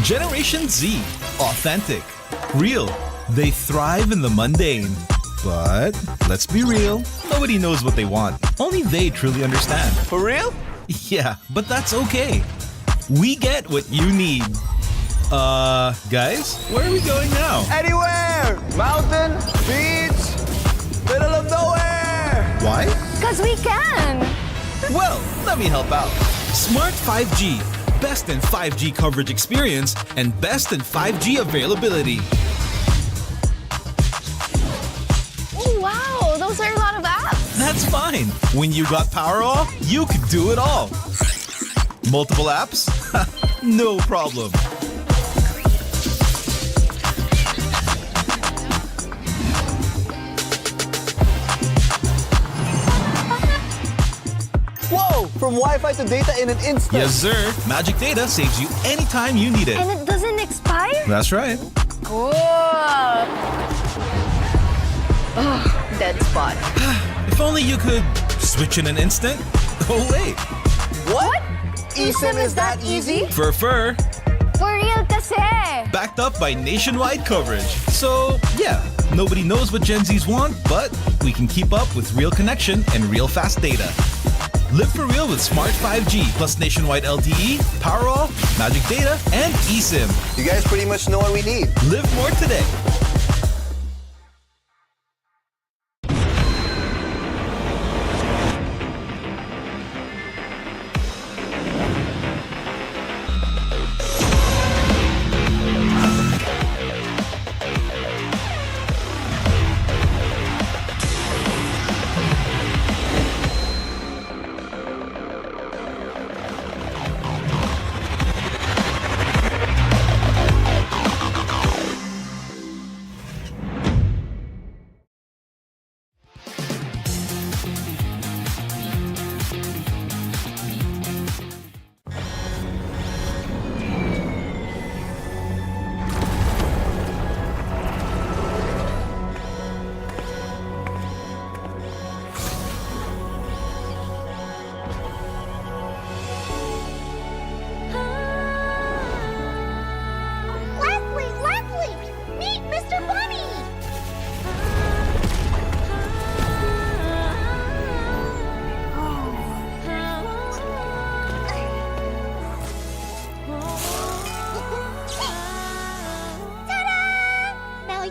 Generation Z. Authentic. Real. They thrive in the mundane. But let's be real. Nobody knows what they want. Only they truly understand. For real? Yeah, but that's okay. We get what you need. Guys, where are we going now? Anywhere! Mountain, beach, middle of nowhere! Why? Because we can! Well, let me help out. Smart 5G. Best in 5G coverage experience and best in 5G availability. Oh, wow! Those are a lot of apps! That's fine. When you got Powerall, you could do it all. Multiple apps? No problem. Whoa! From Wi-Fi to data in an instant. Yes, sir. Magic Data saves you anytime you need it. And it doesn't expire? That's right. Cool! Oh, dead spot. If only you could switch in an instant. Oh, wait. What? eSIM is that easy? For For real kasi! backed up by nationwide coverage. So, yeah, nobody knows what Gen Zs want, but we can keep up with real connection and real fast data. Live for real with Smart 5G plus nationwide LTE, Powerall, Magic Data, and eSIM. You guys pretty much know what we need. Live more today.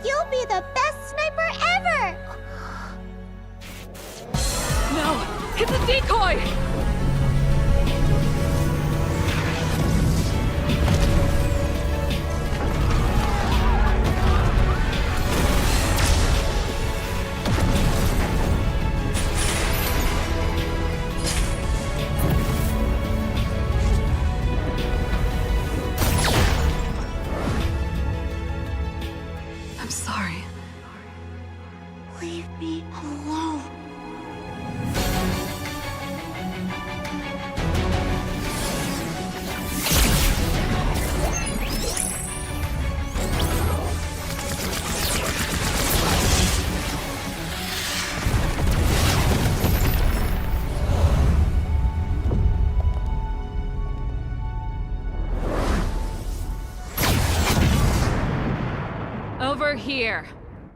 You'll be the best sniper ever! No! It's a decoy! I'm sorry. Leave me alone. Over here,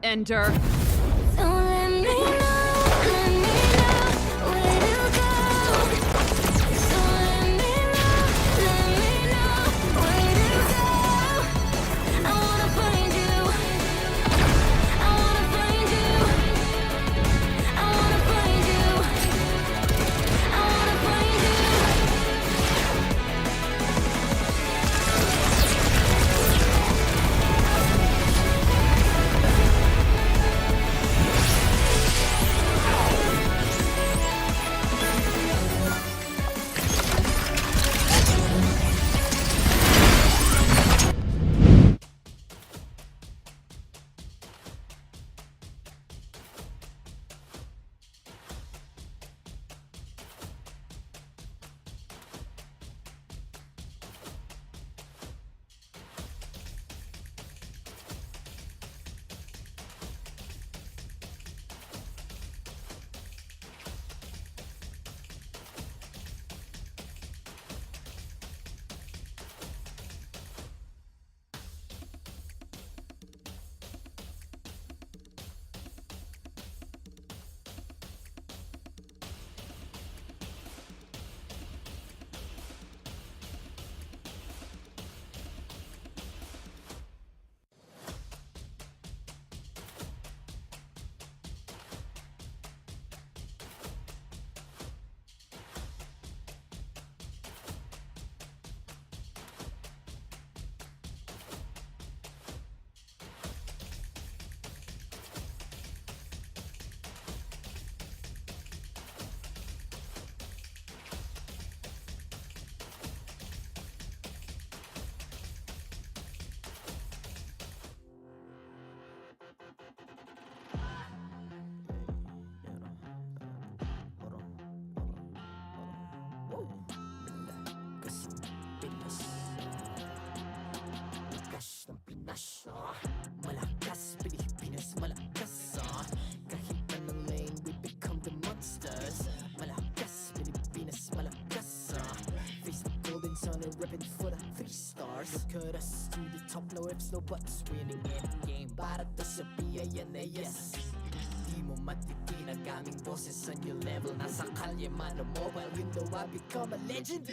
Ender. So let me know where to go. So let me know where to go. I wanna find you. I wanna find you. I wanna find you. I wanna find you. Pinas. Malakas, Pilipinas, malakas. Kahit anong lane, we become the monsters. Malakas, Pilipinas, malakas. Face the golden sun and repping for the 3 stars. Look at us to the top, no ifs, no buts. Winning any game, para to sa BIN na yes. Di mo matitin ang aming boses sa new level. Nasa kalye man o mobile, you know I become a legend.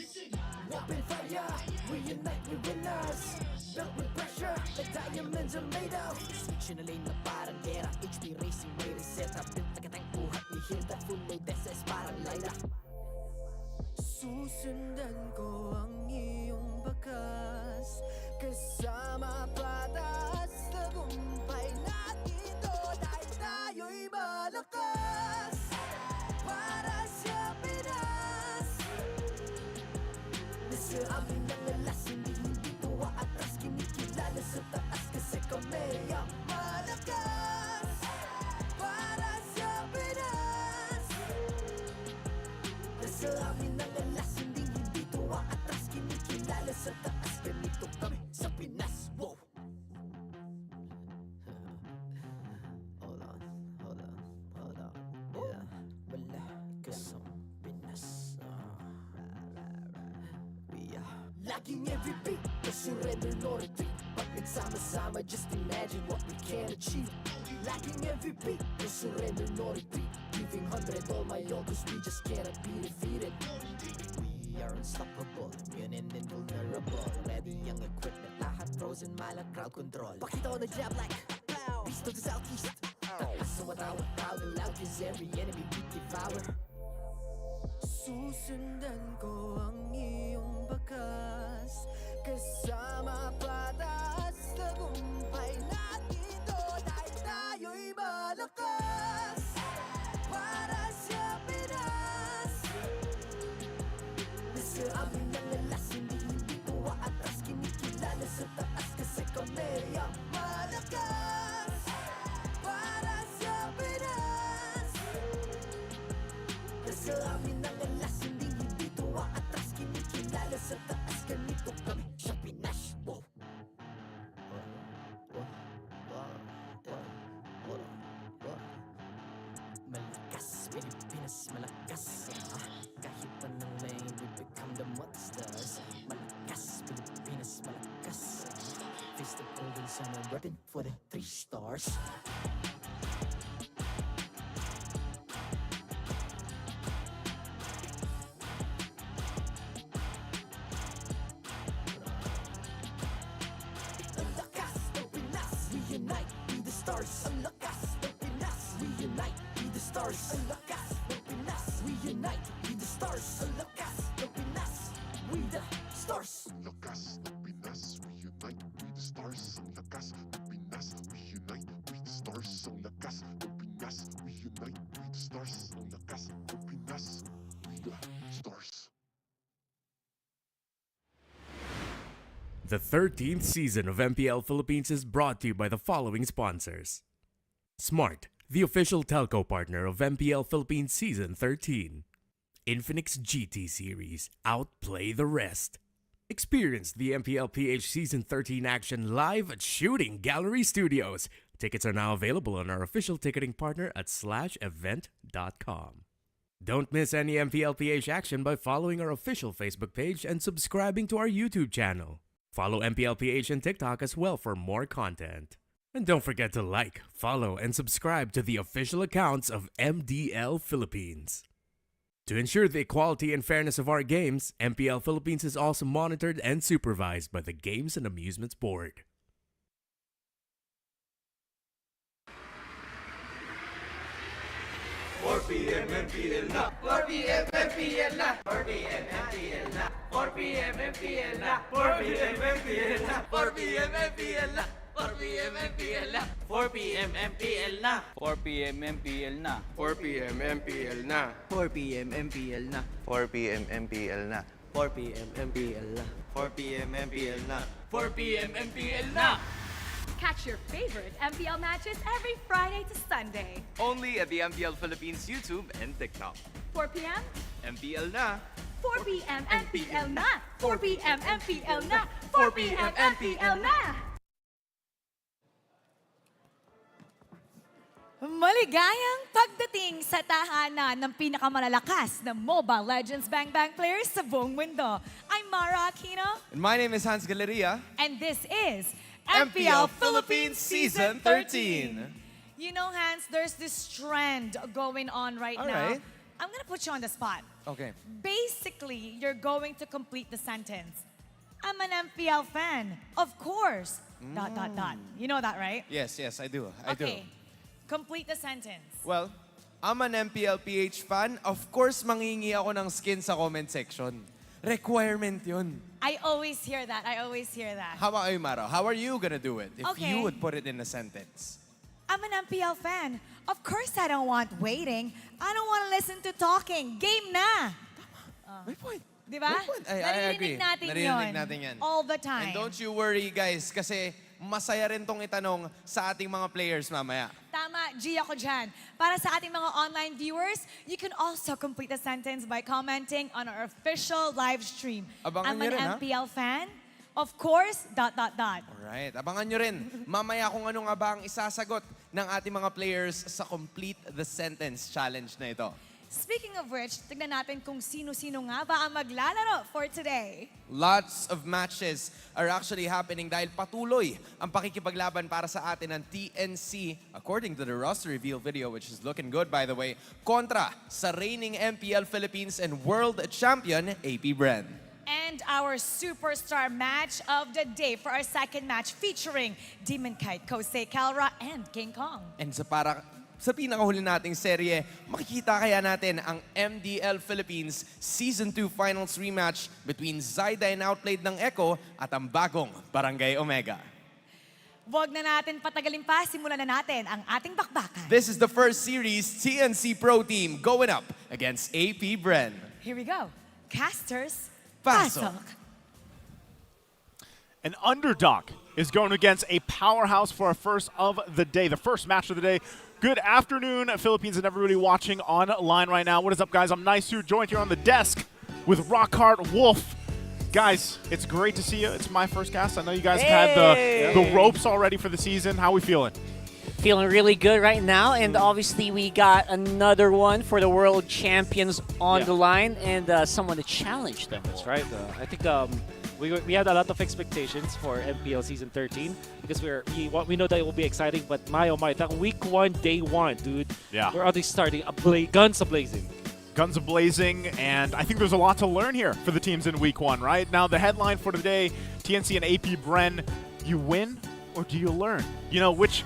Open fire, we unite, we winners. Built with pressure, like diamonds are made of. Switch in a lane na parang gera. HP racing, way reset up. Built like a tank, buhat ni Hill. That full load, SS parang Lyra. Susundan ko ang iyong bakas. Kasama patas, tagumpay natin to. Dahil tayo'y malakas. Para sa Pinas. Nasa amin ang alas, hindi tuwa atras. Kinikilala sa taas kasi kami ang malakas. Para sa Pinas. Nasa amin ang alas, hindi tuwa atras. Kinikilala sa taas, ganito kami sa Pinas. Wow! Hold on. Yeah, malakas ang Pinas. Laging every beat, no surrender, no retreat. Pag nagsama-sama, just imagine what we can achieve. Laging every beat, no surrender, no retreat. Giving 100 all my all, cause we just cannot be defeated. We are unstoppable, immune and invulnerable. Ready ang equipment, lahat frozen, malang crowd control. Pakita ko na jab like beast of the southeast. So what I would proud and loud, cause every enemy we devour. Susundan ko ang iyong bakas. Kasama patas, tagumpay natin to. Dahil tayo'y malakas. Para sa Pinas. Nasa amin ang alas, hindi tuwa atras. Kinikilala sa taas kasi kami ang malakas. Para sa Pinas. Nasa amin ang alas, hindi tuwa atras. Kinikilala sa taas, ganito kami sa Pinas. Wow! Malakas, Pilipinas, malakas. Kahit anong lane, we become the monsters. Malakas, Pilipinas, malakas. Face the golden sun and repping for the 3 stars. Ang lakas ng Pinas, we unite, be the stars. Ang lakas ng Pinas, we unite, be the stars. Ang lakas ng Pinas, we unite, be the stars. Ang lakas ng Pinas, we the stars. Ang lakas ng Pinas, we unite with the stars. Ang lakas ng Pinas, we unite with the stars. Ang lakas ng Pinas, we unite with the stars. Ang lakas ng Pinas, we the stars. The 13th season of MPL Philippines is brought to you by the following sponsors. Smart, the official telco partner of MPL Philippines Season 13. Infinix GT Series, outplay the rest. Experience the MPL PH Season 13 action live at Shooting Gallery Studios. Tickets are now available on our official ticketing partner at /event.com. Don't miss any MPL PH action by following our official Facebook page and subscribing to our YouTube channel. Follow MPL PH on TikTok as well for more content. And don't forget to like, follow, and subscribe to the official accounts of MDL Philippines. To ensure the equality and fairness of our games, MPL Philippines is also monitored and supervised by the Games and Amusements Board. Catch your favorite MPL matches every Friday to Sunday. Only at the MPL Philippines YouTube and TikTok. 4 p.m. MPL na! 4 p.m. MPL na! 4 p.m. MPL na! 4 p.m. MPL na! Maligayang pagdating sa tahanan ng pinakamalalakas na Mobile Legends Bang Bang players sa buong mundo. I'm Mara Aquino. And my name is Hans Galeria. And this is MPL Philippines Season 13. You know, Hans, there's this trend going on right All now. right. I'm gonna put you on the spot. Okay. Basically, you're going to complete the sentence. I'm an MPL fan. Of course. ... You know that, right? Yes, I do. I do. Okay. Complete the sentence. Well, I'm an MPL PH fan. Of course, mangingi ako ng skin sa comment section. Requirement yun. I always hear that. How about you, Maro? How are you gonna do it if Okay. you would put it in a sentence? I'm an MPL fan. Of course I don't want waiting. I don't want to listen to talking. Game na! May point. Di ba? May point. I agree. Naririnig natin yan. All the time. And don't you worry, guys, kasi masaya rin tong itanong sa ating mga players mamaya. Tama, G ako dyan. Para sa ating mga online viewers, you can also complete the sentence by commenting on our official live stream. Abangan I'm niyo an rin, ha? MPL fan. Of course, ... Alright, abangan nyo rin. Mamaya kung ano nga ba ang isasagot ng ating mga players sa Complete the Sentence Challenge na ito. Speaking of which, tignan natin kung sino-sino nga ba ang maglalaro for today. Lots of matches are actually happening dahil patuloy ang pakikipaglaban para sa atin ng TNC, according to the roster reveal video, which is looking good by the way, kontra sa reigning MPL Philippines and World Champion, APBR. And our superstar match of the day for our second match featuring Demonkite, Kusey, Kelra, and King Kong. And sa pinakahuli nating serye, makikita kaya natin ang MDL Philippines Season 2 Finals rematch between Zyda and Outplayed ng Echo at ang bagong Barangay Omega. Huwag na natin patagalin pa, simulan na natin ang ating bakbakan. This is the first series TNC Pro Team going up against APBR. Here we go. Casters, Pasok. An underdog is going against a powerhouse for our first of the day, the first match of the day. Good afternoon, Philippines and everybody watching online right now. What is up, guys? I'm Nice, joined here on the desk with Rockhart Wolf. Guys, it's great to see you. It's my first cast. I know you guys have had the ropes already for the season. How are we feeling? Feeling really good right now, and obviously we got another one for the world champions on the line, and someone to challenge them. That's right. I think we had a lot of expectations for MPL Season 13 because we know that it will be exciting, but my oh my, that week 1, day 1, dude. Yeah. We're already starting guns a-blazing. Guns a-blazing, and I think there's a lot to learn here for the teams in week 1, right? Now, the headline for today, TNC and APBR, you win or do you learn? You know, which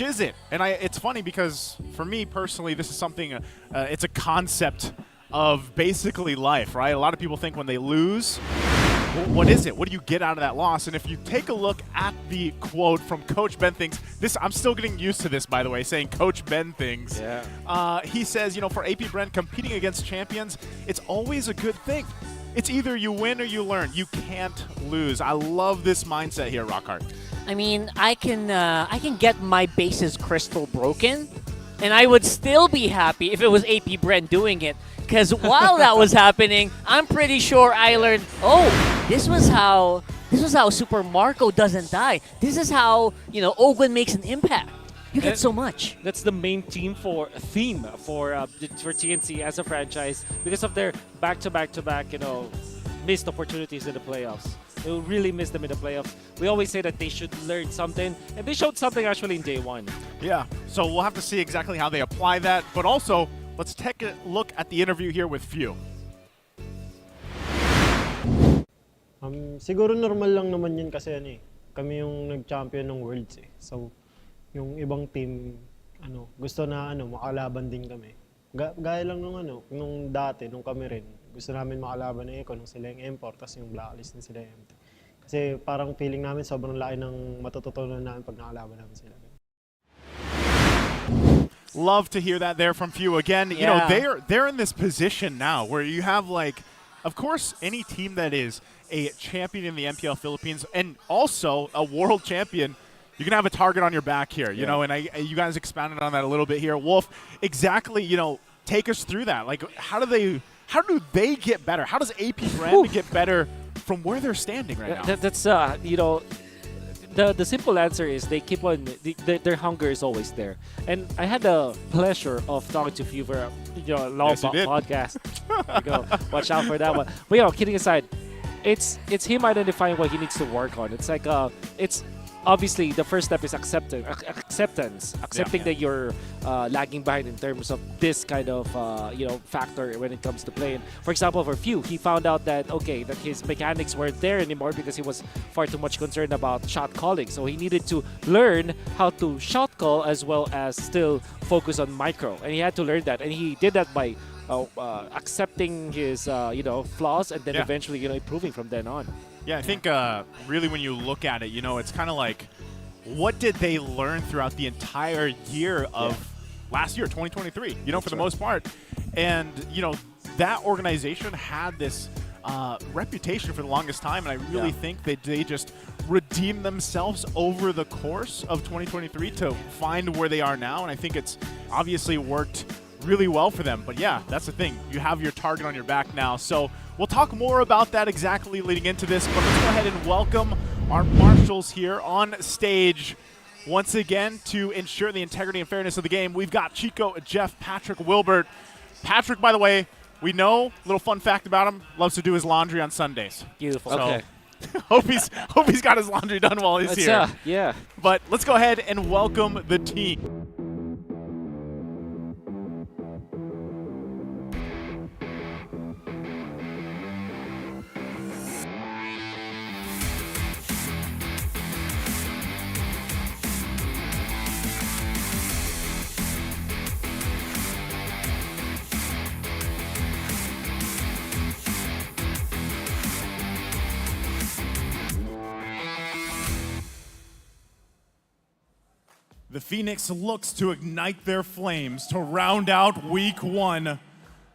is it? And it's funny because for me personally, this is something, it's a concept of basically life, right? A lot of people think when they lose, what is it? What do you get out of that loss? And if you take a look at the quote from Coach Benthings, I'm still getting used to this, by the way, saying Coach Benthings. Yeah. He says, you know, for APBR competing against champions, it's always a good thing. It's either you win or you learn. You can't lose. I love this mindset here, Rockhart. I mean, I can get my bases crystal broken, and I would still be happy if it was APBR doing it. Because while that was happening, I'm pretty sure I learned, oh, this was how Super Marco doesn't die. This is how, you know, Ogun makes an impact. You get so much. That's the main theme for TNC as a franchise because of their back-to-back, you know, missed opportunities in the playoffs. They will really miss them in the playoffs. We always say that they should learn something, and they showed something actually in day 1. Yeah, so we'll have to see exactly how they apply that, but also, let's take a look at the interview here with Few. Siguro normal lang naman yun kasi kami yung nag-champion ng Worlds eh. So, yung ibang team, gusto na makalaban din kami. Gaya lang nung dati, nung kami rin, gusto namin makalaban ng Eco nung sila yung M4, tapos yung Blacklist na sila yung MT. Kasi parang feeling namin sobrang laki ng matututunan namin pag nakalaban namin sila. Love to hear that there from Few again. You know, they're in this position now where you have of course, any team that is a champion in the MPL Philippines and also a world champion, you're gonna have a target on your back here. You know, and you guys expounded on that a little bit here. Wolf, exactly. You know, take us through that. Like, how do they get better? How does APBR get better from where they're standing right now? That's you know. the simple answer is they keep on their hunger is always there. And I had the pleasure of talking to Fever, long Yes, you did. podcast. There you go. Watch out for that one. But kidding aside, it's him identifying what he needs to work on. It's like it's obviously the first step is accepting that you're lagging behind in terms of this kind of factor when it comes to playing. For example, for Few, he found out that that his mechanics weren't there anymore because he was far too much concerned about shot calling. So he needed to learn how to shot call as well as still focus on micro, and he had to learn that, and he did that by accepting his flaws and then eventually improving from then on. Yeah, I think really when you look at it, it's kind of like, what did they learn throughout the entire year of last year, 2023, for the most part? And, that organization had this reputation for the longest time, and I really think that they just redeemed themselves over the course of 2023 to find where they are now, and I think it's obviously worked really well for them. But yeah, that's the thing. You have your target on your back now. So we'll talk more about that exactly leading into this, but let's go ahead and welcome our marshals here on stage once again to ensure the integrity and fairness of the game. We've got Chico, Jeff, Patrick, Wilbert. Patrick, by the way, we know, little fun fact about him, loves to do his laundry on Sundays. Beautiful. So Okay. hope he's got his laundry done while he's here. Yeah. But let's go ahead and welcome the team. The Phoenix looks to ignite their flames to round out week 1.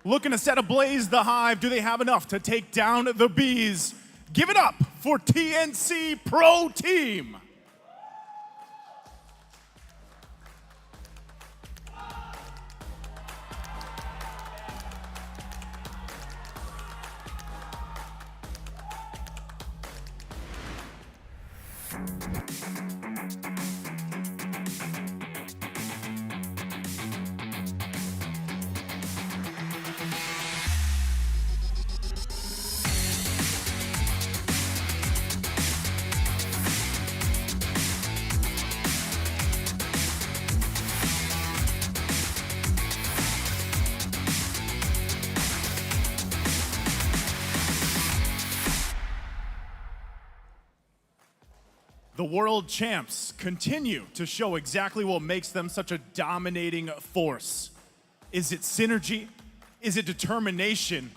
Looking to set ablaze the Hive. Do they have enough to take down the Bees? Give it up for TNC Pro Team. The world champs continue to show exactly what makes them such a dominating force. Is it synergy? Is it determination?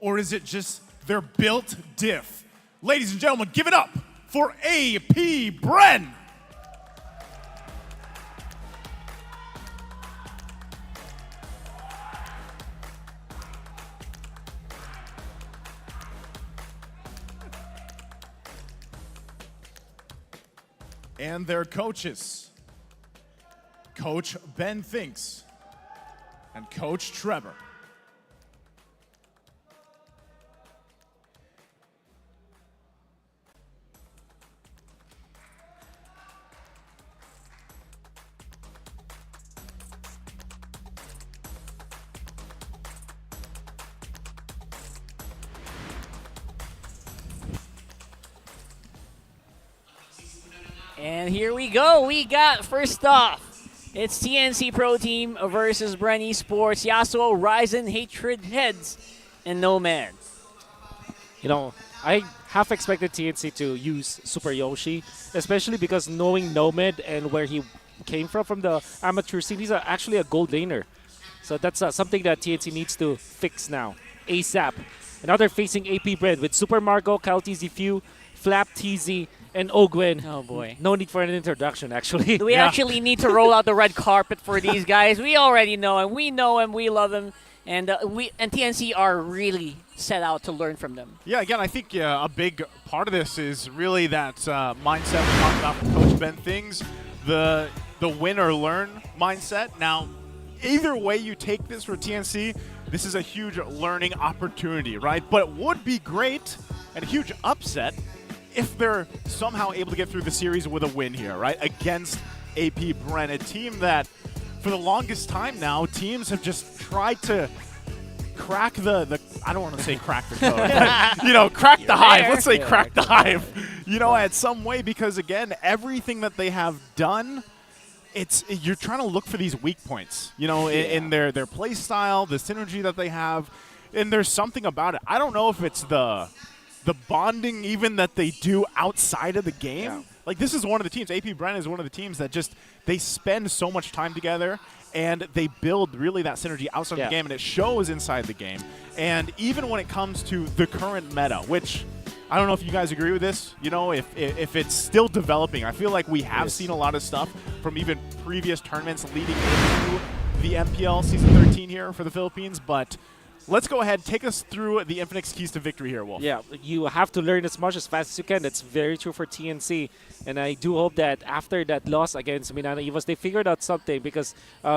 Or is it just their built diff? Ladies and gentlemen, give it up for APBR. And their coaches, Coach Benthings and Coach Trevor. And here we go. We got, first off, it's TNC Pro Team versus Bren Esports, Yasuo, Ryzen, Hatred Heads, and Nomad. I half expected TNC to use Super Yoshi, especially because knowing Nomad and where he came from the amateur scene, he's actually a gold laner. So that's something that TNC needs to fix now, ASAP. And now they're facing APBR with Super Marco, Kyle TZ Few, Flap TZ, and Ogwen. Oh boy. No need for an introduction, actually. Do we actually need to roll out the red carpet for these guys? We already know him. We know him. We love him. And TNC are really set out to learn from them. Yeah, again, I think a big part of this is really that mindset we talked about from Coach Benthings, the win or learn mindset. Now, either way you take this for TNC, this is a huge learning opportunity, right? But it would be great and a huge upset if they're somehow able to get through the series with a win here, right, against AP Bren, a team that for the longest time now, teams have just tried to crack the I don't want to say crack the code, but, crack the hive. Let's say crack the hive, at some way, because, again, everything that they have done, you're trying to look for these weak points, in their play style, the synergy that they have, and there's something about it. I don't know if it's the bonding even that they do outside of the game. Yeah. Like, this is one of the teams, AP Bren is one of the teams that they spend so much time together, and they build really that synergy outside of the game, and it shows inside the game. And even when it comes to the current meta, which I don't know if you guys agree with this, if it's still developing. I feel like we have seen a lot of stuff from even previous tournaments leading into the MPL Season 13 here for the Philippines, but let's go ahead, take us through the Infinix keys to victory here, Wolf. Yeah, you have to learn as much as fast as you can. That's very true for TNC. And I do hope that after that loss against Minana Evos, they figured out something, because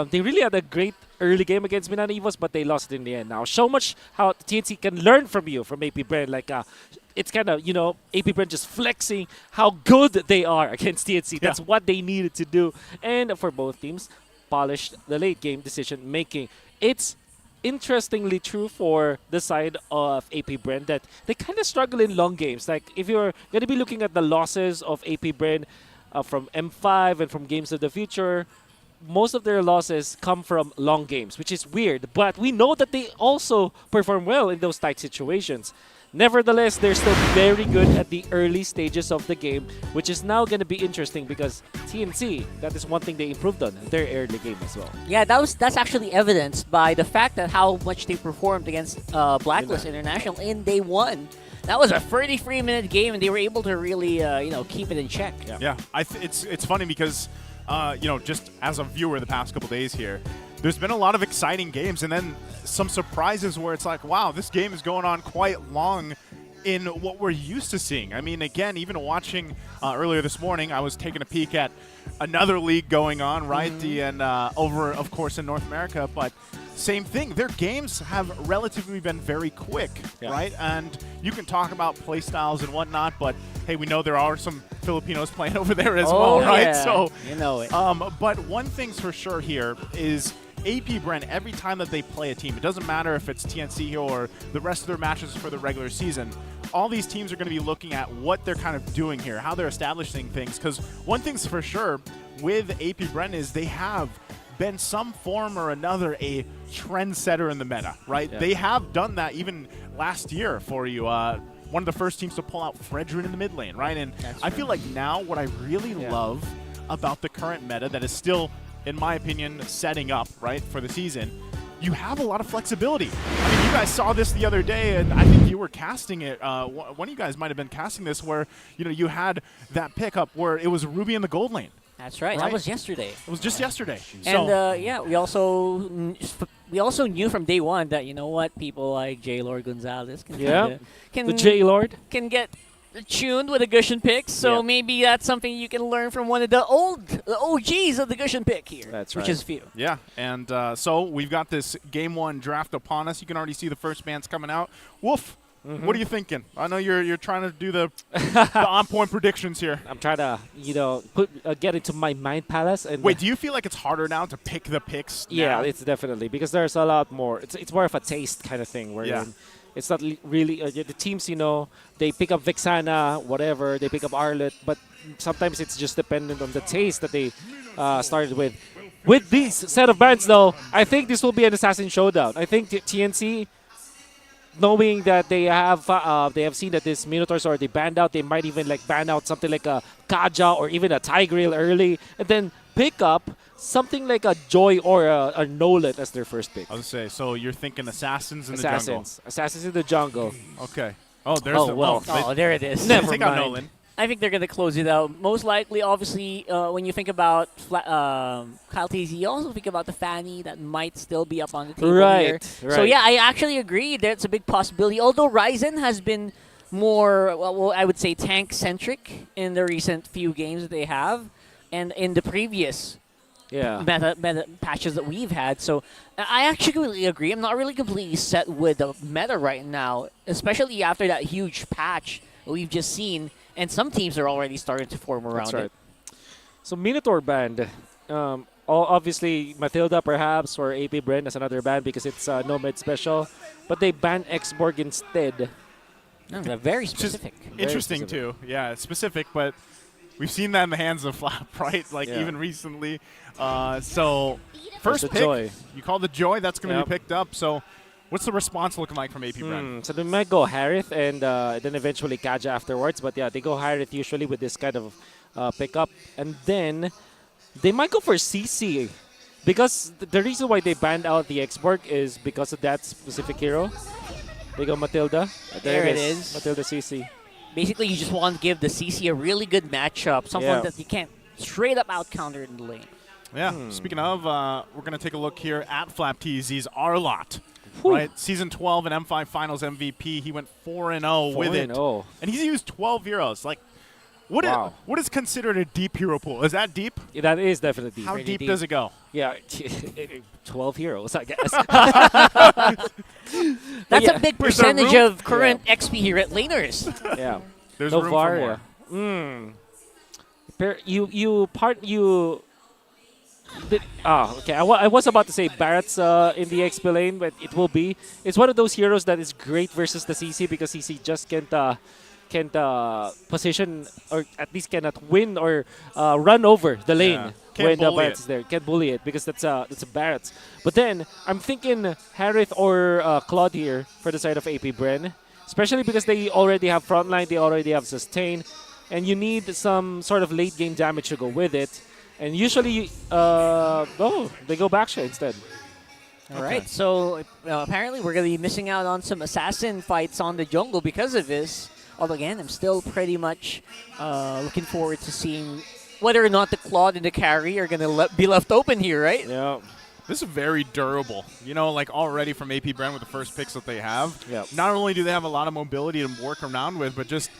they really had a great early game against Minana Evos, but they lost it in the end. Now, so much how TNC can learn from you, from AP Bren. Like, it's kind of, AP Bren just flexing how good they are against TNC. That's what they needed to do. And for both teams, polished the late game decision making. It's interestingly true for the side of AP Bren that they kind of struggle in long games. Like, if you're going to be looking at the losses of AP Bren from M5 and from Games of the Future, most of their losses come from long games, which is weird. But we know that they also perform well in those tight situations. Nevertheless, they're still very good at the early stages of the game, which is now going to be interesting because TNC, that is one thing they improved on in their early game as well. Yeah, that's actually evidenced by the fact that how much they performed against Blacklist International in day one. That was a 33-minute game, and they were able to really, keep it in check. Yeah, it's funny because, just as a viewer the past couple days here, there's been a lot of exciting games, and then some surprises where it's like, wow, this game is going on quite long in what we're used to seeing. I mean, again, even watching earlier this morning, I was taking a peek at another league going on, right? And over, of course, in North America, but same thing. Their games have relatively been very quick, right? And you can talk about play styles and whatnot, but hey, we know there are some Filipinos playing over there as well, right? Yeah. So you know it. But one thing's for sure here is AP Bren, every time that they play a team, it doesn't matter if it's TNC here or the rest of their matches for the regular season, all these teams are going to be looking at what they're kind of doing here, how they're establishing things. Because one thing's for sure with AP Bren is they have been some form or another a trendsetter in the meta, right? Yeah. They have done that even last year for you. One of the first teams to pull out Fredrin in the mid lane, right? And I feel like now what I really love about the current meta that is still, in my opinion, setting up, right, for the season, you have a lot of flexibility. I mean, you guys saw this the other day, and I think you were casting it. One of you guys might have been casting this where, you had that pickup where it was Ruby in the gold lane. That's right. That was yesterday. It was just yesterday. And we also knew from day one that people like J Lord Gonzalez can the J Lord can get tuned with a Gushin pick. So maybe that's something you can learn from one of the OGs of the Gushin pick here. That's right. Which is few. Yeah, and so we've got this Game 1 draft upon us. You can already see the first bands coming out. Wolf, what are you thinking? I know you're trying to do the on-point predictions here. I'm trying to, get into my mind palace. And wait, do you feel like it's harder now to pick the picks? Yeah, now? it's definitely because there's a lot more. It's more of a taste kind of thing where it's not really the teams. They pick up Vexana, whatever. They pick up Arlet, but sometimes it's just dependent on the taste that they started with. With these set of bands, though, I think this will be an assassin showdown. I think TNC, knowing that they have seen that this Minotaurs already banned out, they might even ban out something like a Kaja or even a Tigreal early, and then pick up something like a Joy or a Nolan as their first pick. I was going to say, so you're thinking Assassins in the jungle. Assassins in the jungle. Okay. Oh, there's there it is. Never mind. Nolan. I think they're going to close it out. Most likely, obviously, when you think about Kyle TZ, you also think about the Fanny that might still be up on the table here. Right. So, yeah, I actually agree. That's a big possibility. Although Ryzen has been more, I would say, tank-centric in the recent few games that they have and in the previous meta patches that we've had. So I actually really agree. I'm not really completely set with the meta right now, especially after that huge patch we've just seen. And some teams are already starting to form around That's right. it. So Minotaur band. Obviously, Matilda perhaps or AP Bren as another band because it's no mid special. But they ban Xborg instead. No, they're very specific. Interesting too. Yeah, specific, but we've seen that in the hands of Flap, right? Like even recently. So first pick, Joy. you call the Joy. That's going to be picked up. So what's the response looking like from AP Bren? So they might go Harith and then eventually Kaja afterwards. But yeah, they go Harith usually with this kind of pickup. And then they might go for CC. Because the reason why they banned out the Xborg is because of that specific hero. They go Matilda. There it is. Matilda CC. Basically, you just want to give the CC a really good matchup. Someone that you can't straight up out counter in the lane. Yeah. Speaking of, we're going to take a look here at Flap TZ's Arlott. Right, Season 12 and M5 Finals MVP. He went 4-0 with it. And he's used 12 heroes. Like, what is considered a deep hero pool? Is that deep? Yeah, that is definitely deep. How deep does it go? Yeah, 12 heroes, I guess. That's a big percentage of current XP here at laners. Yeah. There's room for more. Okay. I was about to say Barrett's in the XP lane, but it will be. It's one of those heroes that is great versus the CC because CC just can't position or at least cannot win or run over the lane when the Barrett's is there. Can't bully it because that's a Barrett's. But then I'm thinking Harith or Claude here for the side of AP Bren, especially because they already have frontline, they already have sustain, and you need some sort of late game damage to go with it. And usually, they go Baksha instead. All right, so apparently we're going to be missing out on some assassin fights on the jungle because of this. Although, again, I'm still pretty much looking forward to seeing whether or not the Claude and the carry are going to be left open here, right? Yeah. This is very durable. You know, like already from AP Bren with the first picks that they have. Yep. Not only do they have a lot of mobility to work around with, but just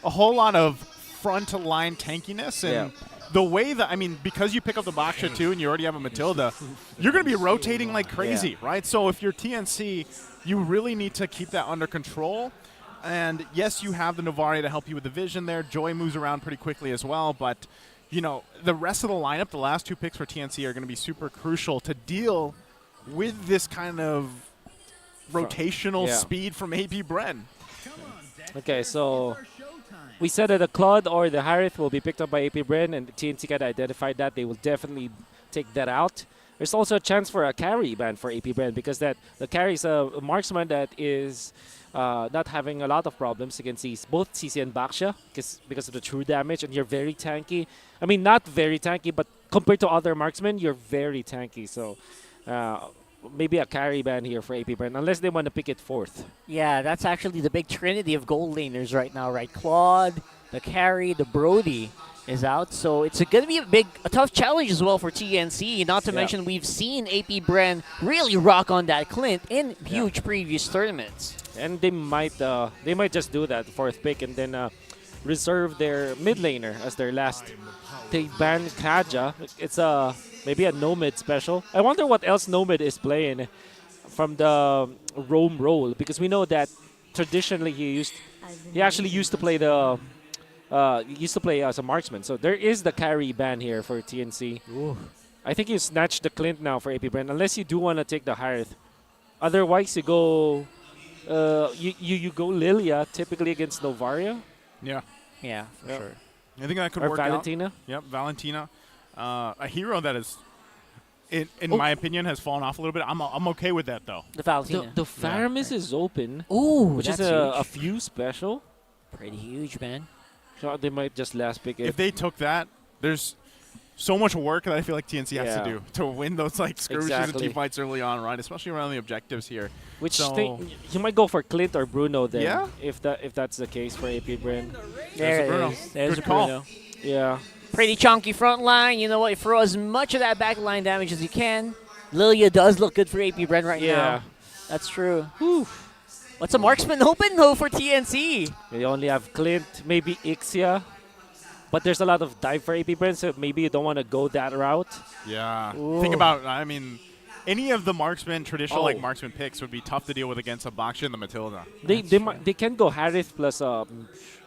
a whole lot of front line tankiness. And the way that, I mean, because you pick up the Baksha too and you already have a Matilda, you're going to be rotating like crazy, right? So if you're TNC, you really need to keep that under control. And yes, you have the Novari to help you with the vision there. Joy moves around pretty quickly as well. But, you know, the rest of the lineup, the last two picks for TNC are going to be super crucial to deal with this kind of rotational speed from AP Bren. Okay, so we said that the Claude or the Harith will be picked up by AP Bren, and the TNC can identify that. They will definitely take that out. There's also a chance for a carry ban for AP Bren because the carry is a marksman that is not having a lot of problems against both CC and Baksha because of the true damage, and you're very tanky. I mean, not very tanky, but compared to other marksmen, you're very tanky. So maybe a carry ban here for AP Bren, unless they want to pick it fourth. Yeah, that's actually the big trinity of gold laners right now, right? Claude, the carry, the Brody is out. So it's going to be a tough challenge as well for TNC. Not to mention we've seen AP Bren really rock on that Clint in huge previous tournaments. And they might just do that fourth pick and then reserve their mid laner as their last. They ban Kaja. It's maybe a no mid special. I wonder what else no mid is playing from the roam role, because we know that traditionally he actually used to play as a marksman. So there is the carry ban here for TNC. Ooh. I think you snatch the Clint now for AP Bren, unless you do want to take the Harith. Otherwise, you go you go Lilia typically against Novaria. Yeah, for sure. I think that could or work Valentina. out. Yep, Valentina, a hero that is, in my opinion, has fallen off a little bit. I'm okay with that though. The Valentina. The Faramis is open. Ooh, which is that's a few special. Pretty huge, man. So they might just last pick it. If they took that, there's so much work that I feel like TNC has to do to win those like skirmishes and team fights early on, right? Especially around the objectives here. Which you might go for Clint or Bruno then. Yeah. If that's the case for AP Bren. There's Bruno. There's Good Bruno. call. Yeah. Pretty chunky front line. You know what? You throw as much of that back line damage as you can. Lilia does look good for AP Bren right now. That's true. Whew. What's a marksman open though for TNC? They only have Clint, maybe Ixia. But there's a lot of dive for AP Bren, so maybe you don't want to go that route. Yeah. Ooh. Think about, I mean, any of the marksman, traditional like marksman picks would be tough to deal with against a Baksha and the Matilda. They can go Harith plus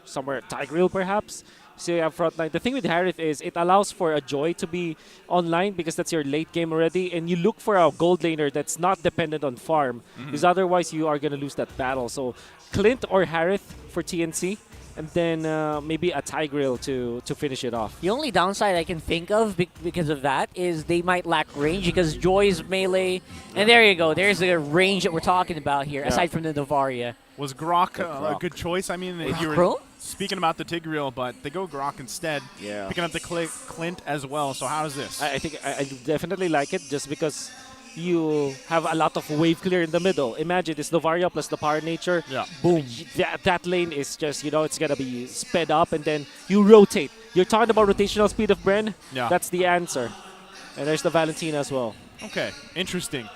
somewhere Tigreal perhaps. So you have front line. The thing with Harith is it allows for a Joy to be online because that's your late game already, and you look for a gold laner that's not dependent on farm, because otherwise you are going to lose that battle. So Clint or Harith for TNC, and then maybe a Tigreal to finish it off. The only downside I can think of because of that is they might lack range because Joy is melee. And there you go. There's the range that we're talking about here, aside from the Novaria. Was Grok a good choice? I mean, you were speaking about the Tigreal, but they go Grok instead. Yeah. Picking up the Clint as well. So how is this? I think I definitely like it just because you have a lot of wave clear in the middle. Imagine this Novaria plus the Power Nature. Yeah. Boom. That lane is just, it's going to be sped up, and then you rotate. You're talking about rotational speed of Bren? Yeah. That's the answer. And there's the Valentina as well. Okay, interesting.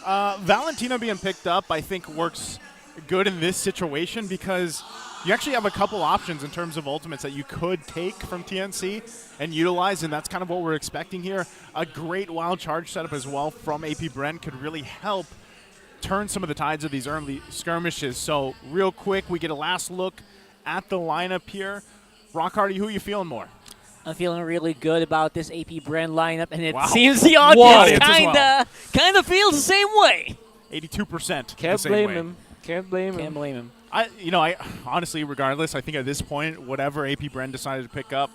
Valentina being picked up, I think, works good in this situation because you actually have a couple options in terms of ultimates that you could take from TNC and utilize, and that's kind of what we're expecting here. A great wild charge setup as well from AP Bren could really help turn some of the tides of these early skirmishes. So real quick, we get a last look at the lineup here. Rock Hardy, who are you feeling more? I'm feeling really good about this AP Bren lineup, and it Wow. seems the audience kind of feels the same way. 82%. Can't blame him. Can't blame him. I honestly, regardless, I think at this point, whatever AP Bren decided to pick up,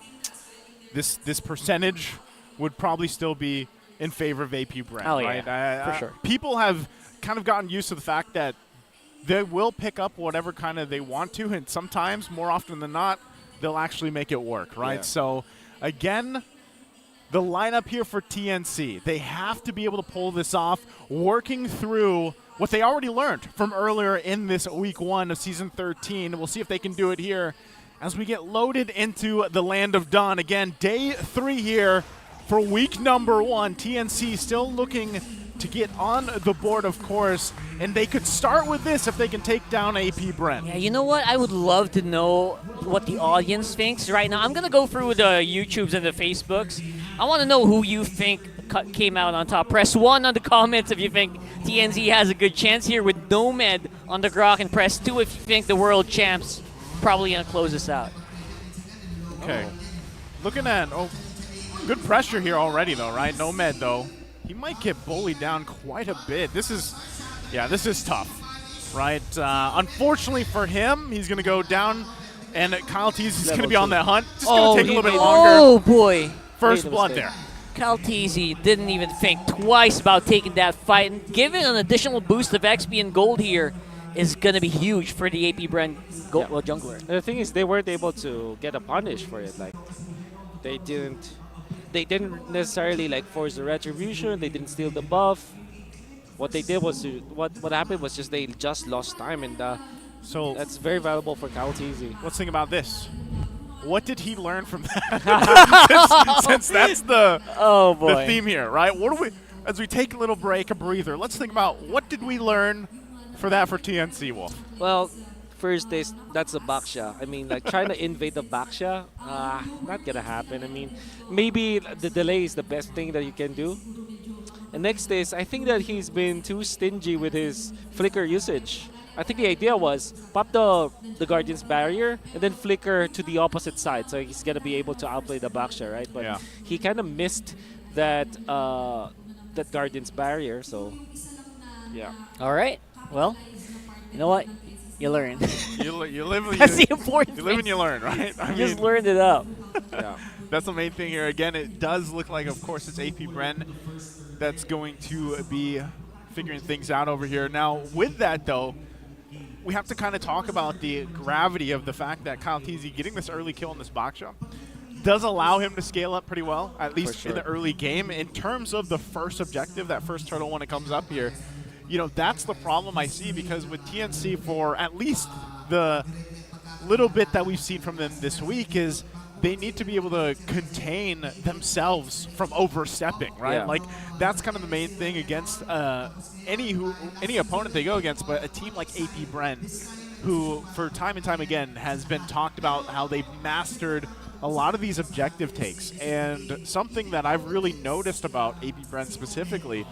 this percentage would probably still be in favor of AP Bren. Oh, right? yeah, for sure. People have kind of gotten used to the fact that they will pick up whatever kind of they want to, and sometimes, more often than not, they'll actually make it work, right? Yeah. So, again, the lineup here for TNC, they have to be able to pull this off, working through what they already learned from earlier in this week 1 of Season 13. We'll see if they can do it here as we get loaded into the Land of Dawn. Again, day 3 here for week number 1. TNC still looking to get on the board, of course, and they could start with this if they can take down AP Bren. Yeah, you know what? I would love to know what the audience thinks right now. I'm going to go through the YouTubes and the Facebooks. I want to know who you think came out on top. Press 1 on the comments if you think TNC has a good chance here with Nomad on the Grok, and press 2 if you think the world champs probably going to close this out. Okay. Looking at, good pressure here already, though, right? Nomad, though, he might get bullied down quite a bit. This is tough, right? Unfortunately for him, he's going to go down, and Kyle Tease is going to be on that hunt. Just going to take a little bit longer. Oh, boy. First blood there. Caltese didn't even think twice about taking that fight, and giving an additional boost of XP and gold here is going to be huge for the AP Bren jungler. The thing is, they weren't able to get a punish for it. Like, they didn't necessarily force the retribution. They didn't steal the buff. What they did was what happened was just they just lost time, and so that's very valuable for Caltese. Let's think about this. What did he learn from that? since that's the theme here, right? As we take a little break, a breather, let's think about what did we learn for TNC, Wolf? Well, first that's a Baksha. I mean, trying to invade the Baksha, not gonna happen. I mean, maybe the delay is the best thing that you can do. And next is, I think that he's been too stingy with his flicker usage. I think the idea was pop the Guardian's barrier and then flicker to the opposite side, so he's gonna be able to outplay the Baksha, right? But he kind of missed that Guardian's barrier, so yeah. All right. Well, you know what? You learn. You live. That's the important You live thing. and you learn, right? You just learned it up. Yeah. That's the main thing here. Again, it does look like, of course, it's AP Bren that's going to be figuring things out over here. Now, with that, though, we have to kind of talk about the gravity of the fact that Kyle Teasy getting this early kill in this Baksha does allow him to scale up pretty well, at least in the early game. In terms of the first objective, that first turtle when it comes up here, that's the problem I see, because with TNC, for at least the little bit that we've seen from them this week, is they need to be able to contain themselves from overstepping, right? Yeah. Like, that's kind of the main thing against any opponent they go against, but a team like AP Bren, who for time and time again has been talked about how they've mastered a lot of these objective takes. And something that I've really noticed about AP Bren specifically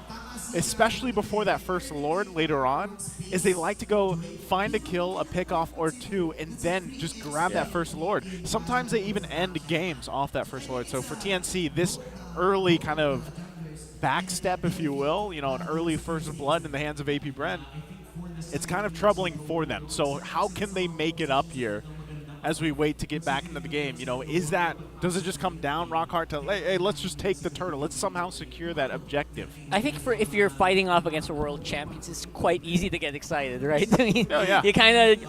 especially before that first Lord later on, is they like to go find a kill, a pickoff or two, and then just grab that first Lord. Sometimes they even end games off that first Lord. So for TNC, this early kind of backstep, if you will, an early first blood in the hands of AP Bren, it's kind of troubling for them. So how can they make it up here as we wait to get back into the game? Does it just come down rock hard to, hey, let's just take the turtle. Let's somehow secure that objective. I think if you're fighting off against a world champions, it's quite easy to get excited, right? I mean, yeah. You kind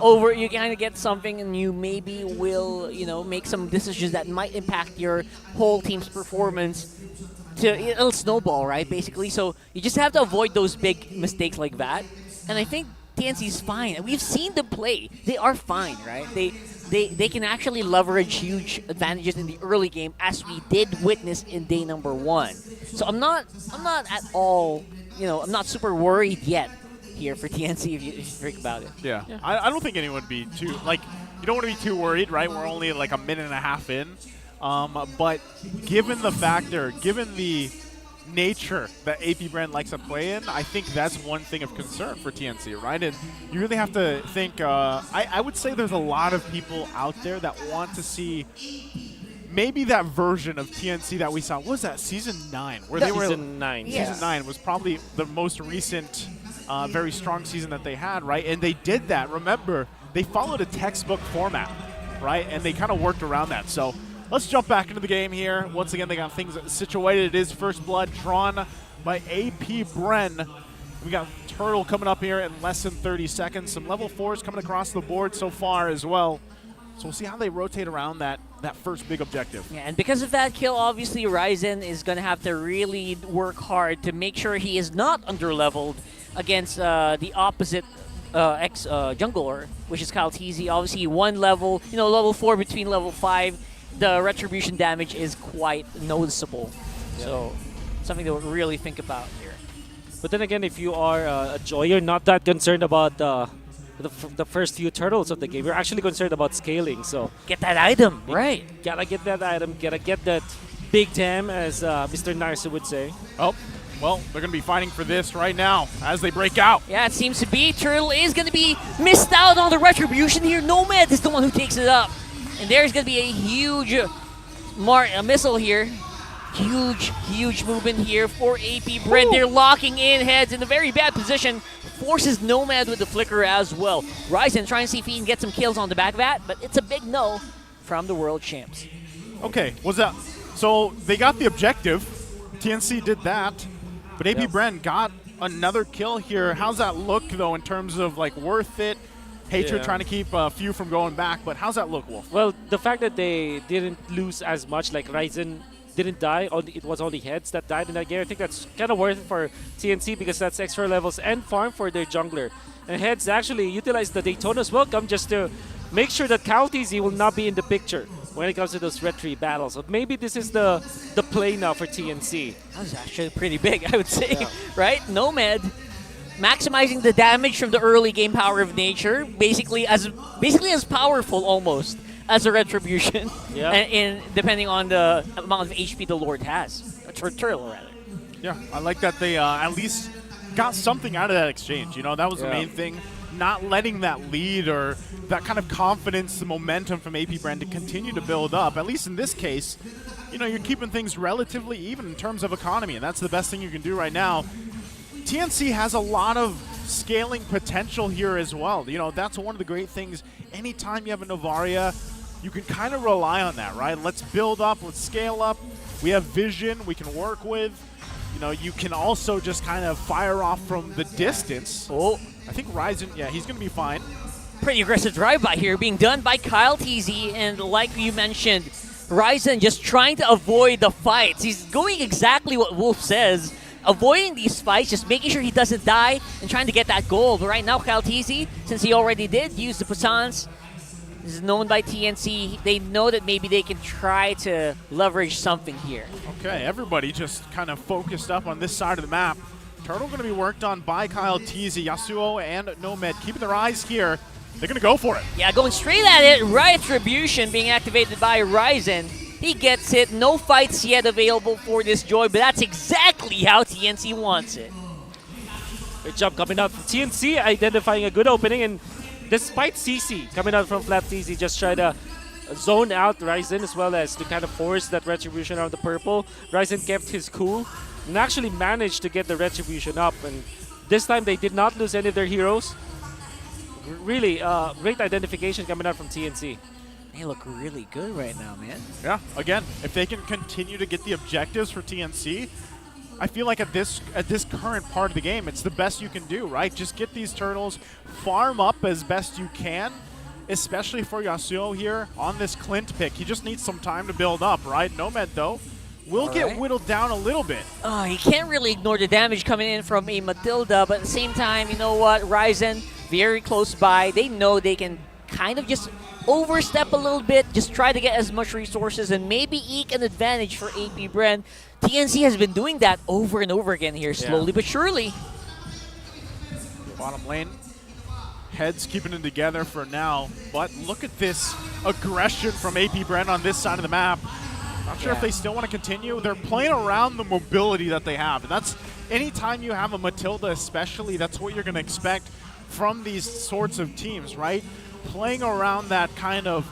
of get something, and you maybe will, make some decisions that might impact your whole team's performance. It'll snowball, right? Basically, so you just have to avoid those big mistakes like that. And I think TNC's fine. We've seen them play; they are fine, right? They can actually leverage huge advantages in the early game, as we did witness in day number 1. So I'm not at all, I'm not super worried yet here for TNC if you think about it. Yeah. I don't think anyone would be too, you don't want to be too worried, right? We're only like a minute and a half in. But given the nature that AP Bren likes to play in, I think that's one thing of concern for TNC, right? And you really have to think, I would say there's a lot of people out there that want to see maybe that version of TNC that we saw. What was that, Season 9? Season 9. Season 9 was probably the most recent, very strong season that they had, right? And they did that. Remember, they followed a textbook format, right? And they kind of worked around that. So let's jump back into the game here. Once again, they got things situated. It is first blood drawn by AP Bren. We got Turtle coming up here in less than 30 seconds. Some level 4s coming across the board so far as well. So we'll see how they rotate around that first big objective. Yeah, and because of that kill, obviously Ryzen is going to have to really work hard to make sure he is not underleveled against the opposite jungler, which is Kyle Teasy. Obviously, one level, level 4 between level 5. The retribution damage is quite noticeable. Yeah. So something to really think about here. But then again, if you are a Joy, you're not that concerned about the first few turtles of the game. You're actually concerned about scaling. So get that item, right? Gotta get that item. Gotta get that big dam, as Mr. Narsa would say. Oh, well, they're going to be fighting for this right now as they break out. Yeah, it seems to be. Turtle is going to be missed out on the retribution here. Nomad is the one who takes it up. And there's going to be a huge missile here. Huge movement here for AP Bren. They're locking in heads in a very bad position. Forces Nomad with the flicker as well. Ryzen trying to see if he can get some kills on the back of that, but it's a big no from the world champs. Okay, what's that? So they got the objective. TNC did that, but AP Bren got another kill here. How's that look, though, in terms of, worth it? Hatred trying to keep a few from going back, but how's that look, Wolf? Well, the fact that they didn't lose as much, Ryzen didn't die, it was only heads that died in that game. I think that's kind of worth it for TNC because that's extra levels and farm for their jungler. And heads actually utilized the Daytona's welcome just to make sure that Kauteezy will not be in the picture when it comes to those retry battles. So maybe this is the play now for TNC. That was actually pretty big, I would say, right? Nomad maximizing the damage from the early game power of nature, basically as powerful almost as a retribution, and depending on the amount of HP the Lord has, or Turtle rather. Yeah, I like that they at least got something out of that exchange. That was the main thing. Not letting that lead or that kind of confidence, the momentum from AP Bren to continue to build up. At least in this case, you're keeping things relatively even in terms of economy, and that's the best thing you can do right now. TNC has a lot of scaling potential here as well. That's one of the great things. Anytime you have a Novaria, you can kind of rely on that, right? Let's build up, let's scale up. We have vision we can work with. You can also just kind of fire off from the distance. Oh, I think Ryzen, he's going to be fine. Pretty aggressive drive-by here being done by Kyle Teasy, and like you mentioned, Ryzen just trying to avoid the fights. He's going exactly what Wolf says. Avoiding these fights, just making sure he doesn't die and trying to get that gold. But right now, Kyle Teasy, since he already did use the Puissance, is known by TNC. They know that maybe they can try to leverage something here. Okay, everybody just kind of focused up on this side of the map. Turtle going to be worked on by Kyle Teasy, Yasuo, and Nomad. Keeping their eyes here. They're going to go for it. Yeah, going straight at it. Retribution being activated by Ryzen. He gets it. No fights yet available for this Joy, but that's exactly how TNC wants it. Great job coming out from TNC, identifying a good opening, and despite CC coming out from flat TC, just try to zone out Ryzen as well as to kind of force that retribution around the purple. Ryzen kept his cool and actually managed to get the retribution up, and this time they did not lose any of their heroes. Really great identification coming out from TNC. They look really good right now, man. Yeah, again, if they can continue to get the objectives for TNC, I feel like at this current part of the game, it's the best you can do, right? Just get these turtles, farm up as best you can, especially for Yasuo here on this Clint pick. He just needs some time to build up, right? Nomad, though, will get whittled down a little bit. Oh, he can't really ignore the damage coming in from a Matilda, but at the same time, you know what? Ryzen, very close by. They know they can kind of just overstep a little bit, just try to get as much resources and maybe eke an advantage for AP Bren. TNC has been doing that over and over again here, slowly but surely. Bottom lane, heads keeping it together for now, but look at this aggression from AP Bren on this side of the map. Not sure if they still want to continue. They're playing around the mobility that they have, and that's anytime you have a Matilda especially, that's what you're going to expect from these sorts of teams, right? Playing around that kind of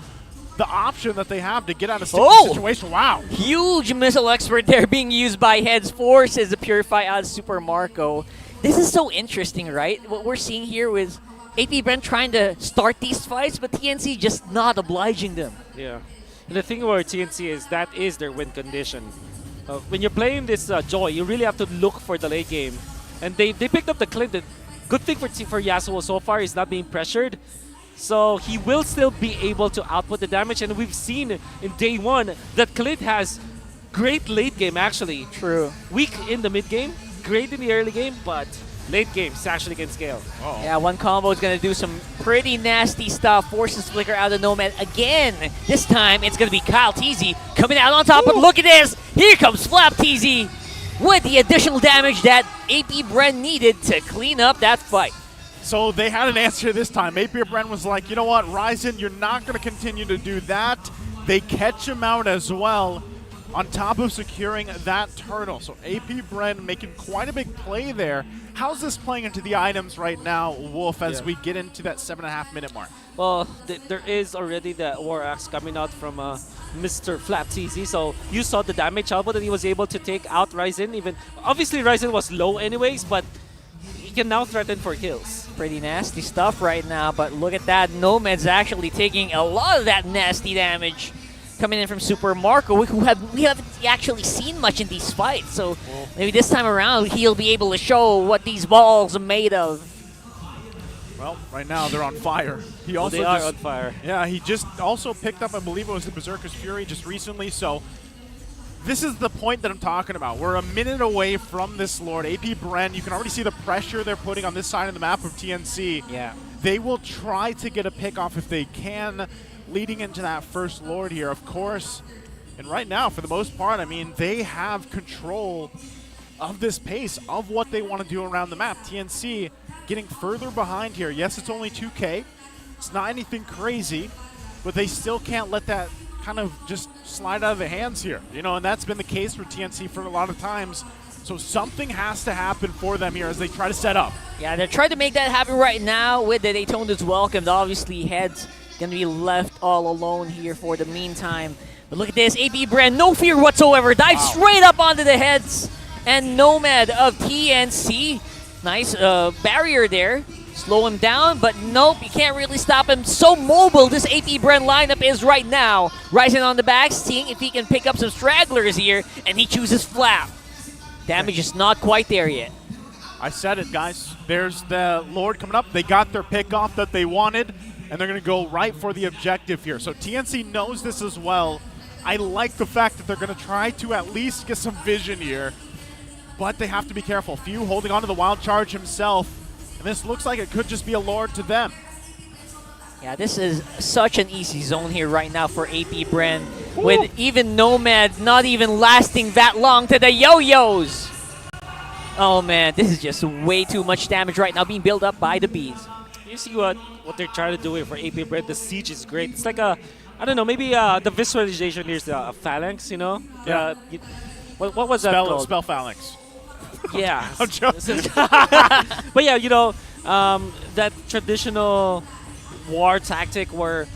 the option that they have to get out of sticky situation. Wow. Huge missile expert there being used by Heads, forces the Purify out of Super Marco. This is so interesting, right? What we're seeing here with AP Brent trying to start these fights, but TNC just not obliging them. Yeah. And the thing about TNC is that is their win condition. When you're playing this Joy, you really have to look for the late game. And they picked up the Clint. The good thing for Yasuo so far is not being pressured. So he will still be able to output the damage, and we've seen in day one that Clint has great late game actually. True. Weak in the mid game, great in the early game, but late game actually can scale. Yeah, one combo is going to do some pretty nasty stuff. Forces Flicker out of Nomad again. This time it's going to be Kyle TZ coming out on top, but look at this. Here comes Flap TZ with the additional damage that AP Bren needed to clean up that fight. So they had an answer this time. AP Bren was like, you know what, Ryzen, you're not going to continue to do that. They catch him out as well on top of securing that turtle. So AP Bren making quite a big play there. How's this playing into the items right now, Wolf, as we get into that 7.5 minute mark? Well, there is already the War Axe coming out from Mr. Flap TZ. So you saw the damage output that he was able to take out Ryzen. Even obviously Ryzen was low anyways, but he can now threaten for kills. Pretty nasty stuff right now, but look at that. Nomad's actually taking a lot of that nasty damage coming in from Super Marco, we haven't actually seen much in these fights. So maybe this time around he'll be able to show what these balls are made of. Well, right now they're on fire. He also they are on fire. Yeah, he just also picked up, I believe it was the Berserker's Fury just recently. So this is the point that I'm talking about. We're a minute away from this Lord. AP Bren, you can already see the pressure they're putting on this side of the map of TNC. Yeah. They will try to get a pick off if they can, leading into that first Lord here, of course. And right now, for the most part, I mean, they have control of this pace, of what they want to do around the map. TNC getting further behind here. Yes, it's only 2K. It's not anything crazy, but they still can't let that kind of just slide out of the hands here, you know, and that's been the case for TNC for a lot of times. So something has to happen for them here as they try to set up. Yeah, they're trying to make that happen right now with the Daytona's welcomed. Obviously, Heads going to be left all alone here for the meantime. But look at this, AP Bren, no fear whatsoever, dives straight up onto the Heads. And Nomad of TNC, nice barrier there. Slow him down, but nope, you can't really stop him. So mobile this AP Bren lineup is right now. Ryzen on the back, seeing if he can pick up some stragglers here, and he chooses Flap. Damage is not quite there yet. I said it, guys. There's the Lord coming up. They got their pick off that they wanted, and they're going to go right for the objective here. So TNC knows this as well. I like the fact that they're going to try to at least get some vision here, but they have to be careful. Few holding on to the wild charge himself. This looks like it could just be a Lord to them. Yeah, this is such an easy zone here right now for AP Bren, with even Nomad not even lasting that long to the yo-yos. Oh man, this is just way too much damage right now being built up by the bees. You see what they're trying to do here for AP Bren. The siege is great. It's like a, I don't know, maybe the visualization here is a phalanx, you know? Yeah. What was that called? Spell phalanx. Yeah. I'm joking. But yeah, that traditional war tactic where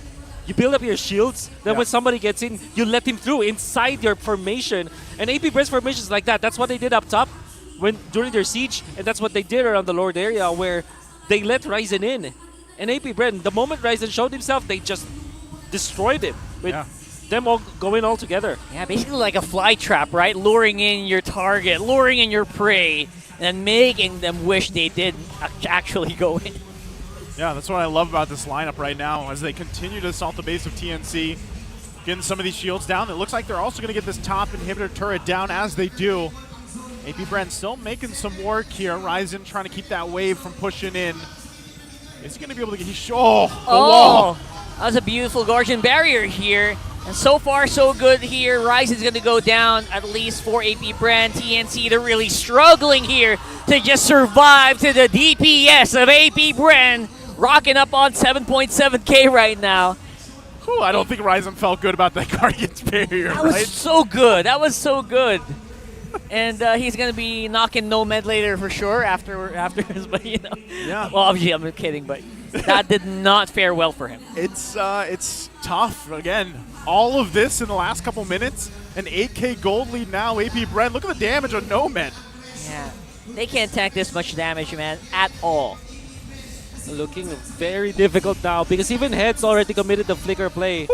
you build up your shields, then when somebody gets in, you let him through inside your formation. And AP Brent's formation is like that. That's what they did up top during their siege, and that's what they did around the Lord area where they let Ryzen in. And AP Brent, the moment Ryzen showed himself, they just destroyed him with them all going all together. Yeah, basically like a fly trap, right? Luring in your target, luring in your prey, and making them wish they did actually go in. Yeah, that's what I love about this lineup right now as they continue to assault the base of TNC, getting some of these shields down. It looks like they're also going to get this top inhibitor turret down as they do. AP Brent still making some work here. Ryzen trying to keep that wave from pushing in. Is he going to be able to get... wall. That was a beautiful Guardian barrier here. And so far, so good here. Ryzen's going to go down at least for AP Brent. TNC, they're really struggling here to just survive to the DPS of AP Brent. Rocking up on 7.7K right now. Whew, I don't think Ryzen felt good about that Guardian's barrier, That was so good. That was so good. And he's going to be knocking Nomad later for sure after his, but Yeah. Well, obviously I'm kidding, but that did not fare well for him. It's tough. Again, all of this in the last couple minutes. An 8K gold lead now, AP Brent. Look at the damage on Nomad. Yeah. They can't tank this much damage, man, at all. Looking very difficult now because even Heads already committed the flicker play.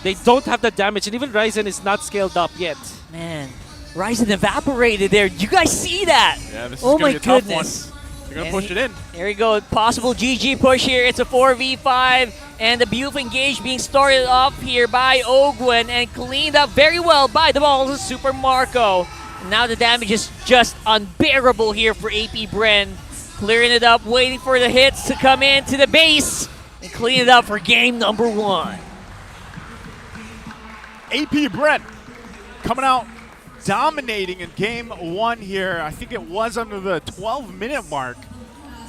They don't have the damage, and even Ryzen is not scaled up yet. Man, Ryzen evaporated there. You guys see that? Yeah, this is oh gonna my be a tough goodness. one. They're going to push it in. There we go. Possible GG push here. It's a 4v5, and the beautiful engage being started off here by Ogwen and cleaned up very well by the balls of Super Marco. And now the damage is just unbearable here for AP Brent. Clearing it up, waiting for the hits to come into the base and clean it up for game number 1. AP Brent coming out dominating in game 1 here. I think it was under the 12-minute mark.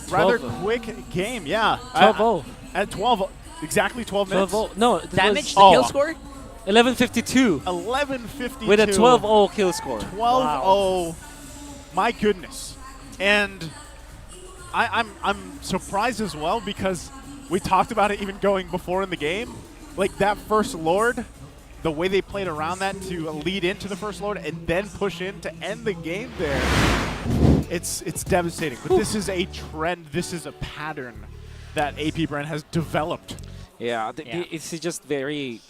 Rather quick game, yeah. 12-0. At 12, exactly 12 minutes. 12-0. No, damage, the kill score? 11:52. 11:52. With a 12-0 kill score. 12-0. Wow. My goodness. And I'm surprised as well because we talked about it even going before in the game. Like that first Lord, the way they played around that to lead into the first Lord and then push in to end the game there. It's devastating. But this is a trend. This is a pattern that AP Brent has developed. Yeah, it's just very,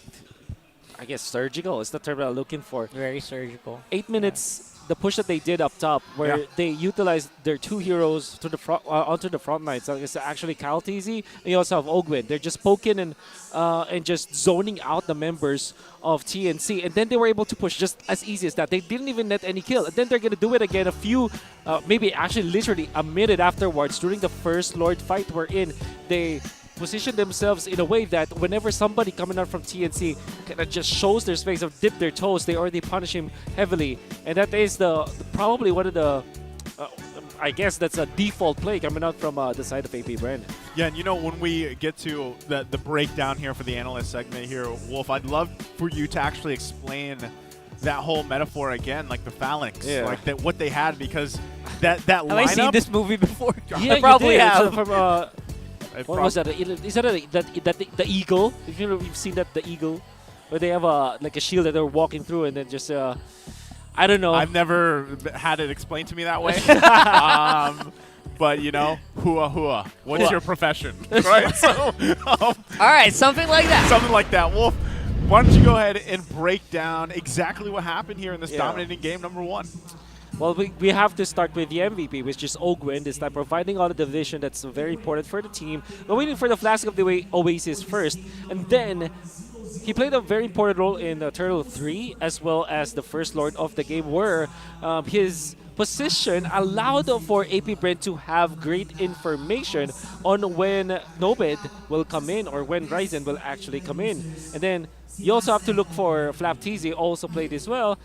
I guess, surgical is the term I'm looking for. Very surgical. 8 minutes, the push that they did up top, where they utilized their 2 heroes to the front, onto the front line. So it's actually Kyle TZ, and you also have Ogwin. They're just poking and just zoning out the members of TNC. And then they were able to push just as easy as that. They didn't even net any kill. And then they're going to do it again a few, maybe actually literally a minute afterwards during the first Lord fight we're in. They position themselves in a way that whenever somebody coming out from TNC kind of just shows their space or dip their toes, they already punish him heavily. And that is probably one of the, I guess that's a default play coming out from the side of AP Brent. Yeah, and when we get to the breakdown here for the analyst segment here, Wolf, I'd love for you to actually explain that whole metaphor again, like the phalanx, like what they had, because that have lineup. I seen this movie before? Yeah, I probably have. From, what was that? Is that the eagle? If you've seen that, the eagle, where they have like a shield that they're walking through, and then just I don't know. I've never had it explained to me that way. But hua hua. What is your profession? Right. So, all right, something like that. Something like that. Wolf, why don't you go ahead and break down exactly what happened here in this dominating game number 1? Well, we have to start with the MVP, which is Ogwin, this time providing all the division that's very important for the team. We're waiting for the Flask of the Oasis first, and then he played a very important role in Turtle 3, as well as the first Lord of the game, where his position allowed for AP Brent to have great information on when Nobed will come in or when Ryzen will actually come in. And then you also have to look for Flap TZ, also played as well.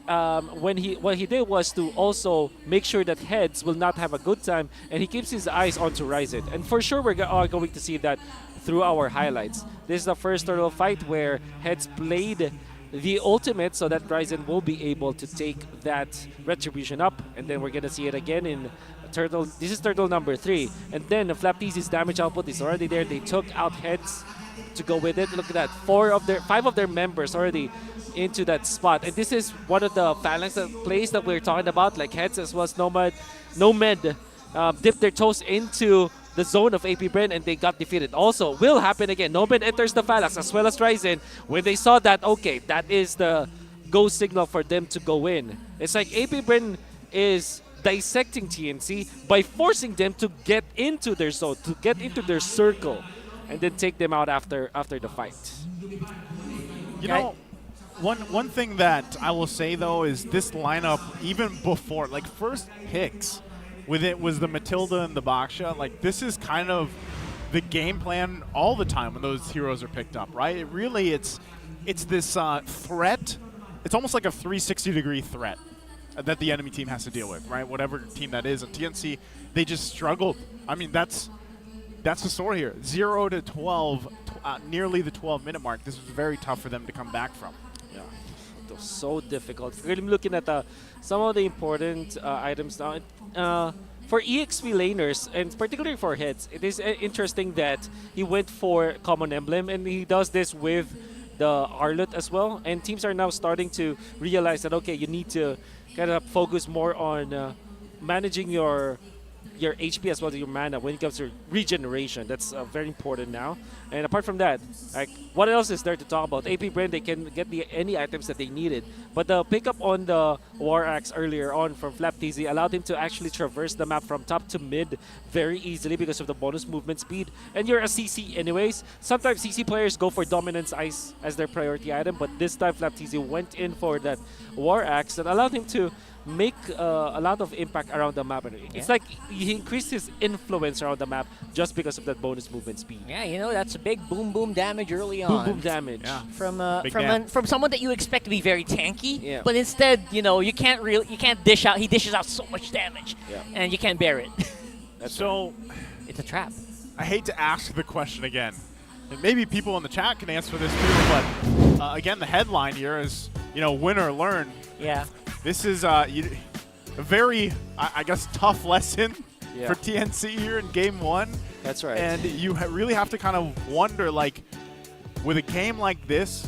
What he did was to also make sure that Heads will not have a good time, and he keeps his eyes onto Ryzen. And for sure, we're going to see that through our highlights. This is the first turtle fight where Heads played the ultimate so that Ryzen will be able to take that retribution up, and then we're gonna see it again in Turtle. This is Turtle number 3, and then the Flapteasy's damage output is already there. They took out heads to go with it. Look at that, 5 of their members already into that spot, and this is one of the phalanx plays that we're talking about, like heads as well as Nomad dipped their toes into the zone of AP Bren and they got defeated. Also, will happen again. Nomad enters the phalanx as well as Ryzen. When they saw that, okay, that is the go signal for them to go in. It's like AP Bren is dissecting TNC by forcing them to get into their zone, to get into their circle, and then take them out after the fight. You know, one thing that I will say though is this lineup, even before, like first picks with it was the Matilda and the Baksha. Like this is kind of the game plan all the time when those heroes are picked up, right? It really, it's this threat. It's almost like a 360-degree threat that the enemy team has to deal with, right? Whatever team that is. And TNC, they just struggled. I mean, that's the story here. 0 to 12, nearly the 12-minute mark. This was very tough for them to come back from. Yeah, it was so difficult. Really looking at some of the important items now. For EXP laners, and particularly for heads, it is interesting that he went for Common Emblem, and he does this with the Arlet as well. And teams are now starting to realize that, okay, you need to kind of focus more on managing your HP as well as your mana when it comes to regeneration. That's very important now. And apart from that, like, what else is there to talk about? AP Bren, they can get any items that they needed. But the pickup on the War Axe earlier on from Flapteasy allowed him to actually traverse the map from top to mid very easily because of the bonus movement speed. And you're a CC anyways. Sometimes CC players go for Dominance Ice as their priority item, but this time Flapteasy went in for that War Axe that allowed him to make a lot of impact around the map. It's like he increased his influence around the map just because of that bonus movement speed. Yeah, you know, that's a big boom damage early on. Boom damage. Yeah. From someone that you expect to be very tanky, Yeah. but instead, you know, you can't dish out. He dishes out so much damage, Yeah. and you can't bear it. So It's a trap. I hate to ask the question again. And maybe people in the chat can answer this too, but again, the headline here is, you know, win or learn. Yeah. This is a very, I guess, tough lesson Yeah. for TNC here in Game 1. That's right. And you really have to kind of wonder, like, with a game like this,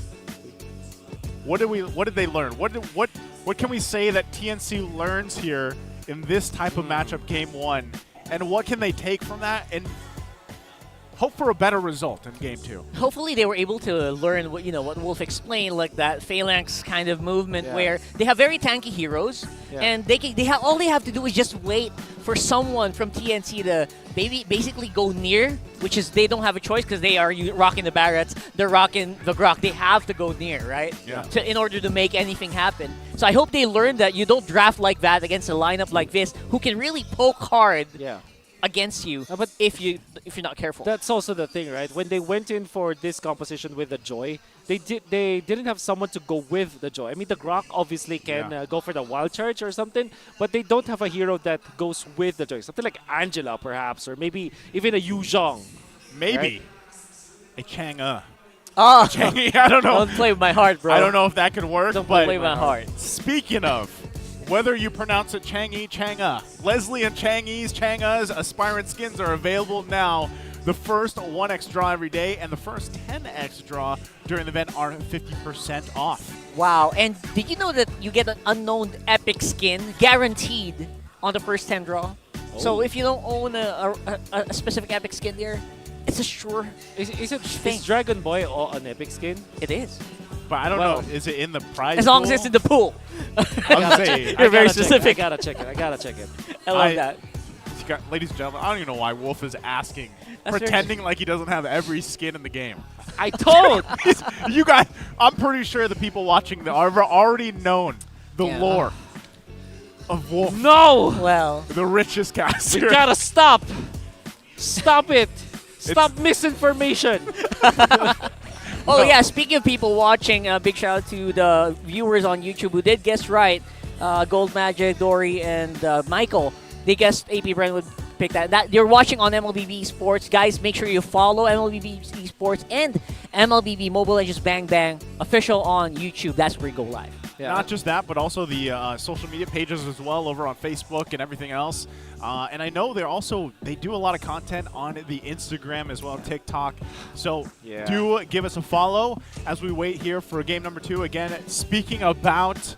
what did they learn? What can we say that TNC learns here in this type of matchup, Game 1? And what can they take from that and hope for a better result in Game 2? Hopefully they were able to learn what what Wolf explained, like that phalanx kind of movement where they have very tanky heroes, and all they have to do is just wait for someone from TNC to basically go near, which is they don't have a choice because they are rocking the Barretts, they're rocking the Grok. They have to go near, right? Yeah. In order to make anything happen. So I hope they learned that you don't draft like that against a lineup like this who can really poke hard. Yeah. Against you, but if you're not careful. That's also the thing, right? When they went in for this composition with the Joy, they didn't have someone to go with the Joy. I mean, the Grok obviously can go for the Wild Charge or something, but they don't have a hero that goes with the Joy. Something like Angela, perhaps, or maybe even a Yu Zhong. Maybe right? a Chang'e. Oh, Chang'e, I don't know. Don't play with my heart, bro. I don't know if that could work. Don't but play with my heart. Speaking of, whether you pronounce it Chang'e, Chang'e, Leslie and Chang'e's aspirant skins are available now. The first 1x draw every day and the first 10x draw during the event are 50% off. Wow, and did you know that you get an unknown epic skin guaranteed on the first 10 draw? Oh. So if you don't own a specific epic skin there, it's a sure Is Dragon Boy an epic skin? It is. But I don't know, is it in the prize As long pool? as it's in the pool. You're very specific. I gotta check it. I love that. Ladies and gentlemen, I don't even know why Wolf is asking, That's pretending like he doesn't have every skin in the game. I told you guys. I'm pretty sure the people watching have already known the Yeah. lore of Wolf. No. Well, the richest caster. We gotta stop. Stop it. Stop misinformation. Oh yeah, speaking of people watching, big shout out to the viewers on YouTube who did guess right. Gold Magic, Dory, and Michael. They guessed AP Bren would pick that. You're watching on MLBB Sports. Guys, make sure you follow MLBB Sports and MLBB Mobile Legends Bang Bang official on YouTube. That's where we go live. Not just that, but also the social media pages as well over on Facebook and everything else. And I know they do a lot of content on the Instagram as well, TikTok. So do give us a follow as we wait here for game number 2. Again, speaking about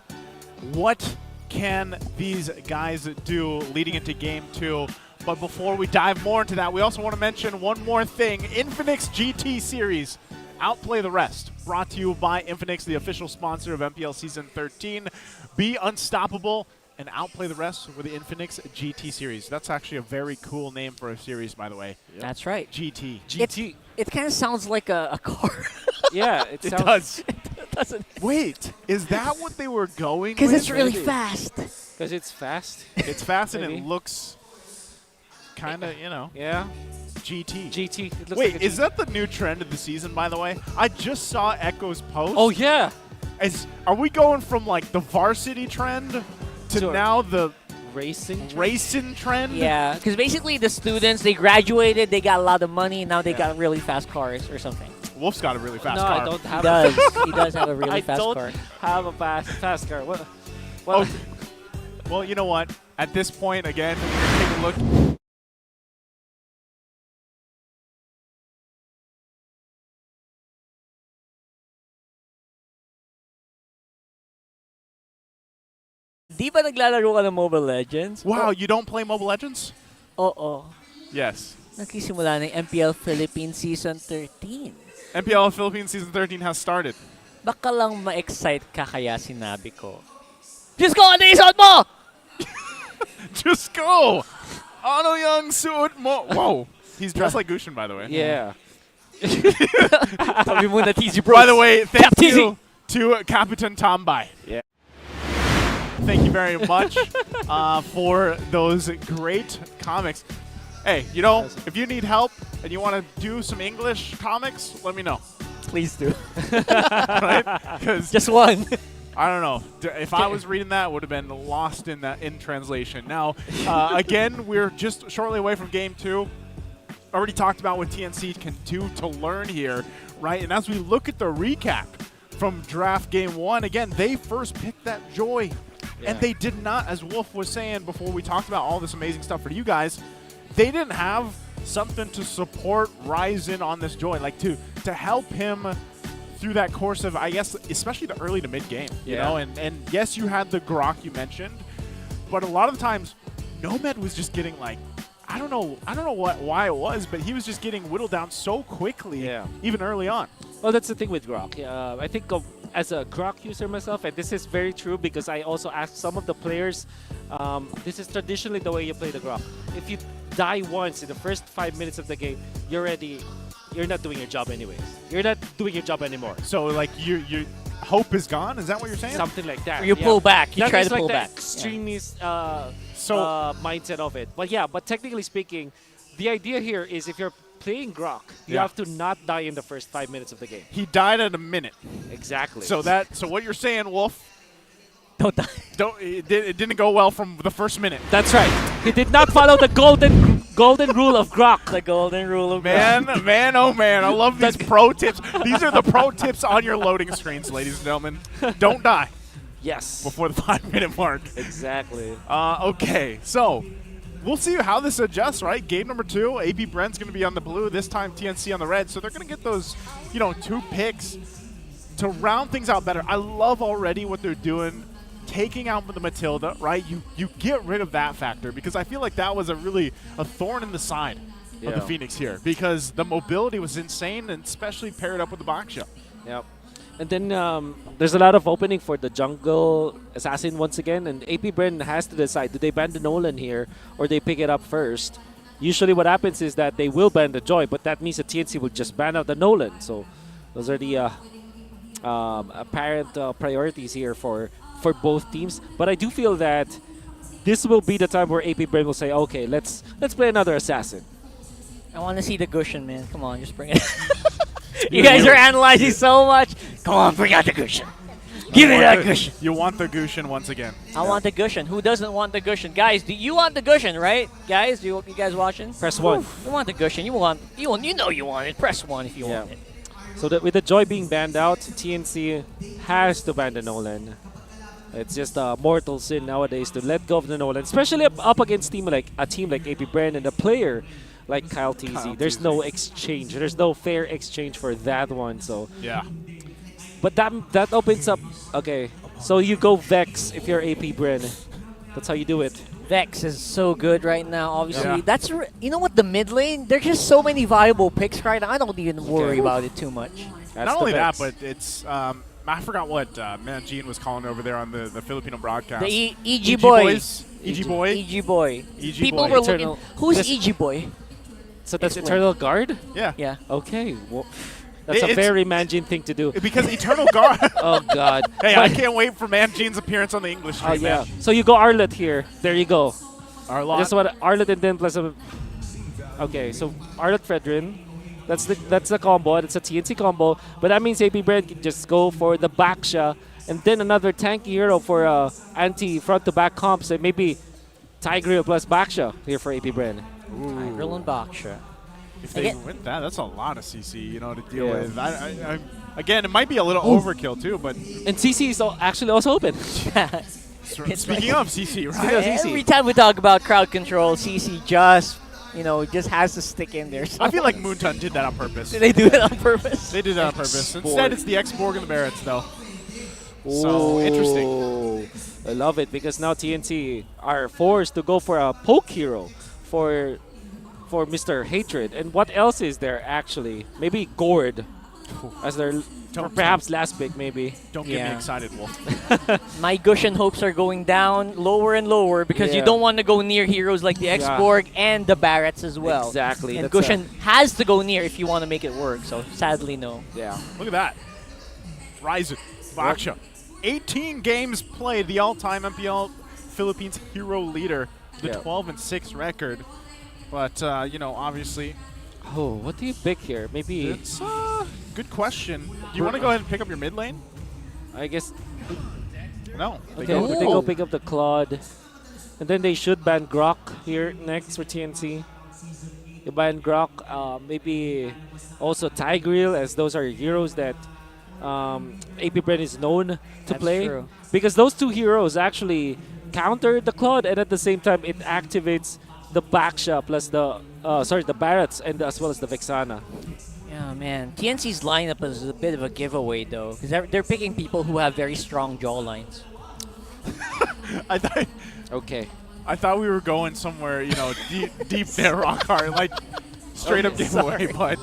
what can these guys do leading into game 2. But before we dive more into that, we also want to mention one more thing. Infinix GT Series. Outplay the rest. Brought to you by Infinix, the official sponsor of MPL Season 13. Be unstoppable and outplay the rest with the Infinix GT Series. That's actually a very cool name for a series, by the way. That's right. GT. GT. It kind of sounds like a car. Yeah, it does. It doesn't. Wait, is that what they were going with? Because it's really fast. Because it's fast. It's fast and it looks kind of, Yeah. GT. GT. It looks Wait, like is that the new trend of the season, by the way? I just saw Echo's post. Oh, yeah. Are we going from, like, the varsity trend to now the racing trend? Yeah, because basically the students, they graduated, they got a lot of money, and now they got really fast cars or something. Wolf's got a really fast no, car. I don't have He does. He does have a really fast car. I don't have a fast car. Well, well, you know what? At this point, again, we're going to take a look. Di ba naglalaro ka ng Mobile Legends? Wow, you don't play Mobile Legends? Oo. Yes. Nagsisimula ng MPL Philippines Season 13. MPL Philippines Season 13 has started. Baka lang ma-excite ka kaya sinabi ko. Diyos ko, ano isuot mo? Just go! Ano yung suot mo? Whoa. He's dressed like Gushin, by the way. Yeah. Sabi mo na TZ Bros. By the way, thank you to Capitan Tambay. Yeah. Thank you very much for those great comics. Hey, if you need help and you want to do some English comics, let me know. Please do. Right? Just one. I don't know. If I was reading that, it would have been lost in translation. Now, again, we're just shortly away from Game 2. Already talked about what TNC can do to learn here, right? And as we look at the recap from Draft Game 1, again, they first picked that Joy. Yeah. And they did not, as Wolf was saying before we talked about all this amazing stuff for you guys, they didn't have something to support Ryzen on this Joy, like to help him through that course of, I guess, especially the early to mid game. You know, and yes, you had the Grok you mentioned, but a lot of the times, Nomad was just getting like, I don't know why it was, but he was just getting whittled down so quickly, even early on. Well, that's the thing with Grok. I think as a Grok user myself, and this is very true because I also asked some of the players, this is traditionally the way you play the Grok. If you die once in the first 5 minutes of the game, you're not doing your job anyways. You're not doing your job anymore. So like your hope is gone? Is that what you're saying? Something like that. Or you pull back. You try to pull back. Extremist mindset of it. But technically speaking, the idea here is if you're playing Grok, you have to not die in the first 5 minutes of the game. He died at a minute. Exactly. So what you're saying, Wolf? Don't die. It didn't go well from the first minute. That's right. He did not follow the golden rule of Grok. The golden rule of Grok. Man, oh man, I love these pro tips. These are the pro tips on your loading screens, ladies and gentlemen. Don't die. Yes. Before the 5 minute mark. Exactly. Okay, so we'll see how this adjusts, right? Game number 2, AP Brent's going to be on the blue, this time TNC on the red. So they're going to get those, 2 picks to round things out better. I love already what they're doing, taking out the Matilda, right? You get rid of that factor because I feel like that was a thorn in the side of the Phoenix here because the mobility was insane and especially paired up with the box shell. Yep. And then there's a lot of opening for the jungle assassin once again, and AP Bren has to decide, do they ban the Nolan here or they pick it up first? Usually what happens is that they will ban the Joy, but that means the TNC will just ban out the Nolan. So those are the apparent priorities here for both teams. But I do feel that this will be the time where AP Bren will say, okay, let's play another assassin. I want to see the Gushin, man. Come on, just bring it. You guys are analyzing so much. Come on, bring out the Gushin. Give me that Gushin. You want the Gushin once again. I want the Gushin. Who doesn't want the Gushin? Guys, do you want the Gushin, right? Guys, you guys watching? Press 1. You want the Gushin. You know you want it. Press 1 if you want it. So with the Joy being banned out, TNC has to ban the Nolan. It's just a mortal sin nowadays to let go of the Nolan, especially up against a team like AP Brand and a player like Kyle TZ. There's no exchange. There's no fair exchange for that one. So yeah. But that opens up. Okay, so you go Vex if you're AP Brand. That's how you do it. Vex is so good right now. Obviously, that's you know what, the mid lane. There's just so many viable picks right now. I don't even worry about it too much. Not only that, but it's I forgot what Gene was calling over there on the Filipino broadcast. The EG Boy. EG Boy. EG Boy. EG People Boy. were looking. Who's EG Boy? So that's Eternal Guard? Yeah. Yeah. Okay. Well, that's a very Manjin thing to do. Because Eternal Guard. Oh God. Hey, I can't wait for Manjin's appearance on the English stream. Yeah. Man. So you go Arlet here. There you go. Arlet. Just what Arlet and then plus a. Okay, so Arlet Fredrin. That's the combo. That's a TNC combo. But that means AP Brand can just go for the Baksha and then another tanky hero for anti front to back comp. So maybe Tigreal plus Baksha here for AP Brand. Tigreal and Baksha. If they win that, that's a lot of CC, to deal with. Again, it might be a little overkill too, but and CC is actually also open. Speaking of CC, right? Every time we talk about crowd control, CC just has to stick in there. So. I feel like Moonton did that on purpose. Did they do it on purpose? They did that on purpose. Instead, it's the X-Borg and the Barretts, though. So interesting. I love it because now TNC are forced to go for a poke hero for Mr. Hatred. And what else is there actually? Maybe Gord as their perhaps last pick, maybe. Don't get me excited, Wolf. My Gushin hopes are going down lower and lower because you don't want to go near heroes like the X-Borg and the Barretts as well. Exactly. And Gushin has to go near if you want to make it work. So sadly, no. Yeah. Look at that. Ryzen, Baksha. 18 games played, the all-time MPL Philippines hero leader, the 12-6 record. But, obviously... Oh, what do you pick here? Maybe... It's good question. Do you want to go ahead and pick up your mid lane? I guess... No. Okay, they go pick up the Claude. And then they should ban Grok here next for TNC. They ban Grok, maybe also Tigreal, as those are heroes that AP Brand is known to play. True. Because those two heroes actually counter the Claude, and at the same time it activates the Baksha plus the the Barretts and as well as the Vexana. Yeah, man. TNC's lineup is a bit of a giveaway though, because they're picking people who have very strong jawlines. Okay. I thought we were going somewhere, deep there, rock hard, like straight up giveaway, but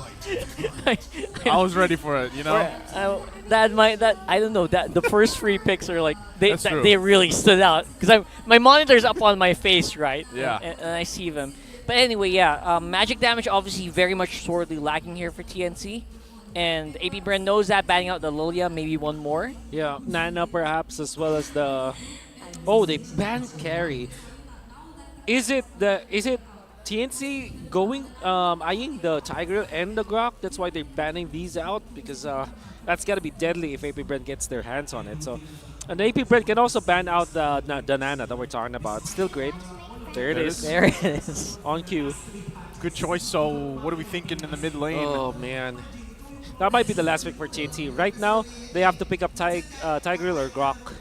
I was ready for it, I don't know, that the first three picks are like they really stood out because my monitor's up on my face, right? Yeah. And I see them. But anyway, yeah, magic damage obviously very much sorely lacking here for TNC. And AP Brand knows that, banning out the Lilia, maybe one more. Yeah, Nana perhaps, as well as the... Oh, they banned Carry. Is it TNC going, eyeing the Tigreal and the Grok? That's why they're banning these out, because that's got to be deadly if AP Brand gets their hands on it. So, and AP Brand can also ban out the Nana that we're talking about. Still great. There it is. There it is. On cue. Good choice. So, what are we thinking in the mid lane? Oh, man. That might be the last pick for TNT. Right now, they have to pick up Tigreal or Grok.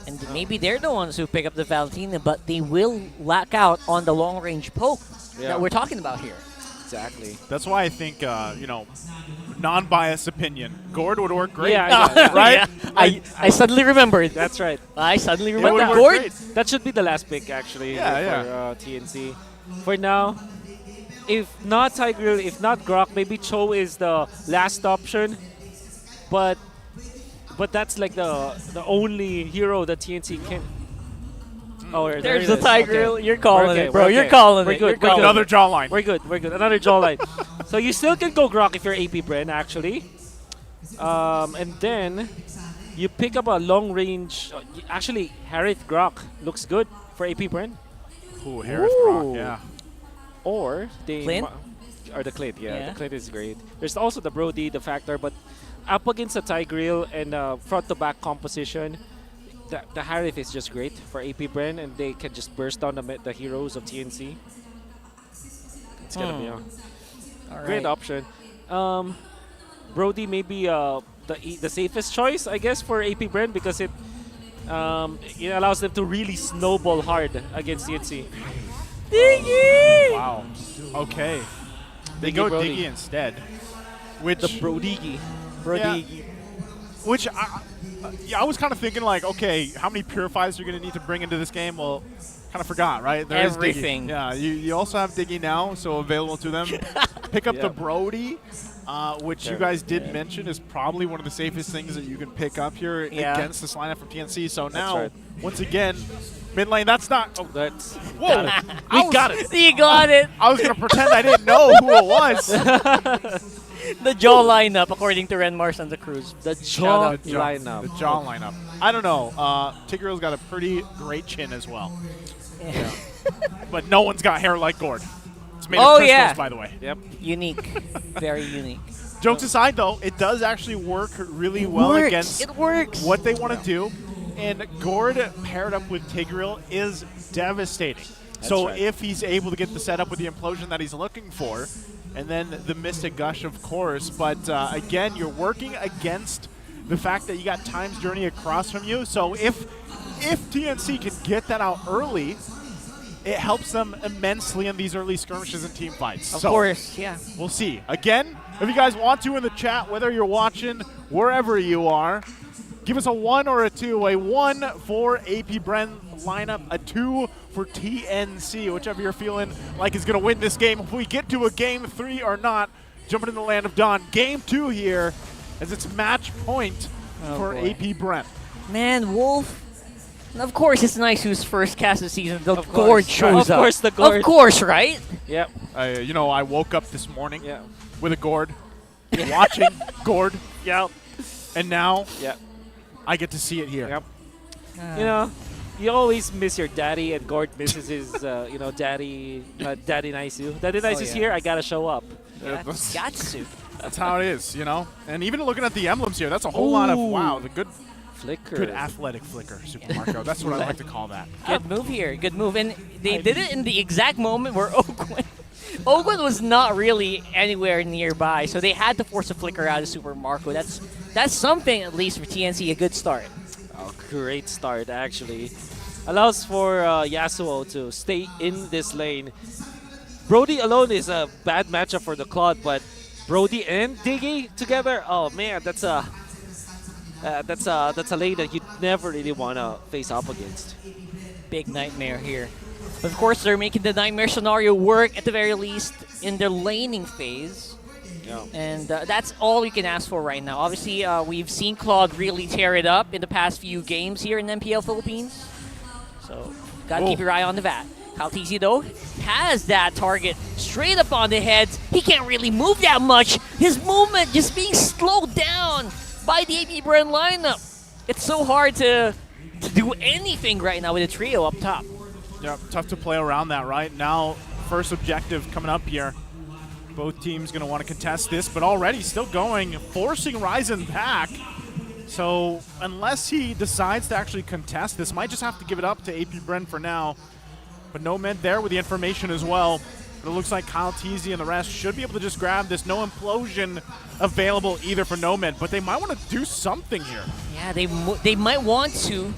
And maybe they're the ones who pick up the Valentina, but they will lack out on the long-range poke that we're talking about here. Exactly. That's why I think, non-biased opinion, Gord would work great. Yeah. Right? Yeah. I suddenly remembered. That's right. I suddenly remembered. Gord? That should be the last pick, actually, for TNC. For now, if not Tigreal, if not Grok, maybe Cho is the last option. But that's like the only hero that TNC can... Oh, there's the Tigreal. Okay. You're calling it, bro. You're calling it. We're good. Another jawline. We're good. Another jawline. So you still can go Grok if you're AP Bren, actually. And then you pick up a long range. Actually, Harith Grok looks good for AP Bren. Ooh, Harith Grok, yeah. Or they... Clint? Or the Clint, yeah. The Clint is great. There's also the Brody, the Factor, but up against a Tigreal and front-to-back composition, the Harith is just great for AP Bren, and they can just burst down the heroes of TNC. It's gonna be a great option. Brody may be the safest choice, I guess, for AP Bren because it allows them to really snowball hard against TNC. Diggy! Wow. Okay. They Diggy go Brody. Diggy instead. Which The Brodigi. Yeah. Which I was kind of thinking like, okay, how many purifiers are you going to need to bring into this game? Well, kind of forgot, right? There is Diggy. Everything. Yeah, you also have Diggy now, so available to them. Pick up the Brody, which you guys did mention is probably one of the safest things that you can pick up here against this lineup from TNC. So now, once again, mid lane, that's not... Oh, that's... Whoa! We got it. You got it. I was going to pretend I didn't know who it was. The jaw lineup, according to Renmar Santa Cruz. The jaw lineup. The jaw lineup. I don't know. Tigreal's got a pretty great chin as well. Yeah. But no one's got hair like Gord. It's made of crystals, by the way. Yep. Unique. Very unique. Jokes aside, though, it does actually work really well against what they want to do. And Gord paired up with Tigreal is devastating. So if he's able to get the setup with the implosion that he's looking for, and then the Mystic Gush, of course. But again, you're working against the fact that you got Time's Journey across from you. So if TNC can get that out early, it helps them immensely in these early skirmishes and team fights. Of course, yeah. We'll see. Again, if you guys want to in the chat, whether you're watching wherever you are, give us a 1 or a 2. A 1 for AP Bren lineup, a 2 for TNC, whichever you're feeling like is going to win this game. If we get to a game 3 or not, jumping in the land of Dawn. Game 2 here as it's match point for AP Bren. Man, Wolf. Of course, it's nice who's first cast of the season. The Gord shows up. Of course, the Gord. Of course, right? Yep. I woke up this morning with a Gord, watching Gord. Yep. And now I get to see it here. Yep. You always miss your daddy, and Gord misses his, daddy nice you. Daddy nice is here, I gotta show up. Got to. That's how it is, And even looking at the emblems here, that's a whole lot of, wow, the good flicker. Good athletic flicker, Super Marco. That's what I like to call that. Good move here. Good move. And they did it in the exact moment where Oakland was not really anywhere nearby, so they had to force a flicker out of Super Marco. That's something, at least for TNC, a good start. Oh, great start, actually. Allows for Yasuo to stay in this lane. Brody alone is a bad matchup for the Claude, but Brody and Diggy together, oh man, that's a lane that you'd never really want to face up against. Big nightmare here. But of course, they're making the nightmare scenario work at the very least in their laning phase. Yeah. And that's all you can ask for right now. Obviously, we've seen Claude really tear it up in the past few games here in MPL Philippines. So, gotta keep your eye on the VAT. Kaltisi, though, has that target straight up on the head. He can't really move that much. His movement just being slowed down by the AP Bren lineup. It's so hard to do anything right now with a trio up top. Yeah, tough to play around that, right? Now, first objective coming up here. Both teams going to want to contest this, but already still going, forcing Ryzen back. So unless he decides to actually contest this, might just have to give it up to AP Bren for now. But Nomad there with the information as well. But it looks like Kyle Teasy and the rest should be able to just grab this. No implosion available either for Nomad, but they might want to do something here. Yeah, they might want to.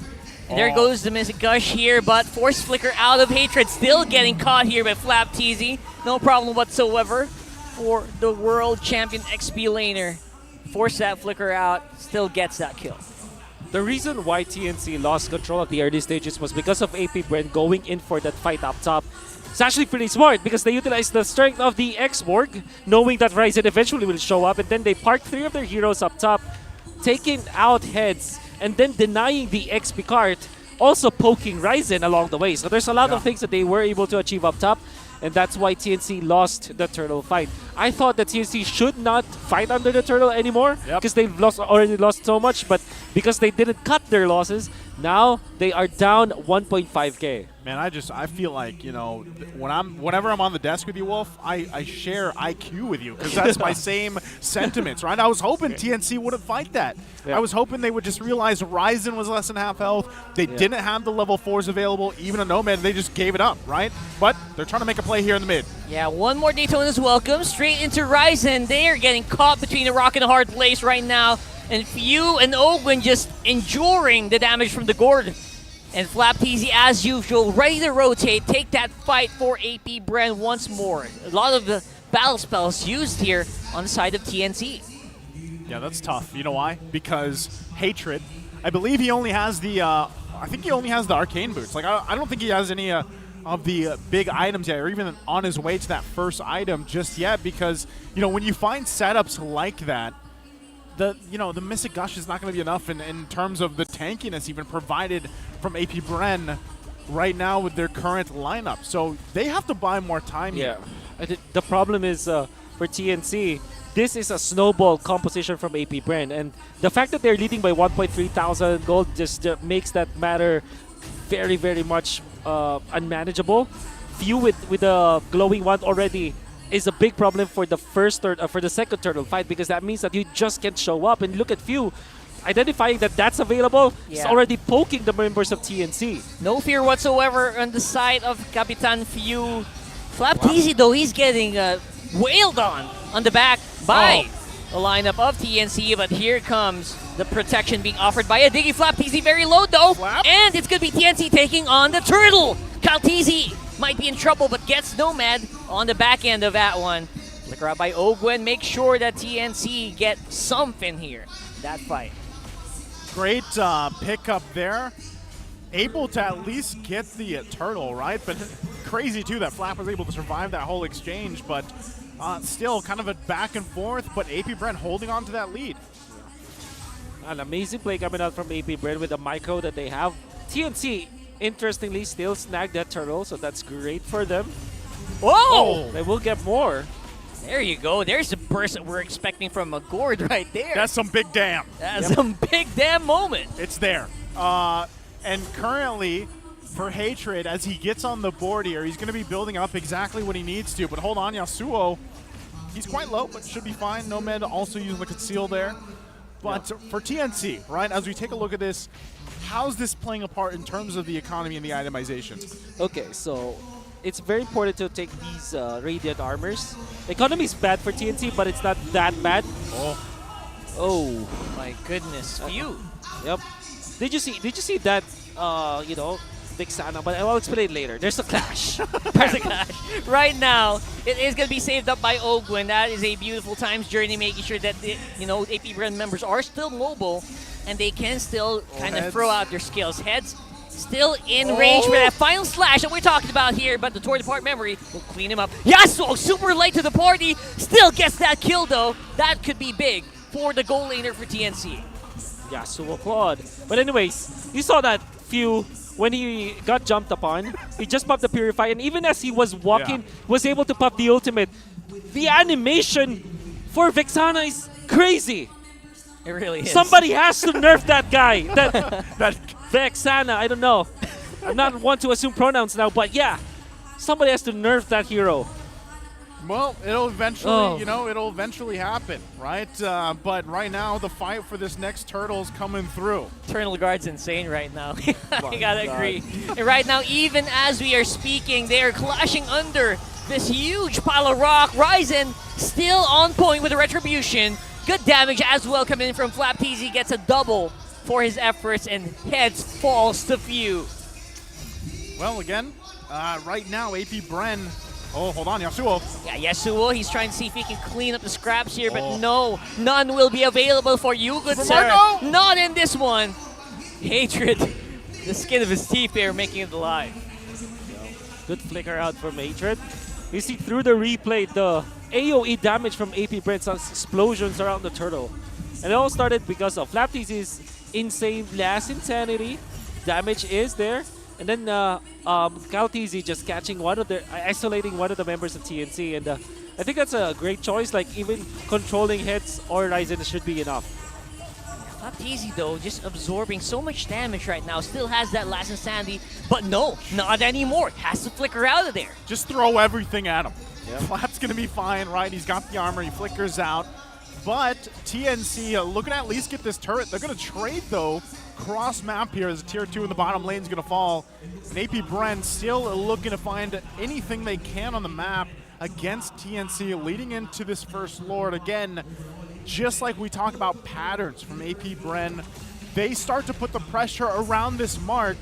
And there goes the Mystic Gush here, but Force Flicker out of Hatred, still getting caught here by Flap Teasy. No problem whatsoever for the world champion XP laner. Force that Flicker out, still gets that kill. The reason why TNC lost control at the early stages was because of AP Bren going in for that fight up top. It's actually pretty smart because they utilized the strength of the X-Borg, knowing that Ryzen eventually will show up, and then they parked 3 of their heroes up top, taking out heads, and then denying the XP cart, also poking Ryzen along the way. So there's a lot of things that they were able to achieve up top, and that's why TNC lost the turtle fight. I thought that TNC should not fight under the turtle anymore because they've already lost so much, but because they didn't cut their losses, now they are down 1.5k. Man, I feel like, you know, whenever I'm on the desk with you, Wolf, I share IQ with you because that's my same sentiments, right? I was hoping TNC wouldn't fight that. I was hoping they would just realize Ryzen was less than half health. They didn't have the level 4s available, even a Nomad. They just gave it up, right? But they're trying to make a play here in the mid. Yeah, one more Daytona's welcome straight into Ryzen. They are getting caught between a rock and a hard place right now. And Few and Ogwin just enduring the damage from the Gord. And Flapteasy, as usual, ready to rotate, take that fight for AP Bren once more. A lot of the battle spells used here on the side of TNC. Yeah, that's tough. You know why? Because Hatred, I believe he only has the, I think he only has the Arcane Boots. Like, I don't think he has any of the big items yet, or even on his way to that first item just yet, because, you know, when you find setups like that, the Mystic Gush is not going to be enough in terms of the tankiness even provided from AP Bren right now with their current lineup. So they have to buy more time here. The problem is for TNC, this is a snowball composition from AP Bren, and the fact that they're leading by 1.3 thousand gold just makes that matter very, very much unmanageable. Few with the glowing wand already is a big problem for the for the second turtle fight, because that means that you just can't show up. And look at Few identifying that that's available. He's already poking the members of TNC. No fear whatsoever on the side of Capitan Few. Flapteasy though, he's getting wailed on the back by the lineup of TNC, but here comes the protection being offered by a Diggy. Flapteasy very low though, and it's gonna be TNC taking on the turtle. Kalteasy might be in trouble, but gets Nomad on the back end of that one. Flicker out by Ogwen. Make sure that TNC get something here. That fight. Great pickup there. Able to at least get the turtle, right? But crazy, too, that Flap was able to survive that whole exchange. But still kind of a back and forth, but AP Bren holding on to that lead. An amazing play coming out from AP Bren with the micro that they have. TNC, interestingly, still snagged that turtle, so that's great for them. Whoa! They will get more. There you go. There's the burst that we're expecting from a Gord right there. That's some big damn. That's some big damn moment. It's there. And currently, for Hatred, as he gets on the board here, he's going to be building up exactly what he needs to. But hold on, Yasuo, he's quite low, but should be fine. Nomad also using the conceal there. But for TNC, right, as we take a look at this, how's this playing a part in terms of the economy and the itemizations? Okay, so it's very important to take these Radiant Armors. The economy is bad for TNC, but it's not that bad. Oh my goodness, Few. Yep. Did you see that? You know, Vixana, but I'll explain later. There's a clash. There's a clash. Right now, it is going to be saved up by Ogwin. That is a beautiful times journey, making sure that the, AP Brand members are still mobile and they can still kind of throw out their skills. Heads still in range for that final slash that we're talking about here, but the Tour Depart memory will clean him up. Yasuo, super late to the party, still gets that kill though. That could be big for the goal laner for TNC. Yasuo Claude. But anyways, you saw that Few when he got jumped upon. He just popped the Purify, and even as he was walking, was able to pop the ultimate. The animation for Vixana is crazy. It really is. Somebody has to nerf that guy. That Vexana, I don't know. I'm not one to assume pronouns now, but yeah. Somebody has to nerf that hero. Well, it'll eventually, it'll eventually happen, right? But right now, the fight for this next turtle's coming through. Eternal Guard's insane right now. I gotta agree. And right now, even as we are speaking, they are clashing under this huge pile of rock. Ryzen still on point with the Retribution. Good damage as well coming in from Flapteasy. Gets a double for his efforts and heads falls to Few. Well, again, right now, AP Bren. Oh, hold on, Yasuo. Yeah, Yasuo, he's trying to see if he can clean up the scraps here, but no, none will be available for you, good sir. Not in this one. Hatred, the skin of his teeth there, making it alive. Good flicker out from Hatred. You see through the replay, the AoE damage from AP Brent's explosions around the turtle. And it all started because of Flapteasy's insane last insanity. Damage is there. And then Kalteasy just catching isolating one of the members of TNC, and I think that's a great choice. Like, even controlling hits or Ryzen should be enough. Not easy though, just absorbing so much damage right now. Still has that last insanity, but no, not anymore. Has to flicker out of there. Just throw everything at him. Flap's gonna be fine, right? He's got the armor, he flickers out. But TNC looking to at least get this turret. They're gonna trade though. Cross map here as tier 2 in the bottom lane is gonna fall. And AP Bren still looking to find anything they can on the map against TNC leading into this first Lord. Again, just like we talk about patterns from AP Bren, they start to put the pressure around this mark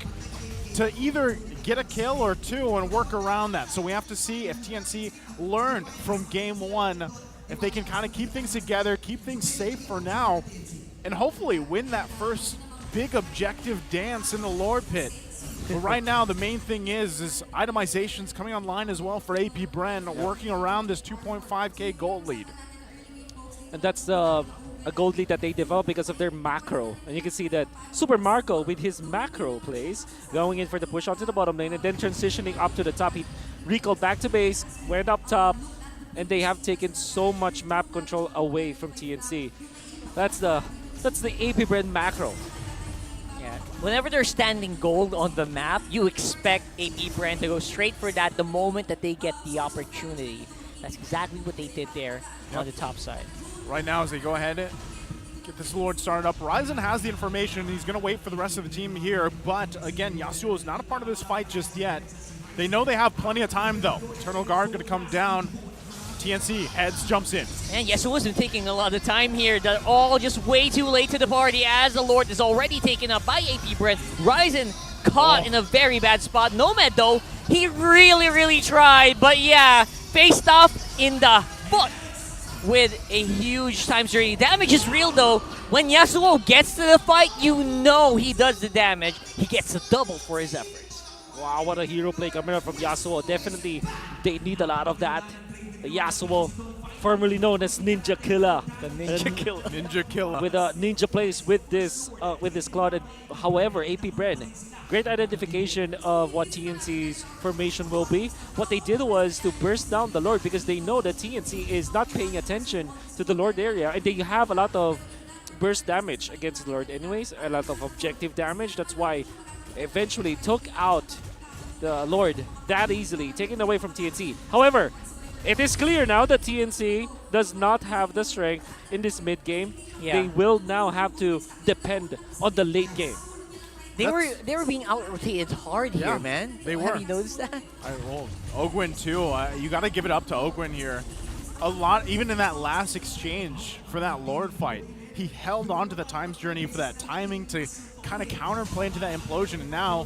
to either get a kill or two and work around that. So we have to see if TNC learned from game 1, if they can kind of keep things together, keep things safe for now, and hopefully win that first big objective dance in the Lord Pit. But right now, the main thing is itemizations coming online as well for AP Bren, working around this 2.5k gold lead. And that's a gold lead that they developed because of their macro. And you can see that Super Marco with his macro plays, going in for the push onto the bottom lane and then transitioning up to the top. He recalled back to base, went up top, and they have taken so much map control away from TNC. That's the AP Bren macro. Yeah. Whenever they're standing gold on the map, you expect AP Bren to go straight for that the moment that they get the opportunity. That's exactly what they did there on the top side. Right now, as they go ahead and get this Lord started up, Ryzen has the information, and he's going to wait for the rest of the team here. But again, Yasuo is not a part of this fight just yet. They know they have plenty of time, though. Eternal Guard going to come down. TNC heads, jumps in. And Yasuo wasn't taking a lot of time here. They're all just way too late to the party as the Lord is already taken up by AP Bren. Ryzen caught in a very bad spot. Nomad, though, he really tried. But yeah, faced off in the foot with a huge times journey. Damage is real though. When Yasuo gets to the fight, you know he does the damage. He gets a double for his efforts. Wow, what a hero play coming up from Yasuo. Definitely, they need a lot of that. The Yasuo, formerly known as Ninja Killer. The Ninja Killer. Ninja Killer. With ninja plays with this Claude. However, AP Bren, great identification of what TNC's formation will be. What they did was to burst down the Lord because they know that TNC is not paying attention to the Lord area, and they have a lot of burst damage against the Lord anyways, a lot of objective damage. That's why eventually took out the Lord that easily, taken away from TNC. However, it is clear now that TNC does not have the strength in this mid game. Yeah. They will now have to depend on the late game. They were being out-rotated hard here, man. They were. Have you noticed that? I rolled. Ogwin too. You got to give it up to Ogwin here. A lot, even in that last exchange for that Lord fight, he held on to the times journey for that timing to kind of counterplay into that implosion, and now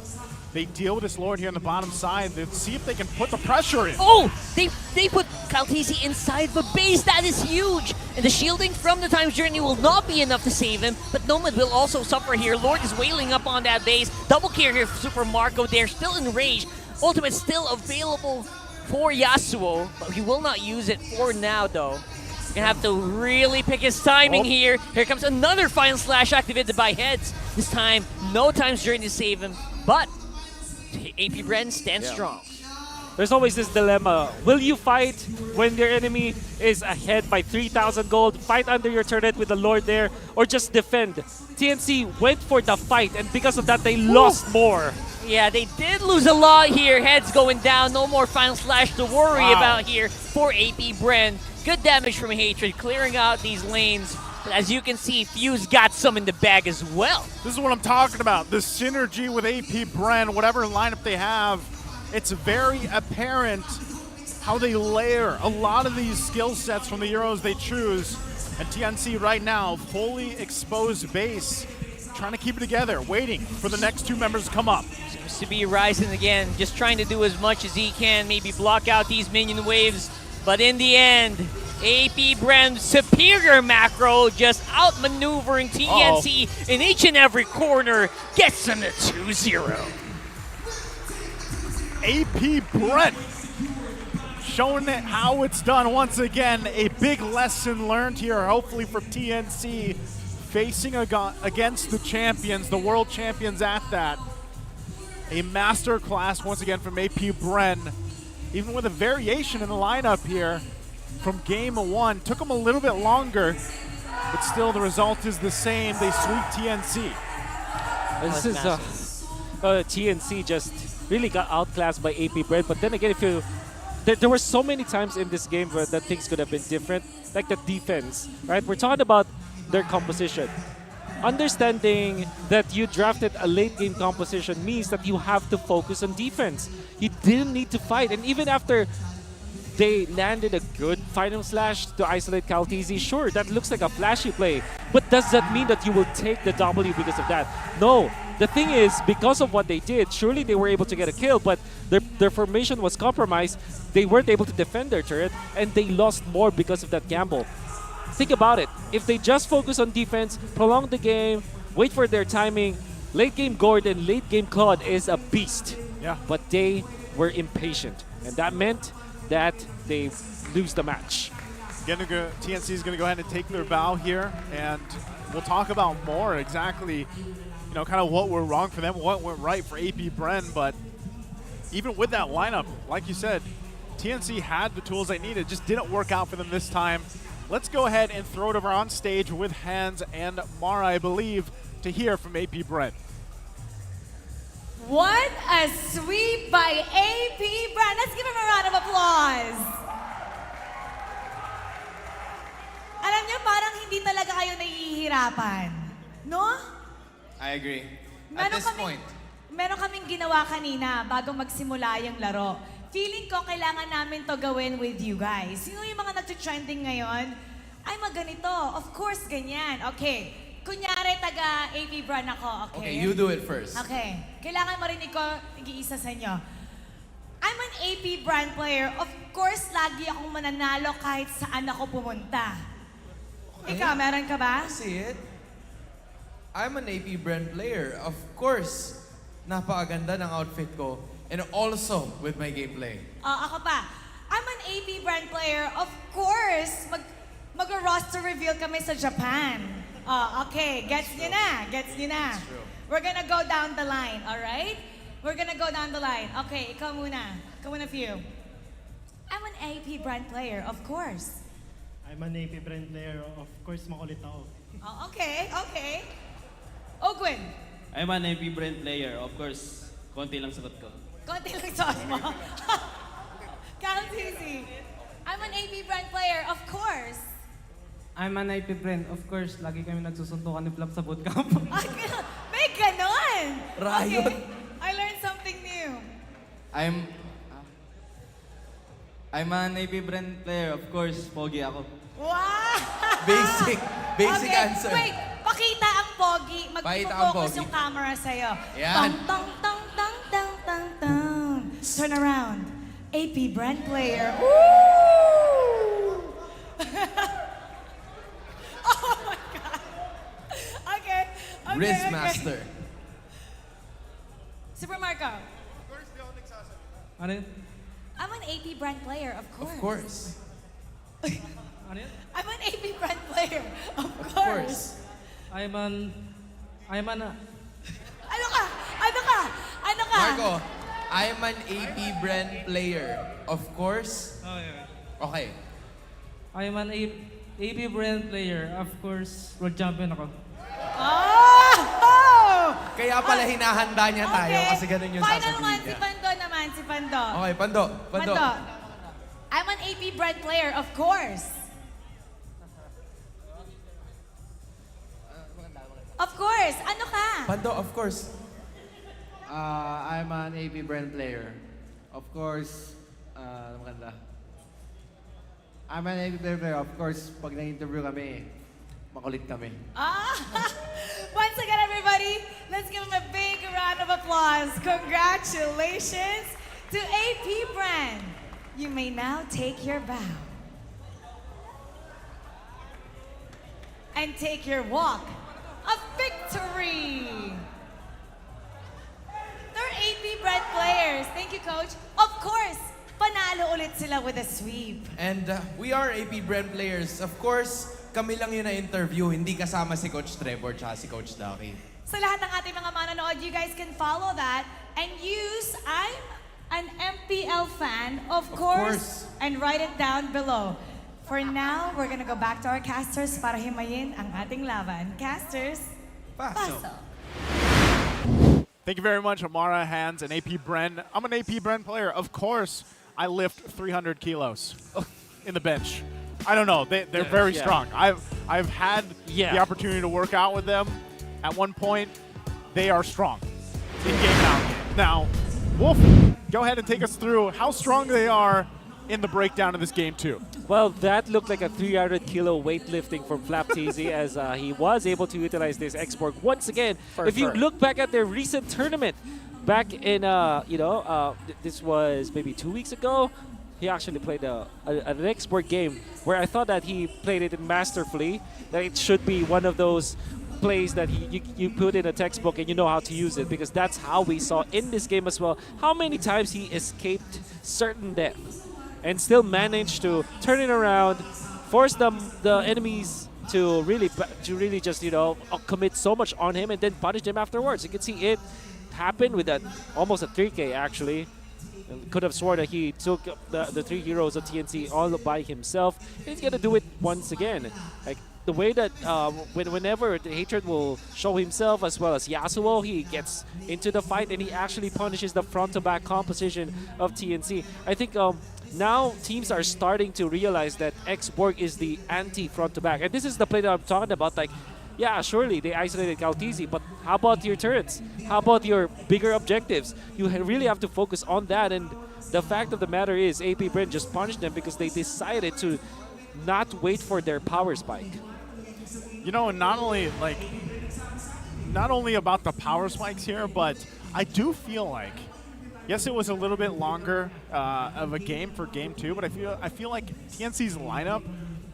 they deal with this Lord here on the bottom side. Let's see if they can put the pressure in. Oh, they put Kaltisi inside the base. That is huge. And the shielding from the times journey will not be enough to save him, but Nomad will also suffer here. Lord is wailing up on that base. Double kill here for Super Marco. They're still in range. Ultimate still available for Yasuo, but he will not use it for now, though. Gonna have to really pick his timing here. Here comes another Final Slash activated by Heads. This time, no times journey to save him, but AP Bren stands strong. There's always this dilemma. Will you fight when your enemy is ahead by 3,000 gold, fight under your turret with the Lord there, or just defend? TNC went for the fight, and because of that, they lost more. Yeah, they did lose a lot here. Heads going down. No more Final Slash to worry about here for AP Bren. Good damage from Hatred, clearing out these lanes. But as you can see, Fuse got some in the bag as well. This is what I'm talking about. The synergy with AP Bren, whatever lineup they have, it's very apparent how they layer a lot of these skill sets from the heroes they choose. And TNC right now, fully exposed base, trying to keep it together, waiting for the next two members to come up. Seems to be Ryzen again, just trying to do as much as he can, maybe block out these minion waves. But in the end, AP Bren's superior macro just outmaneuvering TNC in each and every corner, gets them to 2-0. AP Bren showing it how it's done once again. A big lesson learned here, hopefully for TNC, facing against the champions, the world champions at that. A master class once again from AP Bren. Even with a variation in the lineup here, from game 1. Took them a little bit longer, but still the result is the same. They sweep TNC. This is TNC just really got outclassed by AP Bread. But then again, if you there were so many times in this game where that things could have been different, like the defense, right? We're talking about their composition. Understanding that you drafted a late game composition means that you have to focus on defense. You didn't need to fight, and even after they landed a good final slash to isolate Caltese, sure, that looks like a flashy play, but does that mean that you will take the W because of that? No. The thing is, because of what they did, surely they were able to get a kill, but their formation was compromised. They weren't able to defend their turret, and they lost more because of that gamble. Think about it. If they just focus on defense, prolong the game, wait for their timing, late game Gordon, late game Claude is a beast. Yeah. But they were impatient, and that meant that they lose the match. TNC is going to go ahead and take their bow here, and we'll talk about more exactly, kind of what went wrong for them, what went right for AP Bren. But even with that lineup, like you said, TNC had the tools they needed, just didn't work out for them this time. Let's go ahead and throw it over on stage with Hans and Mara, I believe, to hear from AP Bren. What a sweep by AP Bren. Let's give him a round of applause. Alam niyo, parang hindi talaga kayo nahihirapan. No? I agree. At this point. Meron kaming ginawa kanina bago magsimula yung laro. Feeling ko kailangan namin to gawin with you guys. Sino yung mga nag-trending ngayon? Ay, maganito. Of course, ganyan. Okay. Kunyari, taga AP Bren ako. Okay? Okay, you do it first. Okay. Kailangan marinig ko nag-iisa sa inyo. I'm an AP Bren player. Of course, lagi akong mananalo kahit saan ako pumunta. Okay. Ikaw, meron ka ba? I see it. I'm an AP Bren player. Of course, napakaganda ng outfit ko. And also with my gameplay. Ako pa. I'm an AP Bren player. Of course, mag-roster reveal kami sa Japan. Okay. Gets nyo na. Gets nyo na. We're gonna go down the line, alright? We're gonna go down the line. Okay, ikaw muna. Ikaw muna, few. I'm an AP Bren player, of course. I'm an AP Bren player. Of course, makulit ako. Okay. Ogwin. I'm an AP Bren player. Of course, konti lang sagot ko. Konti lang sauce mo. Caltese. I'm an AP Bren player, of course. I'm an AP Bren. Of course, lagi kami nagsusuntukan ni Flap sa bootcamp. May ganon! Riot. Okay. I learned something new. I'm an AP Bren player. Of course, pogi ako. Wow! Basic okay, answer. Wait, pakita ang pogi. Mag-focus yung camera sa'yo. Yan. Tong, tong, tong, tong, tong, tong. Turn around. AP Bren player. Woo! Oh my God. Okay. Riz Master. Super Marco. Ano yun? I'm an AP Bren player, of course. Of course. Ano yun? I'm an AP Bren player, of course. I'm an... Ano ka? Marco, I'm an AP Bren player. Of course. Okay. I'm an AP Bren player. Of course, world champion ako. Oh! Kaya pala hinahanda niya tayo kasi ganun yung Final sasabihin one, niya. si Pando naman, si Pando. Okay, Pando. I'm an AP Bren player, of course. Of course. Ano ka? Pando, of course. I'm an AP Bren player. Of course, maganda. I'm an AP Bren player. Of course, pag na-interview kami, makulit kami. Once again, everybody, let's give him a big round of applause. Congratulations to AP Bren. You may now take your bow. And take your walk of victory. They're AP Bren players. Thank you, Coach. Of course, panalo ulit sila with a sweep. And we are AP Bren players. Of course, kami lang yun na-interview, hindi kasama si Coach Trevor tsaka si Coach Daki. Sa lahat ng ating mga manonood, you guys can follow that and use I'm an MPL fan, of course, and write it down below. For now, we're gonna go back to our casters para himayin ang ating laban. Casters, paso. Thank you very much, Amara, Hans, and AP Bren. I'm an AP Bren player. Of course, I lift 300 kilos in the bench. I don't know. They're very strong. I've had the opportunity to work out with them. At one point, they are strong. In-game and out-game. Now, Wolf, go ahead and take us through how strong they are in the breakdown of this game, too. Well, that looked like a 300 kilo weightlifting from Flapteasy as he was able to utilize this X-Borg once again. If you look back at their recent tournament, back in, this was maybe 2 weeks ago, he actually played an X-Borg game where I thought that he played it masterfully, that it should be one of those plays that you put in a textbook and you know how to use it, because that's how we saw in this game as well how many times he escaped certain death and still managed to turn it around, force the enemies to really just commit so much on him and then punish them afterwards. You can see it happen with that almost a 3K actually. Could have sworn that he took the 3 heroes of TNC all by himself. He's gonna do it once again. Like the way that whenever the Hatred will show himself, as well as Yasuo, he gets into the fight and he actually punishes the front-to-back composition of TNC. I think now teams are starting to realize that X-Borg is the anti-front-to-back. And this is the play that I'm talking about. Like, yeah, surely they isolated Kautisi, but how about your turrets? How about your bigger objectives? You really have to focus on that. And the fact of the matter is, AP Bren just punished them because they decided to not wait for their power spike. You know, and not only about the power spikes here, but I do feel like, yes, it was a little bit longer of a game for game 2, but I feel like TNC's lineup,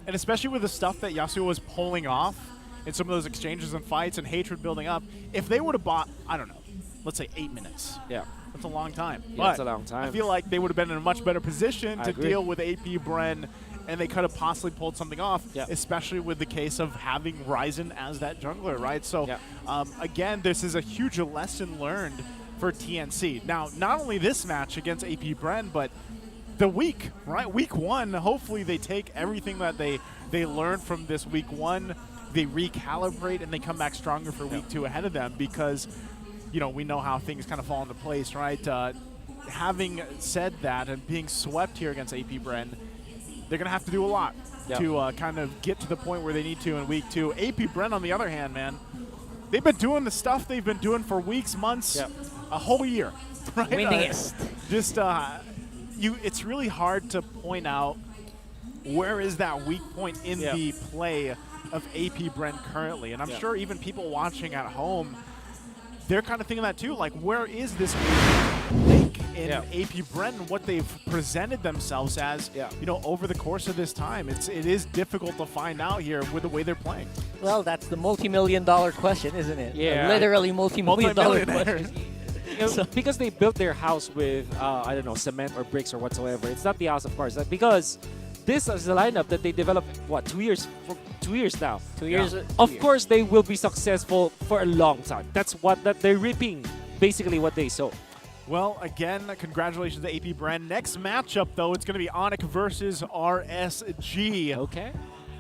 and especially with the stuff that Yasuo was pulling off in some of those exchanges and fights and Hatred building up, if they would have bought, I don't know, let's say 8 minutes. Yeah. That's a long time. Yeah, but that's a long time. I feel like they would have been in a much better position to agree. deal with AP Bren, and they could have possibly pulled something off, especially with the case of having Ryzen as that jungler, right? So, again, this is a huge lesson learned for TNC. Now, not only this match against AP Bren, but the week, right? Week 1, hopefully they take everything that they learned from this week 1, they recalibrate, and they come back stronger for week 2 ahead of them, because, you know, we know how things kind of fall into place, right? Having said that and being swept here against AP Bren, they're going to have to do a lot to kind of get to the point where they need to in week 2. AP Bren, on the other hand, man, they've been doing the stuff they've been doing for weeks, months, a whole year, right? Winningest. It's really hard to point out where is that weak point in the play of AP Bren currently. And I'm sure even people watching at home, they're kind of thinking that too. Like, where is this link in AP Bren and what they've presented themselves as, you know, over the course of this time? It is difficult to find out here with the way they're playing. Well, that's the multi-million-dollar question, isn't it? Yeah. Literally multi-million-dollar question. You know, because they built their house with, I don't know, cement or bricks or whatsoever. It's not the house of cards. Because this is the lineup that they developed, what, 2 years? 2 years now. 2 years. Of course, they will be successful for a long time. That's what they're reaping, basically what they sow. Well, again, congratulations to AP Bren. Next matchup, though, it's going to be ONIC versus RSG. Okay.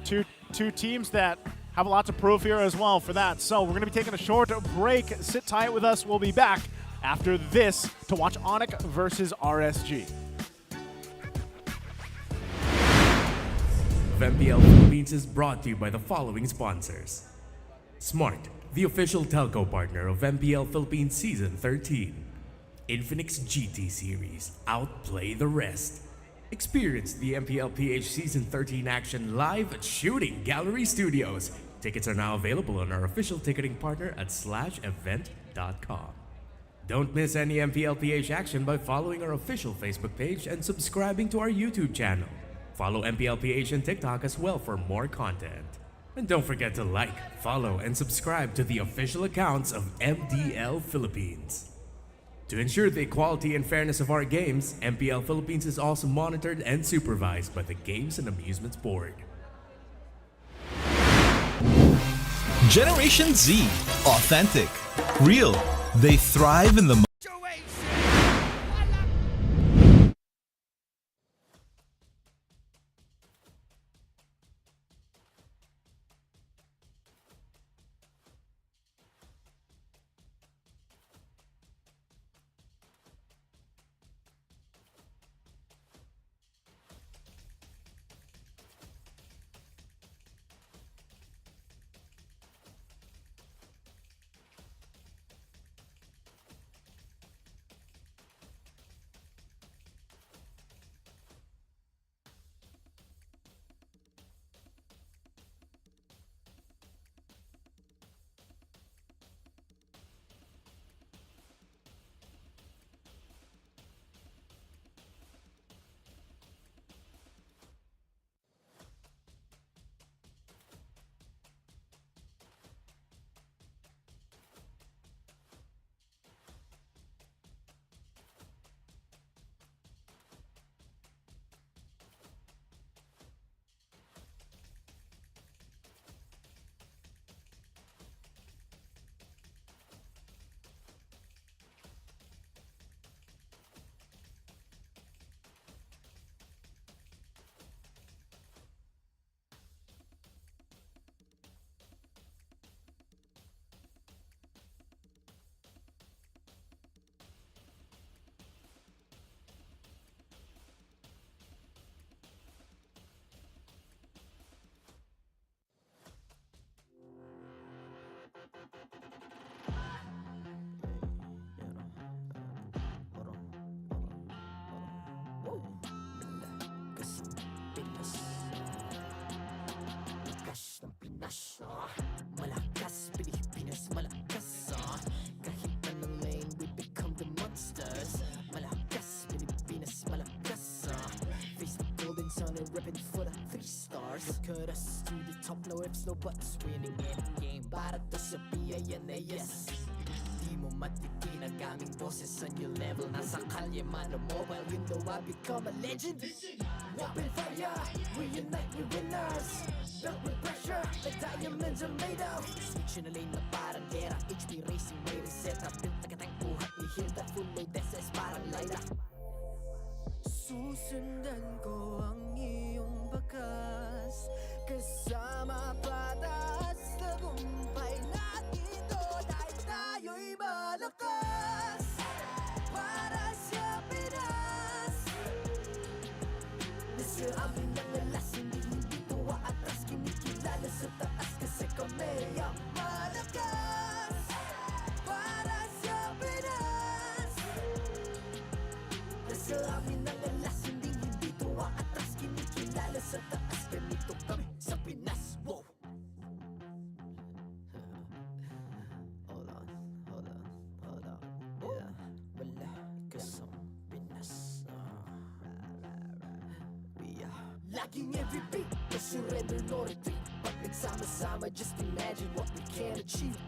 Two teams that have a lot to prove here as well for that. So we're going to be taking a short break. Sit tight with us. We'll be back after this to watch ONIC versus RSG. MPL Philippines is brought to you by the following sponsors. Smart, the official telco partner of MPL Philippines Season 13. Infinix GT Series, outplay the rest. Experience the MPL PH Season 13 action live at Shooting Gallery Studios. Tickets are now available on our official ticketing partner at /event.com. Don't miss any MPL PH action by following our official Facebook page and subscribing to our YouTube channel. Follow MPL PH on TikTok as well for more content. And don't forget to like, follow, and subscribe to the official accounts of MDL Philippines. To ensure the equality and fairness of our games, MPL Philippines is also monitored and supervised by the Games and Amusements Board. Generation Z. Authentic. Real. They thrive in the Pinas. Lakas ng Pinas. Malakas, Pilipinas, malakas. Kahit anong lane, we become the monsters. Malakas, Pilipinas, malakas. Face the golden sun and ripping for the 3 stars. Look at us to the top, no ifs, no buts. Winning any game, para to sa PINAS. Di mo matitinag aming boses sa new level. Nasa kalye man o mobile, you know I become a legend. Open fire, we unite, we winners. Built with pressure, the diamonds are made of. Switch na lane na parang gera. HP racing, may reset up. Built na katang buhat ni Hilda. Full load SS parang Lyra. Susundan ko ang iyong bakas. Kasama patas, tagumpay natin ito. Dahil tayo'y malakas. Para sa Pinas. Nasa amin ang alas, hindi ko atras. Kinikilala sa taas kasi kami ang malakas. Para sa Pinas. Nasa amin ang alas, hindi ko atras. Kinikilala sa taas, ganito kami sa Pinas. Wow! Hold on. Yeah, malakas ang Pinas. We are laging every beat, no surrender, no retreat. Pag nagsama-sama, just imagine what we can achieve.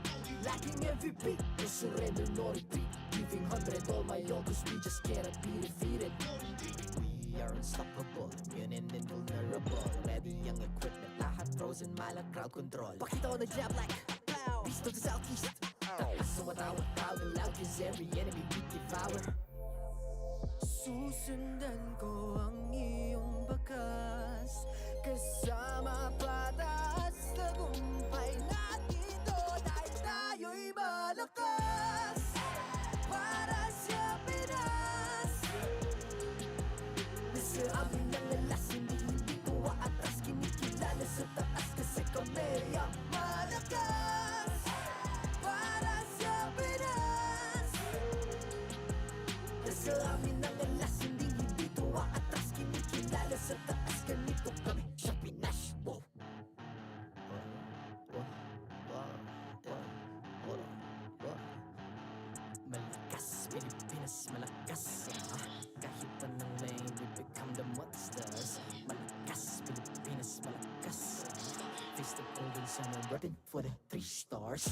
Lacking every beat, no surrender, no retreat. Giving 100 all my all, cause we just cannot be defeated. We are unstoppable, immune and invulnerable. Ready ang equipment, lahat frozen, malang crowd control. Pakita ko na jab like pow, beast of the southeast. Taas sa matawag, proud and loud, cause every enemy we devour. Susundan ko ang iyong bakas. Kasama patas, tagumpay natin ito. Dahil tayo'y malakas. Para sa Pinas. Nasa amin ang alas, hindi ko atras. Kinikilala sa taas kasi kami ang malakas. Para sa Pinas. Nasa amin ang alas, hindi ko atras. Kinikilala sa taas, ganito kami sa Pinas. Wow! Malakas, Pilipinas, malakas. Kahit anong lane, we become the monsters. Malakas, Pilipinas, malakas. Face the golden sun and repping for the 3 stars.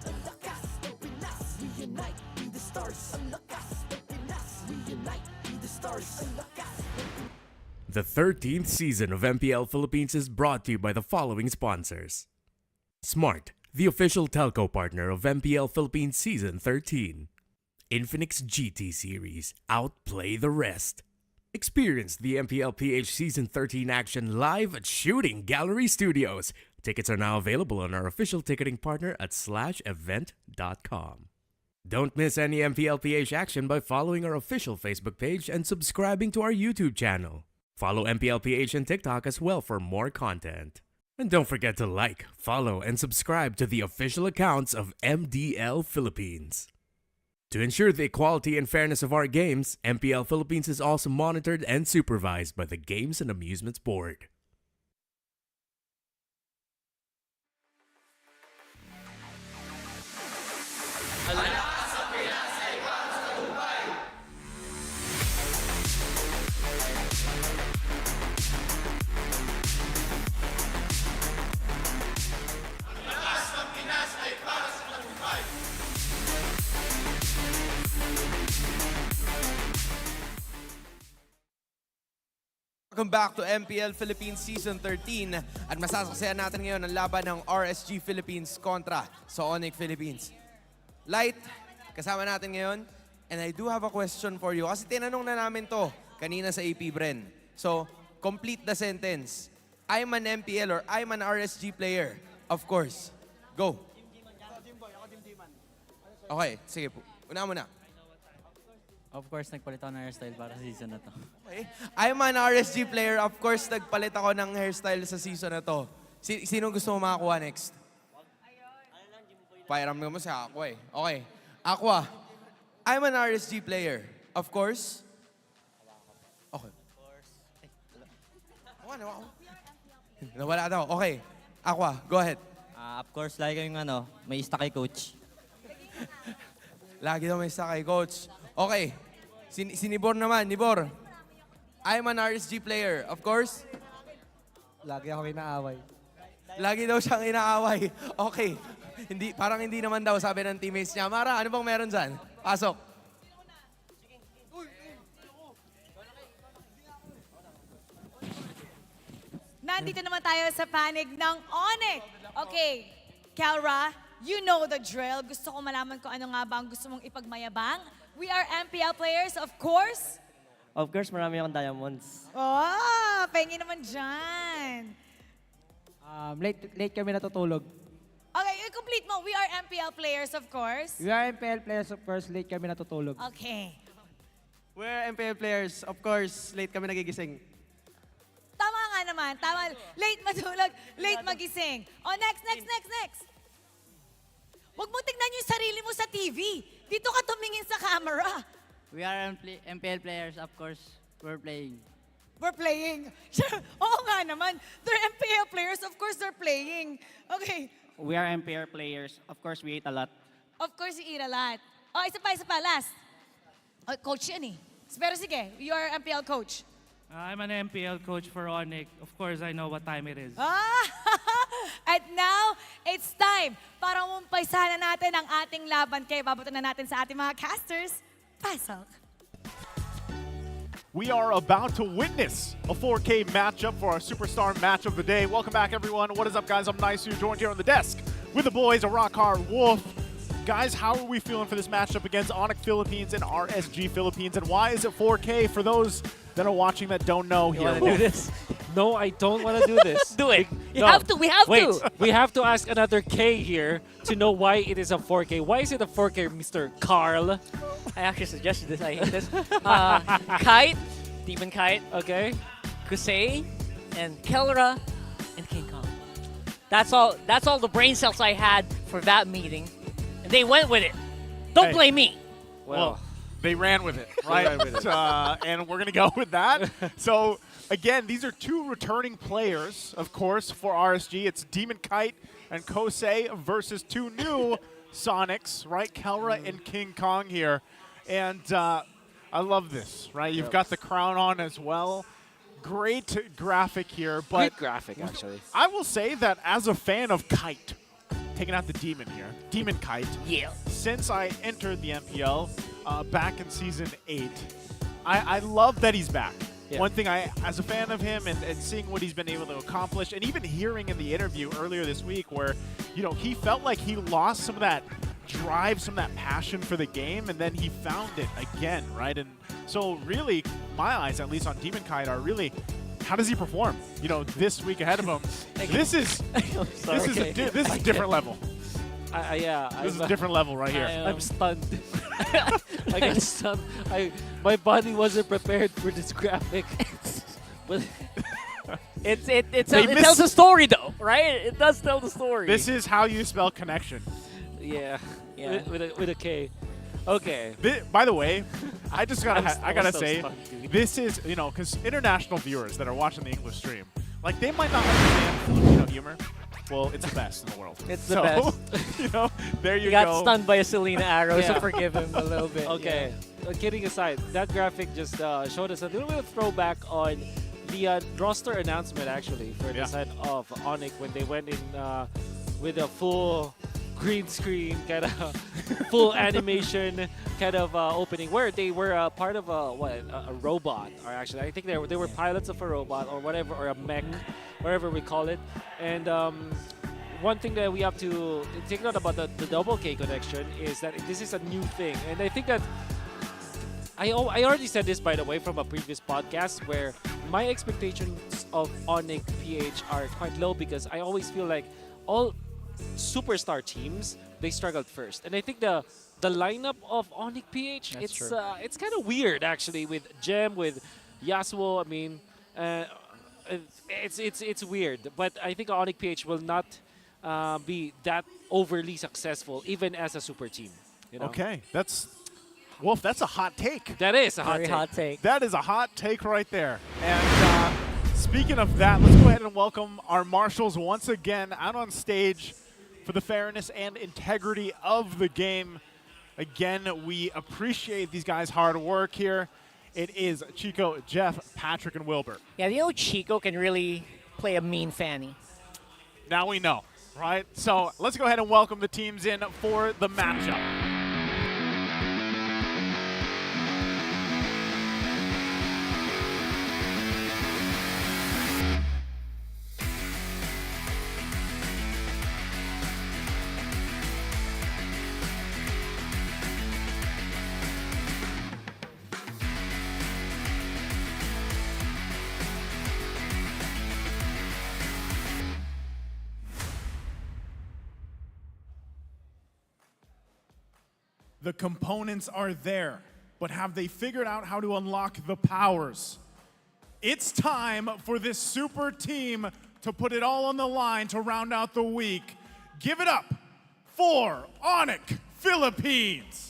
Ang lakas ng Pinas, we unite, be the stars. Ang lakas ng Pinas, we unite, be the stars. Ang lakas ng Pinas. The 13th season of MPL Philippines is brought to you by the following sponsors. Smart, the official telco partner of MPL Philippines Season 13. Infinix GT Series, outplay the rest. Experience the MPL PH Season 13 action live at Shooting Gallery Studios. Tickets are now available on our official ticketing partner at /event.com. Don't miss any MPL PH action by following our official Facebook page and subscribing to our YouTube channel. Follow MPL PH on TikTok as well for more content. And don't forget to like, follow, and subscribe to the official accounts of MDL Philippines. To ensure the equality and fairness of our games, MPL Philippines is also monitored and supervised by the Games and Amusements Board. Welcome back to MPL Philippines Season 13 at masasaksihan natin ngayon ang laban ng RSG Philippines kontra sa ONIC Philippines. Light, kasama natin ngayon and I do have a question for you kasi tinanong na namin to kanina sa AP Bren. So, complete the sentence. I'm an MPL or I'm an RSG player. Of course. Go. Okay, sige po. Una muna. Of course, nagpalit ako ng hairstyle para sa season na to. Okay. I'm an RSG player. Of course, nagpalit ako ng hairstyle sa season na to. Sino gusto mo makakuha next? Pairam mo si Aqua eh. Okay. Aqua, I'm an RSG player. Of course. Okay. Nawala daw. Okay. Aqua, go ahead. Of course, lagi kayong may ista kay coach. Lagi daw may isa kay coach. Okay. Si Nibor naman. Nibor, I'm an RSG player. Of course. Lagi ako inaaway. Lagi daw siyang inaaway. Okay. Parang hindi naman daw, sabi ng teammates niya. Mara, ano bang meron dyan? Pasok. Nandito naman tayo sa panig ng ONIC. Okay, Kelra, you know the drill. Gusto ko malaman kung ano nga ba ang gusto mong ipagmayabang. We are MPL players, of course. Of course, marami akong diamonds. Oh, pengi naman dyan. Late kami natutulog. Okay, complete mo. We are MPL players, of course. We are MPL players, of course. Late kami natutulog. Okay. We're MPL players, of course. Late kami nagigising. Tama nga naman. Tama. Late matulog, late magising. Oh, next. Huwag mo tignan yung sarili mo sa TV. Dito ka tumingin sa camera. We are MPL players, of course. We're playing. We're playing. Oo nga naman. They're MPL players. Of course, they're playing. Okay. We are MPL players. Of course, we eat a lot. Of course, you eat a lot. Oh, isa pa. Last. Oh, coach yan eh. Pero sige, you are MPL coach. I'm an MPL coach for ONIC. Of course, I know what time it is. At now, it's time para umpisa na natin ang ating laban. Kaya babutin na natin sa ating mga casters. Pasok. We are about to witness a 4K matchup for our superstar match of the day. Welcome back, everyone. What is up, guys? I'm Nice, joined here on the desk with the boys, a rock hard Wolf. Guys, how are we feeling for this matchup against ONIC Philippines and RSG Philippines? And why is it 4K for those that are watching that don't know here? You want to do this? No, I don't want to do this. Do it. You No. have to. We have Wait, to. we have to ask another K here to know why it is a 4K. Why is it a 4K, Mr. Carl? I actually suggested this. I hate this. Kite, Demonkite, okay, Kusey, and Kelra, and King Kong. That's all the brain cells I had for that meeting, and they went with it. Don't blame me. Well, they ran with it, right? And we're going to go with that. So, again, these are two returning players, of course, for RSG. It's Demonkite and Kusey versus two new Sonics, right? Kelra and King Kong here. And I love this, right? You've got the crown on as well. Great graphic here. But Great graphic, actually. I will say that as a fan of Kite, taking out the demon here, Demonkite, yeah. Since I entered the MPL back in Season 8, I love that he's back. Yeah. One thing, as a fan of him and seeing what he's been able to accomplish, and even hearing in the interview earlier this week where, he felt like he lost some of that drive, some of that passion for the game, and then he found it again, right? And so really, my eyes, at least on Demonkite, are really, how does he perform? This week ahead of him. This is a different level. This is a different level right here. I'm stunned. I got stunned. My body wasn't prepared for this graphic. But it tells a story though, right? It does tell the story. This is how you spell connection. Yeah. With a K. Okay. By the way, I gotta so say, stunned, dude. this is because international viewers that are watching the English stream, like they might not understand Filipino humor. Well, it's the best in the world. It's the best. There you He go. got stunned by a Selena arrow, so Yeah. forgive him a little bit. Okay. Kidding aside, that graphic just showed us a little bit of throwback on the roster announcement, actually, for the side of ONIC when they went in with a full green screen, kind of full animation kind of opening, where they were part of a robot, or actually, I think they were pilots of a robot or whatever, or a mech, whatever we call it. And one thing that we have to take note about the double K connection is that this is a new thing, and I think that I already said this, by the way, from a previous podcast, where my expectations of ONIC PH are quite low because I always feel like all superstar teams, they struggled first. And I think the lineup of ONIC PH, it's kind of weird, actually, with Gem, with Yasuo. I mean, it's weird, but I think ONIC PH will not be that overly successful, even as a super team. You know? Okay, Wolf, that's a hot take. That is a Very hot take. That is a hot take right there. And speaking of that, let's go ahead and welcome our marshals once again out on stage for the fairness and integrity of the game. Again, we appreciate these guys' hard work here. It is Chico, Jeff, Patrick, and Wilbur. Yeah, you know Chico can really play a mean fanny. Now we know, right? So let's go ahead and welcome the teams in for the matchup. The components are there, but have they figured out how to unlock the powers? It's time for this super team to put it all on the line to round out the week. Give it up for ONIC Philippines.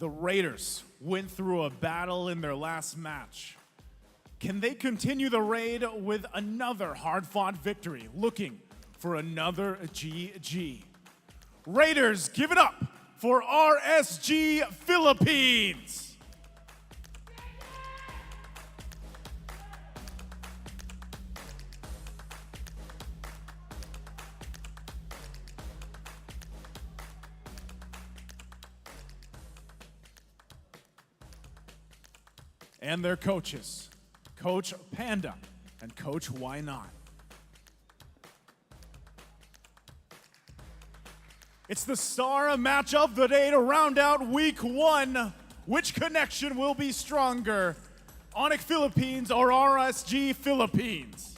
The Raiders went through a battle in their last match. Can they continue the raid with another hard-fought victory, looking for another GG? Raiders, give it up for RSG Philippines! And their coaches, Coach Panda and Coach Why Not. It's the star match of the day to round out week 1. Which connection will be stronger? ONIC Philippines or RSG Philippines?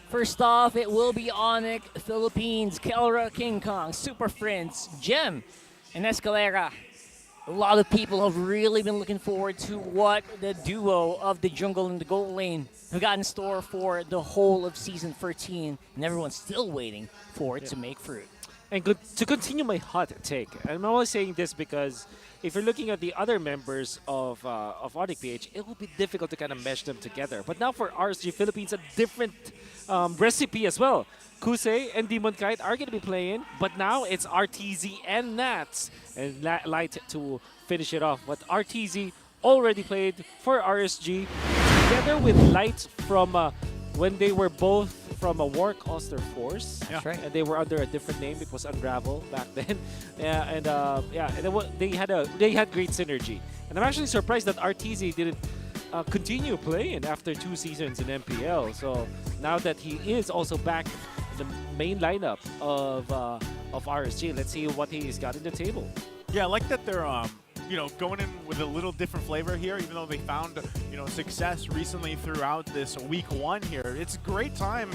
First off, it will be ONIC Philippines, Kelra, King Kong, Super Friends, Gem, and Escalera. A lot of people have really been looking forward to what the duo of the jungle and the gold lane have got in store for the whole of Season 13, and everyone's still waiting for it to make fruit. And to continue my hot take, I'm only saying this because if you're looking at the other members of ONIC PH, it will be difficult to kind of mesh them together. But now for RSG Philippines, a different recipe as well. Kusey and Demonkite are going to be playing, but now it's RTZ and Nats and Light to finish it off. But RTZ already played for RSG together with Light from when they were both from a War Coaster Force. That's right. And they were under a different name. It was Unravel back then. And they had great synergy. And I'm actually surprised that RTZ didn't continue playing after 2 seasons in MPL. So now that he is also back in the main lineup of RSG, let's see what he's got in the table. Yeah, I like that they're going in with a little different flavor here, even though they found success recently throughout this week 1 here. It's a great time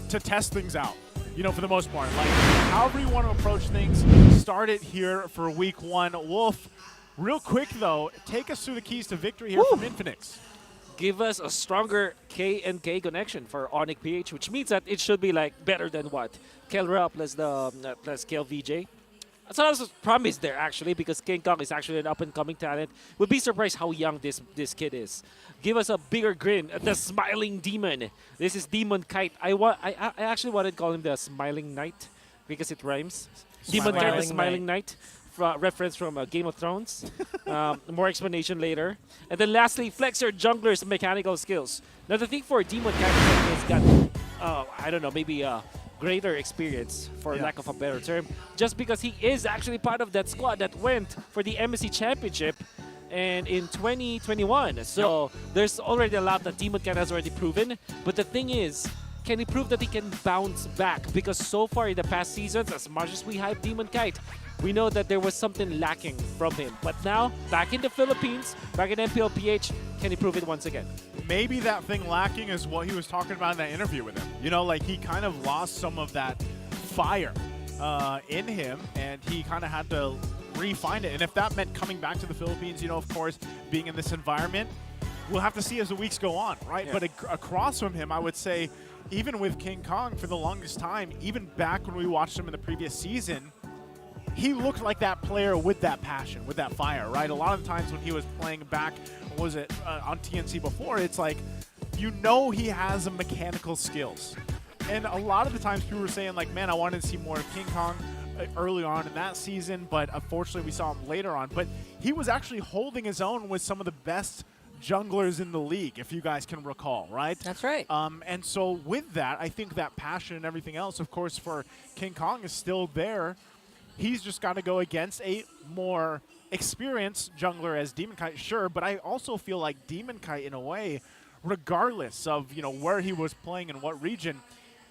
to test things out, for the most part. Like, however you want to approach things, start it here for week 1. Wolf, real quick though, take us through the keys to victory here from Infinix. Give us a stronger K and K connection for ONIC PH, which means that it should be like better than what? Kelra plus KLVJ. That's what I was promised there, actually, because King Kong is actually an up-and-coming talent. Would be surprised how young this kid is. Give us a bigger grin, the smiling demon. This is Demonkite. I actually wanted to call him the Smiling Knight because it rhymes. Demonkite, the Smiling Knight. Reference from Game of Thrones. More explanation later. And then lastly, flex your jungler's mechanical skills. Now the thing for Demonkite is got, I don't know, maybe greater experience, for Yeah. lack of a better term, just because he is actually part of that squad that went for the MSC Championship and in 2021. So there's already a lot that Demonkite has already proven. But the thing is, can he prove that he can bounce back? Because so far in the past seasons, as much as we hype Demonkite, we know that there was something lacking from him. But now, back in the Philippines, back in MPL PH, can he prove it once again? Maybe that thing lacking is what he was talking about in that interview with him. You know, like he kind of lost some of that fire in him, and he kind of had to re-find it. And if that meant coming back to the Philippines, you know, of course, being in this environment, we'll have to see as the weeks go on, right? Yeah. But across from him, I would say, even with King Kong for the longest time, even back when we watched him in the previous season, he looked like that player with that passion, with that fire, right? A lot of the times when he was playing back, was it on TNC before, it's like, you know he has a mechanical skills. And a lot of the times people were saying like, man, I wanted to see more of King Kong early on in that season, but unfortunately we saw him later on. But he was actually holding his own with some of the best junglers in the league, if you guys can recall, right? That's right. And so with that, I think that passion and everything else, of course, for King Kong is still there. He's just got to go against a more experienced jungler as Demonkite, sure, but I also feel like Demonkite, in a way, regardless of, you know, where he was playing and what region,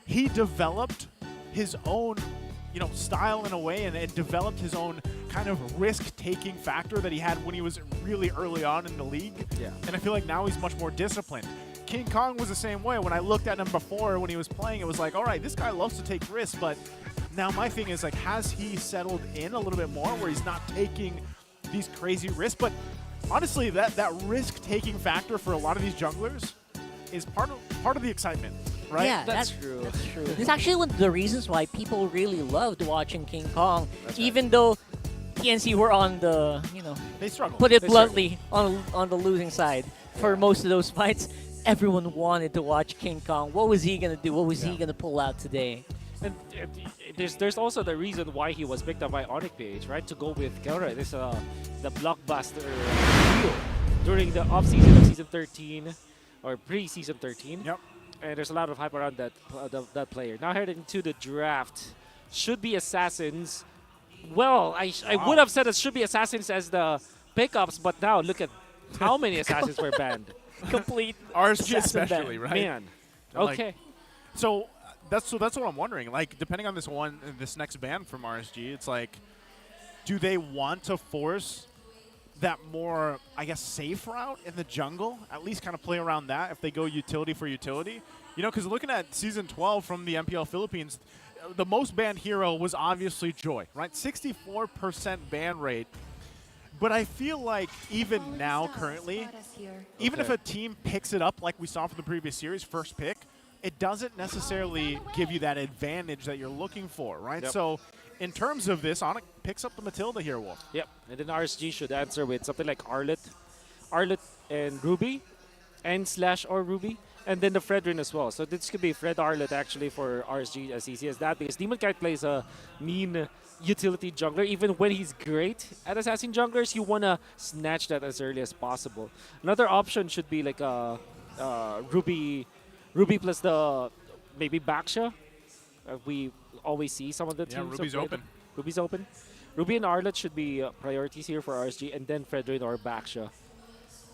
he developed his own, you know, style in a way, and developed his own kind of risk-taking factor that he had when he was really early on in the league. Yeah. And I feel like now he's much more disciplined. King Kong was the same way. When I looked at him before when he was playing, it was like, all right, this guy loves to take risks, but now my thing is like, has he settled in a little bit more where he's not taking these crazy risks? But honestly, that risk-taking factor for a lot of these junglers is part of the excitement, right? Yeah, that's true. That's true. This is actually one of the reasons why people really loved watching King Kong, even though TNC were on the, you know, they struggled. Put it bluntly, on the losing side for most of those fights. Everyone wanted to watch King Kong. What was he gonna do? What was he gonna pull out today? And there's also the reason why he was picked up by ONIC PH, right? To go with Kelra. This the blockbuster deal during the off-season of Season 13 or pre-Season 13. Yep. And there's a lot of hype around that player. Now heading into the draft, should be Assassins. Well, I would have said it should be Assassins as the pickups, but now look at how many Assassins were banned. Complete RSG assassin especially, ban. right? Man. Like, Okay. So that's what I'm wondering. Like, depending on this next ban from RSG, it's like, do they want to force that more, I guess, safe route in the jungle? At least kind of play around that if they go utility for utility. You know, because looking at Season 12 from the MPL Philippines, the most banned hero was obviously Joy, right? 64% ban rate. But I feel like even now, currently, even if a team picks it up like we saw from the previous series, first pick, it doesn't necessarily give you that advantage that you're looking for, right? Yep. So in terms of this, ONIC picks up the Matilda here, Wolf. Yep. And then RSG should answer with something like Arlet and Ruby, or Ruby, and then the Fredrin as well. So this could be Fred Arlet actually for RSG, as easy as that, because Demonkite plays a mean utility jungler. Even when he's great at assassin junglers, you want to snatch that as early as possible. Another option should be like Ruby plus the maybe Baksha. We always see some of the teams. Ruby's open. Ruby's open. Ruby and Arlet should be priorities here for RSG, and then Fredrin or Baksha.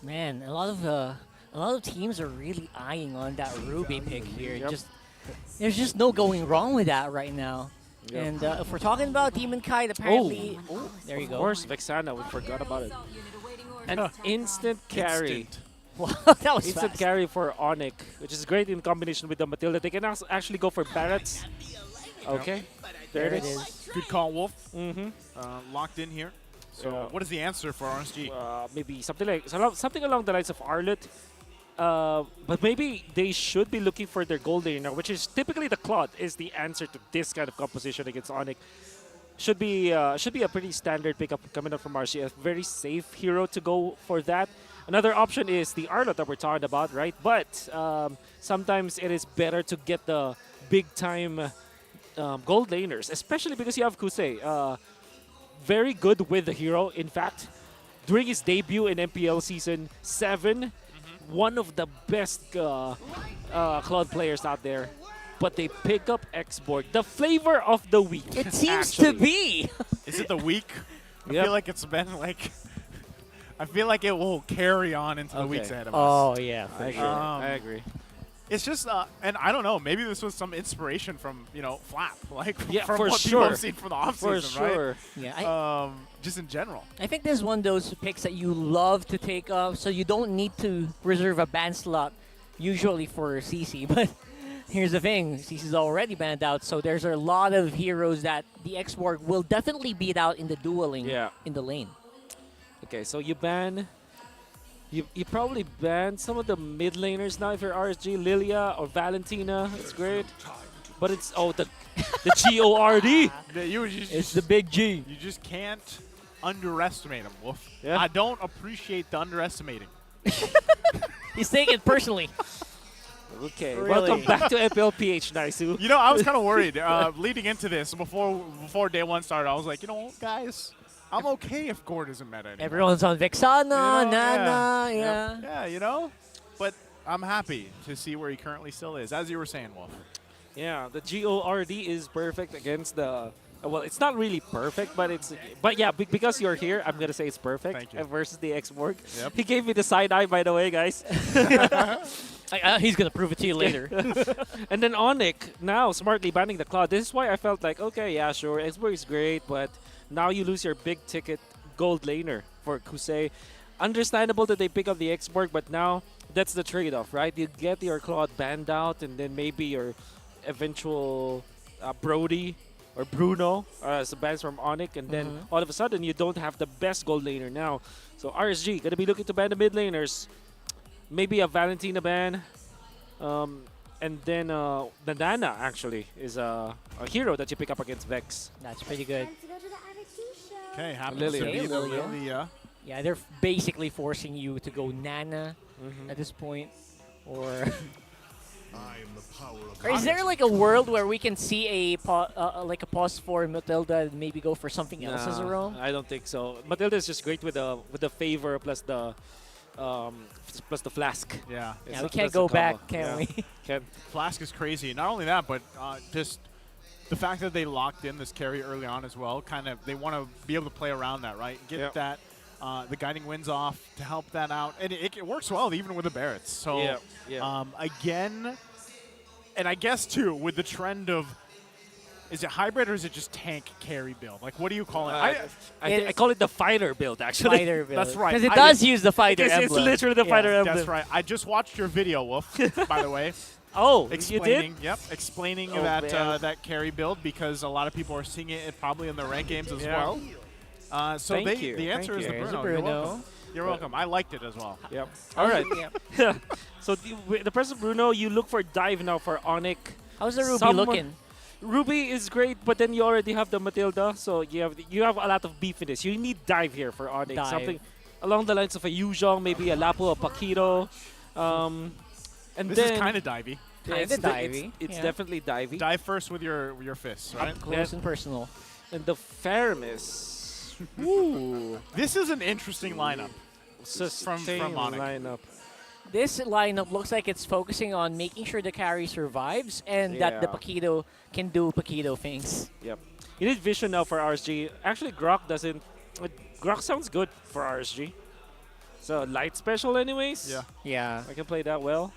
Man, a lot of teams are really eyeing on that Ruby pick here. Yep. There's just no going wrong with that right now. Yep. And if we're talking about Demonkite, apparently, there you go. Of course, Vexana, we forgot about it. An instant carry. Wow, that was instant fast. carry for ONIC, which is great in combination with the Matilda. They can actually go for Barretts. Okay, there it is. Good call, Wolf. Mm-hmm. Locked in here. So what is the answer for RSG? Maybe something along the lines of Arlet. But maybe they should be looking for their gold laner, which is typically the Claude is the answer to this kind of composition against ONIC. Should be a pretty standard pickup coming up from RSG. A very safe hero to go for that. Another option is the Arlet that we're talking about, right? But sometimes it is better to get the big-time gold laners, especially because you have Kusey. Very good with the hero. In fact, during his debut in MPL Season 7, one of the best Cloud players out there. but they pick up Xborg, the flavor of the week. It seems to be. Is it the week? I Yep. feel like it's been like. I feel like it will carry on into the weeks ahead of us. Oh, yeah, for I sure. I agree. It's just, and I don't know, maybe this was some inspiration from, Flap, like Yeah, from for what sure. people have seen from the offseason, For sure. right? Yeah, just in general. I think this is one of those picks that you love to take off, so you don't need to reserve a ban slot usually for CC. But here's the thing, CC's already banned out, so there's a lot of heroes that the X-Borg will definitely beat out in the dueling in the lane. Okay, so you ban. You probably ban some of the mid laners now if you're RSG, Lilia or Valentina. It's great. But it's, the GORD. It's the big G. You just can't underestimate him, Wolf. Yeah. I don't appreciate the underestimating. He's taking it personally. Okay, Really? welcome back to MPL PH, Naisu. I was kind of worried leading into this before day one started. I was like, guys, I'm okay if Gord isn't meta anymore. Everyone's on Vexana, Nana, Yeah, But I'm happy to see where he currently still is, as you were saying, Wolf. Yeah, the GORD is perfect against the. Well, it's not really perfect, but because you're here, I'm gonna say it's perfect. Thank you. Versus the X-Borg. Yep. He gave me the side eye, by the way, guys. He's gonna prove it to you later. And then ONIC now smartly banning the Cloud. This is why I felt like, okay, yeah, sure, X-Borg is great, but now you lose your big ticket gold laner for Kusey. Understandable that they pick up the X-Borg, but now that's the trade-off, right? You get your Cloud banned out, and then maybe your eventual Brody or Bruno as a bans from ONIC, and then all of a sudden you don't have the best gold laner now. So RSG gonna be looking to ban the mid laners. Maybe a Valentina ban. And then the Nana actually is a hero that you pick up against Vex. That's pretty good. Okay, happens Lilia. to be the Lilia. Lilia. Yeah, they're basically forcing you to go Nana at this point. Or is there like a world where we can see like a pause for Matilda and maybe go for something else as a roam? I don't think so. Matilda is just great with the favor plus the flask. Yeah. Yeah, we can't go back, can we? Can. Flask is crazy. Not only that, but just the fact that they locked in this carry early on as well, they want to be able to play around that, right? Get that, the guiding winds off to help that out. And it works well even with the Barretts. So, again, and I guess, too, with the trend of, is it hybrid or is it just tank carry build? Like, what do you call it? I call it the fighter build, actually. Fighter build. That's right. Because it does use the fighter emblem. It's literally the fighter emblem. That's right. I just watched your video, Wolf, by the way. Oh, explaining, you did? Yep, explaining Oh, that carry build because a lot of people are seeing it probably in the ranked games as well. So Thank you. the answer is the There's a Bruno. You're Bruno. welcome. You're welcome. I liked it as well. Yep. All right. So the person Bruno, you look for dive now for ONIC. How's the Ruby looking? Ruby is great, but then you already have the Matilda, so you have a lot of beefiness. You need dive here for ONIC. Dive. Something along the lines of a Yuzhong, maybe a Lapo, a Paquito. And This then is kind of divey. Kinda divey. It's Yeah. definitely divey. Dive first with your fists, right? Close and personal. And the Faramis. Ooh. This is an interesting lineup from ONIC. lineup. This lineup looks like it's focusing on making sure the carry survives and that the Yeah. Paquito can do Paquito things. Yep. You need vision now for RSG. Actually, Grok doesn't. Grok sounds good for RSG. So light special, anyways. Yeah. Yeah. I can play that well.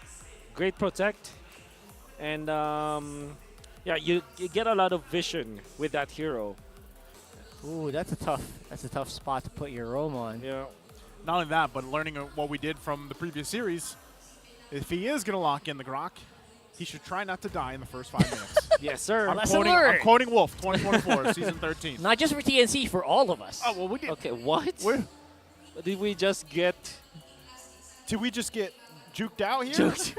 Great protect, and you get a lot of vision with that hero. Ooh, that's a tough spot to put your roam on. Yeah. Not only that, but learning what we did from the previous series, if he is going to lock in the Grok, he should try not to die in the first 5 minutes. Yes, sir. I'm quoting Wolf, 2024, season 13. Not just for TNC, for all of us. Oh, well, we did. Okay, what? Did we just get? Did we just get juked out here? Juked.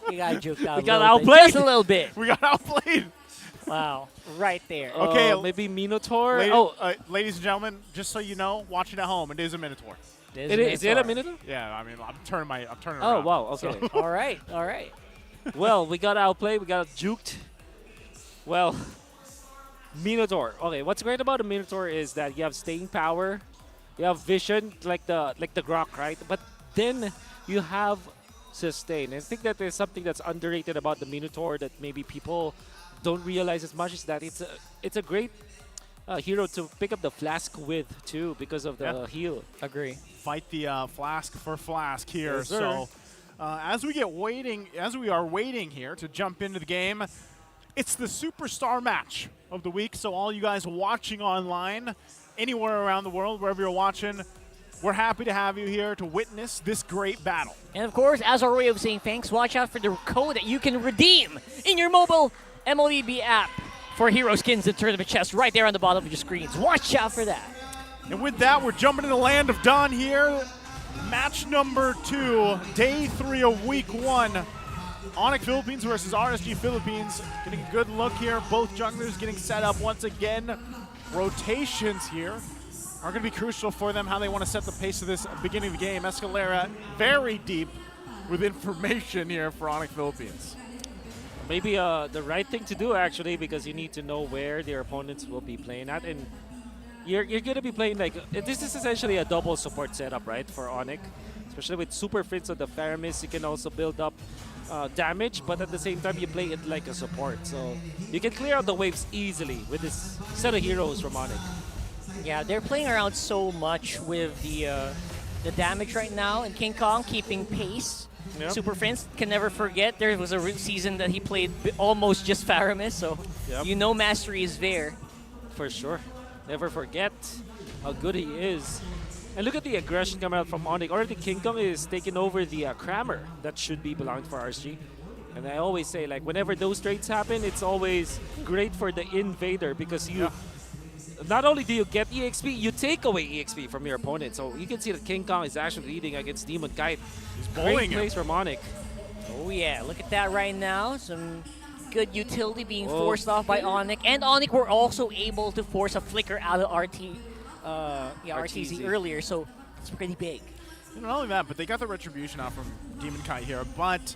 We got juked out. We a got little bit. outplayed. Just a little bit. We got outplayed. Wow. Right there. Okay, maybe Minotaur. Ladies and gentlemen, just so you know, watching at home, it is a Minotaur. Is it a Minotaur? Yeah, I mean, I'm turning Oh, around. wow, okay. So. All right. All right. Well, we got outplayed. We got juked. Well, Minotaur. Okay, what's great about a Minotaur is that you have staying power, you have vision, like the Grok, right? But then you have sustain. And I think that there's something that's underrated about the Minotaur that maybe people don't realize as much, is that it's a great hero to pick up the flask with too, because of the heal. Agree. Fight the flask for flask here. Yes, sir. So as we are waiting here to jump into the game, it's the superstar match of the week. So all you guys watching online, anywhere around the world, wherever you're watching, we're happy to have you here to witness this great battle. And of course, as our way of saying thanks, watch out for the code that you can redeem in your mobile MLEB app for hero skins and tournament chests right there on the bottom of your screens. Watch out for that. And with that, we're jumping into the land of Dawn here. Match number 2, day 3 of week 1. ONIC Philippines versus RSG Philippines. Getting a good look here. Both junglers getting set up once again. Rotations here are going to be crucial for them, how they want to set the pace of this beginning of the game. Escalera very deep with information here for ONIC Philippines. Maybe the right thing to do, actually, because you need to know where their opponents will be playing at. And you're going to be playing like, this is essentially a double support setup, right, for ONIC. Especially with Super Fritz on the Faramis, you can also build up damage, but at the same time, you play it like a support. So you can clear out the waves easily with this set of heroes from ONIC. Yeah, they're playing around so much with the damage right now, and King Kong keeping pace. Yep. Super Prince can never forget there was a season that he played almost just Faramis, so you know mastery is there. For sure. Never forget how good he is. And look at the aggression coming out from ONIC. Already King Kong is taking over the Crammer that should be belonging for RSG. And I always say, like, whenever those trades happen, it's always great for the invader, because you not only do you get EXP, you take away EXP from your opponent. So you can see that King Kong is actually leading against Demonkite. He's Great plays from ONIC. Oh yeah, look at that right now. Some good utility being forced off by ONIC. And ONIC were also able to force a flicker out of RTZ earlier, so it's pretty big. And not only that, but they got the retribution out from Demonkite here. But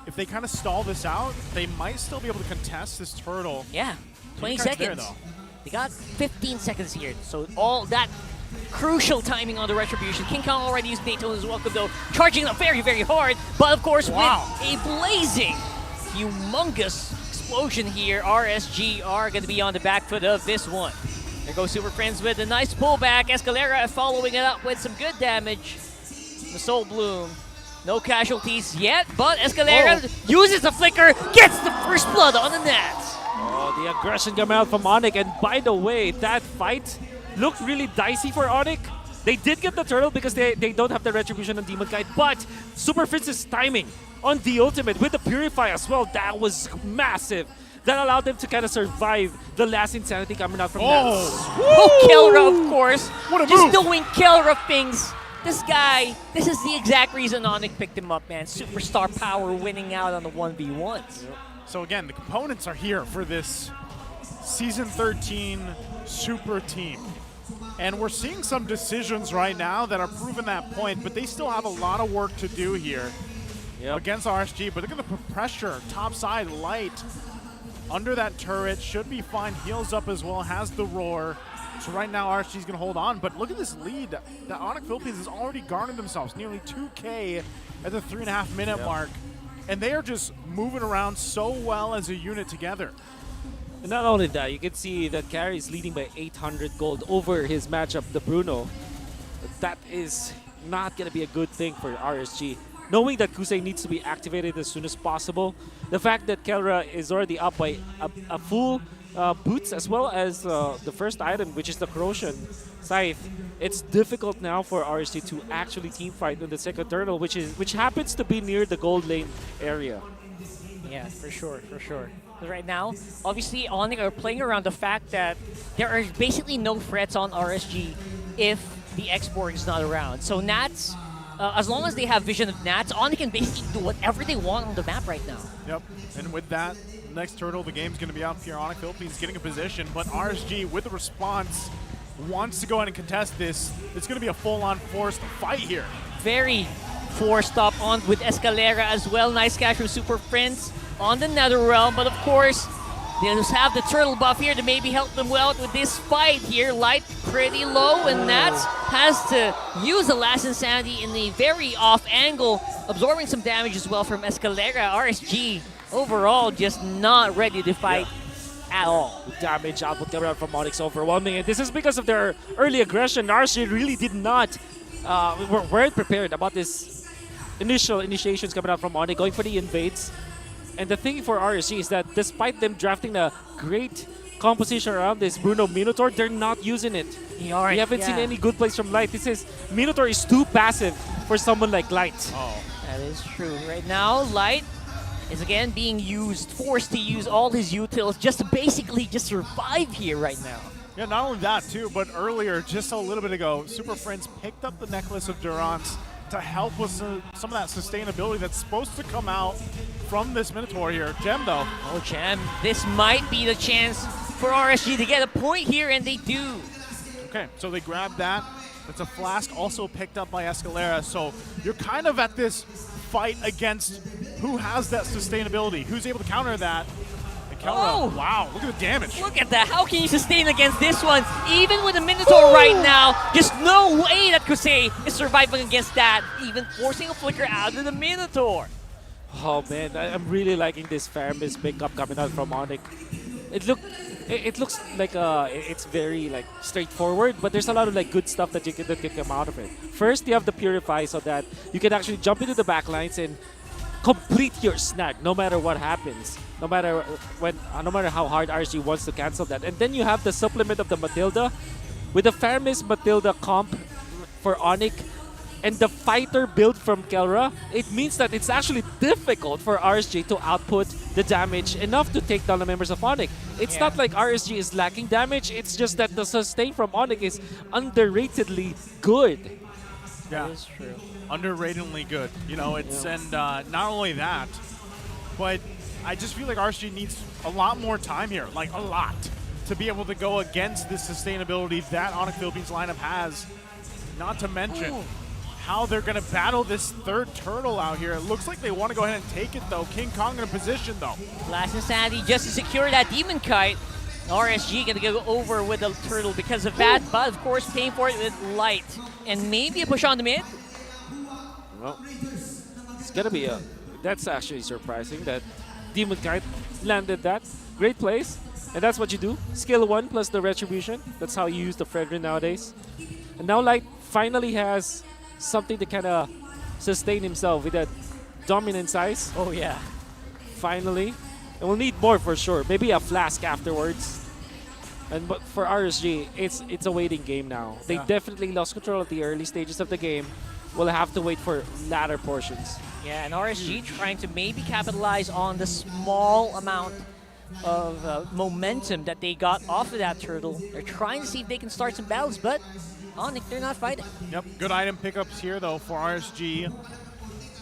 if they kind of stall this out, they might still be able to contest this turtle. Yeah, 20 Demonkite's seconds. there, though. They got 15 seconds here, so all that crucial timing on the retribution. King Kong already used Daytona's welcome, though, charging up very, very hard. But of course, with a blazing, humongous explosion here, RSG are going to be on the back foot of this one. There goes Super Friends with a nice pullback. Escalera following it up with some good damage. The Soul Bloom. No casualties yet, but Escalera uses the flicker, gets the first blood on the net. Oh, the aggression coming out from ONIC. And by the way, that fight looked really dicey for ONIC. They did get the turtle because they don't have the retribution on Demonkite, but Super Fritz's timing on the ultimate with the Purify as well, that was massive. That allowed them to kind of survive the last insanity coming out from that. Oh, Kelra, of course. What a just move. doing Kelra things. This guy, this is the exact reason ONIC picked him up, man. Superstar power winning out on the 1v1s. So again, the components are here for this Season 13 Super Team. And we're seeing some decisions right now that are proving that point, but they still have a lot of work to do here against RSG. But look at the pressure, top side, light. Under that turret, should be fine, heals up as well, has the roar. So right now RSG is going to hold on, but look at this lead that ONIC Philippines has already garnered themselves, nearly 2K at the 3.5 minute mark. And they are just moving around so well as a unit together. And not only that, you can see that Carry is leading by 800 gold over his matchup, the Bruno. That is not going to be a good thing for RSG. Knowing that Kusey needs to be activated as soon as possible, the fact that Kelra is already up by a full boots as well as the first item, which is the Corrosion Scythe, it's difficult now for RSG to actually team fight in the second turtle, which happens to be near the gold lane area. Yeah, for sure, for sure. But right now, obviously, ONIC are playing around the fact that there are basically no threats on RSG if the X-Borg is not around. So Nats, as long as they have vision of Nats, ONIC can basically do whatever they want on the map right now. Yep, and with that, next turtle, the game's going to be up here. ONIC Philippines getting a position, but RSG with the response wants to go ahead and contest this. It's going to be a full-on forced fight here. Very forced up on with Escalera as well. Nice catch from Super Friends on the Netherrealm, but of course, They just have the turtle buff here to maybe help them out with this fight here. Light pretty low, and Nats has to use the last insanity in the very off angle, absorbing some damage as well from Escalera. RSG overall just not ready to fight at all. The damage output coming out from ONIC overwhelming, and this is because of their early aggression. RSG really did not, weren't prepared about this initial initiations coming out from ONIC, going for the invades. And the thing for RSG is that despite them drafting a great composition around this Bruno Minotaur, they're not using it. We haven't seen any good plays from Light. This is Minotaur is too passive for someone like Light. That is true. Right now, Light is again being used, forced to use all his utils just to basically just survive here right now. Yeah, not only that too, but earlier, just a little bit ago, Super Friends picked up the Necklace of Durance to help with some of that sustainability that's supposed to come out from this Minotaur here. Gem, though. Oh, Gem. This might be the chance for RSG to get a point here, and they do. Okay, so they grabbed that. It's a flask also picked up by Escalera, so you're kind of at this fight against who has that sustainability, who's able to counter that. Kelra, wow, look at the damage. Look at that. How can you sustain against this one? Even with the Minotaur right now, just no way that Kusey is surviving against that, even forcing a flicker out of the Minotaur. Oh man, I'm really liking this Faramis pickup coming out from ONIC. It looks like it's very like straightforward, but there's a lot of like good stuff that can come out of it. First, you have the Purify so that you can actually jump into the backlines and complete your snag no matter what happens. No matter how hard RSG wants to cancel that. And then you have the supplement of the Matilda. With the Faramis Matilda comp for ONIC and the fighter build from Kelra, it means that it's actually difficult for RSG to output the damage enough to take down the members of ONIC. It's not like RSG is lacking damage, it's just that the sustain from ONIC is underratedly good. Yeah, that is true. Underratedly good. You know, it's and not only that, but I just feel like RSG needs a lot more time here, like a lot, to be able to go against this sustainability that ONIC Philippines lineup has. Not to mention how they're going to battle this third turtle out here. It looks like they want to go ahead and take it, though. King Kong in a position, though. Last Insanity just to secure that Demonkite. RSG going to go over with the turtle because of that, but of course paying for it with Light. And maybe a push on the mid. Well, it's going to be that's actually surprising that Demonkite landed that. Great place. And that's what you do. Skill 1 plus the Retribution. That's how you use the Fredrin nowadays. And now Light finally has something to kind of sustain himself with that dominant size. Oh, yeah. Finally. And we'll need more for sure. Maybe a flask afterwards. But for RSG, it's a waiting game now. They definitely lost control at the early stages of the game. We'll have to wait for latter portions. Yeah, and RSG trying to maybe capitalize on the small amount of momentum that they got off of that turtle. They're trying to see if they can start some battles, but ONIC, they're not fighting. Yep, good item pickups here, though, for RSG.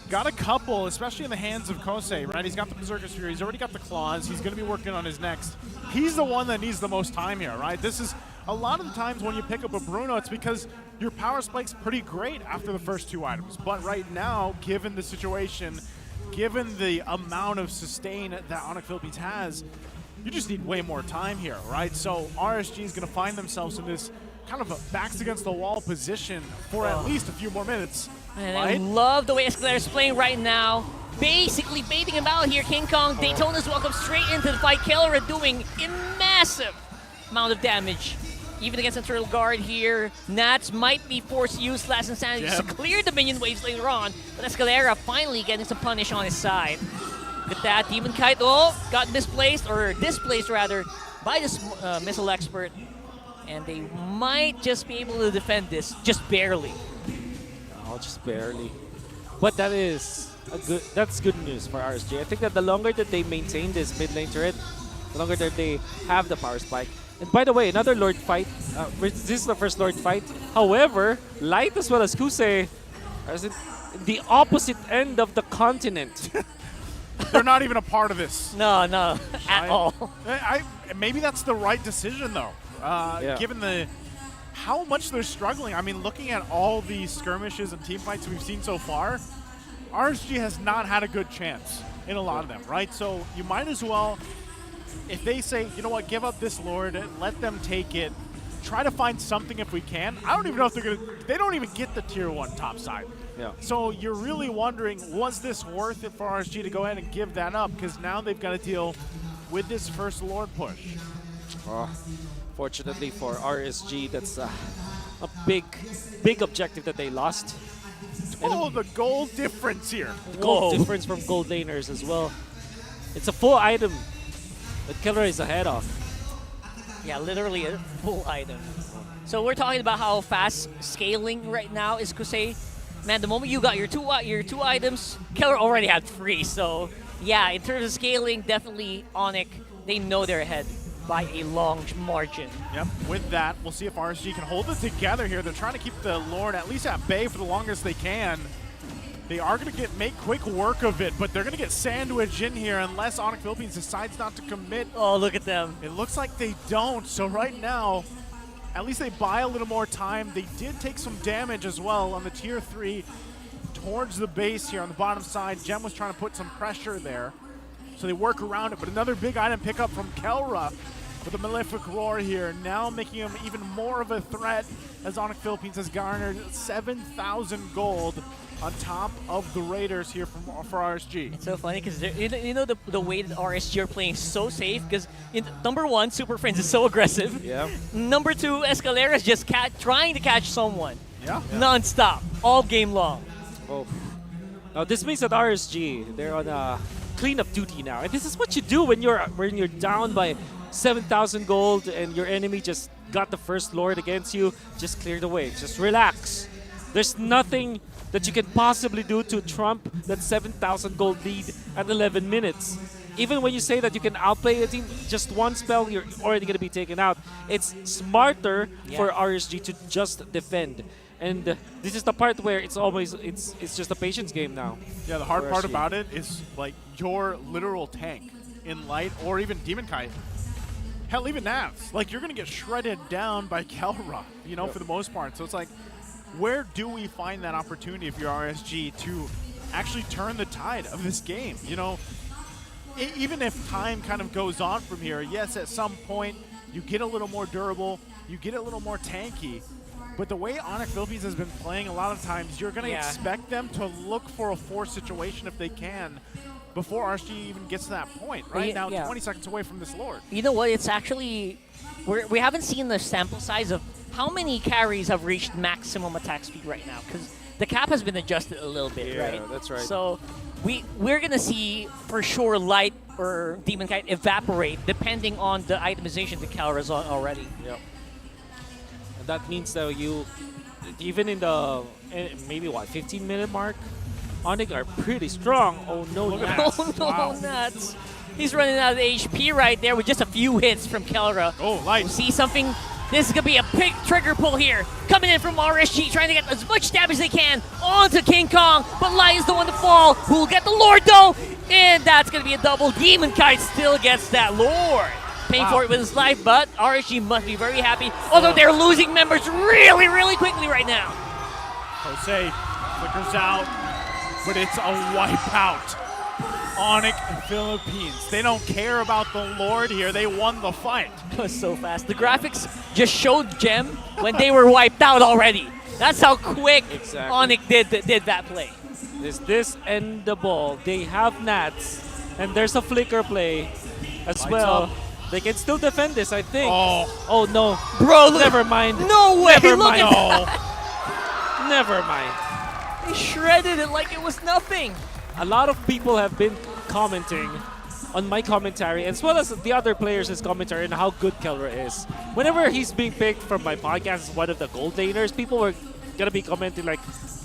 Got a couple, especially in the hands of Kusey, right? He's got the Berserker Sphere, he's already got the Claws, he's going to be working on his next. He's the one that needs the most time here, right? This is a lot of the times when you pick up a Bruno, it's because your power spike's pretty great after the first two items. But right now, given the situation, given the amount of sustain that ONIC Philippines has, you just need way more time here, right? So RSG is going to find themselves in this kind of a backs against the wall position for at least a few more minutes. And right? I love the way Escalera is playing right now. Basically baiting him out here. King Kong, Daytona's welcome straight into the fight. Kelra doing a massive amount of damage. Even against the turtle guard here, Nats might be forced to use Last Insanity to clear the minion waves later on. But Escalera finally getting some punish on his side. Look at that, Demonkite, got misplaced, or displaced rather, by this missile expert. And they might just be able to defend this, just barely. Oh, just barely. But that's good news for RSG. I think that the longer that they maintain this mid lane turret, the longer that they have the power spike. And by the way, another Lord fight. This is the first Lord fight. However, Light as well as Kusey are in the opposite end of the continent. They're not even a part of this. No, at all. Maybe that's the right decision, though. Given how much they're struggling. I mean, looking at all the skirmishes and team fights we've seen so far, RSG has not had a good chance in a lot of them, right? So you might as well if they say, you know what, give up this Lord, let them take it, try to find something if we can. I don't even know if they don't even get the tier 1 top side. Yeah. So you're really wondering, was this worth it for RSG to go ahead and give that up? Because now they've got to deal with this first Lord push. Fortunately for RSG, that's a big objective that they lost. Oh, the gold difference here. Gold difference from gold laners as well. It's a full item that Kelra is ahead of. Yeah, literally a full item. So we're talking about how fast scaling right now is Kusey. Man, the moment you got your two items, Kelra already had 3. So yeah, in terms of scaling, definitely ONIC, they know they're ahead by a long margin. Yep, with that, we'll see if RSG can hold it together here. They're trying to keep the Lord at least at bay for the longest they can. They are going to make quick work of it, but they're going to get sandwiched in here unless ONIC Philippines decides not to commit. Oh, look at them. It looks like they don't. So right now, at least they buy a little more time. They did take some damage as well on the tier 3 towards the base here on the bottom side. Gem was trying to put some pressure there. So they work around it, but another big item pickup from Kelra with a Malefic Roar here, now making him even more of a threat as ONIC Philippines has garnered 7,000 gold on top of the Raiders here for RSG. It's so funny because you know the way that RSG are playing so safe because number 1, Super Friends is so aggressive. Yeah. Number 2, Escalera is just trying to catch someone. Yeah. Non-stop, all game long. Oh. Now this means that RSG, they're on a cleanup duty now, and this is what you do when you're down by 7,000 gold and your enemy just got the first Lord against you. Just clear the way. Just relax. There's nothing that you can possibly do to trump that 7,000 gold lead at 11 minutes. Even when you say that you can outplay a team, just one spell, you're already going to be taken out. It's smarter for RSG to just defend. And this is the part where it's just a patience game now. Yeah, the hard part about it is like your literal tank in Light or even Demonkite. Hell, even Navs. Like, you're going to get shredded down by Kelra, you know, for the most part. So it's like, where do we find that opportunity if you're RSG to actually turn the tide of this game? You know, even if time kind of goes on from here, yes, at some point, you get a little more durable, you get a little more tanky. But the way ONIC Philippines has been playing, a lot of times, you're going to expect them to look for a force situation if they can before RSG even gets to that point. Right now, 20 seconds away from this Lord. You know what? It's actually, we haven't seen the sample size of how many carries have reached maximum attack speed right now, because the cap has been adjusted a little bit, right? Yeah, that's right. So we're going to see for sure Light or Demonkite evaporate depending on the itemization that Kelra's on already. Yep. And that means that you, even in the maybe 15-minute mark, ONIC are pretty strong. Oh no, Nats. Oh no, Nats. He's running out of HP right there with just a few hits from Kelra. Oh, Light. We'll see something. This is going to be a big trigger pull here. Coming in from RSG, trying to get as much damage as they can onto King Kong. But Light is the one to fall. Who will get the Lord, though? And that's going to be a double. Demonkite still gets that Lord. Paying for it with his life, but RSG must be very happy. Although they're losing members really, really quickly right now. Jose flickers out, but it's a wipeout. ONIC Philippines. They don't care about the Lord here. They won the fight. It was so fast. The graphics just showed Gem when they were wiped out already. That's how quick ONIC did that play. Is this and the ball? They have Nats, and there's a flicker play as well. They can still defend this, I think. Oh no. Bro, never mind. No way. Never Look mind. at that. Never mind. They shredded it like it was nothing. A lot of people have been commenting on my commentary, as well as the other players' commentary, on how good Kelra is. Whenever he's being picked from my podcast as one of the gold laners, people were going to be commenting like,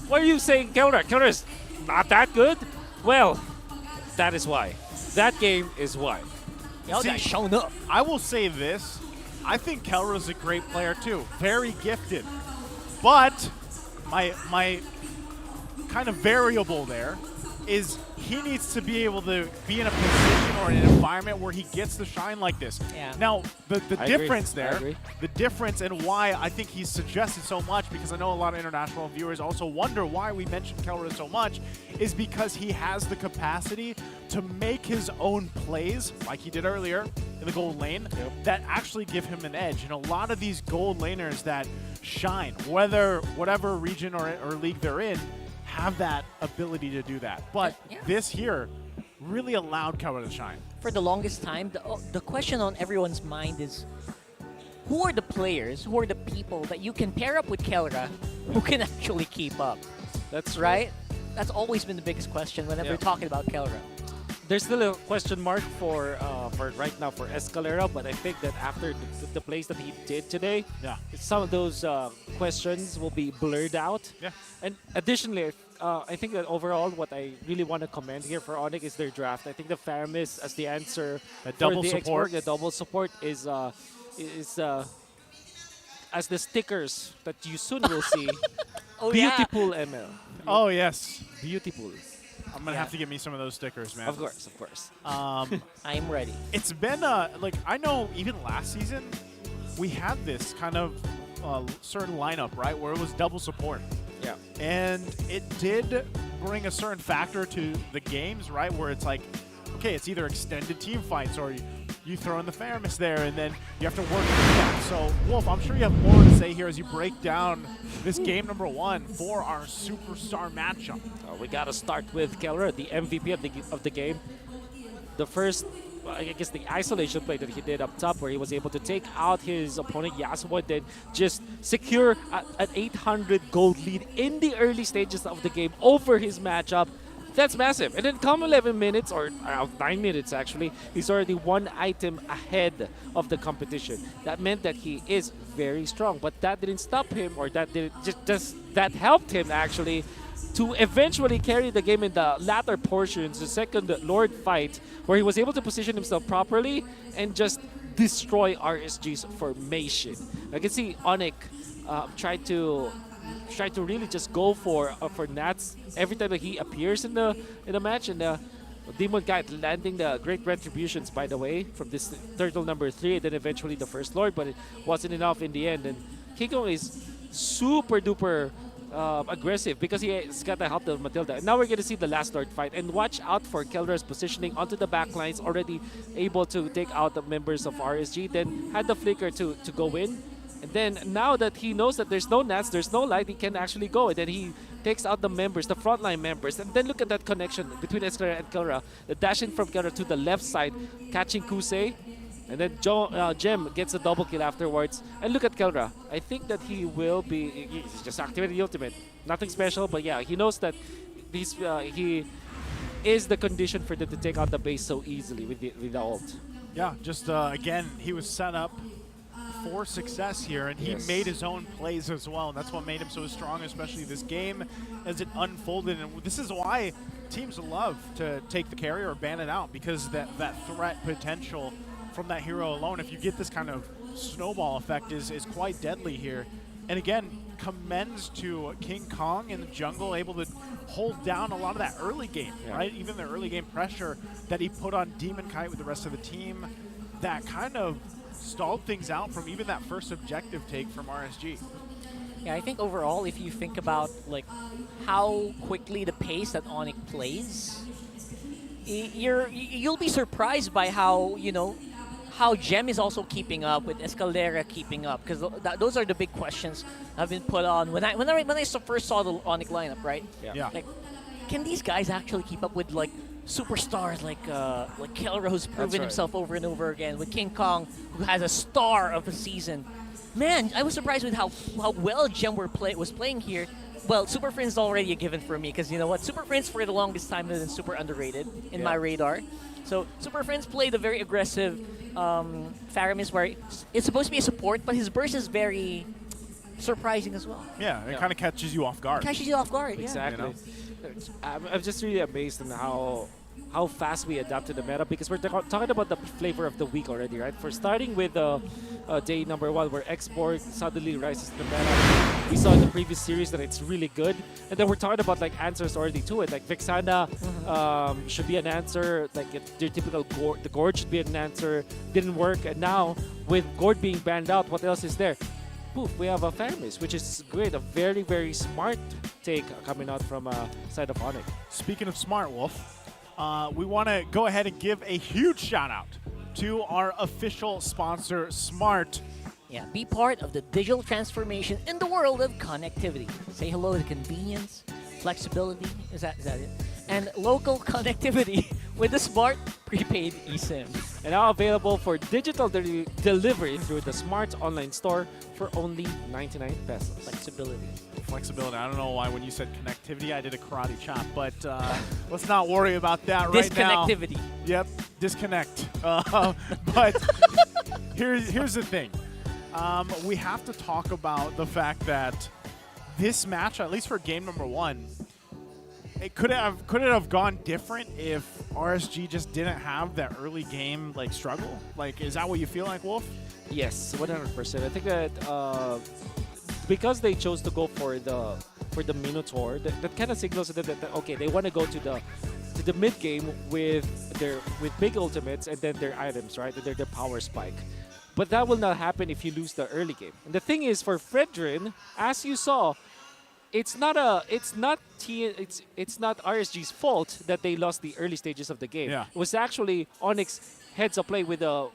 why are you saying Kelra? Kelra is not that good? Well, that is why. That game is why. Y'all got shown up. I will say this. I think Kelra's a great player too. Very gifted. But my kind of variable there is he needs to be able to be in a position or in an environment where he gets to shine like this. Yeah. Now, the I difference agree. I there, agree. the difference and why I think he's suggested so much, because I know a lot of international viewers also wonder why we mentioned Kelra so much, is because he has the capacity to make his own plays, like he did earlier in the gold lane, that actually give him an edge. And a lot of these gold laners that shine, whatever region or league they're in, have that ability to do that. But this here really allowed Kelra to shine. For the longest time, the question on everyone's mind is, who are the players, who are the people that you can pair up with Kelra who can actually keep up? That's right. That's always been the biggest question whenever we're talking about Kelra. There's still a question mark for right now for Escalera, but I think that after the plays that he did today, some of those questions will be blurred out. Yeah. And additionally, I think that overall, what I really want to commend here for ONIC is their draft. I think the Faramis as the answer the for double the support. export, the double support is as the stickers that you soon will see. Oh, yeah. Beautiful ML. Oh, yes. Beautiful. I'm going to have to get me some of those stickers, man. Of course, of course. I'm ready. It's been, like, I know even last season, we had this kind of certain lineup, right, where it was double support. Yeah. And it did bring a certain factor to the games, right, where it's like, okay, it's either extended team fights or you throw in the Faramis there, and then you have to work through that. So, Wolf, I'm sure you have more to say here as you break down this game number 1 for our superstar matchup. We got to start with Kelra, the MVP of the game. The first, I guess, the isolation play that he did up top, where he was able to take out his opponent Yasuo, then just secure an 800 gold lead in the early stages of the game over his matchup. That's massive. And then come 11 minutes, or around 9 minutes actually, he's already 1 item ahead of the competition. That meant that he is very strong, but that didn't stop him, or that didn't that helped him actually to eventually carry the game in the latter portions, the second Lord fight, where he was able to position himself properly and just destroy RSG's formation. I can see ONIC try to really just go for Nats every time that he appears in the match, and Demonkite landing the great retributions, by the way, from this turtle number 3, and then eventually the first Lord, but it wasn't enough in the end. And King Kong is super duper aggressive because he's got to help the Matilda. And now we're going to see the last Lord fight, and watch out for Kelra's positioning onto the back lines, already able to take out the members of RSG, then had the flicker to go in. And then now that he knows that there's no Nats, there's no light, he can actually go. And then he takes out the members, the frontline members. And then look at that connection between Escalera and Kelra. The dash in from Kelra to the left side, catching Kusey. And then Jem gets a double kill afterwards. And look at Kelra. I think that he will be, he's just activated the ultimate. Nothing special, but yeah, he knows that he is the condition for them to take out the base so easily with the ult. Yeah, just again, he was set up for success here, and he made his own plays as well, and that's what made him so strong, especially this game as it unfolded. And this is why teams love to take the carry or ban it out, because that threat potential from that hero alone, if you get this kind of snowball effect, is quite deadly here. And again, commends to King Kong in the jungle, able to hold down a lot of that early game, right? Even the early game pressure that he put on Demonkite with the rest of the team, that kind of stalled things out from even that first objective take from RSG. Yeah, I think overall, if you think about like how quickly the pace that ONIC plays, you'll be surprised by how, you know, how Gem is also keeping up with Escalera keeping up, because those are the big questions have been put on when I first saw the ONIC lineup, right? Yeah. Like, can these guys actually keep up with like superstars like Kelra, who's proven himself over and over again, with King Kong, who has a star of the season? Man, I was surprised with how well Gem was playing here. Well, Super Friends is already a given for me, because you know what? Super Friends for the longest time has been super underrated in my radar. So Super Friends played a very aggressive Faramis, where it's supposed to be a support, but his burst is very surprising as well. Yeah, it kind of catches you off guard. Catches you off guard, exactly. You know? I'm just really amazed on how how fast we adapt to the meta, because we're talking about the flavor of the week already, right? For starting with day number 1, where X-Borg suddenly rises to the meta. We saw in the previous series that it's really good, and then we're talking about like answers already to it. Like Vixana should be an answer, like their typical the Gord should be an answer. Didn't work, and now with Gord being banned out, what else is there? Poof, we have a Faramis, which is great. A very, very smart take coming out from side of ONIC. Speaking of smart, Wolf, we want to go ahead and give a huge shout out to our official sponsor, Smart. Yeah, be part of the digital transformation in the world of connectivity. Say hello to convenience, flexibility, is that it? And local connectivity with the Smart prepaid eSIM. And now available for digital delivery through the Smart online store for only 99 pesos. Flexibility. Flexibility. I don't know why when you said connectivity, I did a karate chop, but let's not worry about that right now. Disconnectivity. Yep, disconnect. But here's the thing. We have to talk about the fact that this match, at least for game number 1, could it have gone different if RSG just didn't have that early game like struggle? Like, is that what you feel like, Wolf? Yes, 100%. I think that because they chose to go for the Minotaur, that kind of signals that okay, they want to go to the mid game with big ultimates and then their items, right? And their power spike. But that will not happen if you lose the early game. And the thing is, for Fredrin, as you saw, it's not RSG's fault that they lost the early stages of the game. Yeah. It was actually ONIC's heads up play with a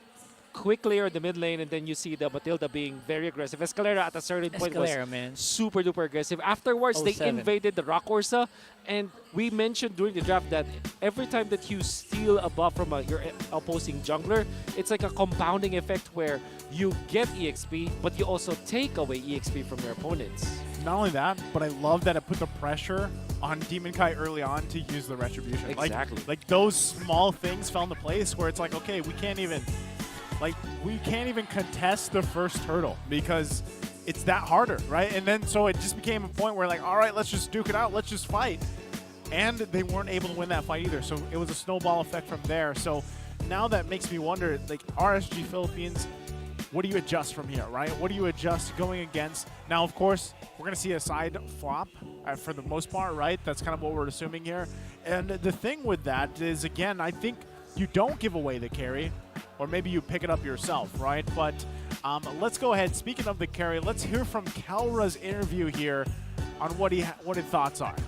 quick clear in the mid lane, and then you see the Matilda being very aggressive. Escalera at a certain point was super duper aggressive. Afterwards, they invaded the Rock Ursa, and we mentioned during the draft that every time that you steal a buff from your opposing jungler, it's like a compounding effect where you get EXP, but you also take away EXP from your opponents. Not only that, but I love that it put the pressure on Demonkite early on to use the Retribution. Exactly. Like those small things fell into place where it's like, okay, we can't even contest the first hurdle because it's that harder, right? And then so it just became a point where like, all right, let's just duke it out, let's just fight. And they weren't able to win that fight either. So it was a snowball effect from there. So now that makes me wonder, like RSG Philippines, what do you adjust from here, right? What do you adjust going against? Now, of course, we're going to see a side flop for the most part, right? That's kind of what we're assuming here. And the thing with that is, again, I think you don't give away the carry, or maybe you pick it up yourself, right? But let's go ahead. Speaking of the carry, let's hear from Kelra's interview here on what his thoughts are.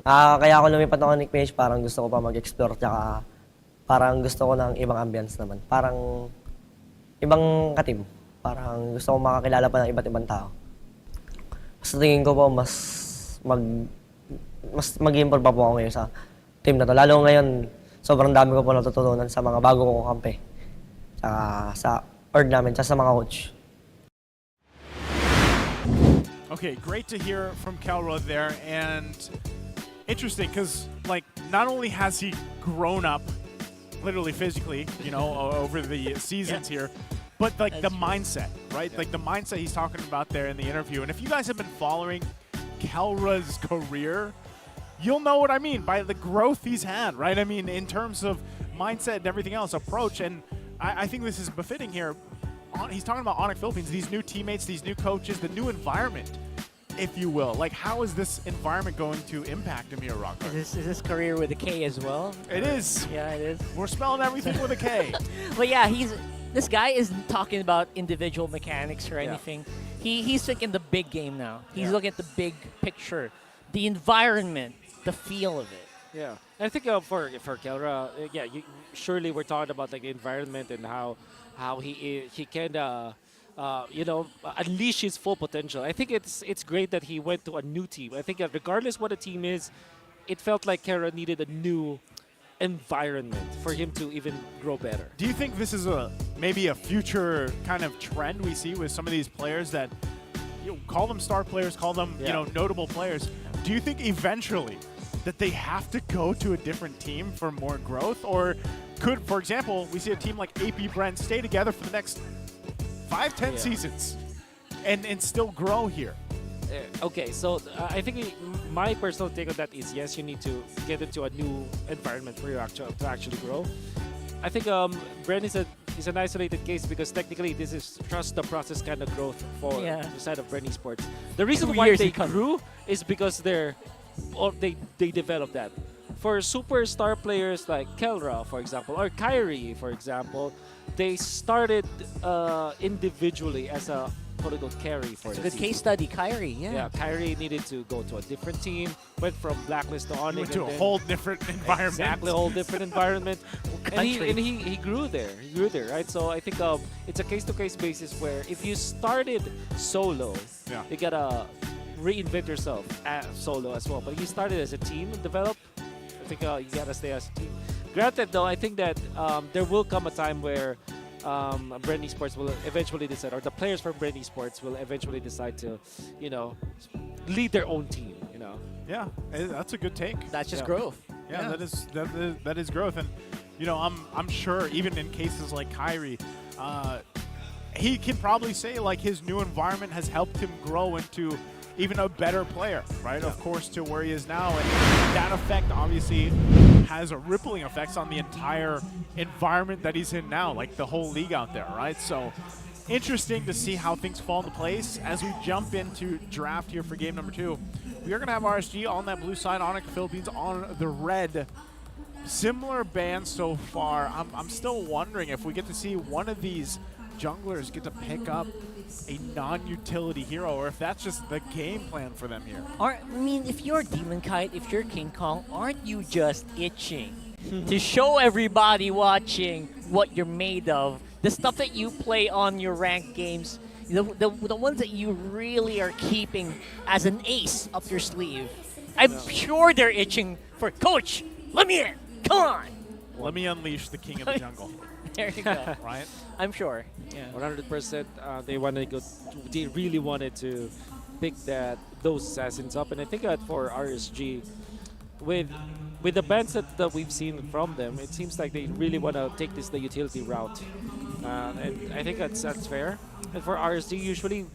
Kaya ako lumipat ng ONIC PH, parang gusto ko pa mag-explore, tsaka parang gusto ko ng ibang ambience naman. Parang ibang ka-team. Parang gusto ko makakilala pa ng iba't ibang tao. Sa tingin ko po, mas mag-improve pa po ako ngayon sa team na to. Lalo ngayon, sobrang dami ko po natututunan sa mga bago kong kampe. Tsaka sa org namin, tsaka sa mga coach. Okay, great to hear from Kelra there. And interesting, because like not only has he grown up literally physically, you know, over the seasons here, but like the mindset, right? Like the mindset he's talking about there in the interview. And if you guys have been following Kelra's career, you'll know what I mean by the growth he's had, right? I mean, in terms of mindset and everything else, approach. And I think this is befitting here. He's talking about ONIC Philippines, these new teammates, these new coaches, the new environment, if you will. Like, how is this environment going to impact him here, Rockard? Is this career with a K as well? It is. Yeah, it is. We're spelling everything with a K. But yeah, this guy isn't talking about individual mechanics or anything. He's looking at the big game now. He's looking at the big picture, the environment, the feel of it. Yeah, and I think for Kelra, surely we're talking about like the environment and how he can unleash his full potential. I think it's great that he went to a new team. I think regardless what the team is, it felt like Kelra needed a new environment for him to even grow better. Do you think this is maybe a future kind of trend we see with some of these players that call them star players, call them notable players? Do you think eventually that they have to go to a different team for more growth? Or could, for example, we see a team like APBR stay together for the next 5-10 seasons and still grow here? Okay, so I think my personal take on that is yes, you need to get into a new environment for you to actually grow. I think Bren is an isolated case because technically this is trust the process kind of growth for the side of Bren Esports. The reason why they grew is because they developed that. For superstar players like Kelra, for example, or Kyrie, for example, they started individually as a quote-unquote carry for It's a the good team. case study, Kyrie. Yeah. Kyrie needed to go to a different team, went from Blacklist to ONIC. Went to and a then- whole different environment. Exactly, a whole different environment. and country. he grew there. He grew there, right? So I think it's a case-to-case basis where if you started solo, you gotta reinvent yourself as solo as well. But if you started as a team and develop, I think you gotta stay as a team. Granted, though, I think that there will come a time where Bren Esports will eventually decide, or the players from Bren Esports will eventually decide to, lead their own team. Yeah, that's a good take. That's just growth. Yeah, that is growth, and I'm sure even in cases like Kyrie, he can probably say like his new environment has helped him grow into even a better player, right? Of course, to where he is now, and that effect obviously has a rippling effects on the entire environment that he's in now, like the whole league out there, right? So interesting to see how things fall into place as we jump into draft here for game number 2. We are going to have RSG on that blue side, ONIC Philippines on the red. Similar bands so far. I'm still wondering if we get to see one of these junglers get to pick up a non-utility hero, or if that's just the game plan for them here. If you're Demonkite, if you're King Kong, aren't you just itching to show everybody watching what you're made of? The stuff that you play on your ranked games, the ones that you really are keeping as an ace up your sleeve. I'm sure they're itching for, Coach, let me in, come on. Let me unleash the king of the jungle. There you go. Right? I'm sure. Yeah. 100%. They really wanted to pick those assassins up, and I think that for RSG, with the bans that we've seen from them, it seems like they really want to take the utility route, and I think that's fair. And for RSG, usually,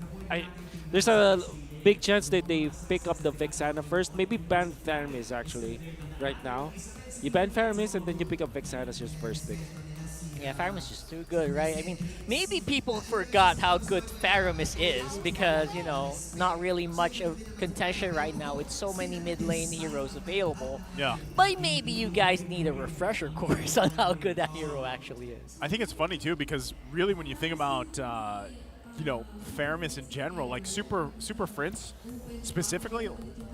there's a big chance that they pick up the Vexana first. Maybe ban Faramis actually right now. You ban Faramis and then you pick up Vexana as your first pick. Yeah, Faramis is too good, right? I mean, maybe people forgot how good Faramis is because, not really much of contention right now with so many mid lane heroes available. Yeah. But maybe you guys need a refresher course on how good that hero actually is. I think it's funny too because really when you think about Faramis in general, like Super Fritz specifically,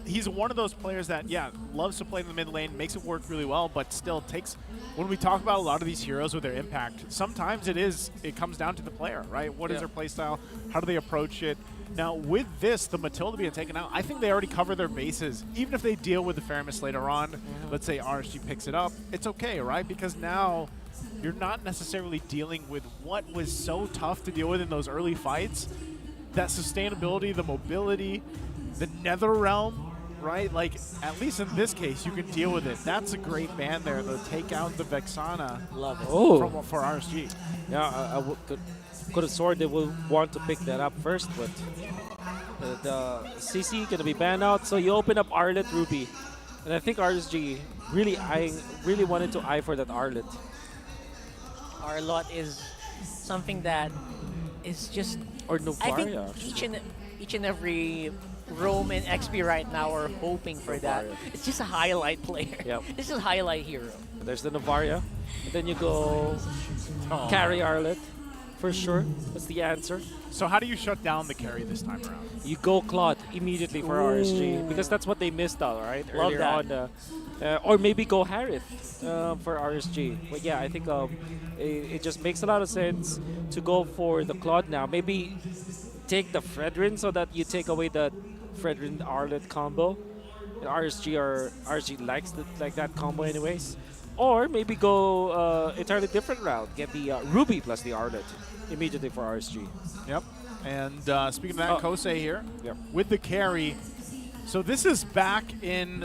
he's one of those players that loves to play in the mid lane, makes it work really well, but still takes. When we talk about a lot of these heroes with their impact, sometimes it comes down to the player, right? What is their play style? How do they approach it? Now with this, the Matilda being taken out, I think they already cover their bases. Even if they deal with the Faramis later on, let's say RSG picks it up, it's okay, right? Because now you're not necessarily dealing with what was so tough to deal with in those early fights. That sustainability, the mobility, the Nether Realm, right? Like, at least in this case, you can deal with it. That's a great ban there, to take out the Vexana. Love it. For RSG. Yeah, I could have sworn they will want to pick that up first, but the CC going to be banned out, so you open up Arlet Ruby. And I think RSG really wanted to eye for that Arlet. Arlot is something that is just... Or I think Novaria, each and every Rome and XP right now are hoping for that. It's just a highlight player. Yep. This is a highlight hero. There's the Novaria. And then you go carry Arlet. For sure. That's the answer. So how do you shut down the carry this time around? You go Claude immediately for RSG because that's what they missed out, right? Love Earlier that. on. Or maybe go Harith for RSG. But yeah, I think it just makes a lot of sense to go for the Claude now. Maybe take the Fredrin so that you take away the Fredrin Arlet combo. And RSG likes that combo anyways. Or maybe go entirely different route. Get the Ruby plus the Arlet immediately for RSG. Yep. And speaking of that, Kusey here with the carry. So this is back in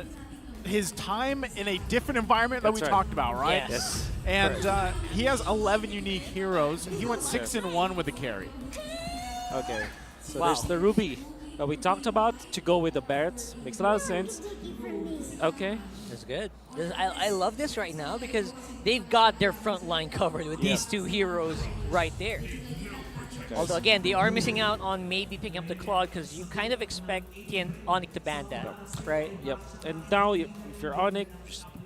his time in a different environment that we talked about, right? Yes. And he has 11 unique heroes. He went 6-1 with the carry. Okay. So Wow. there's the Ruby. that we talked about to go with the Barretts. Makes a lot of sense. Okay. That's good. I love this right now because they've got their front line covered with these two heroes right there. Although, again, they are missing out on maybe picking up the Claude because you kind of expect ONIC to ban that, right? Yep. And now, if you're ONIC,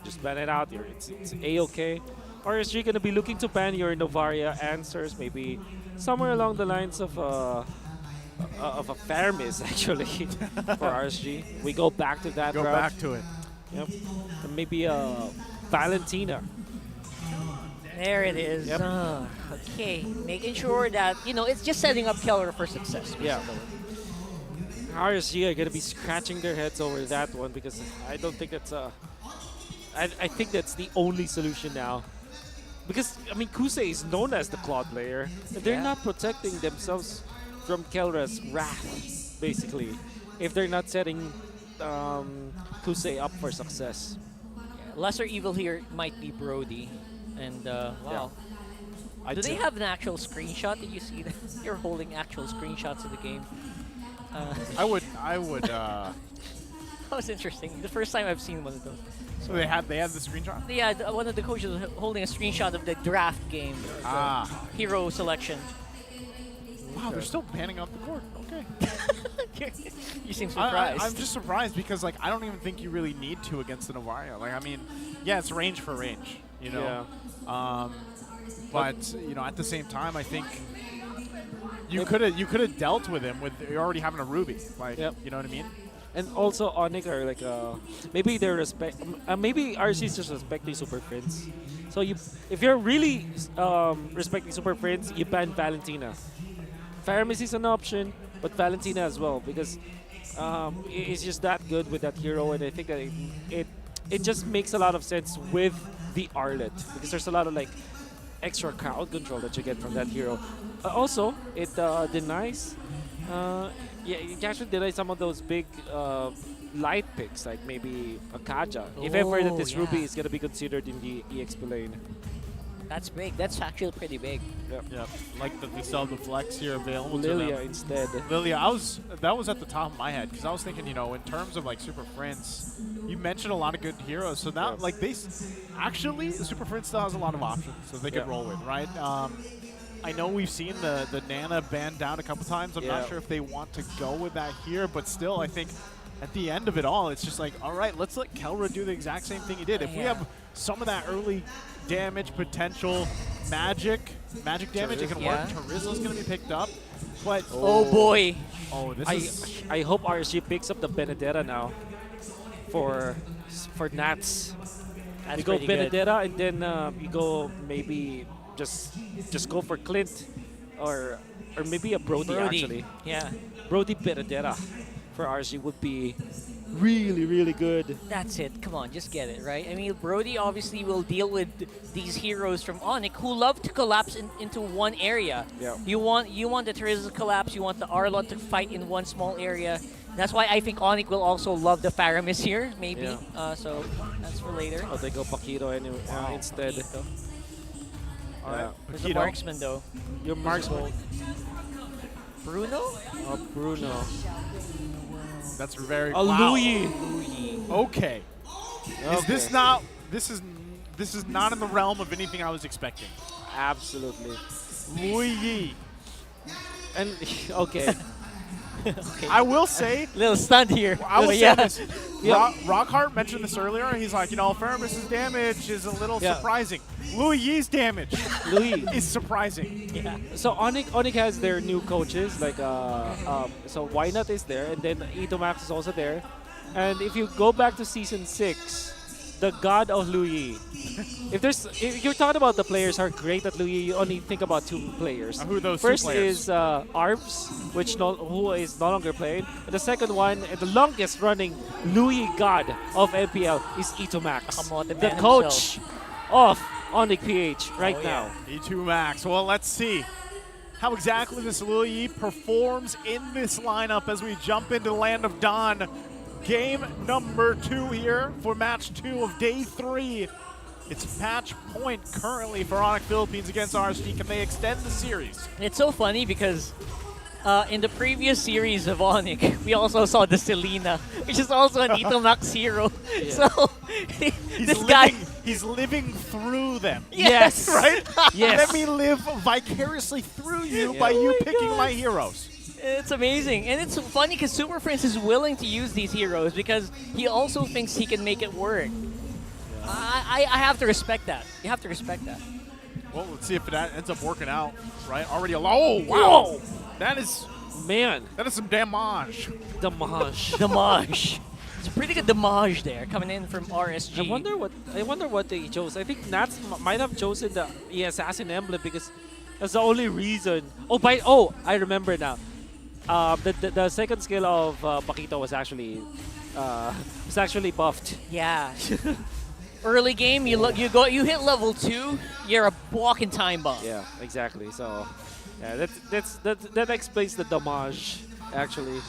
just ban it out. It's A-okay. Or is you going to be looking to ban your Novaria answers, maybe somewhere along the lines of a Fermis, actually, for RSG. We go back to that Go route. back to it. Yep. And maybe Valentina. There it is. Yep. Okay, making sure that, it's just setting up Kelra for success. Yeah. RSG are going to be scratching their heads over that one because I don't think that's I think that's the only solution now. Because, I mean, Kusey is known as the Claude player. And they're not protecting themselves from Kelra's wrath, basically, if they're not setting Kusey up for success. Lesser evil here might be Brody. And, wow. Do they have an actual screenshot? Did you see that? You're holding actual screenshots of the game. I would. That was interesting. The first time I've seen one of those. So they have the screenshot? Yeah, one of the coaches was holding a screenshot of the draft game. Hero selection. Wow, they're still banning off the court. Okay. You seem surprised. I'm just surprised because, like, I don't even think you really need to against the Novaria. Like, I mean, yeah, it's range for range, you know. Yeah. But you know, at the same time, I think you could have dealt with him with already having a Ruby. Like, you know what I mean? And also ONIC are like maybe they're maybe RC is just respecting Super Friends. So if you're really respecting Super Friends, you ban Valentina. Fermis is an option, but Valentina as well because it's just that good with that hero, and I think that it just makes a lot of sense with the Arlet because there's a lot of like extra crowd control that you get from that hero. Also, it denies. It actually denies some of those big light picks, like maybe a Kaja. If ever that this Ruby is going to be considered in the EXP lane. That's big. That's actually pretty big. Yep. Like that we still have the flex here available Lilia to them. instead. Lilia, that was at the top of my head because I was thinking, you know, in terms of like Super Friends, you mentioned a lot of good heroes. So that like actually Super Friends still has a lot of options that they could roll with, right? I know we've seen the Nana banned down a couple times. I'm not sure if they want to go with that here, but still, I think at the end of it all, it's just like, all right, let's let Kelra do the exact same thing he did. If we have some of that early damage potential, magic damage, it can work. Charizza's going to be picked up, but oh boy! Oh, I hope RSG picks up the Benedetta now for Nats. That's you go pretty Benedetta and then you go maybe just go for Clint or maybe a Brody actually. Yeah. Brody Benedetta for RSG would be really, really good. That's it. Come on, just get it, right? I mean, Brody obviously will deal with these heroes from ONIC who love to collapse into one area. Yeah. You want the Teresa to collapse. You want the Arlot to fight in one small area. That's why I think ONIC will also love the Faramis here, maybe. Yeah. So that's for later. Oh, they go Paquito anyway, instead. Paquito. All right. Who's the marksman, though? Your marksman. Bruno? Oh, Bruno. That's very Louis. Okay. Is this not? This is not in the realm of anything I was expecting. Absolutely. Louis. And okay. I will say, little stunned here. I will say this. Rockhart mentioned this earlier. He's like, you know, Feramis's damage is a little surprising. Louis Yi's damage is surprising. Yeah. So ONIC has their new coaches, like so Why Not is there, and then Itomax is also there. And if you go back to season 6, the god of Louis. If you're talking about the players who are great at Louis, you only think about 2 players. Who are those First 2 players? is Arbs, who is no longer played. And the second one, and the longest running Louis god of MPL is Itomax, the coach of ONIC PH right now. E2Max. Well, let's see how exactly this Louis performs in this lineup as we jump into the Land of Dawn. Game number 2 here for match 2 of day 3. It's match point currently for ONIC Philippines against RSG. Can they extend the series? It's so funny because In the previous series of ONIC, we also saw the Selena, which is also an Ito Max hero. Yeah. So, this guy... He's living through them. Yes. Right? Yes. Let me live vicariously through you by you picking my heroes. It's amazing. And it's funny because Super Prince is willing to use these heroes because he also thinks he can make it work. I have to respect that. You have to respect that. Well, let's see if it ends up working out, right? Already oh, wow. That is... Man. That is some damage. Damage. It's a pretty good damage there coming in from RSG. I wonder what they chose. I think Nats might have chosen the Assassin emblem because that's the only reason. I remember now. The second skill of Paquito was actually buffed. Yeah. Early game, you hit level 2, you're a walking time bomb. Yeah, exactly. So, yeah, that explains the damage. Actually,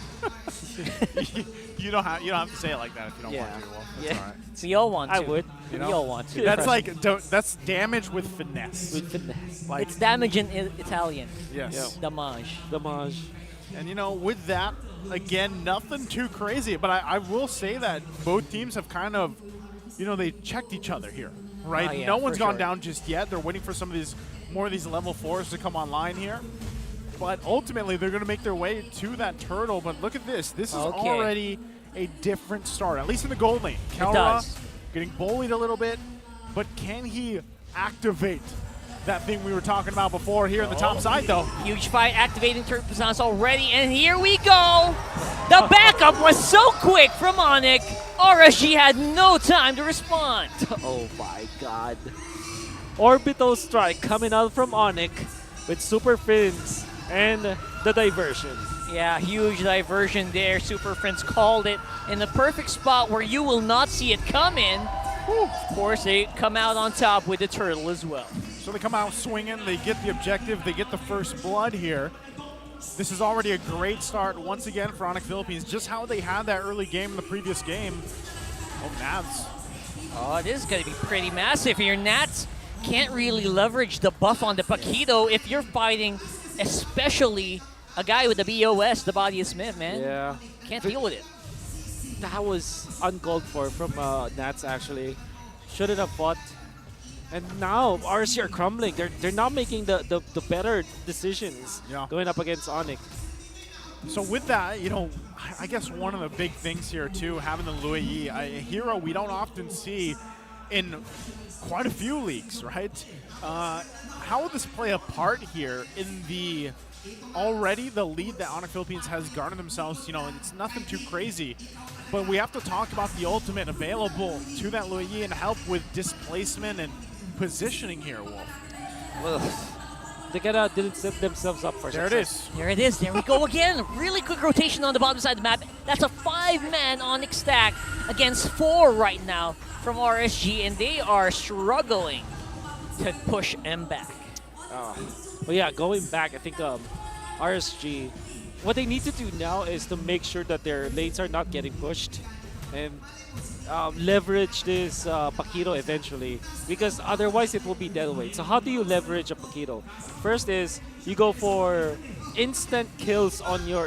you don't have to say it like that if you don't want to. Well, that's all right. We all want to. I would. You We know? all want to. That's damage with finesse. Like, it's damage in Italian. Yes. Damage. And with that, again, nothing too crazy. But I will say that both teams have kind of, they checked each other here, right? Oh, yeah, no one's for gone sure. down just yet. They're waiting for some of more of these level 4s to come online here. But ultimately, they're going to make their way to that turtle. But look at this. This is already a different start, at least in the gold lane. Kelra getting bullied a little bit, but can he activate that thing we were talking about before here in the top side, though? Huge fight, activating Turret Presence already, and here we go! The backup was so quick from ONIC. RSG had no time to respond. Oh my god. Orbital Strike coming out from ONIC with Super Fins and the diversion. Yeah, huge diversion there. Super Friends called it in the perfect spot where you will not see it come in. Of course, they come out on top with the turtle as well. So they come out swinging, they get the objective, they get the first blood here. This is already a great start once again for ONIC Philippines. Just how they had that early game in the previous game. Oh, Nats. Oh, this is going to be pretty massive here. Nats can't really leverage the buff on the Paquito if you're fighting especially a guy with the BOS, the Body of Smith, man. Yeah. Can't deal with it. That was uncalled for from Nats, actually. Shouldn't have fought. And now RSG are crumbling. They're not making the better decisions going up against ONIC. So with that, I guess one of the big things here too, having the Lui Yi, a hero we don't often see in quite a few leagues, right? How will this play a part here in the lead that ONIC Philippines has garnered themselves? And it's nothing too crazy, but we have to talk about the ultimate available to that Lui Yi and help with displacement and positioning here, Wolf. They didn't set themselves up for success. There it is. There we go again. Really quick rotation on the bottom side of the map. That's a 5-man ONIC stack against 4 right now from RSG, and they are struggling to push M back. But yeah, going back, I think RSG, what they need to do now is to make sure that their lanes are not getting pushed and leverage this Paquito eventually, because otherwise it will be dead weight. So how do you leverage a Paquito? First is you go for instant kills on your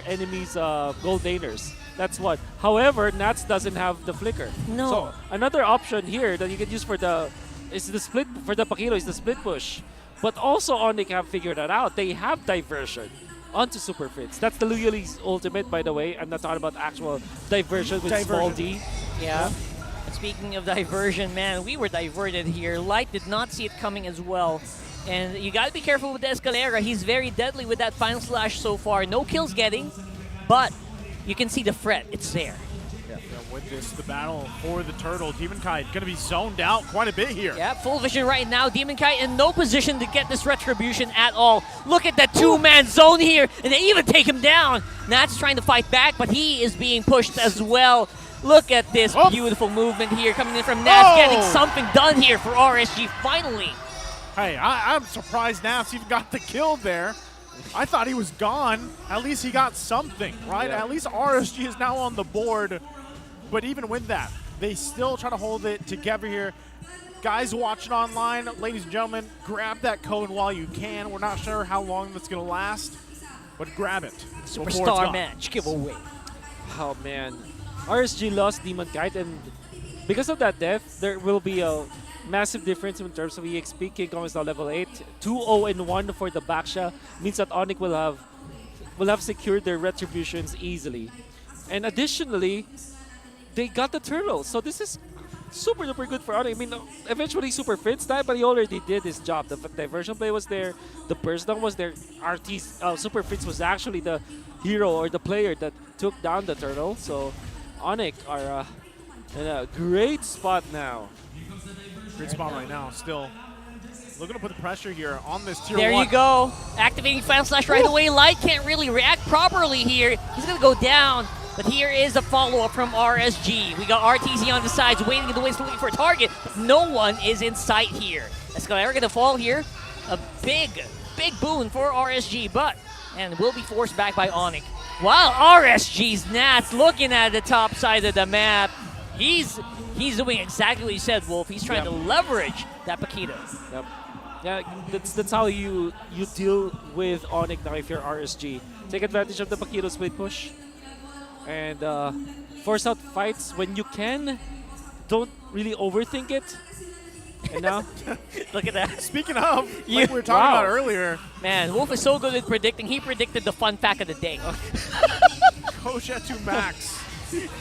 enemy's gold laners. That's what. However, Nats doesn't have the flicker. No. So another option here that you can use for the Paquito is the split push. But also ONIC have figured that out. They have diversion onto Super Fritz. That's the Luyali's ultimate, by the way. I'm not talking about actual diversion with small D. Yeah. And speaking of diversion, man, we were diverted here. Light did not see it coming as well. And you gotta be careful with the Escalera. He's very deadly with that final slash so far. No kills getting, but you can see the fret. It's there. With this, the battle for the turtle, Demonkite going to be zoned out quite a bit here. Yeah, full vision right now. Demonkite in no position to get this retribution at all. Look at that 2-man zone here, and they even take him down. Nats trying to fight back, but he is being pushed as well. Look at this beautiful movement here coming in from Nats, getting something done here for RSG finally. Hey, I'm surprised Nats even got the kill there. I thought he was gone. At least he got something, right? Yeah. At least RSG is now on the board. But even with that, they still try to hold it together here. Guys watching online, ladies and gentlemen, grab that code while you can. We're not sure how long that's going to last. but grab it. before it's Superstar gone. match giveaway. Oh man, RSG lost Demonkite, and because of that death, there will be a massive difference in terms of EXP. King Kong is now level 8. 2-0-1 for the Baksha means that ONIC will have secured their retributions easily. And additionally, they got the turtle, so this is super duper good for ONIC. I mean, eventually Super Fritz died, but he already did his job. The diversion play was there, the burst down was there. Super Fritz was actually the hero or the player that took down the turtle. So ONIC are in a great spot now. Great spot right now. Still looking to put the pressure here on this tier There 1. you go. Activating Final Slash right away. Light can't really react properly here. He's going to go down. But here is a follow-up from RSG. We got RTZ on the sides, waiting in the wings, looking for a target. No one is in sight here. Escalera going to fall here. A big boon for RSG, and will be forced back by ONIC. While RSG's Nats looking at the top side of the map, he's doing exactly what you said, Wolf. He's trying to leverage that Paquito. Yep. Yeah, that's how you deal with ONIC now if you're RSG. Take advantage of the Paquito split push and force out fights when you can. Don't really overthink it. And now, look at that. Speaking of, like we were talking about earlier. Man, Wolf is so good at predicting. He predicted the fun fact of the day. Kosha to Max.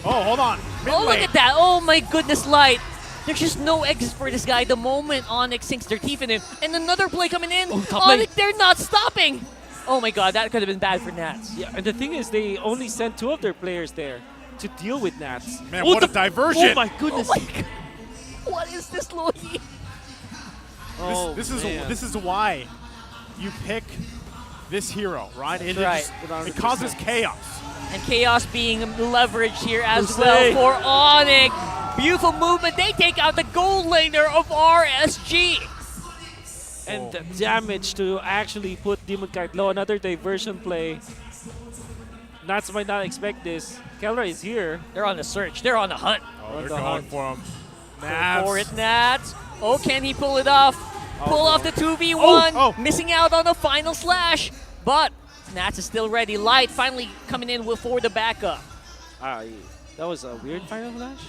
Oh, hold on. Oh, look at that. Oh, my goodness, Light. There's just no exit for this guy the moment ONIC sinks their teeth in him. And another play coming in. ONIC, they're not stopping. Oh, my God. That could have been bad for Nats. Yeah, and the thing is, they only sent 2 of their players there to deal with Nats. Man, what a diversion. Oh, my goodness. Oh, my God. What is this, Louis? This is why you pick this hero, right? That's It causes chaos. And chaos being leveraged here as well for ONIC. Beautiful movement. They take out the gold laner of RSG. And the damage to actually put Demonkite low. Another diversion play. Nats might not expect this. Kelra is here. They're on the search. They're on the hunt. Oh, they're going for him. Go for it, Nats. Oh, can he pull it off? Pull off the 2v1. Missing out on the final slash. But Nats is still ready. Light finally coming in for the backup. That was a weird final flash.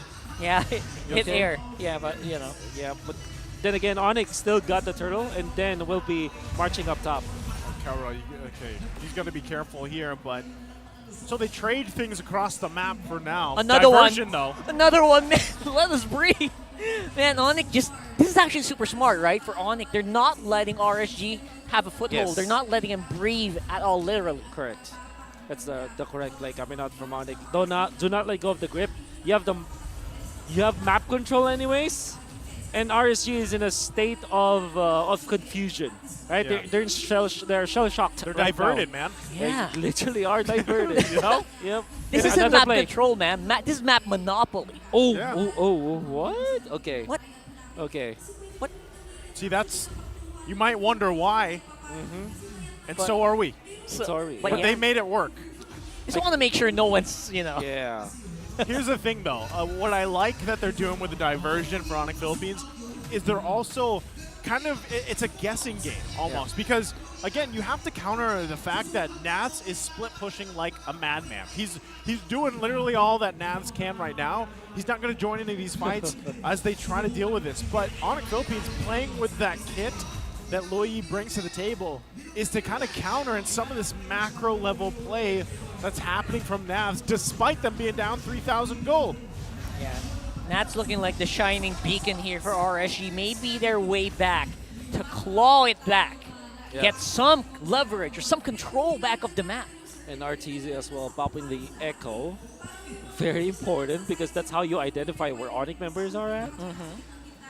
Yeah, hit air. Yeah, but you know. Yeah, but then again, ONIC still got the turtle, and then will be marching up top. Kelra, okay, he's going to be careful here, but so they trade things across the map for now. Another Diversion, one. Though. Another one, man. Let us breathe. Man, ONIC this is actually super smart, right? For ONIC, they're not letting RSG have a foothold. Yes. They're not letting him breathe at all, literally. Correct. That's the correct play coming out from ONIC. Do not let go of the grip. You have map control anyways, and RSG is in a state of confusion, right? Yeah. They're shell shocked. They're right diverted, now. man. Yeah. They literally are diverted. You know? Yep. This And isn't another map play. control, man. This is map monopoly. Oh, Yeah. what? Okay. What? Okay. What? See, you might wonder why, and But- so are we. Sorry. But they made it work. Just want to make sure no one's, Yeah. Here's the thing, though. What I like that they're doing with the diversion for ONIC Philippines is they're also kind of, it's a guessing game almost. Because, again, you have to counter the fact that Nats is split pushing like a madman. He's doing literally all that Nats can right now. He's not going to join any of these fights as they try to deal with this. But ONIC Philippines playing with that kit that Louis brings to the table is to kind of counter in some of this macro level play that's happening from Navs, despite them being down 3,000 gold. Yeah, Nats looking like the shining beacon here for RSG. Maybe their way back to claw it back, get some leverage or some control back of the map. And RTZ as well, popping the echo. Very important because that's how you identify where ONIC members are at.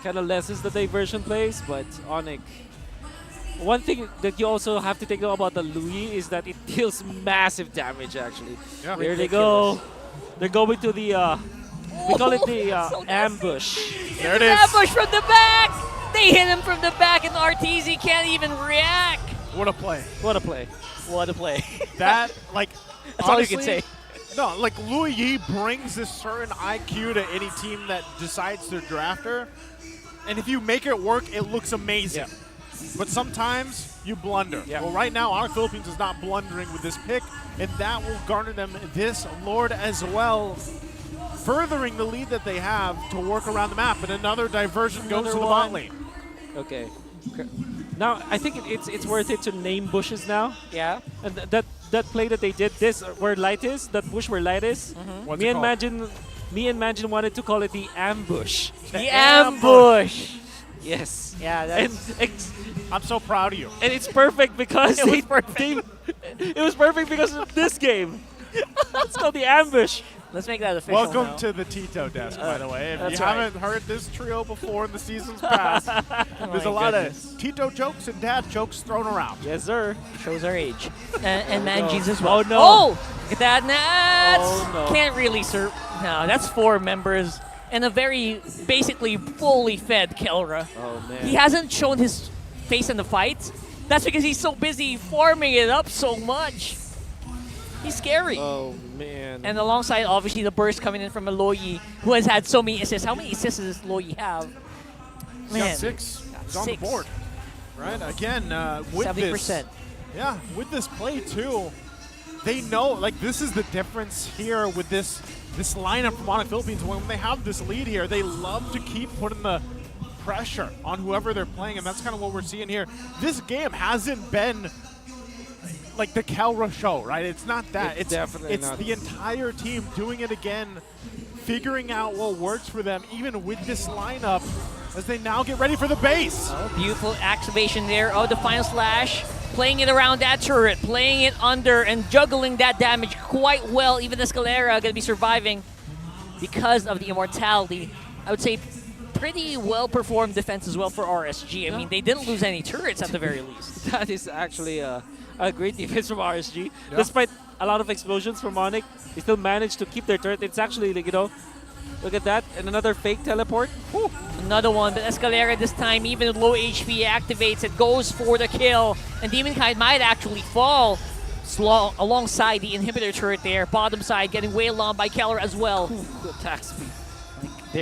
Kind of lessens the diversion plays, but ONIC. One thing that you also have to take note about the Louis is that it deals massive damage, actually. Yeah. There they go. They're going to the, we call it the ambush. There it is. Ambush from the back! They hit him from the back and RTZ can't even react. What a play. What a play. What a play. That, like, That's honestly, all you can say. No, like, Louis Yi brings this certain IQ to any team that decides to draft her. And if you make it work, it looks amazing. but sometimes you blunder. Well, right now, ONIC Philippines is not blundering with this pick, and that will garner them this Lord as well, furthering the lead that they have to work around the map. And another diversion goes to the bot lane. Okay. Now, I think it's worth it to name bushes now. Yeah. And that play that they did, this where light is, that bush where light is. What's Me it and called? Manjin wanted to call it the ambush. The ambush. Yes. Yeah, that's... I'm so proud of you. And it's perfect because It was perfect. it was perfect because of this game. It's called the ambush. Let's make that official Welcome now. to the Tito desk, by the way. If That's you right. haven't heard this trio before in the seasons past, there's a my lot goodness. of Tito jokes and dad jokes thrown around. Yes, sir. Shows our age. And There we go. Manjins as well. Oh, no. Oh! Look at that. That's... Oh, no. Can't really serve. No, that's 4 members. And a very, basically, fully fed Kelra. Oh, man. He hasn't shown his face in the fight. That's because he's so busy farming it up so much. He's scary. Oh, man. And alongside, obviously, the burst coming in from Aloyi, who has had so many assists. How many assists does Aloyi have? He's got 6. He's on the 6. board. Right? Again, with 70%. this. Yeah, with this play, too, they know, like, this is the difference here with this lineup from ONIC Philippines. When they have this lead here, they love to keep putting the pressure on whoever they're playing, and that's kind of what we're seeing here. This game hasn't been like the Kelra show, right? It's not that. It's definitely it's not. the entire team doing it again, figuring out what works for them, even with this lineup, as they now get ready for the base. Oh, beautiful activation there. Oh, the final slash. Playing it around that turret, playing it under, and juggling that damage quite well. Even Escalera going to be surviving because of the immortality. I would say pretty well-performed defense as well for RSG. I mean, they didn't lose any turrets at the very least. That is actually a great defense from RSG. Despite a lot of explosions from ONIC, they still managed to keep their turret. It's actually, like, you know, look at that. And another fake teleport. Whew. Another one, but Escalera this time, even with low HP, activates it, goes for the kill. And Demonkite might actually fall alongside the inhibitor turret there. Bottom side getting wailed on by Kelra as well. Good attack speed.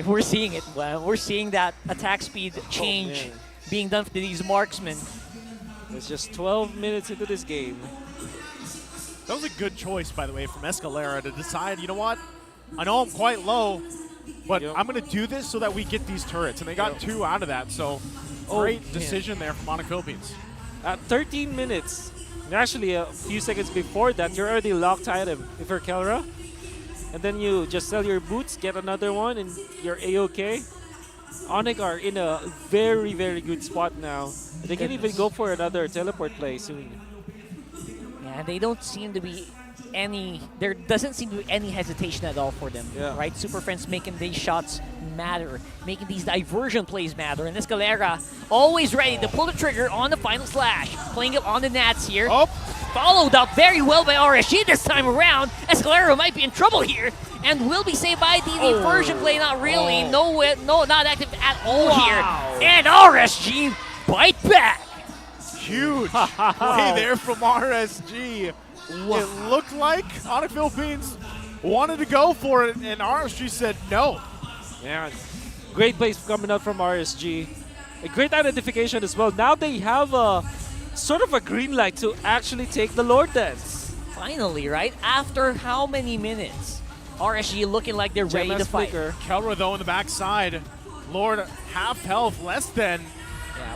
We're seeing it. We're seeing that attack speed change being done for these marksmen. It's just 12 minutes into this game. That was a good choice, by the way, from Escalera to decide, you know what? I know I'm quite low, but I'm going to do this so that we get these turrets. And they got 2 out of that, so great decision there from ONIC Philippines. At 13 minutes, and actually a few seconds before that, you're already locked item if you're Kelra. And then you just sell your boots, get another one, and you're A-OK. ONIC are in a very, very good spot now. They can even go for another teleport play soon. Yeah, they don't seem to be there doesn't seem to be any hesitation at all for them, right? Super Friends making these shots matter, making these diversion plays matter, and Escalera always ready to pull the trigger on the final slash, playing it on the Nats here. Followed up very well by RSG this time around. Escalera might be in trouble here, and will be saved by the diversion play. Not really, no, not active at all here, and RSG bite back. Huge play there from RSG. It looked like ONIC Philippines wanted to go for it, and RSG said no. Yeah, great plays coming out from RSG. A great identification as well. Now they have a sort of a green light to actually take the Lord Dance. Finally, right? After how many minutes? RSG looking like they're ready to fight. Kelra, though, in the backside. Lord, half health, less than.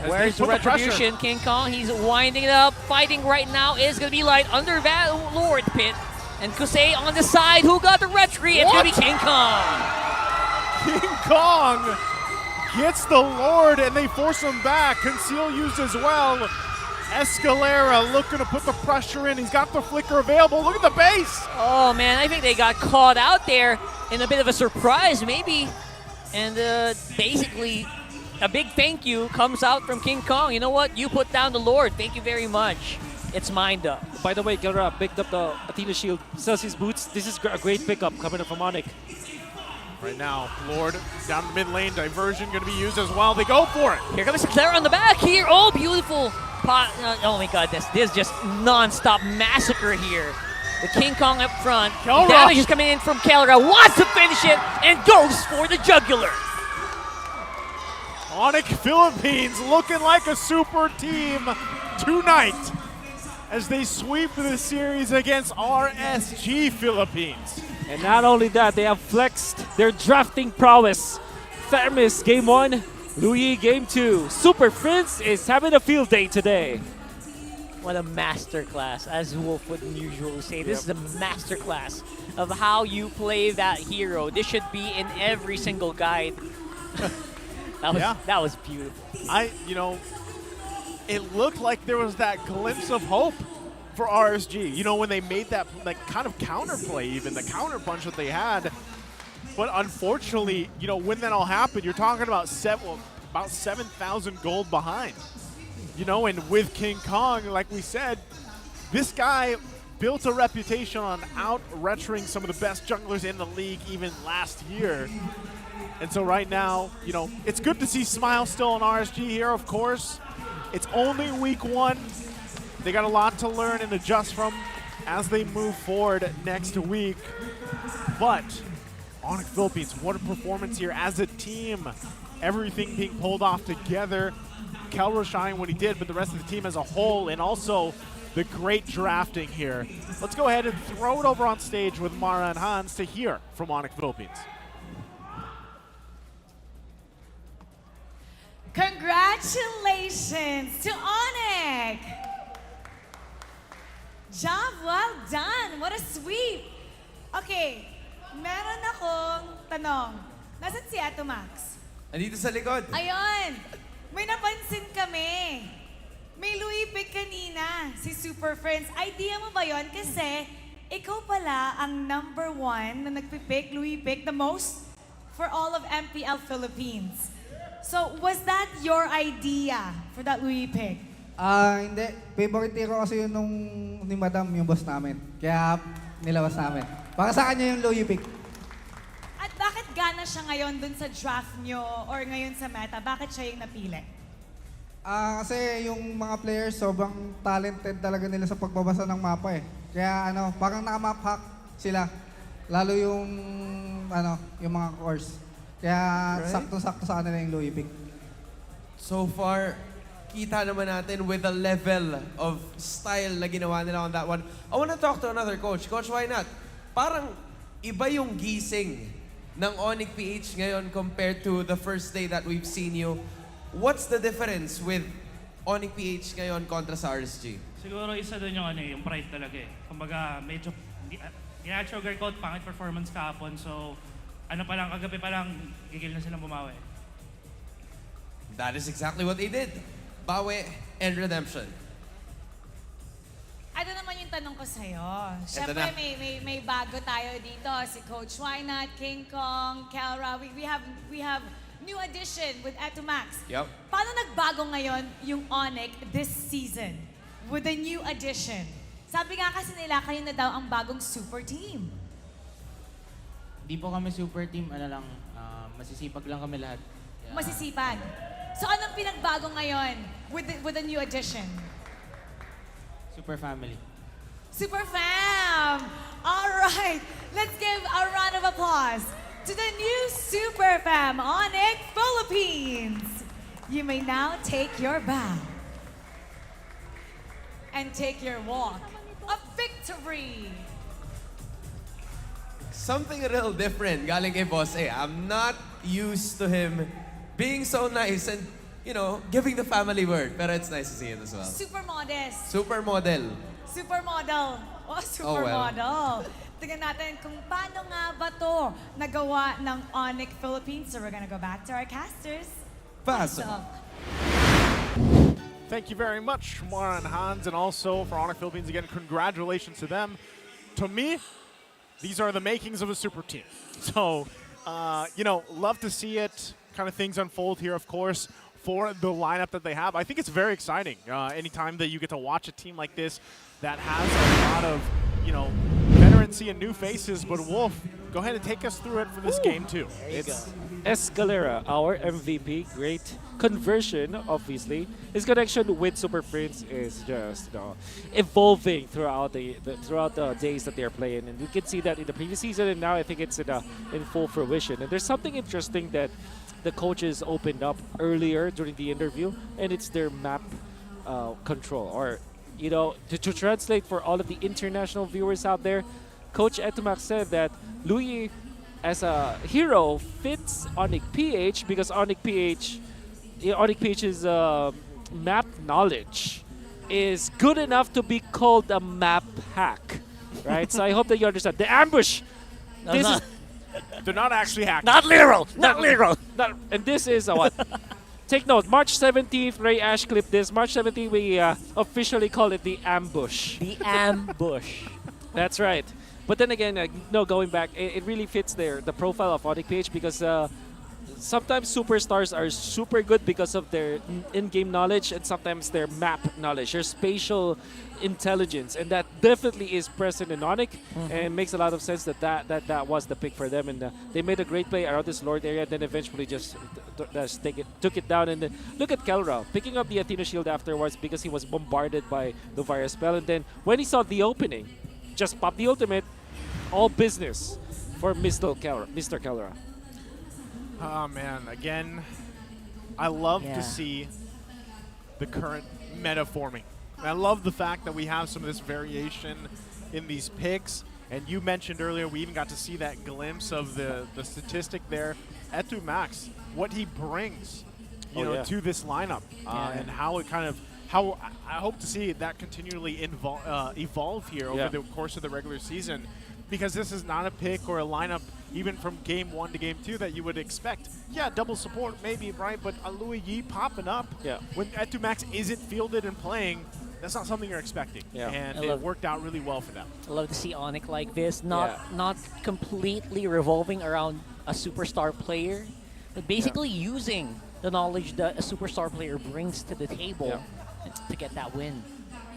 Where's the retribution? King Kong, he's winding it up. Fighting right now is going to be Light under that Lord pit. And Kusey on the side. Who got the retry? It's going to be King Kong. King Kong gets the Lord, and they force him back. Conceal used as well. Escalera looking to put the pressure in. He's got the flicker available. Look at the base. Oh, man, I think they got caught out there in a bit of a surprise, maybe. And basically, a big thank you comes out from King Kong. You know what? You put down the Lord. Thank you very much. It's mined up. By the way, Kelra picked up the Athena shield, sells his boots. This is a great pickup coming up from ONIC. Right now, Lord down the mid lane. Diversion going to be used as well. They go for it. Here comes Kelra on the back here. Oh, beautiful. Oh my God, this is just non-stop massacre here. The King Kong up front. Kelra. Damage is coming in from Kelra. Wants to finish it and goes for the jugular. ONIC Philippines looking like a super team tonight as they sweep the series against RSG Philippines. And not only that, they have flexed their drafting prowess. Thermis game 1, Louis game 2. Super Prince is having a field day today. What a masterclass, as Wolf would usually say. This is a masterclass of how you play that hero. This should be in every single guide. That was beautiful. It looked like there was that glimpse of hope for RSG. When they made that kind of counterplay, even the counter punch that they had. But unfortunately, when that all happened, you're talking about 7,000 gold behind. And with King Kong, like we said, this guy built a reputation on out-retring some of the best junglers in the league even last year. And so right now, it's good to see Smile still on RSG here, of course. It's only week 1. They got a lot to learn and adjust from as they move forward next week. But ONIC Philippines, what a performance here as a team. Everything being pulled off together. Kelra shined when he did, but the rest of the team as a whole, and also the great drafting here. Let's go ahead and throw it over on stage with Mara and Hans to hear from ONIC Philippines. Congratulations to ONIC! Job well done! What a sweep! Okay, meron akong tanong. Nasaan si Ato Max? Andito sa likod. Ayun! May napansin kami. May Louis pick kanina, si Super Friends. Idea mo ba yon? Kasi ikaw pala ang #1 na nagpipick, Louis pick, the most for all of MPL Philippines. So, was that your idea for that Louis pick? Hindi. Favorite hero kasi yun ni Madam, yung boss namin. Kaya nilabas namin. Para sa kanya yung Louis pick. At bakit gana siya ngayon dun sa draft nyo or ngayon sa meta? Bakit siya yung napili? Kasi yung mga players sobrang talented talaga nila sa pagbabasa ng mapa eh. Kaya parang naka-map hack sila. Lalo yung mga cores. Kaya sakto-sakto sa kanila yung Louis pick. So far, kita naman natin with the level of style na ginawa nila on that one. I want to talk to another coach. Coach, why not? Parang iba yung gising ng ONIC PH ngayon compared to the first day that we've seen you. What's the difference with ONIC PH ngayon kontra sa RSG? Siguro isa doon yung pride talaga eh. Kumbaga, medyo, di sugarcoat, pangit performance kahapon. So, kagabi pa lang, gigil na silang bumawi. That is exactly what they did. Bawi and redemption. Ano naman yung tanong ko sa'yo? Siyempre, may bago tayo dito. Si Coach Wynat, King Kong, Kelra. We have new addition with Eto Max. Yep. Paano nagbago ngayon yung ONIC this season with the new addition? Sabi nga kasi nila, kayo na daw ang bagong super team. Di po kami super team, masisipag lang kami lahat. Masisipag. So anong pinagbago ngayon with the new addition? Super family. Super fam! All right, let's give a round of applause to the new Super Fam ONIC Philippines. You may now take your bow and take your walk of victory. Something a little different galing kay Boss A. I'm not used to him being so nice and, giving the family word. Pero it's nice to see it as well. Super modest. Supermodel. Supermodel. Supermodel. Tingnan natin kung paano nga ba to nagawa ng ONIC Philippines. So we're gonna go back to our casters. Pass. Thank you very much, Mara and Hans, and also for ONIC Philippines again, congratulations to them. To me, these are the makings of a super team. So, love to see it, kind of things unfold here, of course, for the lineup that they have. I think it's very exciting anytime that you get to watch a team like this that has a lot of, veterancy and new faces. But Wolf, go ahead and take us through it for this game too. It's Kelra, our MVP. Great conversion, obviously. His connection with Super Prince is just evolving throughout the days that they're playing, and you can see that in the previous season, and now I think it's in full fruition. And there's something interesting that the coaches opened up earlier during the interview, and it's their map control. Or, to translate for all of the international viewers out there, Coach Etumac said that Louis, as a hero, fits ONIC PH because ONIC PH's map knowledge is good enough to be called a map hack, right? So I hope that you understand. The ambush. This is They're not actually hacked. Not literal. Not literal. And this is what? Take note. March 17th, Ray Ash clipped this. March 17th, we officially call it the ambush. The ambush. That's right. But then again, going back, it really fits the profile of ONIC PH because sometimes superstars are super good because of their in-game knowledge and sometimes their map knowledge, their spatial intelligence, and that definitely is present in ONIC, and it makes a lot of sense that was the pick for them, and they made a great play around this Lord area, then eventually just took it down. And then look at Kelra picking up the Athena Shield afterwards because he was bombarded by the Virus Spell, and then when he saw the opening, just pop the ultimate, all business for Mr. Kelra. Oh man, again, I love to see the current meta forming. And I love the fact that we have some of this variation in these picks. And you mentioned earlier, we even got to see that glimpse of the statistic there. Etu Max, what he brings, to this lineup, and how it how I hope to see that continually evolve here over the course of the regular season. Because this is not a pick or a lineup, even from game 1 to game 2, that you would expect. Yeah, double support maybe, right? But a Louis Yi popping up when Etu Max isn't fielded and playing, that's not something you're expecting. And it worked out really well for them. I love to see ONIC like this, not completely revolving around a superstar player, but basically using the knowledge that a superstar player brings to the table to get that win.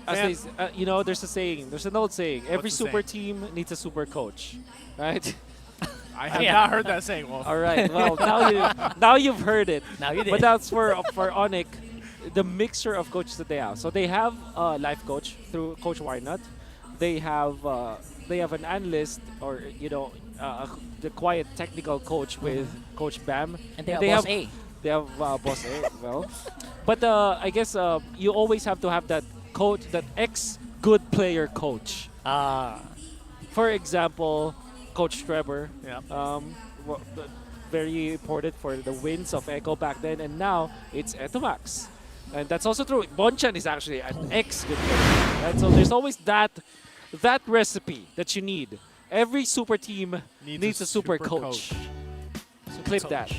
As there's a saying, there's an old saying, every super team needs a super coach, right? I have not heard that saying, Wolf. All right, well, now you've heard it. Now you did. But that's for ONIC, the mixture of coaches that they have. So they have a life coach through Coach Wynut. They have an analyst, or the quiet technical coach with Coach Bam. And they have Boss A. They have Boss A, well. But I guess you always have to have that coach, that ex-good player coach. For example, Coach Trevor. Very important for the wins of Echo back then, and now it's Etu Max. And that's also true. Bonchan is actually an ex-good player. Right? So there's always that recipe that you need. Every super team needs a super coach. So clip that.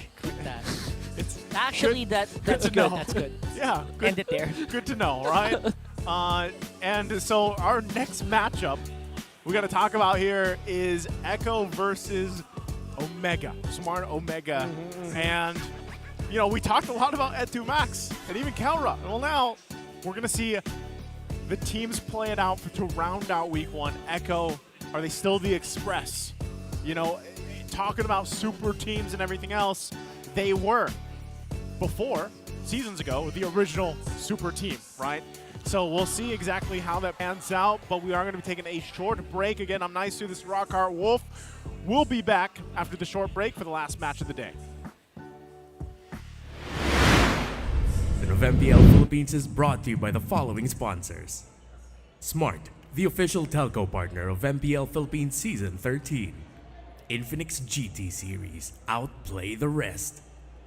Actually, that's good. That's good. Yeah. Good. End it there. Good to know, right? And so our next matchup we got to talk about here is Echo versus Omega, Smart Omega. And, we talked a lot about Etu Max and even Kelra. Well, now we're going to see the teams play it out to round out week 1. Echo, are they still the Express? Talking about super teams and everything else, they were before, seasons ago, the original super team, right? So we'll see exactly how that pans out, but we are going to be taking a short break. Again, I'm nice to this is Rockhart Wolf. We'll be back after the short break for the last match of the day. The MPL Philippines is brought to you by the following sponsors. Smart, the official telco partner of MPL Philippines Season 13. Infinix GT Series, outplay the rest.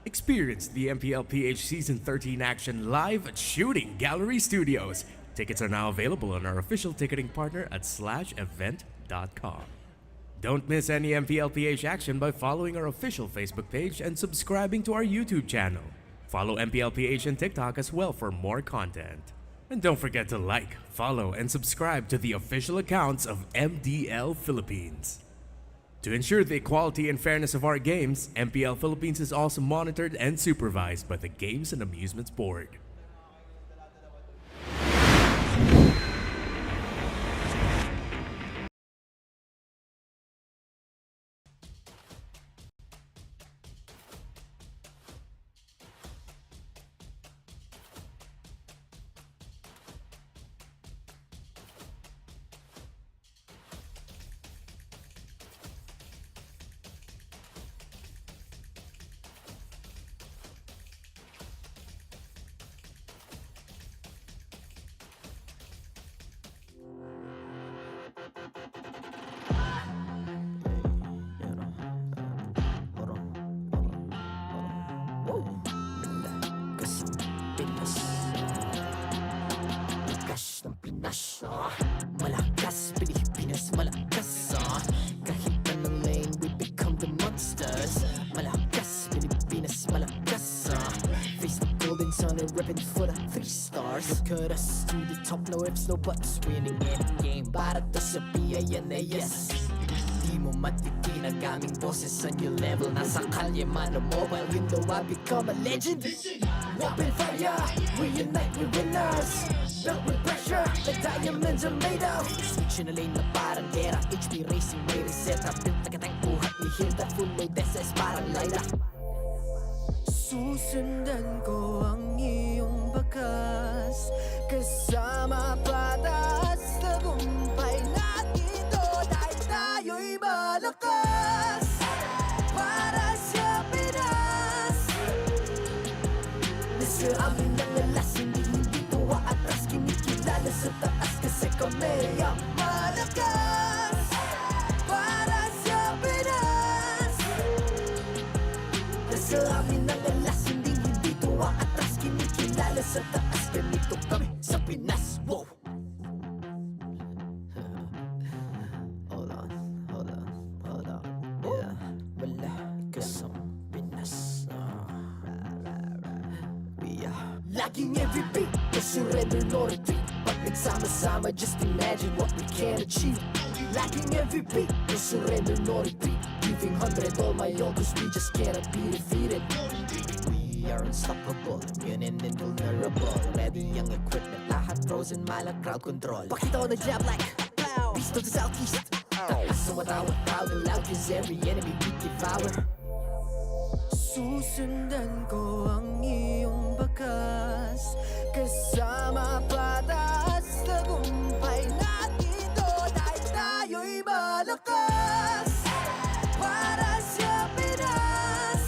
Experience the MPL PH Season 13 action live at Shooting Gallery Studios. Tickets are now available on our official ticketing partner at /event.com. Don't miss any MPL PH action by following our official Facebook page and subscribing to our YouTube channel. Follow MPL PH on TikTok as well for more content. And don't forget to like, follow, and subscribe to the official accounts of MDL Philippines. To ensure the equality and fairness of our games, MPL Philippines is also monitored and supervised by the Games and Amusements Board. Pinas Malakas, Pilipinas malakas Kahit anong lane, we become the monsters Malakas, Pilipinas malakas Face the golden sun and ribbon for the 3 stars Look at us to the top, no ifs, no buts Winning any game, para to sa PINAS Di mo matitinag aming boses sa new level Nasa kalye man o mobile, you know I become a legend Open fire, we unite, we winners Built with pressure, the diamonds are made of Switch na lane na parang gera HP Racing, may reseta Built na katang buhat ni Hilda Full load SS parang Lyra Susundan ko ang iyong bakas Kasama patas Tagumpay natin to Dahil tayo'y malakas Para sa Pinas Nasa amin ang alas Hindi tuwa atras Kinikilala sa taas Kasi kami ang malakas Para sa Pinas Nasa amin ang alas Hindi tuwa atras Kinikilala sa taas Ganito kami sa Pinas Wow! Hold on Yeah, malakas ang Pinas We are Laging every beat No surrender, no retreat Pag nagsama-sama Just imagine what we can achieve Laging every beat No surrender, no retreat Giving 100 all my all Cause we just cannot be defeated We are unstoppable Immune and invulnerable Ready ang equipment Lahat frozen Mala crowd control Pakita ko na jab like Beast of the southeast Taas sa matawa proud and loud Cause every enemy we devour Susundan ko ang iyong bakas Kasama patas Tagumpay natin to Dahil tayo'y malakas Para sa Pinas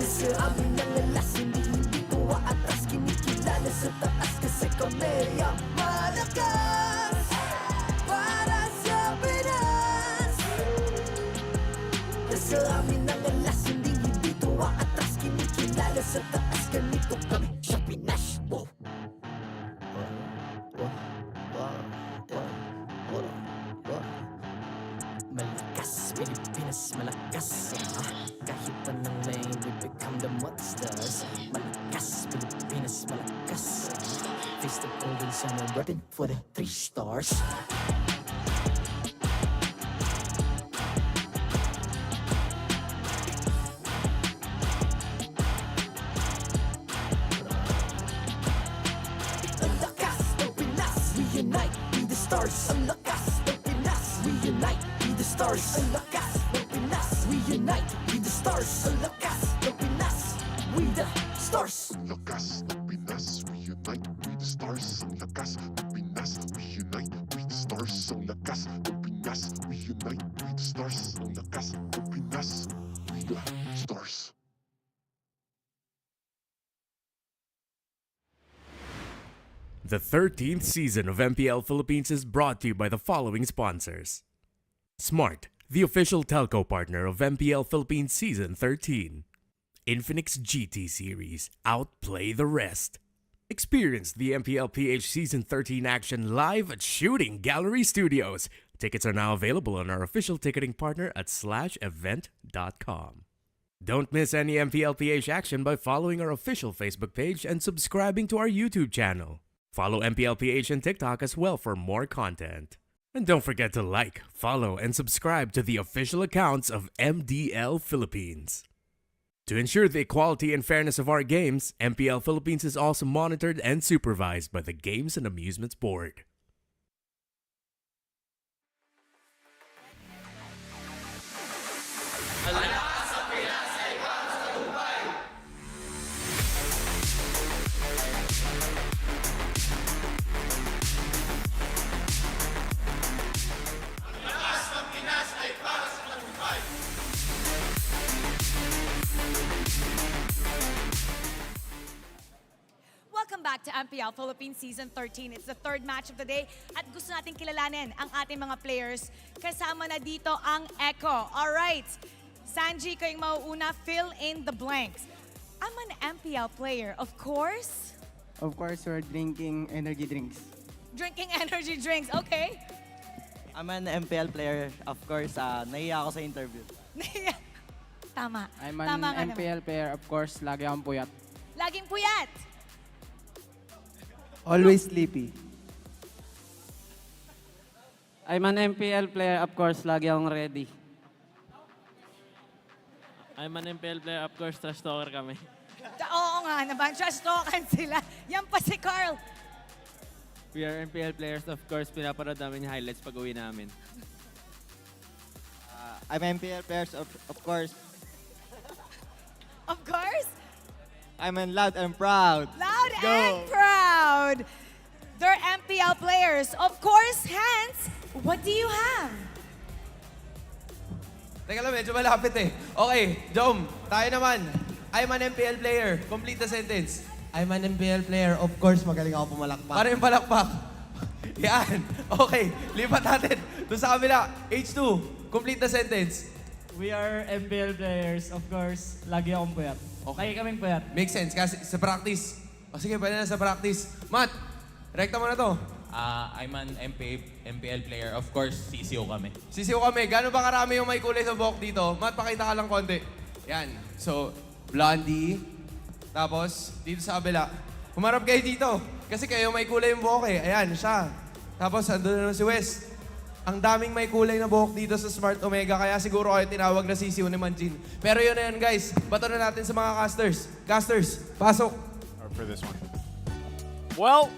Nasa amin ang alas Hindi tuwa atras Kinikilala sa taas Kasi kami ang malakas Para sa Pinas Nasa amin ang alas Hindi tuwa atras Kinikilala sa taas Ganito kami sa Pinas Wow! Malakas, Pilipinas malakas Kahit anong lane, we become the monsters Malakas, Pilipinas malakas Face the golden sun and reppin' for the 3 stars Ang lakas ng Pinas, we unite, be the stars Ang lakas ng Pinas, we unite, be the stars Ang lakas ng Pinas, we unite, be the stars Ang lakas ng Pinas, we the stars Ang lakas ng Pinas, we unite, we the stars Ang lakas ng Pinas, we unite, we the stars Ang lakas ng Pinas, we unite, we the stars Ang lakas ng Pinas, we the stars The 13th season of MPL Philippines is brought to you by the following sponsors. Smart, the official telco partner of MPL Philippines Season 13. Infinix GT Series, outplay the rest. Experience the MPL PH Season 13 action live at Shooting Gallery Studios. Tickets are now available on our official ticketing partner at /event.com. Don't miss any MPL PH action by following our official Facebook page and subscribing to our YouTube channel. Follow MPL PH on TikTok as well for more content. And don't forget to like, follow, and subscribe to the official accounts of MDL Philippines. To ensure the equality and fairness of our games, MPL Philippines is also monitored and supervised by the Games and Amusements Board. Welcome back to MPL Philippines Season 13. It's the third match of the day at gusto natin kilalanin ang ating mga players. Kasama na dito ang Echo. Alright, Sanji, ko yung mauuna, fill in the blanks. I'm an MPL player, of course. Of course, we're drinking energy drinks. Drinking energy drinks, okay. I'm an MPL player, of course. Nahiya ako sa interview. Tama. I'm Tama nga an naman. MPL player, of course. Lagi akong puyat. Laging puyat. Always sleepy. I'm an MPL player, of course. Lagi akong ready. I'm an MPL player, of course. Trash talker kami. Oo nga naman, trash talkan sila. Yan pa si Carl. We are MPL players, of course. Pinapanood namin yung highlights pag uwi namin. I'm MPL players, of course. Of course, I'm loud and proud. loud Go. and proud. They're MPL players. Of course, Hans, what do you have? Teka lang, medyo malapit eh. Okay, Jom, tayo naman. I'm an MPL player. Complete the sentence. I'm an MPL player. Of course, magaling ako pumalakpak. Para yung palakpak. Yan. Okay, lipat natin. Doon sa kabila. H2, complete the sentence. We are MPL players, of course. Lagi akong puyat. Lagi kaming puyat. Makes sense kasi sa practice. O sige, pwede na sa practice. Matt, rekta mo na to. I'm an MPL player. Of course, CCO kami. Sisiw kami. Gano'n ba karami yung may kulay sa buhok dito? Matt, pakita ka lang konti. Yan. So, blondie. Tapos, dito sa kabila. Humarap kayo dito. Kasi kayo may kulay yung buhok eh. Ayan, siya. Tapos, andun na naman si Wes. Ang daming may kulay na buhok dito sa Smart Omega. Kaya siguro kayo tinawag na sisiw ni Manjin. Pero yun na yun, guys. Bato na natin sa mga casters. Casters, pasok. For this one. Well,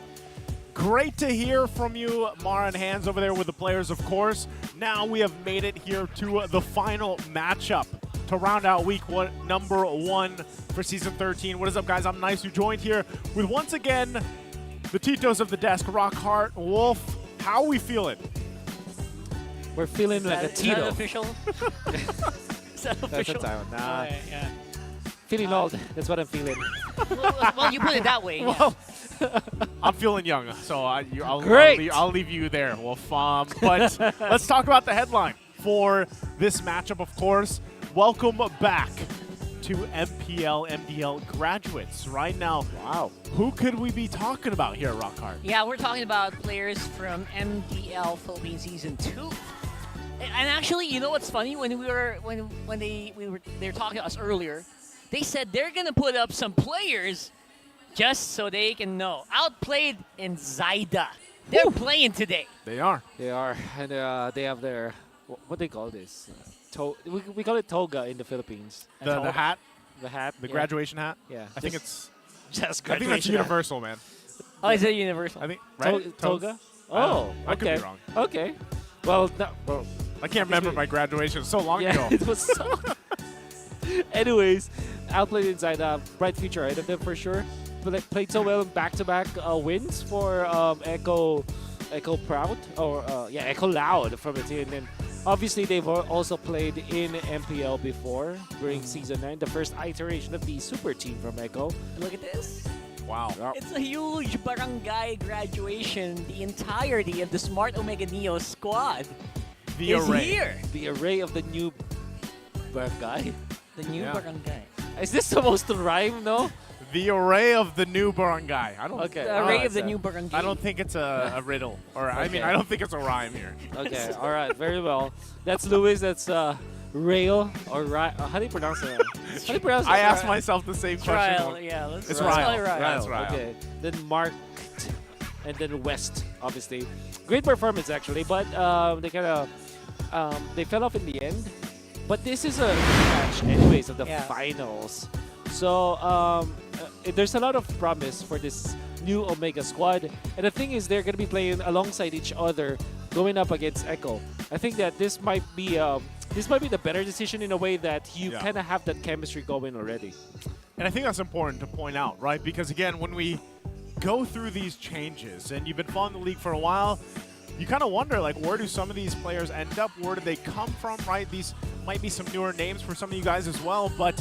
great to hear from you, Mara and Hans over there with the players, of course. Now we have made it here to the final matchup to round out week one, number 1 for season 13. What is up, guys? I'm Nice, who joined here with, once again, the Titos of the desk, Rockhart, Wolf. How are we feeling? We're feeling like a Tito. Is that official? Is that official? Nah. Okay, yeah. Feeling old. That's what I'm feeling. Well, you put it that way. Yeah. Well, I'm feeling young, so I'll Great. I'll leave you there, Wolf. But let's talk about the headline for this matchup, of course. Welcome back to MPL, MDL graduates. Right now, wow, who could we be talking about here, Rockhart? Yeah, we're talking about players from MPL Philippines Season 2. And actually, you know what's funny? When we were they were talking to us earlier, they said they're gonna put up some players just so they can know. Outplayed in Zaida. They're playing today. They are. They are. And they have their, what do they call this? We call it toga in the Philippines. The hat? The hat. The yeah. graduation hat? Yeah. I think it's... Just I think that's graduation hat. universal, man. Oh, is it universal? I think, right? Toga? I don't Oh, know. I could okay. be wrong. Okay. Well, I can't remember my graduation so long yeah, ago. it was so... Anyways, outplayed inside bright future ahead of them for sure. Played so well in back-to-back wins for Echo Proud, or Echo Loud from the team. And then obviously they've also played in MPL before during Season 9, the first iteration of the super team from Echo. Look at this. Wow. It's a huge barangay graduation. The entirety of the Smart Omega Neo squad is here. The array of the new barangay. The new barangay. Is this supposed to rhyme, no? The array of the new barangay. I don't. Okay. The array of the new barangay. I don't think it's a riddle, or I mean, Okay. I don't think it's a rhyme here. Okay, all right, very well. That's Luis. That's Rail or how do you pronounce it? How do you pronounce it? I asked myself the same question. Trial, yeah. Let's It's call it Ryle. Ryle. Yeah, it's Ryle. Okay, then Mark, and then West. Obviously, great performance actually, but they kind of they fell off in the end. But this is a match, anyways, of the finals. So there's a lot of promise for this new Omega squad. And the thing is, they're going to be playing alongside each other, going up against Echo. I think that this might be the better decision in a way that you kind of have that chemistry going already. And I think that's important to point out, right? Because again, when we go through these changes, and you've been following the league for a while, you kind of wonder, like, where do some of these players end up? Where do they come from, right? These might be some newer names for some of you guys as well, but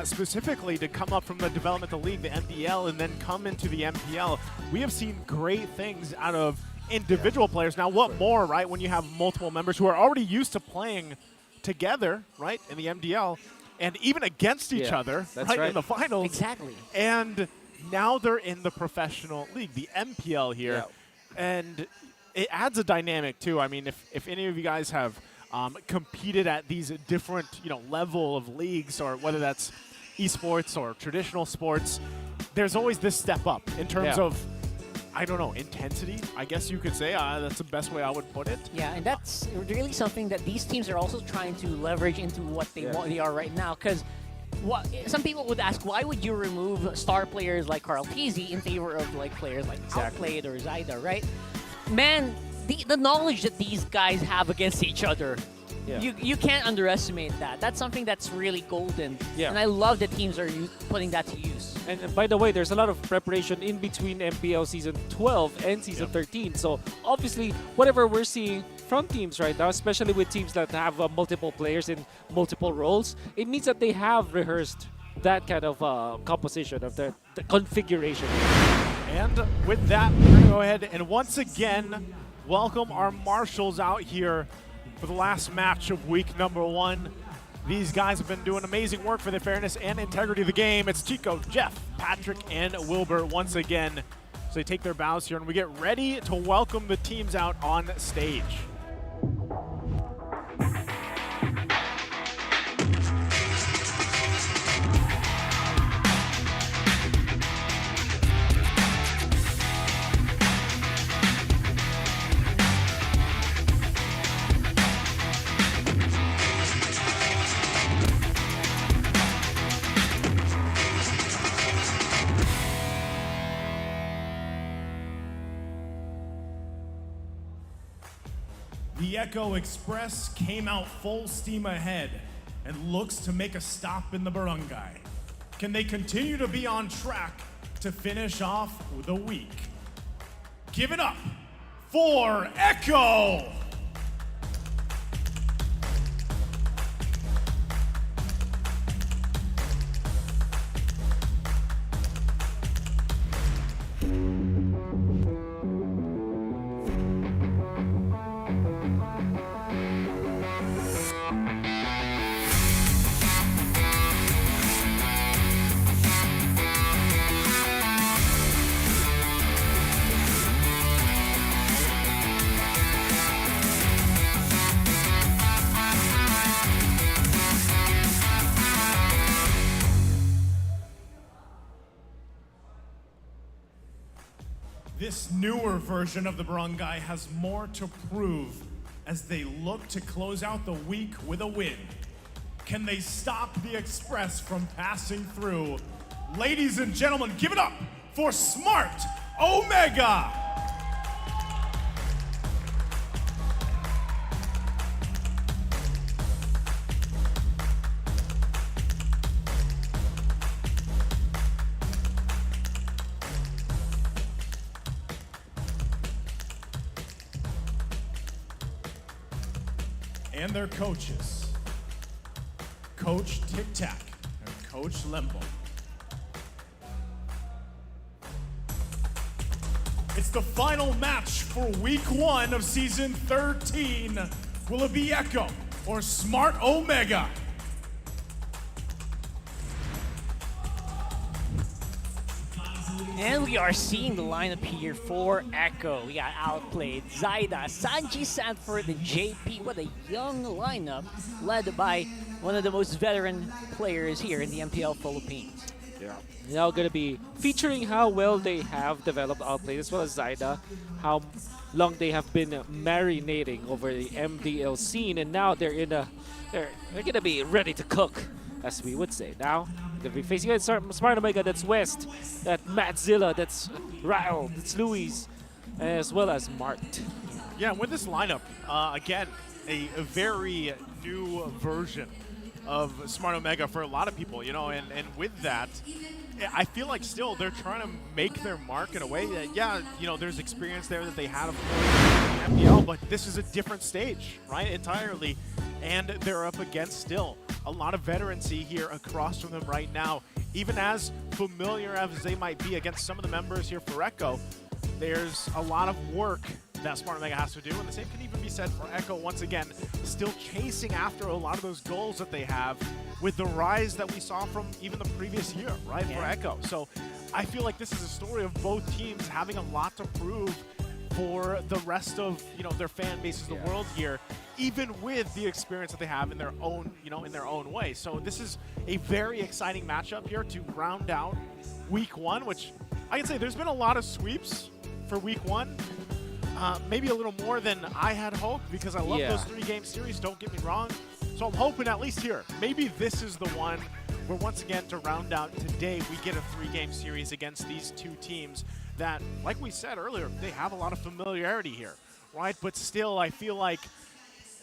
specifically to come up from the developmental league, the MDL, and then come into the MPL, we have seen great things out of individual players. Now, what more, right, when you have multiple members who are already used to playing together, right, in the MDL, and even against each other, that's right, right. in the finals. Exactly. And now they're in the professional league, the MPL here, and it adds a dynamic too. I mean, if any of you guys have competed at these different level of leagues, or whether that's esports or traditional sports, there's always this step up in terms of, I don't know, intensity, I guess you could say. That's the best way I would put it. Yeah, and that's really something that these teams are also trying to leverage into what they are right now. Because some people would ask, why would you remove star players like Carl Teasy in favor of like players like Outplayed or Zyda, right? Man, the knowledge that these guys have against each other, you can't underestimate that. That's something that's really golden. Yeah. And I love that teams are putting that to use. And by the way, there's a lot of preparation in between MPL Season 12 and Season 13. So obviously, whatever we're seeing from teams right now, especially with teams that have multiple players in multiple roles, it means that they have rehearsed that kind of composition of the configuration. And with that, we're going to go ahead and once again welcome our marshals out here for the last match of week number 1. These guys have been doing amazing work for the fairness and integrity of the game. It's Chico, Jeff, Patrick, and Wilbur once again. So they take their bows here, and we get ready to welcome the teams out on stage. The Echo Express came out full steam ahead and looks to make a stop in the barangay. Can they continue to be on track to finish off the week? Give it up for Echo! This newer version of the barangay has more to prove as they look to close out the week with a win. Can they stop the Express from passing through? Ladies and gentlemen, give it up for Smart Omega! And their coaches, Coach Tic Tac and Coach Lembo. It's the final match for week 1 of season 13. Will it be Echo or Smart Omega? And we are seeing the lineup here for Echo. We got Outplayed, Zyda, Sanji Sanford, and JP. What a young lineup led by one of the most veteran players here in the MPL Philippines. Yeah. Now going to be featuring how well they have developed Outplayed as well as Zyda, how long they have been marinating over the MDL scene, and now they're going to be ready to cook, as we would say. Now, they'll be facing against Smart Omega, that's West, that's Mattzilla, that's Ryle, that's Luis, as well as Mart. Yeah, with this lineup, again, a very new version of Smart Omega for a lot of people, and with that, I feel like still they're trying to make their mark in a way that, there's experience there that they had, of course, in MPL, but this is a different stage, right, entirely, and they're up against still a lot of veterancy here across from them right now. Even as familiar as they might be against some of the members here for Echo, there's a lot of work that Smart Omega has to do, and the same can even be said for Echo once again, still chasing after a lot of those goals that they have with the rise that we saw from even the previous year, right, for Echo. So I feel like this is a story of both teams having a lot to prove for the rest of their fan bases, the world here, even with the experience that they have in their own in their own way. So this is a very exciting matchup here to round out week 1, which I can say there's been a lot of sweeps for week 1. Maybe a little more than I had hoped, because I love those 3-game series, don't get me wrong. So I'm hoping at least here, maybe this is the one where once again to round out today, we get a 3-game series against these two teams that, like we said earlier, they have a lot of familiarity here, right? But still, I feel like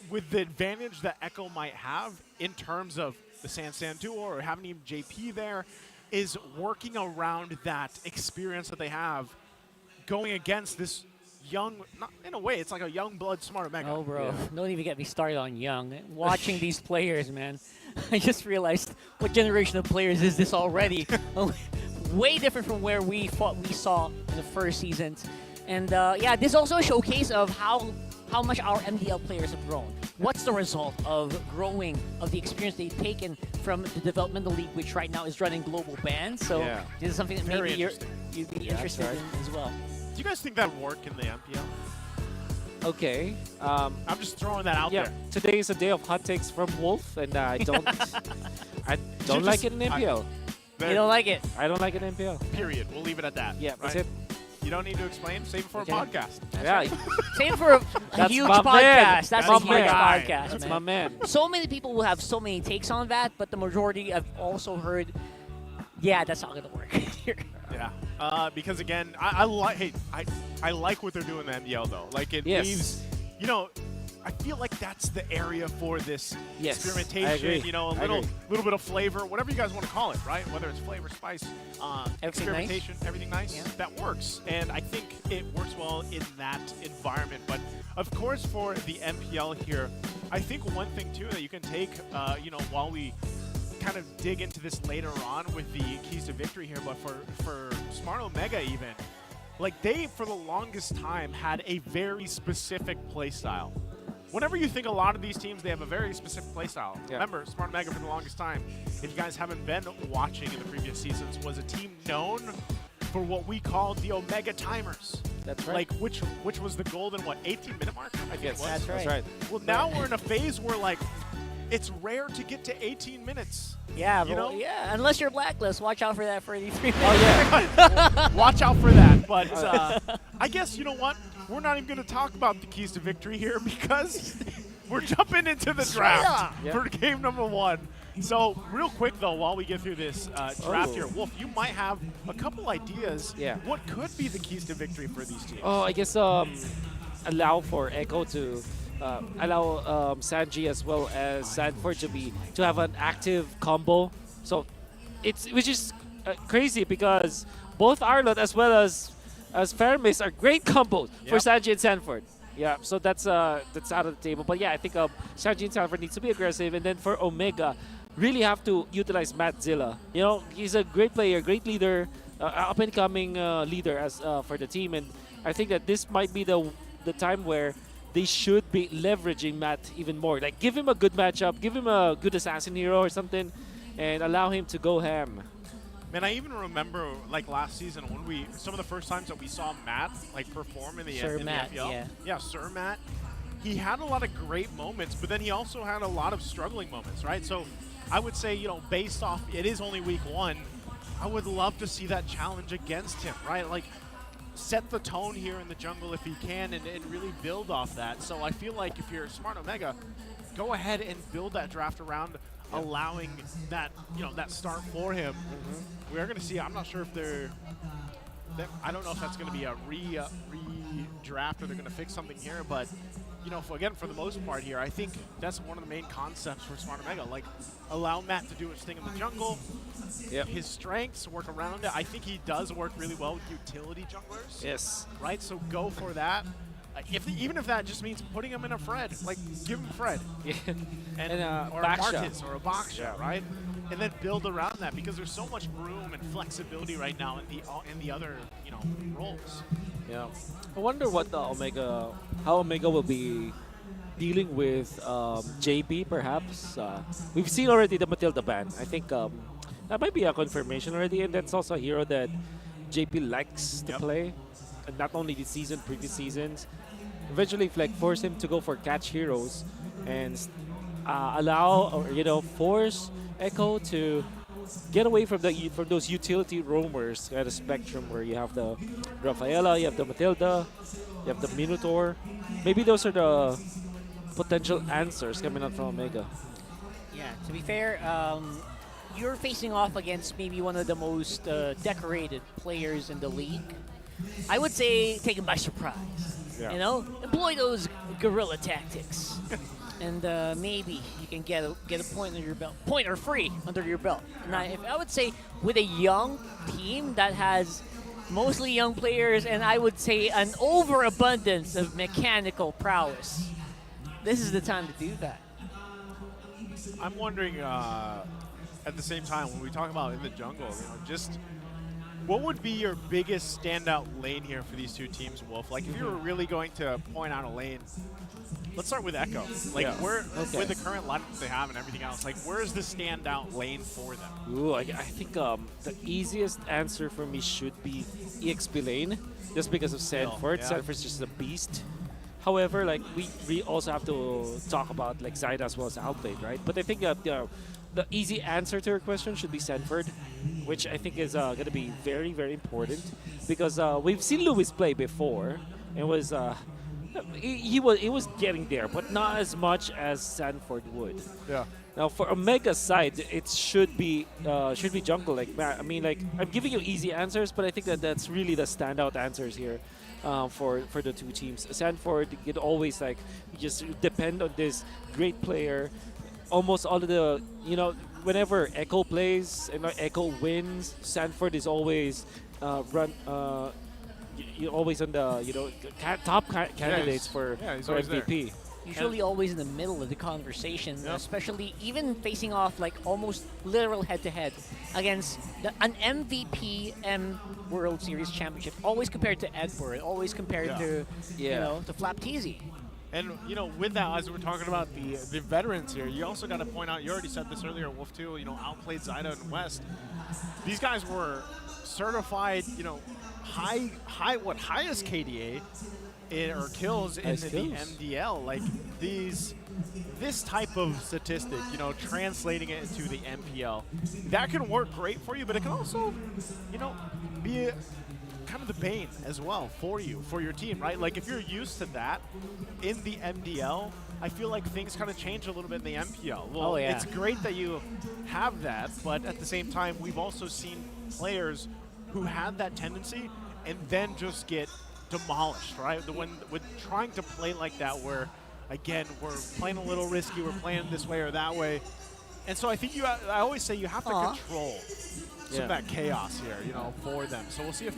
with the advantage that Echo might have in terms of the San duo or having even JP there, is working around that experience that they have going against this young, not in a way, it's like a young blood Smart Omega. Oh, bro, don't even get me started on young. Watching these players, man, I just realized what generation of players is this already. Way different from where we saw in the first seasons. And yeah, this is also a showcase of how much our MDL players have grown. What's the result of growing, of the experience they've taken from the developmental league, which right now is running global bans. So this is something that maybe you'd be interested in as well. Do you guys think that would work in the MPL? Okay. I'm just throwing that out there. Today is a day of hot takes from Wolf, and I don't like it in MPL. You don't like it? I don't like it in MPL. Period. We'll leave it at that. Yeah, that's right? it. You don't need to explain. Save it for a podcast. Same for a huge podcast. That's a huge podcast, man. That's my man. So many people will have so many takes on that, but the majority I've also heard, yeah, that's not going to work here. Yeah, because again, I like what they're doing in the MDL though. Like it leaves, I feel like that's the area for this experimentation. A little bit of flavor, whatever you guys want to call it, right? Whether it's flavor, spice, experimentation, everything nice, that works. And I think it works well in that environment. But of course, for the MPL here, I think one thing too that you can take, while we kind of dig into this later on with the keys to victory here, but for Smart Omega even, like they for the longest time had a very specific play style. Whenever you think a lot of these teams, they have a very specific play style. Remember, Smart Omega for the longest time, if you guys haven't been watching in the previous seasons, was a team known for what we called the Omega timers. That's right. Like which was the golden 18-minute mark? I think it was. That's right. Well, now we're in a phase where like it's rare to get to 18 minutes. Yeah, yeah. Unless you're blacklist, watch out for that 33 minutes. Watch out for that. But I guess you know what? We're not even going to talk about the keys to victory here because we're jumping into the draft for game number 1. So real quick though, while we get through this draft here, Wolf, you might have a couple ideas. What could be the keys to victory for these teams? Oh, I guess allow for Echo to allow Sanji as well as Sanford to have an active combo. So which is crazy because both Arlott as well as Fermis are great combos for Sanji and Sanford. Yeah, so that's out of the table. But yeah, I think Sanji and Sanford needs to be aggressive, and then for Omega, really have to utilize Matt Zilla. He's a great player, great leader, up and coming leader as for the team, and I think that this might be the time where they should be leveraging Matt even more. Like, give him a good matchup, give him a good assassin hero or something, and allow him to go ham. Man, I even remember like last season when some of the first times that we saw Matt like perform in the MPL. Yeah, Sir Matt. He had a lot of great moments, but then he also had a lot of struggling moments, right? So I would say, based off, it is only week 1, I would love to see that challenge against him, right? Like, set the tone here in the jungle if he can and really build off that. So I feel like if you're Smart Omega, go ahead and build that draft around allowing that, that start for him. We are going to see, I'm not sure if I don't know if that's going to be a redraft or they're going to fix something here, but for the most part here, I think that's one of the main concepts for Smart Omega. Like, allow Matt to do his thing in the jungle. His strengths, work around it. I think he does work really well with utility junglers. Yes. Right? So go for that. Even if that just means putting him in a Fred, like give him Fred. And or a Martis or a Baksha, right? And then build around that because there's so much room and flexibility right now in the other roles. Yeah. I wonder what how Omega will be dealing with JB perhaps. We've seen already the Matilda ban. I think That might be a confirmation already, and that's also a hero that JP likes to play. And not only this season, previous seasons. Eventually, like force him to go for catch heroes and allow or force Echo to get away from those utility roamers at a spectrum where you have the Rafaela, you have the Matilda, you have the Minotaur. Maybe those are the potential answers coming out from Omega. Yeah, to be fair, you're facing off against maybe one of the most decorated players in the league. I would say taken by surprise. Yeah. You know, employ those guerrilla tactics, and maybe you can get a point under your belt, point or free under your belt. And I would say with a young team that has mostly young players, and I would say an overabundance of mechanical prowess, this is the time to do that. I'm wondering, at the same time, when we talk about in the jungle, just what would be your biggest standout lane here for these two teams, Wolf? Like, if you were really going to point out a lane, let's start with Echo. Like, with the current lineup they have and everything else, like, where is the standout lane for them? Ooh, I think the easiest answer for me should be EXP lane, just because of Sanford. Yeah. Sanford's just a beast. However, like we also have to talk about like Zaida as well as Outplayed, right? But I think the easy answer to your question should be Sanford, which I think is going to be very, very important because we've seen Lewis play before. It was he was getting there, but not as much as Sanford would. Yeah. Now for Omega's side, it should be jungle. Like I mean, like I'm giving you easy answers, but I think that's really the standout answers here. For the two teams. Sanford could always like just depend on this great player. Almost all of the, whenever Echo plays and Echo wins, Sanford is always always on the top candidates for MVP. There. Usually always in the middle of the conversation, especially even facing off like almost literal head-to-head against an MVP World Series Championship. Always compared to Edward, always compared to, to Flapteasy. And, with that, as we're talking about the veterans here, you also got to point out, you already said this earlier, Wolf, too, outplayed Zaida and West. These guys were certified, highest KDA or kills in the MDL. Like, this type of statistic, translating it into the MPL, that can work great for you, but it can also, be kind of the bane as well for your team, right? Like, if you're used to that in the MDL, I feel like things kind of change a little bit in the MPL. Well, it's great that you have that, but at the same time, we've also seen players who have that tendency and then just get demolished, right? When trying to play like that, where again we're playing a little risky, we're playing this way or that way, and so I think I always say you have to control some of that chaos here, for them. So we'll see if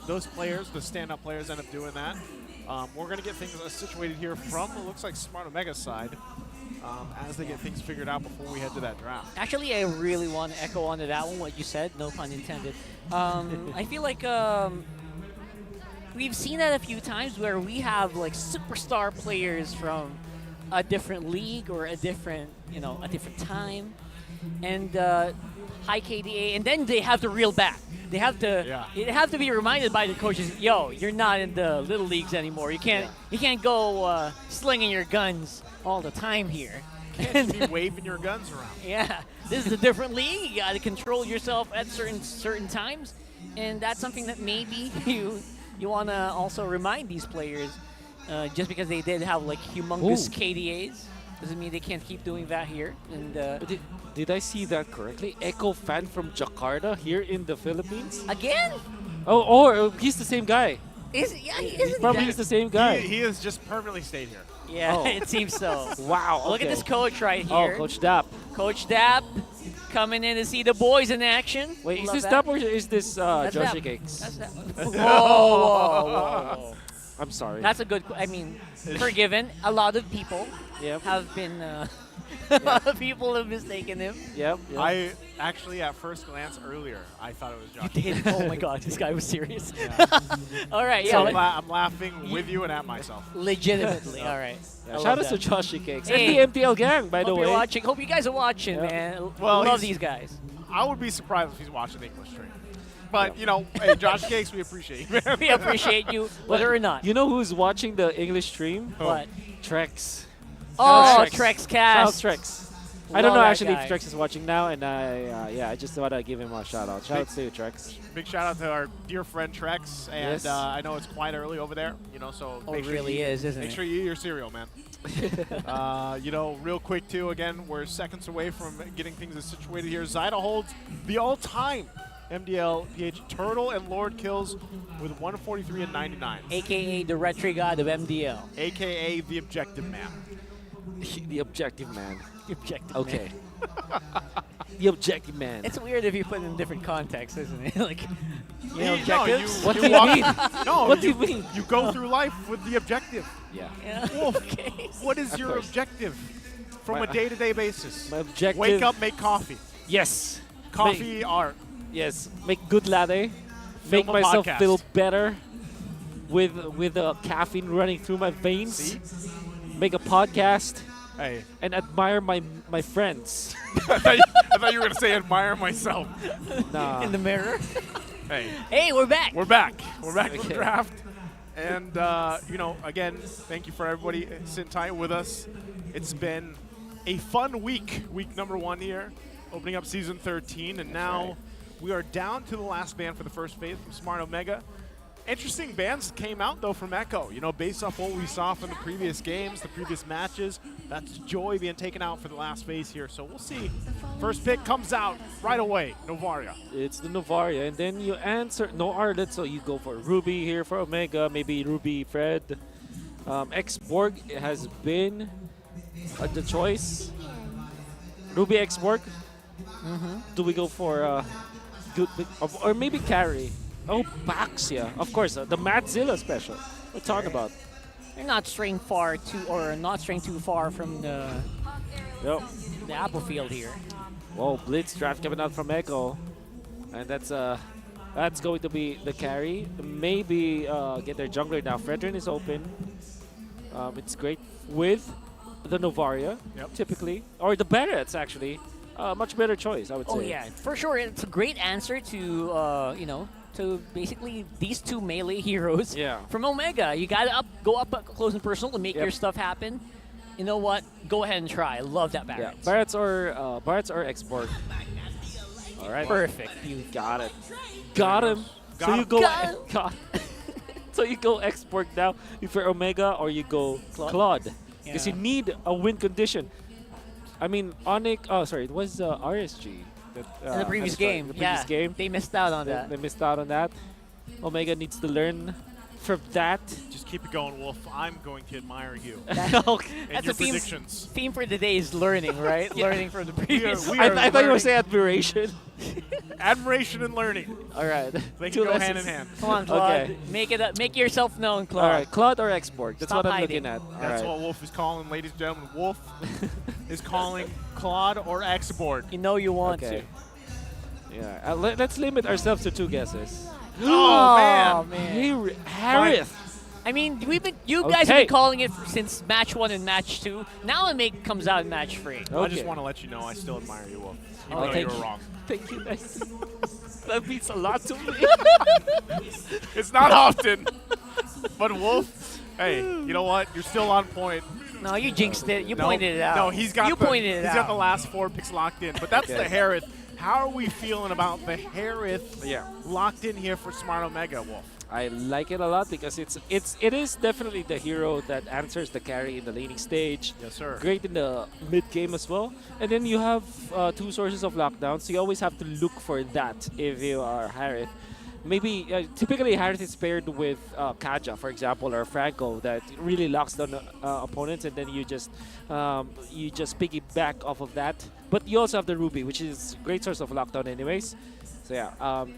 those players, the stand-up players, end up doing that. We're gonna get things situated here from it looks like Smart Omega's side as they get things figured out before we head to that draft. Actually, I really want to echo onto that one, what you said, no pun intended. I feel like we've seen that a few times where we have like superstar players from a different league or a different time, and high KDA, and then they have to reel back. They have to be reminded by the coaches, yo, you're not in the little leagues anymore. You can't go slinging your guns all the time here. Can't just be waving your guns around. Yeah, this is a different league. You got to control yourself at certain times, and that's something that maybe you want to also remind these players. Just because they did have like humongous KDAs doesn't mean they can't keep doing that here. And did I see that correctly? Echo fan from Jakarta here in the Philippines? Again? Oh, he's the same guy. He's probably the same guy. He has just permanently stayed here. Yeah, it seems so. Wow. Look at this coach right here. Oh, Coach Dap. Coach Dap coming in to see the boys in action. Wait, is this Dap or is this Joshi Cakes? That's Dap. Whoa. I'm sorry. That's a good. Forgiven. A lot of people have been. A lot of people have mistaken him. Yep. I actually, at first glance earlier, I thought it was Josh. You did? Oh my God, this guy was serious. All right, so I'm laughing with you and at myself. Legitimately. All right. Shout out to Joshi Cakes and the MPL gang, by the way. Hope you guys are watching, man. Well, love these guys. I would be surprised if he's watching the English stream. But, you know, hey, Josh Cakes, we appreciate you. We appreciate you, whether or not. You know who's watching the English stream? What? Trex. Oh, Trex Cast. Shout out Trex. I Love don't know that actually guy. if Trex is watching now, and I just want to give him a shout out. Shout out to you, Trex. Big shout out to our dear friend Trex, and Yes. I know it's quite early over there, you know, so Oh, make it sure really you, is, isn't make it? sure you eat your cereal, man. You know, real quick too, again, we're seconds away from getting things situated here. Zyda holds the all-time MDL PH Turtle and Lord kills with 143 and 99. AKA the retry god of MDL. AKA the objective man. The objective man. The objective Okay. man. The objective man. It's weird if you put it in different contexts, isn't it? Like, you know, No, objectives? What you do you walk- mean? No, What do you mean? You go through life with the objective. Yeah. Yeah. Wolf, Okay. what is Of your course. objective from My- a day-to-day basis? My objective. Wake up, make coffee. Yes. Coffee art. Yes. Make good latte. Make a myself podcast. feel better with the caffeine running through my veins. See? Make a podcast. Hey. And admire my friends. I thought you were going to say admire myself. Nah. In the mirror. Hey. Hey, we're back. We're back. We're back from Okay. draft. And, you know, again, thank you for everybody sitting tight with us. It's been a fun week number 1 here, opening up season 13. And now we are down to the last band for the first phase from Smart Omega. Interesting bands came out, though, from Echo. You know, based off what we saw from the previous games, the previous matches, that's Joy being taken out for the last phase here. So we'll see. First pick comes out right away, Novaria. It's the Novaria, and then you answer no Arlet, so you go for Ruby here for Omega, maybe Ruby Fred. X-Borg has been the choice. Ruby X-Borg. Do we go for good, or maybe Carry? Oh, Baxia. Of course, the Matzilla special. We're talking about. You're not straying not straying too far from the apple field here. Whoa, Blitz draft coming out from Echo. And that's going to be the carry. Maybe get their jungler now. Fredrin is open. It's great with the Novaria, typically. Or the Barretts, actually. Much better choice, I would say. Oh yeah, for sure. It's a great answer to you know, to basically these two melee heroes from Omega. You gotta go up close and personal to make your stuff happen. You know what? Go ahead and try. I love that Barrett. Yeah, Barretts or X-Borg. All right. Perfect. You got it. Got him. So you go. So you go X-Borg now for Omega, or you go Claude. Because you need a win condition. I mean, ONIC. Oh, sorry. It was RSG. In the previous game. The previous game. They missed out on that. They missed out on that. Omega needs to learn from that. Just keep it going, Wolf. I'm going to admire you. Okay. And That's your a theme, predictions. theme for today is learning, right? Learning from the previous. I thought you were saying admiration. Admiration and learning. All right. They can go hand in hand. Come on, Claude. Okay. Make it up. Make yourself known, Claude. All right, Claude or X-Borg. That's Stop what I'm hiding. looking at. That's All right. what Wolf is calling, ladies and gentlemen. Wolf is calling Claude or X-Board. You know you want Okay. to. Yeah. Let's limit ourselves to 2 guesses. Oh, man. Harith. I mean, you guys have been calling it since match 1 and match 2. Now it comes out in match 3. I just want to let you know I still admire you, Wolf. Even though you were wrong. Thank you, nice. That means a lot to me. It's not often. But Wolf, hey, you know what? You're still on point. No, you jinxed it. You pointed it out. No, he's got pointed it got out. the last 4 picks locked in. But that's Okay. the Harith. How are we feeling about the Harith locked in here for Smart Omega, Wolf? I like it a lot because it is definitely the hero that answers the carry in the laning stage. Yes, sir. Great in the mid game as well. And then you have 2 sources of lockdown, so you always have to look for that if you are Harith. Maybe typically Harith is paired with Kaja, for example, or Franco that really locks down opponents, and then you just piggyback off of that. But you also have the Ruby, which is a great source of lockdown, anyways. So yeah,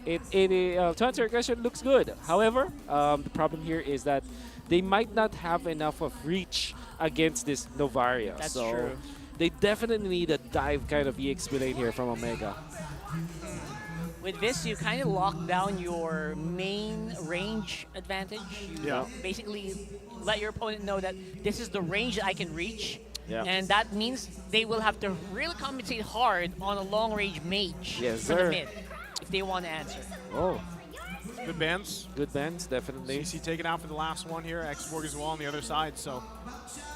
to answer your question, looks good. However, the problem here is that they might not have enough of reach against this Novaria. That's so true. They definitely need a dive kind of EXP lane here from Omega. With this, you kind of lock down your main range advantage. You basically let your opponent know that this is the range that I can reach. Yeah. And that means they will have to really compensate hard on a long-range mage Yes, for the sir. mid if they want to answer. Oh. Good bands. Good bands, definitely. CC taken out for the last one here. Xborg as well on the other side. So,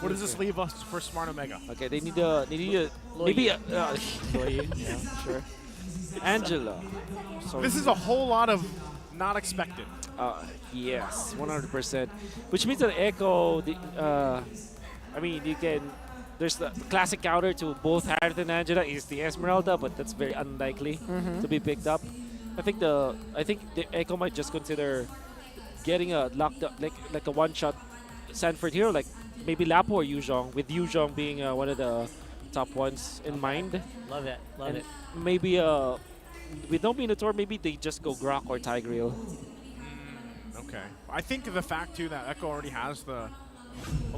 what does this leave us for Smart Omega? Okay, they need a maybe a Loye, yeah, sure. Angela. So This is a whole lot of not expected. Yes, 100%. Which means that Echo, I mean, you can. There's the classic counter to both Harith and Angela is the Esmeralda, but that's very unlikely to be picked up. I think the Echo might just consider getting a locked up like a one-shot Sanford hero, like maybe Lapo or Yuzhong, with Yuzhong being one of the top ones in mind. Love it. Love And it. maybe with no Minotaur, maybe they just go Grok or Tigreal. Okay. I think the fact too that Echo already has a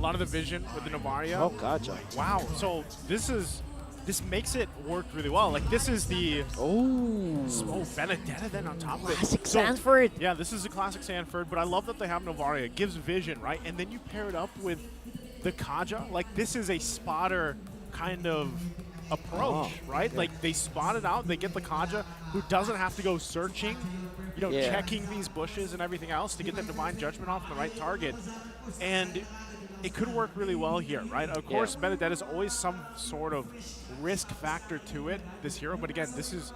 lot of the vision with the Novaria. Oh, gotcha. Wow. So this makes it work really well. Like this is the Benedetta then on top of it. Classic Sanford. Yeah, this is a classic Sanford, but I love that they have Novaria. It gives vision, right? And then you pair it up with the Kaja. Like this is a spotter kind of approach, right? Yeah. Like they spot it out, they get the Kaja who doesn't have to go searching, checking these bushes and everything else to get the Divine Judgment off the right target. And it could work really well here, right? Of course, Benedetta is always some sort of risk factor to it, this hero. But again, this is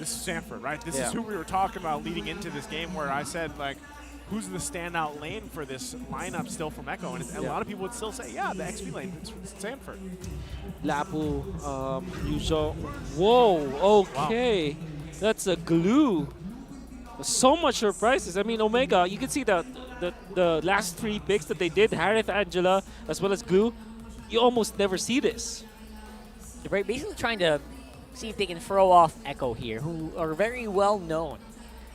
Sanford, right? This is who we were talking about leading into this game, where I said, like, who's the standout lane for this lineup still from Echo? And a lot of people would still say, yeah, the XP lane, it's Sanford. Lapu, Yuzhong. Whoa, okay. Wow. That's a glue. So much surprises. I mean, Omega, you can see the last 3 picks that they did, Harith, Angela, as well as Glue, you almost never see this. They're basically trying to see if they can throw off Echo here, who are very well known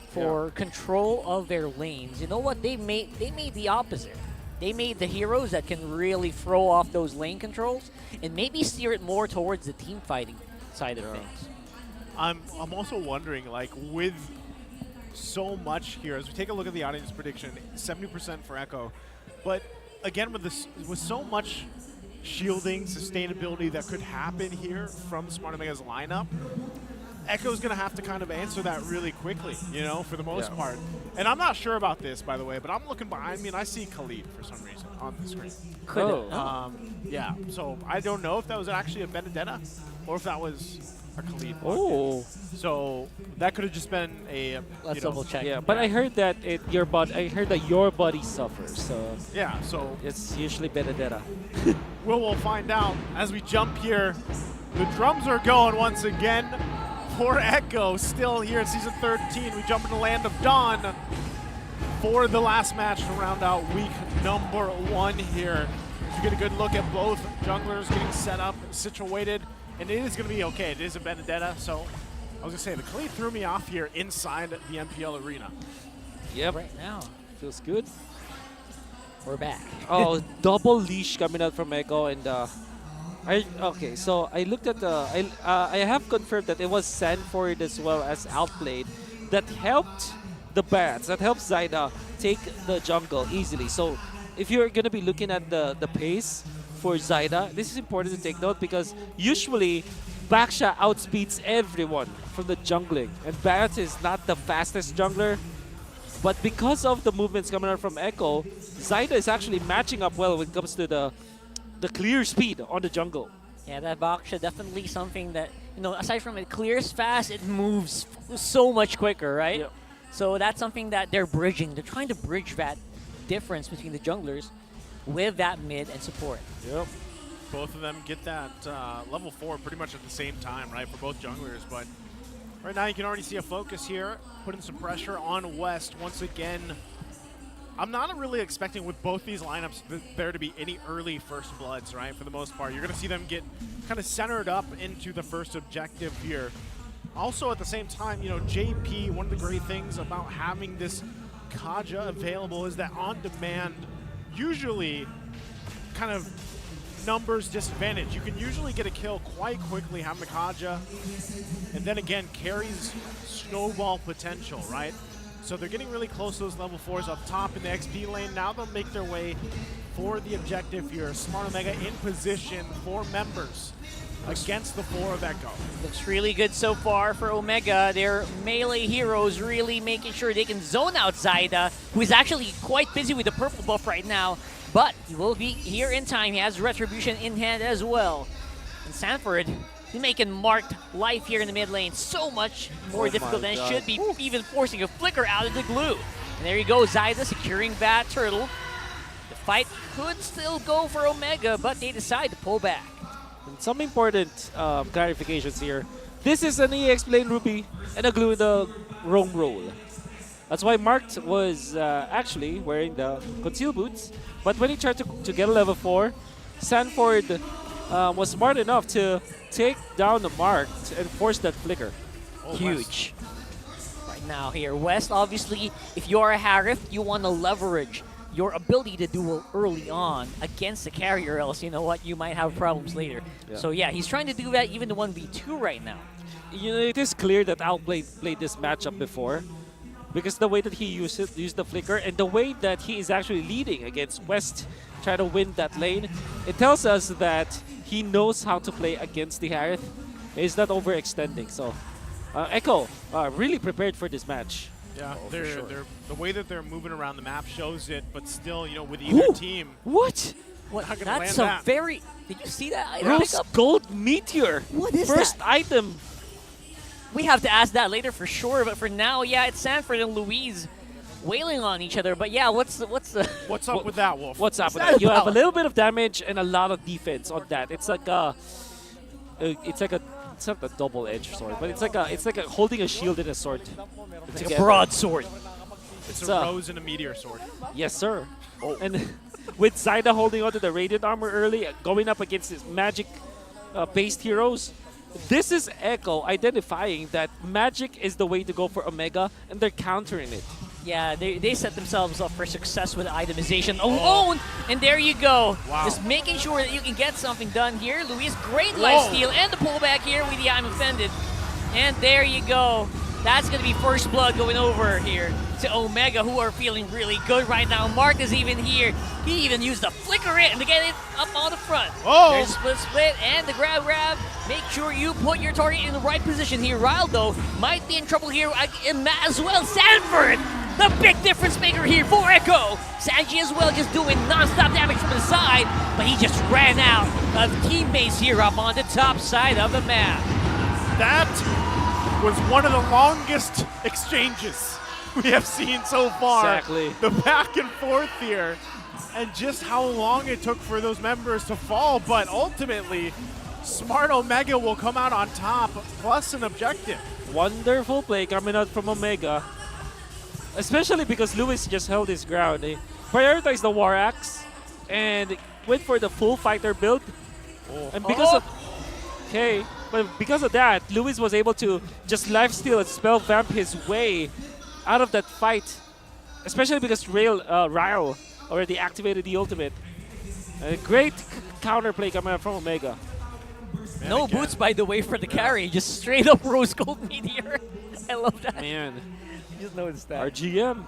for control of their lanes. You know what? They made the opposite. They made the heroes that can really throw off those lane controls and maybe steer it more towards the team fighting side of things. I'm also wondering, like, with so much here, as we take a look at the audience prediction, 70% for Echo, but again with so much shielding, sustainability that could happen here from Smart Omega's lineup, Echo's going to have to kind of answer that really quickly, for the most part. And I'm not sure about this, by the way, but I'm looking behind me and I see Khalid for some reason on the screen. Yeah, so I don't know if that was actually a Benedetta or if that was a Khalid. Oh. So that could have just been a Let's double check. Yeah, but I heard that your body suffers. So yeah, so it's usually Benedetta. we'll find out as we jump here. The drums are going once again for Echo, still here in Season 13. We jump into Land of Dawn for the last match to round out week number 1 here. You get a good look at both junglers getting set up, situated, and it is going to be okay. It is a Benedetta, so I was going to say, the Khalid threw me off here inside the MPL arena. Yep. Right now. Feels good. We're back. Oh, double leash coming out from Echo, and okay, so I looked at I have confirmed that it was Sanford as well as Outplayed that helped the bats, that helped Zyda take the jungle easily. So if you're going to be looking at the pace for Zyda, this is important to take note because usually Baksha outspeeds everyone from the jungling, and Bats is not the fastest jungler. But because of the movements coming out from Echo, Zyda is actually matching up well when it comes to the clear speed on the jungle. Yeah, that Baksha definitely something that, aside from it clears fast, it moves so much quicker, right? Yep. So that's something that they're bridging. They're trying to bridge that difference between the junglers with that mid and support. Yep. Both of them get that level 4 pretty much at the same time, right, for both junglers. But right now you can already see a focus here, putting some pressure on West once again. I'm not really expecting with both these lineups there to be any early first bloods, right, for the most part. You're going to see them get kind of centered up into the first objective here. Also, at the same time, JP, one of the great things about having this Kaja available is that on demand usually kind of numbers disadvantage. You can usually get a kill quite quickly having the Kaja, and then again carries snowball potential, right? So they're getting really close to those level 4s up top in the XP lane. Now they'll make their way for the objective here. Smart Omega in position for members against the 4 of Echo. Looks really good so far for Omega. Their melee heroes really making sure they can zone out Zyda, who is actually quite busy with the purple buff right now. But he will be here in time. He has Retribution in hand as well. And Sanford, he's making marked life here in the mid lane so much more difficult than it should be, even forcing a flicker out of the glue. And there you go, Zyda securing that turtle. The fight could still go for Omega, but they decide to pull back. And some important clarifications here. This is an EX Plane Ruby and a glue in the wrong role. That's why Marked was actually wearing the conceal boots. But when he tried to get a level 4, Sanford was smart enough to take down the Marked and force that flicker. Huge. Right now here, West, obviously, if you're a Harith, you want to leverage your ability to duel early on against the carrier, else, you know what, you might have problems later. Yeah. So yeah, he's trying to do that even the 1v2 right now. You know, it is clear that Outplayed played this matchup before, because the way that he used the flicker, and the way that he is actually leading against West, trying to win that lane, it tells us that he knows how to play against the Harith. He's not overextending. So Echo really prepared for this match. Yeah, sure. the way that they're moving around the map shows it, but still, you know, with either team. What? What? Not gonna That's land a that. very... Did you see that item Rose pickup? Gold Meteor. What is First that? item. We have to ask that later for sure, but for now, yeah, it's Sanford and Louise wailing on each other. But yeah, what's up with that, Wolf? What's up with that that? You have a about? little bit of damage and a lot of defense on that. It's like a, it's not a double-edged sword, but it's like a holding a shield and a sword. It's like a broadsword. It's a rose and a meteor sword. Yes, sir. And with Zyda holding onto the Radiant armor early, going up against his magic-based heroes, this is Echo identifying that magic is the way to go for Omega, and they're countering it. Yeah, they set themselves up for success with itemization alone, and there you go. Wow. Just making sure that you can get something done here. Luis, great lifesteal and the pullback here with the I'm Offended. And there you go. That's going to be first blood going over here to Omega, who are feeling really good right now. Mark is even here. He even used the flicker it and to get it up on the front. Oh! There's split and the grab. Make sure you put your target in the right position here. Rildo might be in trouble here as well. Sanford, the big difference maker here for Echo. Sanji as well, just doing non-stop damage from the side, but he just ran out of teammates here up on the top side of the map. That was one of the longest exchanges we have seen so far. Exactly. The back and forth here, and just how long it took for those members to fall, but ultimately, Smart Omega will come out on top, plus an objective. Wonderful play coming out from Omega, especially because Lewis just held his ground. He prioritized the War Axe and went for the full fighter build. And because of but because of that, Lewis was able to just lifesteal and spell vamp his way out of that fight, especially because Ryle already activated the ultimate. A great counterplay coming out from Omega. No boots, by the way, for the carry. Just straight up rose gold meteor. I love that. Man, just noticed that. RGM.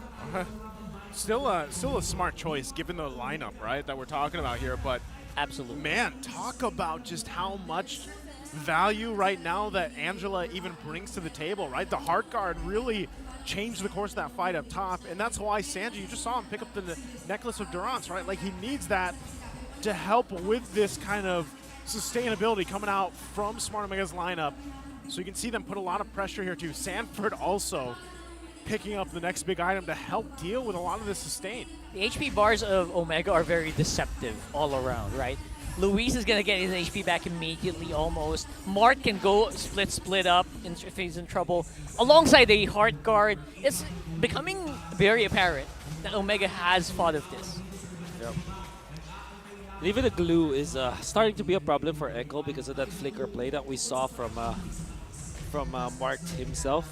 Still a smart choice given the lineup, right, that we're talking about here. But absolutely, man, talk about just how much value right now that Angela even brings to the table, right? The heart guard really changed the course of that fight up top, and that's why Sanji, you just saw him pick up the necklace of Durance, right? Like, he needs that to help with this kind of sustainability coming out from Smart Omega's lineup. So you can see them put a lot of pressure here too. Sanford also picking up the next big item to help deal with a lot of the sustain. The HP bars of Omega are very deceptive all around, right? Luis is going to get his HP back immediately almost. Mark can go split up if he's in trouble. Alongside the heart guard, it's becoming very apparent that Omega has thought of this. Yep. Even the glue is starting to be a problem for Echo because of that flicker play that we saw from Mark himself.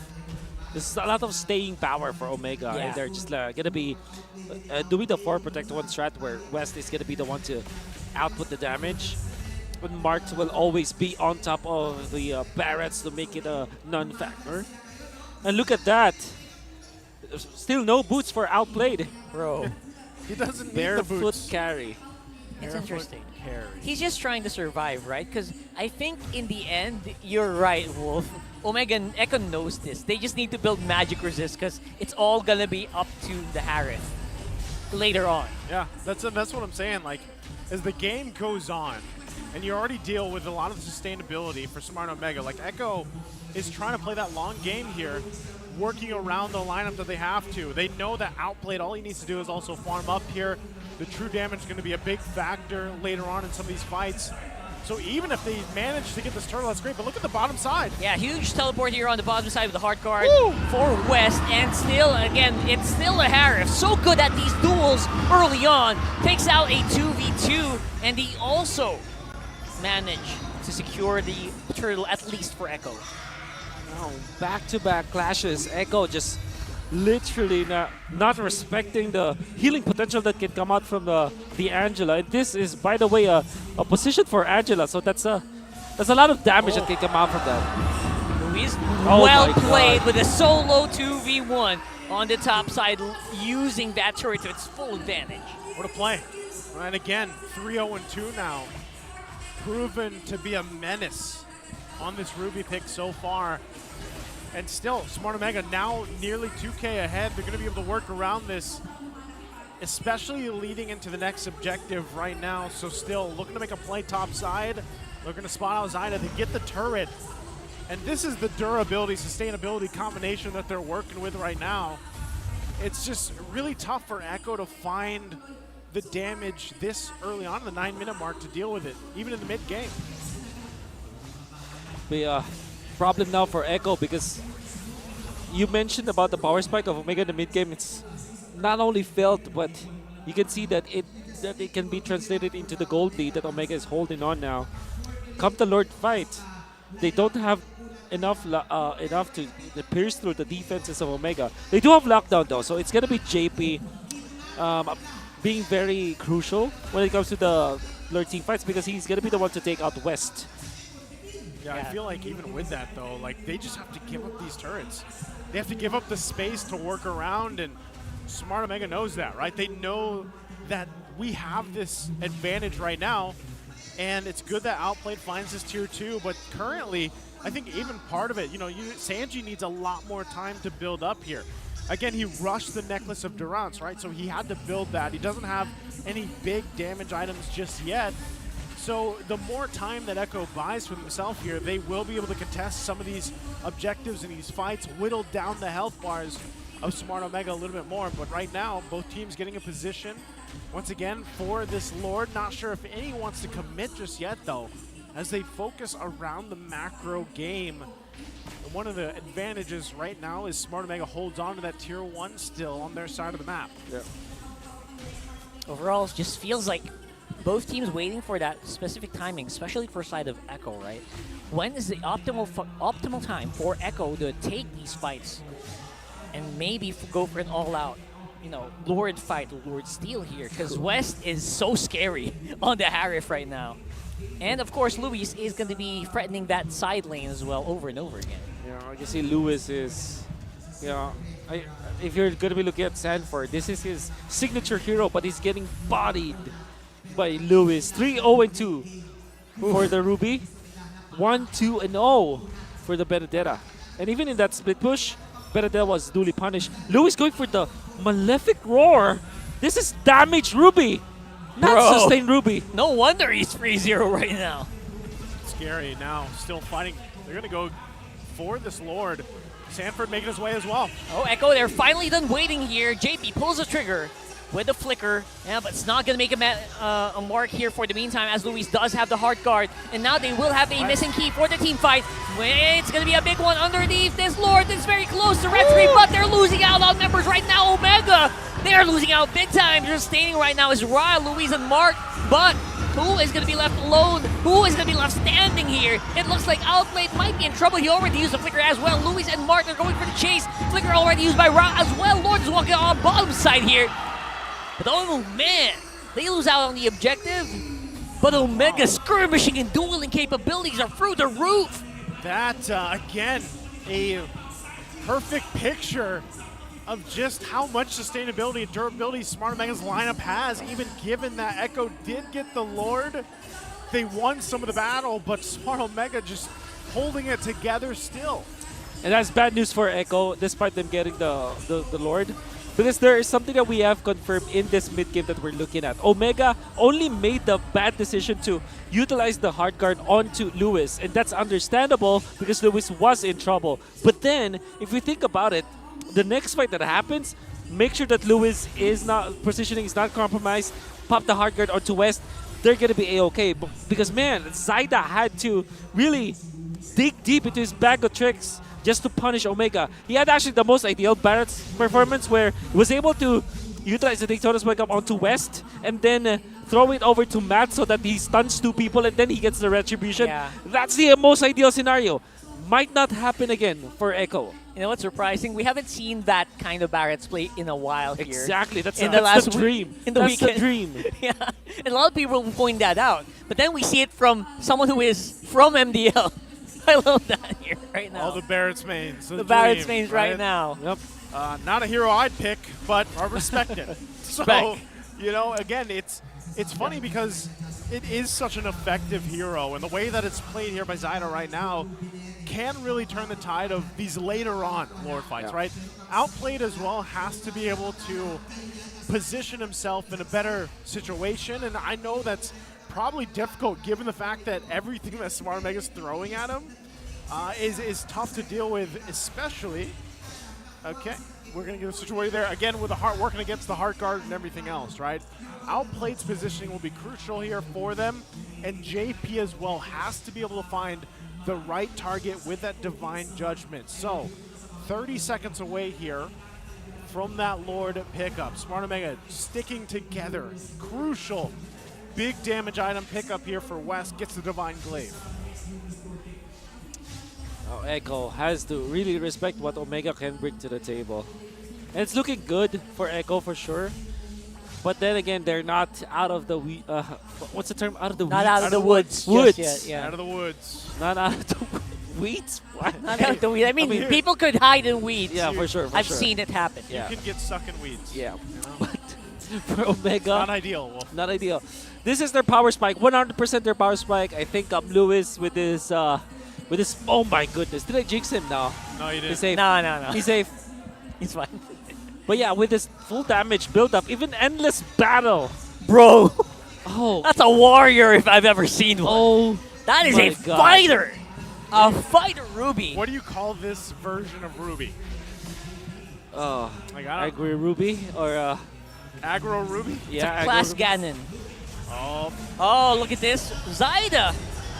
There's a lot of staying power for Omega, and they're just going to be doing the 4 protect 1 strat where West is going to be the one to output the damage. But Mark will always be on top of the Barretts to make it a non-factor. And look at that. Still no boots for Outplayed. Bro. He doesn't need the Barefoot boots. carry. It's Barefoot interesting. carry. He's just trying to survive, right? Because I think in the end, you're right, Wolf. Omega and Echo knows this. They just need to build magic resist because it's all gonna be up to the Harith later on. Yeah, that's what I'm saying. Like, as the game goes on, and you already deal with a lot of the sustainability for Smart Omega. Like, Echo is trying to play that long game here, working around the lineup that they have to. They know that outplayed, all he needs to do is also farm up here. The true damage is going to be a big factor later on in some of these fights. So even if they manage to get this turtle, that's great. But look at the bottom side. Yeah, huge teleport here on the bottom side with the hard card for West. And still, again, it's still a Harith. So good at these duels early on. Takes out a 2v2. And he also managed to secure the turtle, at least for Echo. Wow, back-to-back clashes. Echo just literally not respecting the healing potential that can come out from the Angela. And this is, by the way, a position for Angela, so that's a lot of damage that can come out from that. Luis, Oh well my played God. with a solo 2v1 on the top side, using that turret to its full advantage. What a play. And again, 3-0-2 now. Proven to be a menace on this Ruby pick so far. And still, Smart Omega now nearly 2K ahead. They're going to be able to work around this, especially leading into the next objective right now. So still looking to make a play top side. Looking to spot out Zyda to get the turret. And this is the durability, sustainability combination that they're working with right now. It's just really tough for Echo to find the damage this early on in the 9-minute mark to deal with it, even in the mid-game. The problem now for Echo, because you mentioned about the power spike of Omega in the mid-game. It's not only felt, but you can see that it can be translated into the gold lead that Omega is holding on now. Come the Lord fight, they don't have enough to pierce through the defenses of Omega. They do have lockdown though, so it's gonna be JP being very crucial when it comes to the Lord team fights, because he's gonna be the one to take out West. Yeah, I feel like even with that though, like they just have to give up these turrets. They have to give up the space to work around, and Smart Omega knows that, right? They know that we have this advantage right now, and it's good that Outplayed finds this tier 2, but currently, I think even part of it, Sanji needs a lot more time to build up here. Again, he rushed the Necklace of Durance, right? So he had to build that. He doesn't have any big damage items just yet. So the more time that Echo buys for himself here, they will be able to contest some of these objectives in these fights, whittle down the health bars of Smart Omega a little bit more. But right now, both teams getting a position, once again, for this Lord. Not sure if any wants to commit just yet, though, as they focus around the macro game. And one of the advantages right now is Smart Omega holds on to that tier 1 still on their side of the map. Yeah. Overall, it just feels like both teams waiting for that specific timing, especially for side of Echo, right? When is the optimal time for Echo to take these fights and maybe go for an all-out, Lord fight, Lord steal here? Because West is so scary on the Harith right now. And of course, Luis is going to be threatening that side lane as well over and over again. Yeah, I can see Lewis is, if you're going to be looking at Sanford, this is his signature hero, but he's getting bodied by Lewis. 3-0-2 for the Ruby. 1-2-0 for the Benedetta. And even in that split push, Benedetta was duly punished. Lewis going for the Malefic Roar. This is damage Ruby, not sustain Ruby. No wonder he's 3-0 right now. Scary now, still fighting. They're going to go for this Lord. Sanford making his way as well. Oh, Echo, they're finally done waiting here. JP pulls the trigger with the flicker. Yeah, but it's not going to make a mark here for the meantime, as Luis does have the hard guard. And now they will have a missing key for the team fight. It's going to be a big one underneath this Lord. That's very close to Red 3, but they're losing out on members right now. Omega, they're losing out big time. Just staying right now is Ra, Luis, and Mark. But who is going to be left alone? Who is going to be left standing here? It looks like Outplayed might be in trouble. He already used the flicker as well. Luis and Mark are going for the chase. Flicker already used by Ra as well. Lord is walking on bottom side here. But oh man, they lose out on the objective. But Omega's skirmishing and dueling capabilities are through the roof. That, again, a perfect picture of just how much sustainability and durability Smart Omega's lineup has, even given that Echo did get the Lord. They won some of the battle, but Smart Omega just holding it together still. And that's bad news for Echo, despite them getting the Lord. Because there is something that we have confirmed in this mid game that we're looking at. Omega only made the bad decision to utilize the hard guard onto Lewis, and that's understandable because Lewis was in trouble. But then, if we think about it, the next fight that happens, make sure that Lewis is not positioning is not compromised. Pop the hard guard onto West. They're gonna be a-okay. Because man, Zaida had to really dig deep into his bag of tricks just to punish Omega. He had actually the most ideal Barrett's performance where he was able to utilize the Daytona's wake up onto West and then throw it over to Matt so that he stuns 2 people and then he gets the retribution. Yeah. That's the most ideal scenario. Might not happen again for Echo. You know what's surprising? We haven't seen that kind of Barrett's play in a while here. Exactly. That's in the the last dream. In the That's weekend. the dream. Yeah. And a lot of people will point that out. But then we see it from someone who is from MDL. I love that here right now. All the Barrett's mains. The Barrett's mains right now. Yep. Not a hero I'd pick, but I respect it. So, you know, again, it's funny because it is such an effective hero, and the way that it's played here by Zaida right now can really turn the tide of these later on Lord fights, right? Outplayed as well has to be able to position himself in a better situation, and I know that's probably difficult given the fact that everything that Smart Omega's throwing at him is tough to deal with, especially. Okay, we're going to get a situation there again with the heart working against the heart guard and everything else, right? Outplayed's positioning will be crucial here for them, and JP as well has to be able to find the right target with that Divine Judgment. So, 30 seconds away here from that Lord pickup. Smart Omega sticking together. Crucial. Big damage item pickup here for West. Gets the Divine Glaive. Oh, Echo has to really respect what Omega can bring to the table. And it's looking good for Echo for sure. But then again, they're not out of the what's the term? Out of the Not weeds? out of the woods. Woods. Just yet, yeah. Out of the woods. Not out of the weeds? What? Not out of the weeds. I mean, people could hide in weeds. Yeah, for sure. I've seen it happen. Yeah. You can get stuck in weeds. Yeah. You know? For Omega. Not ideal, Wolf. Not ideal. This is their power spike. 100% their power spike. I think Lewis with his oh my goodness. Did I jinx him now? No, you didn't. He's safe. No. He's safe. He's fine. But yeah, with this full damage build up, even endless battle. Bro. Oh. That's a warrior if I've ever seen one. Oh. That is my a God. fighter. A fighter Ruby. What do you call this version of Ruby? Oh. Like, I don't Agree Ruby or Aggro Ruby? yeah, Class Ruby. Ganon. Oh, look at this. Zaida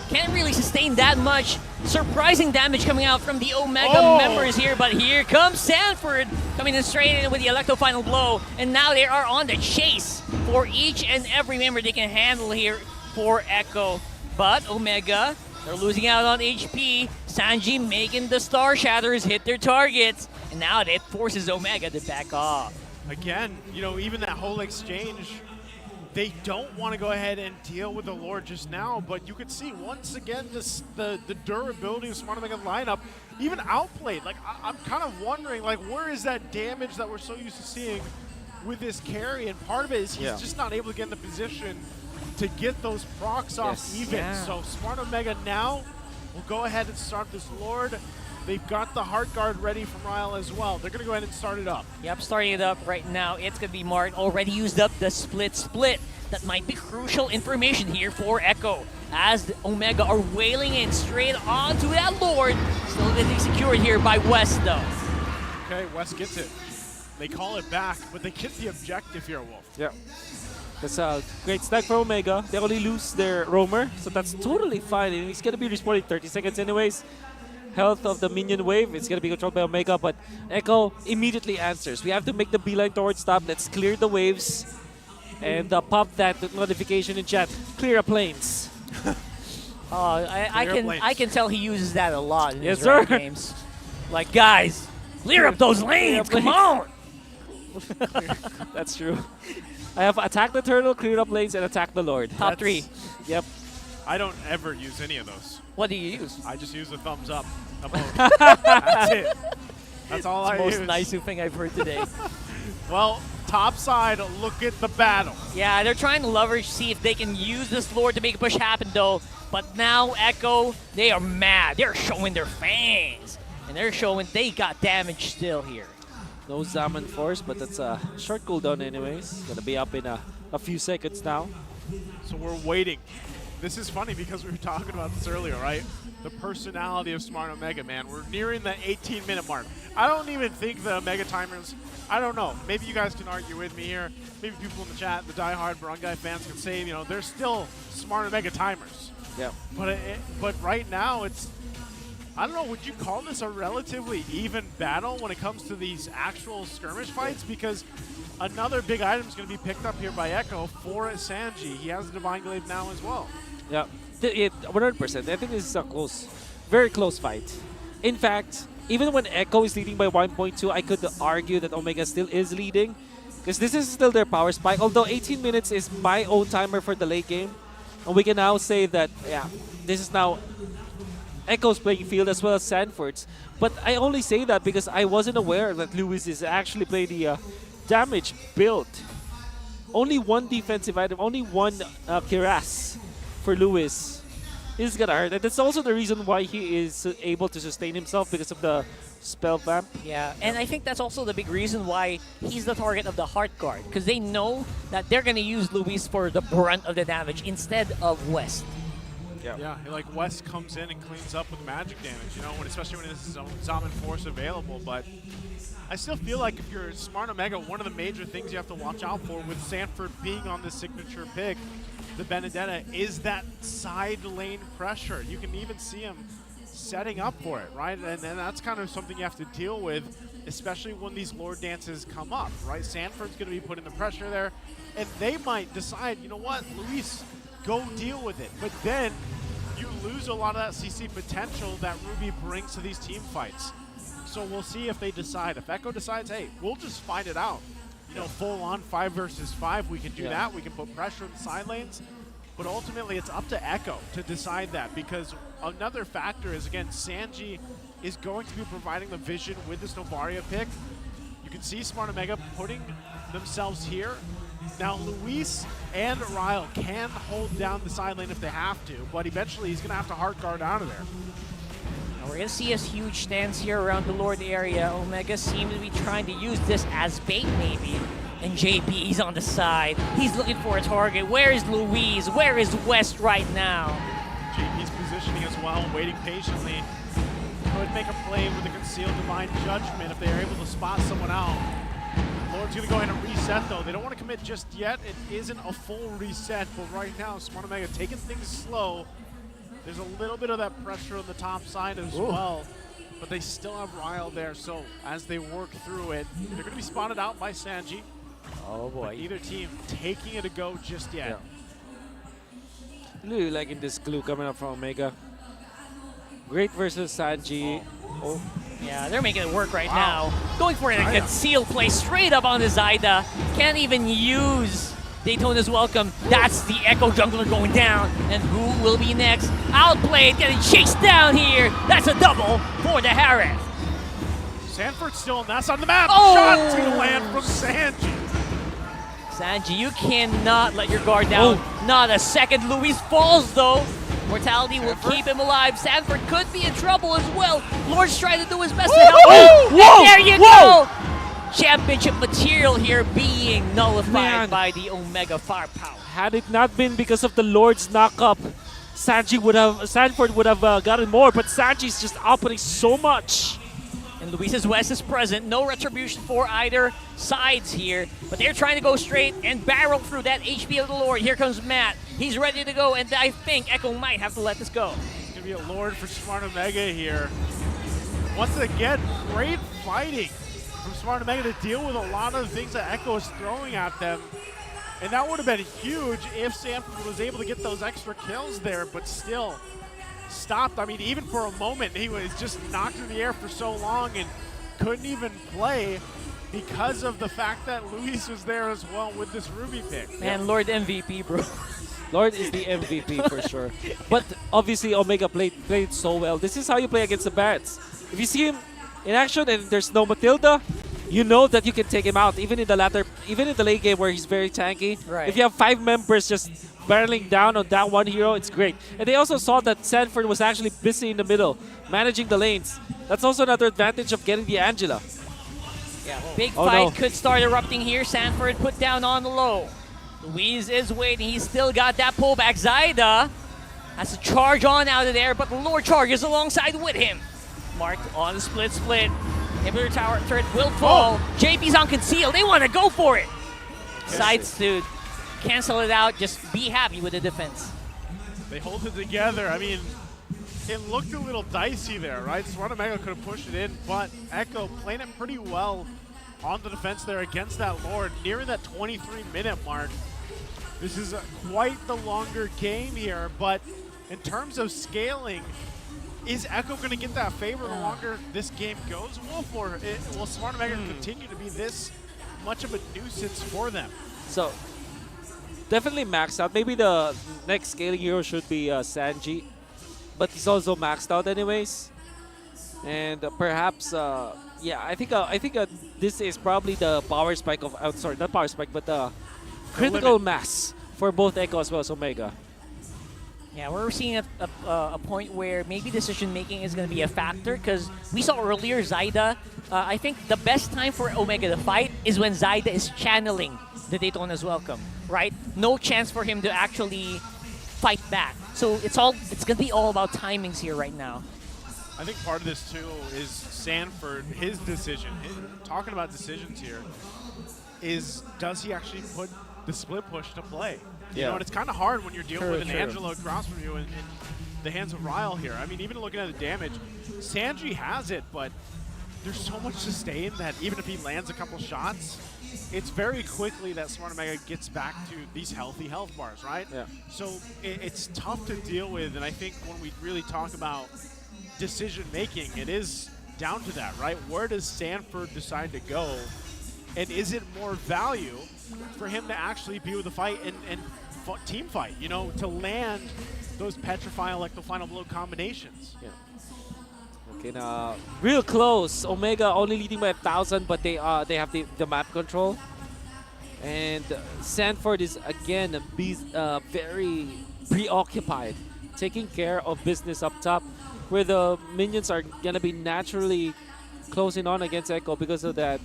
can't really sustain that much. Surprising damage coming out from the Omega members here, but here comes Sanford coming in straight in with the Electro Final Blow, and now they are on the chase for each and every member they can handle here for Echo. But Omega, they're losing out on HP. Sanji making the Star Shatters hit their targets, and now that forces Omega to back off. Again, you know, even that whole exchange, they don't want to go ahead and deal with the Lord just now, but you could see once again the durability of Smart Omega lineup even outplayed. Like, I'm kind of wondering, like, where is that damage that we're so used to seeing with this carry? And part of it is he's just not able to get in the position to get those procs off even. Yeah. So Smart Omega now will go ahead and start this Lord. They've got the Heart Guard ready from Ryle as well. They're going to go ahead and start it up. Yep, starting it up right now. It's going to be Martin. Already used up the split. That might be crucial information here for Echo. As the Omega are wailing in straight onto that Lord. Still getting secured here by West, though. Okay, West gets it. They call it back, but they get the objective here, Wolf. Yeah. That's a great stack for Omega. They only lose their roamer, so that's totally fine. And he's going to be respawned in 30 seconds anyways. Health of the minion wave, it's going to be controlled by Omega, but Echo immediately answers. We have to make the beeline towards top. Let's clear the waves and pop that notification in chat. Clear up lanes. I can tell he uses that a lot in Yes, his ranked sir. games. Like, guys, clear up those lanes, come on! That's true. I have attack the turtle, clear up lanes, and attack the Lord. Top 3. Yep. I don't ever use any of those. What do you use? I just use a thumbs up. That's it. That's all It's I the most use. nice thing I've heard today. Well, top side, look at the battle. Yeah, they're trying to leverage, see if they can use this Lord to make a push happen, though. But now Echo, they are mad. They're showing their fangs. And they're showing they got damage still here. No Zaman Force, but that's a short cooldown anyways. Gonna be up in a few seconds now. So we're waiting. This is funny because we were talking about this earlier, right? The personality of Smart Omega, man. We're nearing the 18-minute mark. I don't even think the Omega timers, I don't know. Maybe you guys can argue with me here. Maybe people in the chat, the diehard Barangay fans can say, you know, they're still Smart Omega timers. Yeah. But right now, it's, I don't know, would you call this a relatively even battle when it comes to these actual skirmish fights? Because another big item is going to be picked up here by Echo for Sanji. He has the Divine Glaive now as well. Yeah, 100%. I think this is a close, very close fight. In fact, even when Echo is leading by 1.2, I could argue that Omega still is leading because this is still their power spike. Although 18 minutes is my own timer for the late game. And we can now say that, yeah, this is now Echo's playing field as well as Sanford's. But I only say that because I wasn't aware that Lewis is actually playing the damage build. Only one defensive item, only one Kiras for Lewis. This is gonna hurt. And that's also the reason why he is able to sustain himself because of the spell vamp. Yeah, and I think that's also the big reason why he's the target of the Heart Guard, because they know that they're going to use Luis for the brunt of the damage instead of West. Yeah, like West comes in and cleans up with magic damage, you know, especially when there's Zaman Force available. But I still feel like if you're Smart Omega, one of the major things you have to watch out for with Sanford being on the signature pick, the Benedetta, is that side lane pressure. You can even see him setting up for it, right? And that's kind of something you have to deal with, especially when these Lord dances come up, right? Sanford's going to be putting the pressure there, and they might decide, you know what, Luis, go deal with it. But then you lose a lot of that CC potential that Ruby brings to these team fights. So we'll see if they decide. If Echo decides, hey, we'll just fight it out. You know, full on 5 versus 5, we can do that. We can put pressure in the side lanes. But ultimately, it's up to Echo to decide that, because another factor is, again, Sanji is going to be providing the vision with this Novaria pick. You can see Smart Omega putting themselves here. Now, Luis and Ryle can hold down the side lane if they have to, but eventually he's going to have to Heart Guard out of there. Now we're going to see a huge stance here around the Lord area. Omega seems to be trying to use this as bait, maybe. And JP, he's on the side. He's looking for a target. Where is Louise? Where is West right now? JP's positioning as well, waiting patiently. Could make a play with a concealed Divine Judgment if they are able to spot someone out. Lord's going to go ahead and reset, though. They don't want to commit just yet. It isn't a full reset, but right now, Smart Omega taking things slow. There's a little bit of that pressure on the top side as well, but they still have Ryle there, so as they work through it, they're going to be spotted out by Sanji. Oh boy. But neither team taking it a go just yet. Really liking this clue coming up from Omega. Great versus Sanji. Oh. Yeah, they're making it work right now. Going for a concealed play straight up on the Zyda. Can't even use Daytona's Welcome. That's the Echo Jungler going down. And who will be next? Outplayed, getting chased down here. That's a double for the Harris. Sanford still on that side of the map. Oh! Shot's going to land from Sanji. Sanji, you cannot let your guard down. Not a second. Luis falls, though. Mortality will keep him alive. Sanford could be in trouble as well. Lord's trying to do his best to help him. And there you go. Championship material here being nullified by the Omega firepower. Had it not been because of the Lord's knockup, Sanford would have gotten more, but Sanji's just outputting so much. And Luis's West is present. No retribution for either sides here. But they're trying to go straight and barrel through that HP of the Lord. Here comes Matt. He's ready to go, and I think Echo might have to let this go. It's going to be a Lord for Smart Omega here. Once again, great fighting from Smart Omega to deal with a lot of the things that Echo is throwing at them. And that would have been huge if Sanford was able to get those extra kills there, but still stopped. I mean, even for a moment, he was just knocked in the air for so long and couldn't even play because of the fact that Luis was there as well with this Ruby pick. Man, Lord MVP, bro. Lord is the MVP for sure. But obviously, Omega played so well. This is how you play against the bats. If you see him in action and there's no Matilda, you know that you can take him out even in the late game where he's very tanky. Right. If you have 5 members just barreling down on that one hero, it's great. And they also saw that Sanford was actually busy in the middle, managing the lanes. That's also another advantage of getting the Angela. Yeah, big Oh, fight no. could start erupting here. Sanford put down on the low. Luis is waiting. He's still got that pullback. Zaida has to charge on out of there, but the Lord charges alongside with him. Marked on the split. Inhibitor tower turret will fall. JP's on conceal. They want to go for it. Sides to cancel it out. Just be happy with the defense. They hold it together. I mean, it looked a little dicey there, right? Smartomega could have pushed it in, but Echo playing it pretty well on the defense there against that Lord, nearing that 23-minute mark. This is quite the longer game here, but in terms of scaling, is Echo going to get that favor the longer this game goes? Will Smartomega continue to be this much of a nuisance for them? So, definitely maxed out. Maybe the next scaling hero should be Sanji, but he's also maxed out anyways. And perhaps, yeah, I think this is probably the power spike of, sorry, not power spike, but the critical mass for both Echo as well as Omega. Yeah, we're seeing a point where maybe decision-making is going to be a factor because we saw earlier Zaida. I think the best time for Omega to fight is when Zaida is channeling the Daytona's welcome, right? No chance for him to actually fight back. So it's going to be all about timings here right now. I think part of this too is Sanford, his decision. Talking about decisions here, is does he actually put the split push to play? You know, and it's kind of hard when you're dealing with an Angelo across from you in the hands of Ryle here. I mean, even looking at the damage, Sanji has it, but there's so much sustain that even if he lands a couple shots, it's very quickly that Smartomega gets back to these healthy health bars, right? Yeah. So it's tough to deal with, and I think when we really talk about decision making, it is down to that, right? Where does Sanford decide to go? And is it more value for him to actually be with the fight and team fight, you know, to land those petrify like the final blow combinations? Yeah. Okay, now real close. Omega only leading by 1,000, but they have the map control. And Sanford is again very preoccupied, taking care of business up top, where the minions are gonna be naturally closing on against Echo because of that.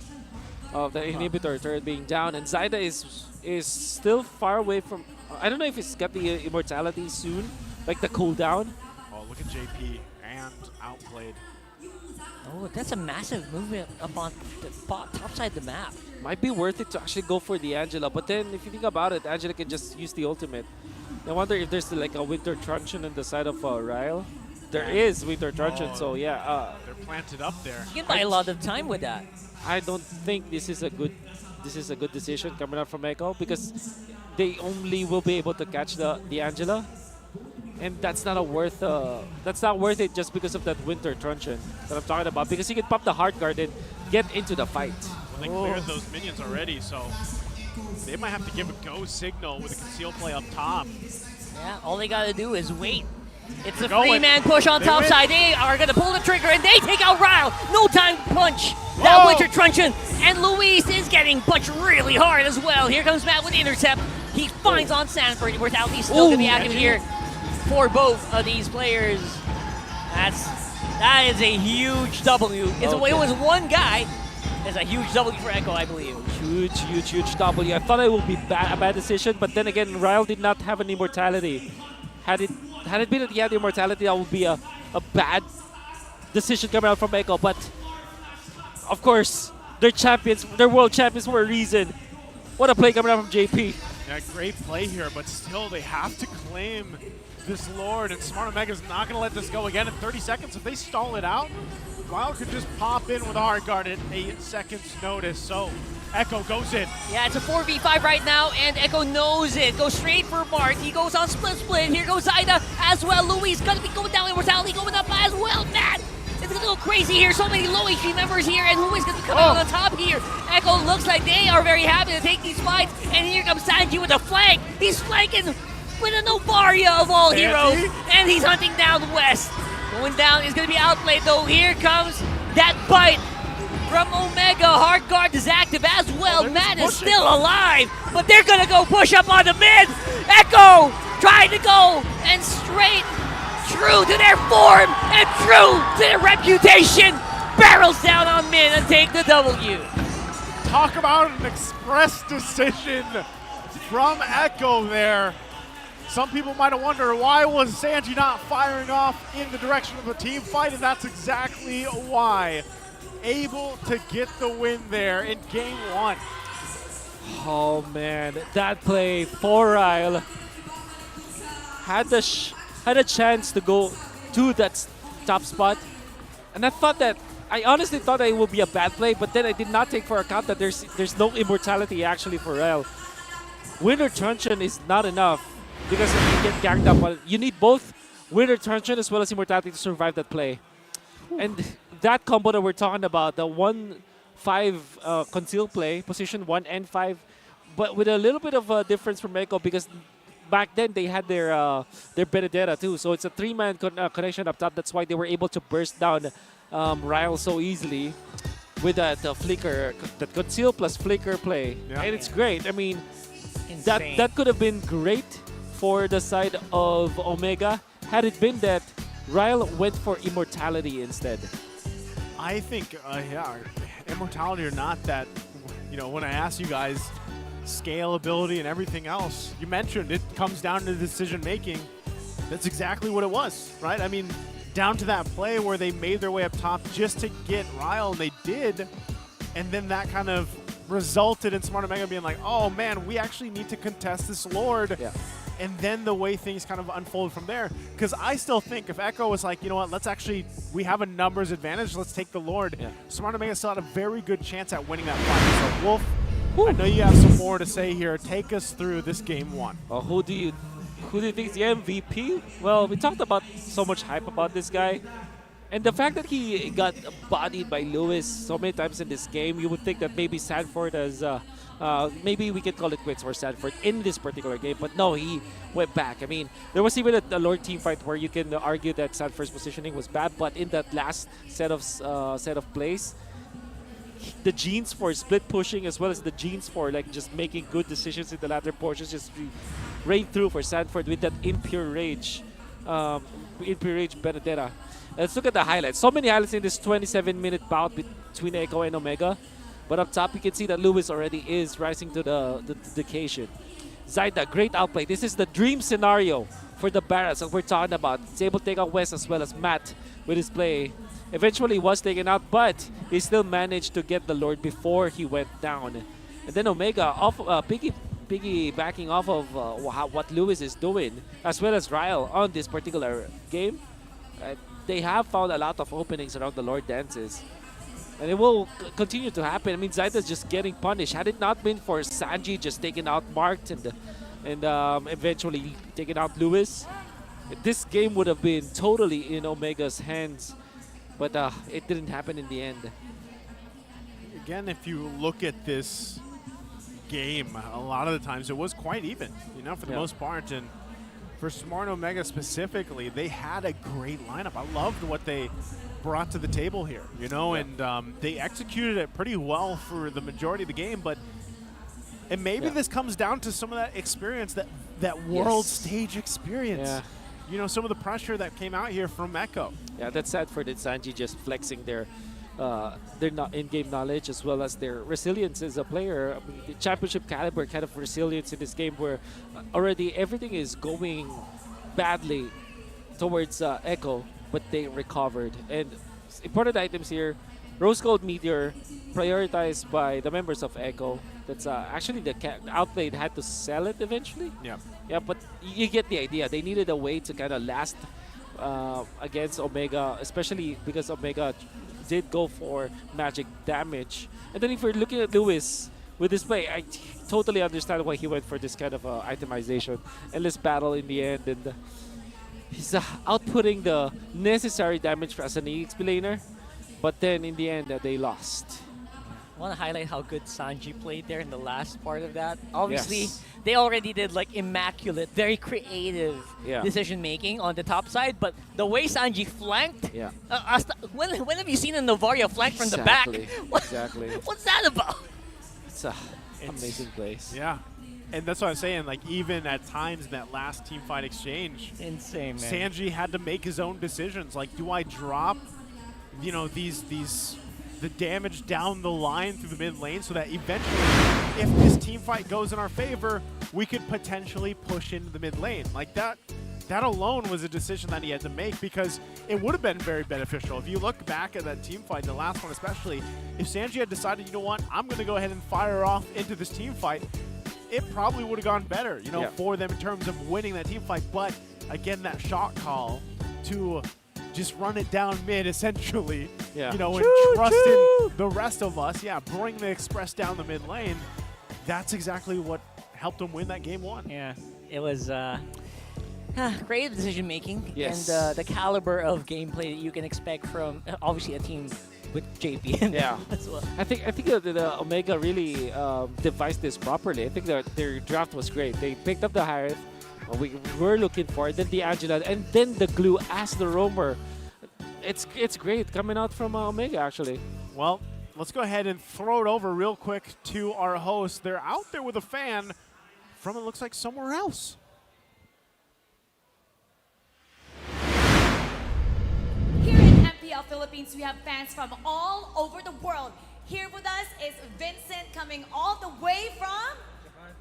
Of the inhibitor turret being down, and Zaida is still far away from. I don't know if it's got the immortality soon, like the cooldown. Oh, look at JP and outplayed. Oh, that's a massive movement up on the top side of the map. Might be worth it to actually go for the Angela, but then if you think about it, Angela can just use the ultimate. I wonder if there's like a Winter Truncheon on the side of Ryle. There is Winter Truncheon, so yeah. They're planted up there. You can buy a lot of time with that. I don't think this is a good decision coming out from Echo because they only will be able to catch the Angela, and that's not worth it just because of that Winter Truncheon that I'm talking about, because you can pop the Heart Guard and get into the fight. Well, they cleared those minions already, so they might have to give a go signal with a conceal play up top. Yeah, all they gotta do is wait. It's a going. three-man push on top side. They are going to pull the trigger, and they take out Ryle. No time to punch. That Winter Truncheon. And Luis is getting punched really hard as well. Here comes Matt with the intercept. He finds on Sanford. Immortality still going to be active here for both of these players. That is a huge W. It was one guy. It's a huge W for Echo, I believe. Huge W. I thought it would be a bad decision, but then again, Ryle did not have an immortality. Had it been that he had the immortality, that would be a bad decision coming out from Echo. But of course, they're world champions for a reason. What a play coming out from JP. Yeah, great play here, but still they have to claim this Lord, and Smartomega's not going to let this go again in 30 seconds. If they stall it out, Wild could just pop in with a hard guard at 8 seconds notice. So Echo goes in. Yeah, it's a 4v5 right now, and Echo knows it. Goes straight for Mark. He goes on split. Here goes Zaida as well. Luis gonna be going down. Immortality going up as well. Matt, it's gonna go crazy here. So many low HP members here, and Luis gonna be coming out on top here. Echo looks like they are very happy to take these fights, and here comes Sanji with a flank. He's flanking with a Novaria of all heroes, and he's hunting down West. Going down is gonna be outplayed though. Here comes That bite from Omega. Hard guard is active as well. Matt is still alive, but they're gonna go push up on the mid. Echo trying to go and straight true to their form and true to their reputation. Barrels down on mid and take the W. Talk about an express decision from Echo there. Some people might have wondered, why was Sanji not firing off in the direction of a team fight, and that's exactly why. Able to get the win there in game 1. Oh man, that play for Ryle had a chance to go to that top spot, and I honestly thought that it would be a bad play, but then I did not take for account that there's no immortality actually for Ryle. Winter Truncheon is not enough because you get ganged up. But you need both Winter Truncheon as well as immortality to survive that play. And that combo that we're talking about, the 1-5 conceal play, position 1 and 5, but with a little bit of a difference from Echo because back then they had their Benedetta too. So it's a 3-man connection up top. That's why they were able to burst down Ryle so easily with that flicker, that conceal plus flicker play. Yeah. And it's great. I mean, that could have been great for the side of Omega had it been that Ryle went for immortality instead. I think, yeah, immortality or not, that, when I asked you guys, scalability and everything else, you mentioned it comes down to decision making. That's exactly what it was, right? I mean, down to that play where they made their way up top just to get Ryle, and they did, and then that kind of resulted in Smart Omega being like, oh man, we actually need to contest this Lord. Yeah. And then the way things kind of unfolded from there. Because I still think if Echo was like, you know what, we have a numbers advantage, let's take the Lord. Yeah. Smart Omega still had a very good chance at winning that fight. So Wolf, I know you have some more to say here. Take us through this game 1. Well, who do you think is the MVP? Well, we talked about so much hype about this guy. And the fact that he got bodied by Lewis so many times in this game, you would think that maybe Sanford has, maybe we can call it quits for Sanford in this particular game. But no, he went back. I mean, there was even a Lord team fight where you can argue that Sanford's positioning was bad. But in that last set of plays, the genes for split pushing as well as the genes for like just making good decisions in the latter portions just rained through for Sanford with that impure rage Benedetta. Let's look at the highlights. So many highlights in this 27-minute bout between Echo and Omega. But up top, you can see that Lewis already is rising to the occasion. Zaida, great outplay. This is the dream scenario for the Barras that we're talking about. He's able to take out West as well as Matt with his play. Eventually was taken out, but he still managed to get the Lord before he went down. And then Omega, piggybacking off of what Lewis is doing, as well as Ryle on this particular game. They have found a lot of openings around the Lord dances. And it will continue to happen. I mean, Zaida's just getting punished. Had it not been for Sanji just taking out Marked and eventually taking out Lewis, this game would have been totally in Omega's hands. But it didn't happen in the end. Again, if you look at this game, a lot of the times it was quite even, for the most part. And for Smart Omega specifically, they had a great lineup. I loved what they brought to the table here, and they executed it pretty well for the majority of the game. And maybe this comes down to some of that experience, that world stage experience. Yeah. Some of the pressure that came out here from Echo. Yeah, that's sad for the Sanji just flexing their in-game knowledge as well as their resilience as a player. I mean, the championship caliber kind of resilience in this game where already everything is going badly towards Echo, but they recovered. And important items here, Rose Gold Meteor prioritized by the members of Echo. That's actually the Outplayed had to sell it eventually. Yeah. Yeah, but you get the idea. They needed a way to kind of last against Omega, especially because Omega did go for magic damage. And then if you're looking at Lewis with this play, I totally understand why he went for this kind of itemization. Endless battle in the end, and he's outputting the necessary damage as an EXP laner. But then in the end, they lost. I want to highlight how good Sanji played there in the last part of that. Obviously, Yes. they already did like immaculate, very creative Yeah. decision making on the top side, but the way Sanji flanked, Yeah. when have you seen a Novaria flank from the back? Exactly. What's that about? It's amazing place. Yeah. And that's what I'm saying, like, even at times in that last team fight exchange, Insane, man. Sanji had to make his own decisions. Like, do I drop, you know, the damage down the line through the mid lane so that eventually, if this team fight goes in our favor, we could potentially push into the mid lane. Like, that alone was a decision that he had to make, because it would have been very beneficial. If you look back at that team fight, the last one especially, if Sanji had decided, you know what, I'm going to go ahead and fire off into this team fight, it probably would have gone better, you know, Yeah. for them in terms of winning that team fight. But again, that shot call to just run it down mid, essentially, Yeah. you know, and trust in the rest of us. Yeah, bring the Express down the mid lane. That's exactly what helped them win that game 1. Yeah, it was creative decision making, Yes. and the caliber of gameplay that you can expect from obviously a team with JP in Yeah, it as well. I think the Omega really devised this properly. I think that their draft was great. They picked up the Harith, we were looking for, then the Angela, and then the Glue as the roamer. It's great coming out from Omega actually. Well, let's go ahead and throw it over real quick to our host. They're out there with a fan from, it looks like, somewhere else. Here in MPL Philippines, we have fans from all over the world. Here with us is Vincent, coming all the way from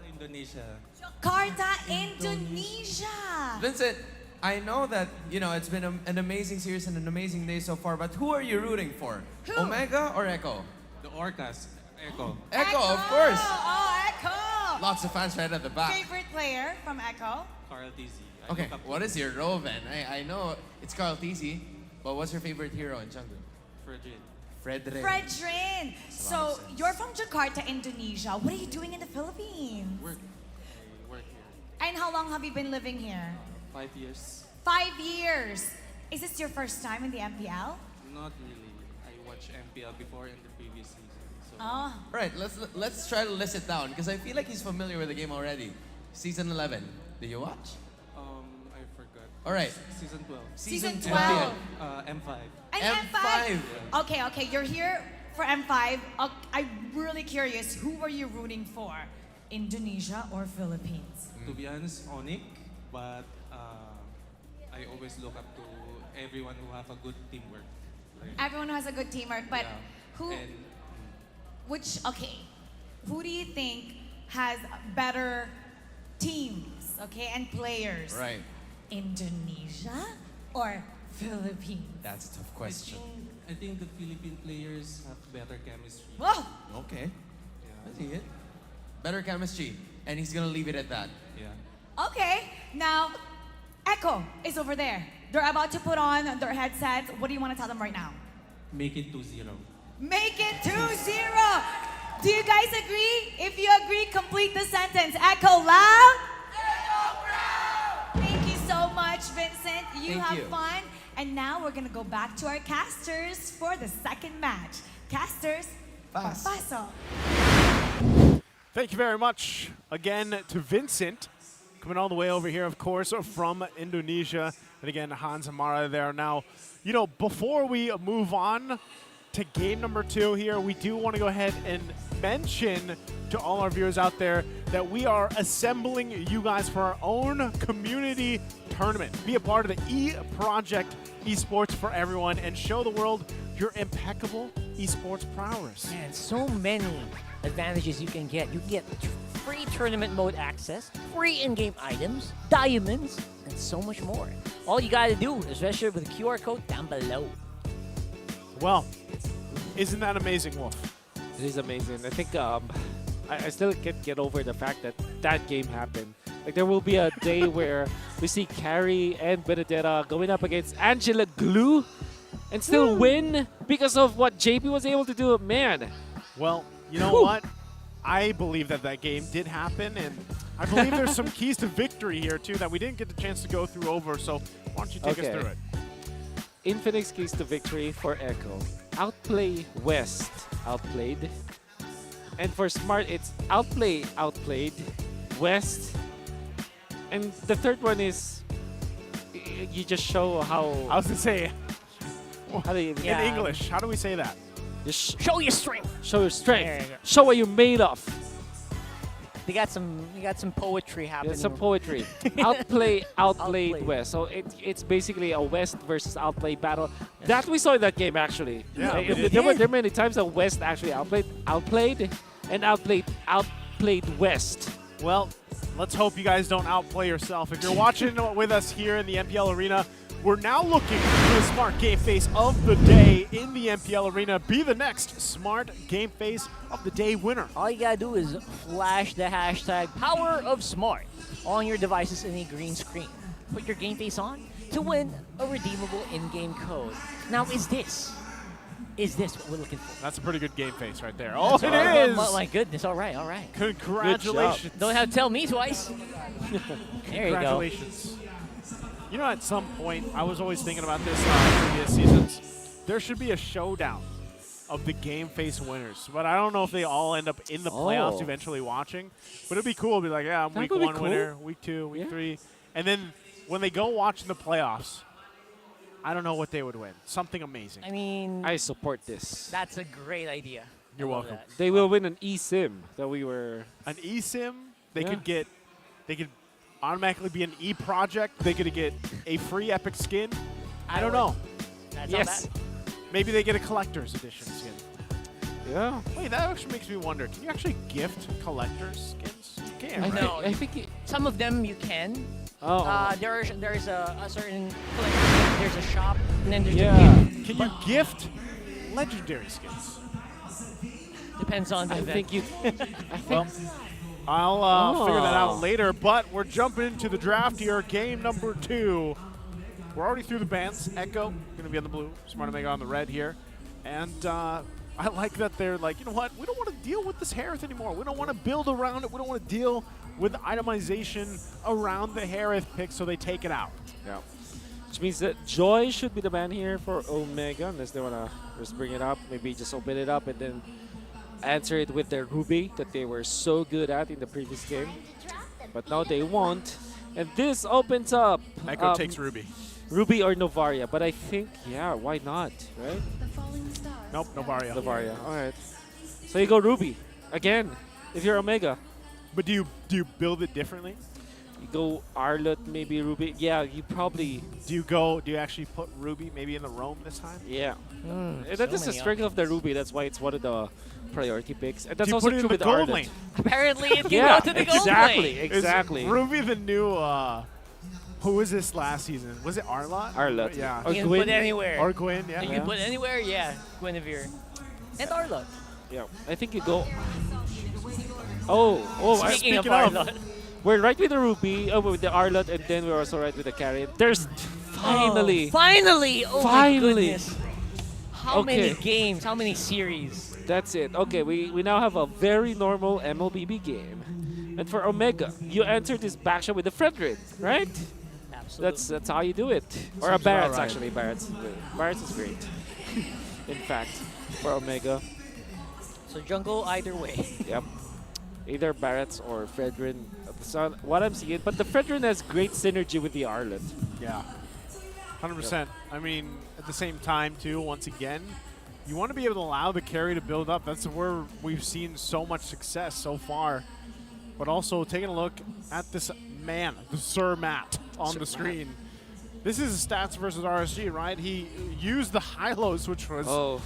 Indonesia. Jakarta, Indonesia. Vincent, I know that, you know, it's been an amazing series and an amazing day so far, but who are you rooting for? Who? Omega or Echo? The Orcas. Echo. Echo, of course. Oh, Echo. Lots of fans right at the back. Favorite player from Echo? Carl TZ. Okay, what is your role then? I know it's Carl TZ, but what's your favorite hero in jungle? Fredrin. Fredrin. So you're from Jakarta, Indonesia. What are you doing in the Philippines? Work here. And how long have you been living here? 5 years. 5 years. Is this your first time in the MPL? Not really. I watched MPL before in the previous season. So Oh. Right, let's try to list it down, because I feel like he's familiar with the game already. Season 11. Did you watch? I forgot. All right. Season 12. Season 12. M5. And M5. Okay, you're here for M5. I'm really curious, who were you rooting for? Indonesia or Philippines? To be honest, ONIC, but I always look up to everyone who have a good teamwork. Like, Everyone has a good teamwork, but yeah. who, And who do you think has better teams, and players? Right. Indonesia or Philippines? That's a tough question. I think the Philippine players have better chemistry. Whoa! Okay. I see it. Better chemistry, and he's gonna leave it at that. Yeah. Okay, now Echo is over there. They're about to put on their headsets. What do you want to tell them right now? Make it 2-0. Make it 2-0. Do you guys agree? If you agree, complete the sentence. Echo loud. Echo proud. Thank you so much, Vincent. You Thank have you. fun. And now we're gonna go back to our casters for the second match. Casters, paso. Thank you very much again to Vincent, coming all the way over here, of course, from Indonesia. And again, Hans Amara there. Now, you know, before we move on to game number 2 here, we do want to go ahead and mention to all our viewers out there that we are assembling you guys for our own community tournament. Be a part of the E-Project Esports for everyone and show the world your impeccable esports prowess. Man, so many advantages you can get. You can get free tournament mode access, free in-game items, diamonds, and so much more. All you gotta do is register with the QR code down below. Well, isn't that amazing, Wolf? It is amazing. I think I still can't get over the fact that that game happened. Like, there will be a day where we see Carrie and Benedetta going up against Angela Glue and still win because of what JP was able to do. Man. Well, you know what? I believe that that game did happen, and I believe there's some keys to victory here, too, that we didn't get the chance to go through over. So why don't you take us through it? Infinix keys to victory for Echo. Outplay West. Outplayed. And for Smart, it's outplay, outplayed, West. And the third one is you just show how. I was gonna say, how do you, in English, how do we say that? Just show your strength. Show your There strength. you go. Show what you're made of. You got some poetry happening. There's some poetry. Outplay, outplayed West. So it's basically a West versus outplay battle. That we saw in that game actually. Yeah, There were many times that West actually outplayed West. Well, let's hope you guys don't outplay yourself. If you're watching with us here in the MPL Arena, we're now looking for the Smart Game Face of the Day in the MPL Arena. Be the next Smart Game Face of the Day winner. All you gotta do is flash the hashtag #PowerOfSmart on your device's in a green screen. Put your game face on to win a redeemable in-game code. Now, is this what we're looking for? That's a pretty good game face right there. Oh, That's it right. is! Oh, my goodness. All right. Congratulations. Don't have to tell me twice. There you go. Congratulations. You know, at some point, I was always thinking about this previous seasons. There should be a showdown of the game face winners, but I don't know if they all end up in the playoffs eventually watching. But it'd be cool to be like, yeah, I'm week 1 winner, week 2, week 3. And then when they go watch in the playoffs, I don't know what they would win. Something amazing. I mean, I support this. that's a great idea. You're I love welcome. that. They will win an eSIM that we were. An eSIM, they Yeah. could get, they could automatically be an e-project. They could get a free epic skin. I don't know. That's not bad. Maybe they get a collector's edition skin. Yeah. Wait, that actually makes me wonder. Can you actually gift collector's skins? You can, I right? No, I think some of them you can. Oh. There's a certain collection, there's a shop, and then there's Yeah. a gift. Can you gift legendary skins? Depends on the I event. think you. Well, I'll figure that Oh. out later, but we're jumping into the draft here. Game number 2. We're already through the bands. Echo, going to be on the blue. Smart Omega on the red here. And I like that they're like, you know what? We don't want to deal with this Harith anymore. We don't want to build around it. We don't want to deal with itemization around the Harith pick, so they take it out. Yeah. Which means that Joy should be the man here for Omega, unless they want to just bring it up. Maybe just open it up and then answer it with their Ruby that they were so good at in the previous game. But now they won't. And this opens up. Echo takes Ruby. Ruby or Novaria. But I think, yeah, why not, right? Nope, Novaria. Novaria, all right. So you go Ruby again if you're Omega. But do you build it differently? You go Arlot, maybe Ruby. Yeah, you probably. Do you actually put Ruby maybe in the roam this time? Yeah. so That is the many strength of the Ruby. That's why it's one of the priority picks. And that's Do you also put it true in the with gold Arlot. lane? Apparently, it can Yeah, go to the gold exactly, lane. exactly. Is Ruby the new, who was this last season? Was it Arlot? Arlot. Yeah. Or You can Gwyn. put anywhere. Or Gwyn, yeah. You can put anywhere, yeah. Guinevere. And Arlot. Yeah, I think you go. Oh, Speaking of speaking Arlot. we're right with the Ruby, with the Arlot, and then we're also right with the Carrion. There's finally. Finally! Oh my Finally. goodness. How many Okay. games? How many series? That's it. Okay, we now have a very normal MLBB game. And for Omega, you enter this backshot with the Fredrin, right? Absolutely. That's how you do it. Or a Seems about Barrett's, right. actually. Barrett's is great. In fact, for Omega. So jungle either way. Yep. Either Barrett's or Fredrin. So what I'm seeing, but the Fredrin has great synergy with the Arlot. Yeah. 100%. I mean, at the same time, too, once again, you want to be able to allow the carry to build up. That's where we've seen so much success so far. But also, taking a look at this man, the Sir Matt, on the screen. This is stats versus RSG, right? He used the Hylos, which was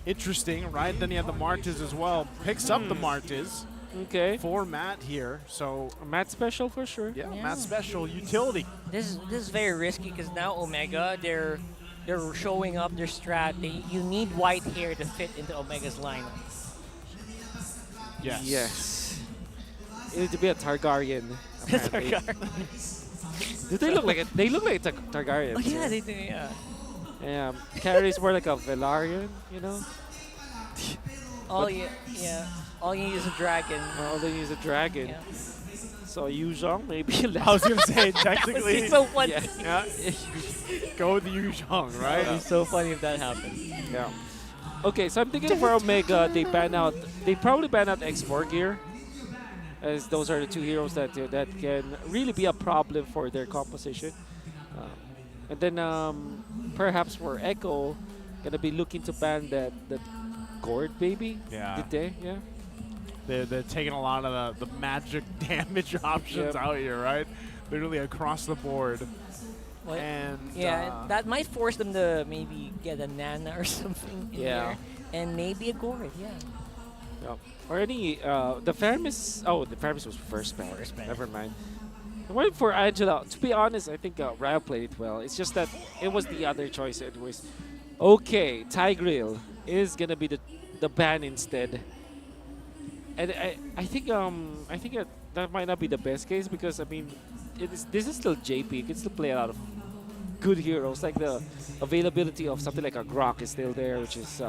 interesting, right? Then he had the Martiz as well. Picks up the Martiz. Okay. For Matt here, so Matt special for sure. Yeah, Matt special utility. This is very risky because now Omega they're showing up their strat. You need white hair to fit into Omega's lineup. Yes. Yes. You need to be a Targaryen. apparently. Do they look like it? They look like Targaryens. Oh yeah, they do. Yeah. Yeah. Carrie's more like a Velaryon, you know. All you need is a dragon. All they need is a dragon. Yeah. So Yuzhong maybe. I was gonna say technically. It's so funny. Yeah. Go with the Yu Zhong, right? It'd be so funny if that happened. Yeah. Okay, so I'm thinking for Omega, they probably ban out X4 gear, as those are the two heroes that can really be a problem for their composition. And then perhaps for Echo, gonna be looking to ban that Gourd baby. Yeah. Did they? Yeah. They're taking a lot of the magic damage options out here, right? Literally across the board. What? And yeah, that might force them to maybe get a Nana or something in there. And maybe a Gourd, yeah. Yep. Or any, the Faramis, the Faramis was first ban. Never mind. I went for Angela. To be honest, I think Ryo played it well. It's just that it was the other choice anyways. Okay, Tigreal is gonna be the ban instead. And I think that might not be the best case because I mean, this is still JP. You can still play a lot of good heroes. Like the availability of something like a Grok is still there, which is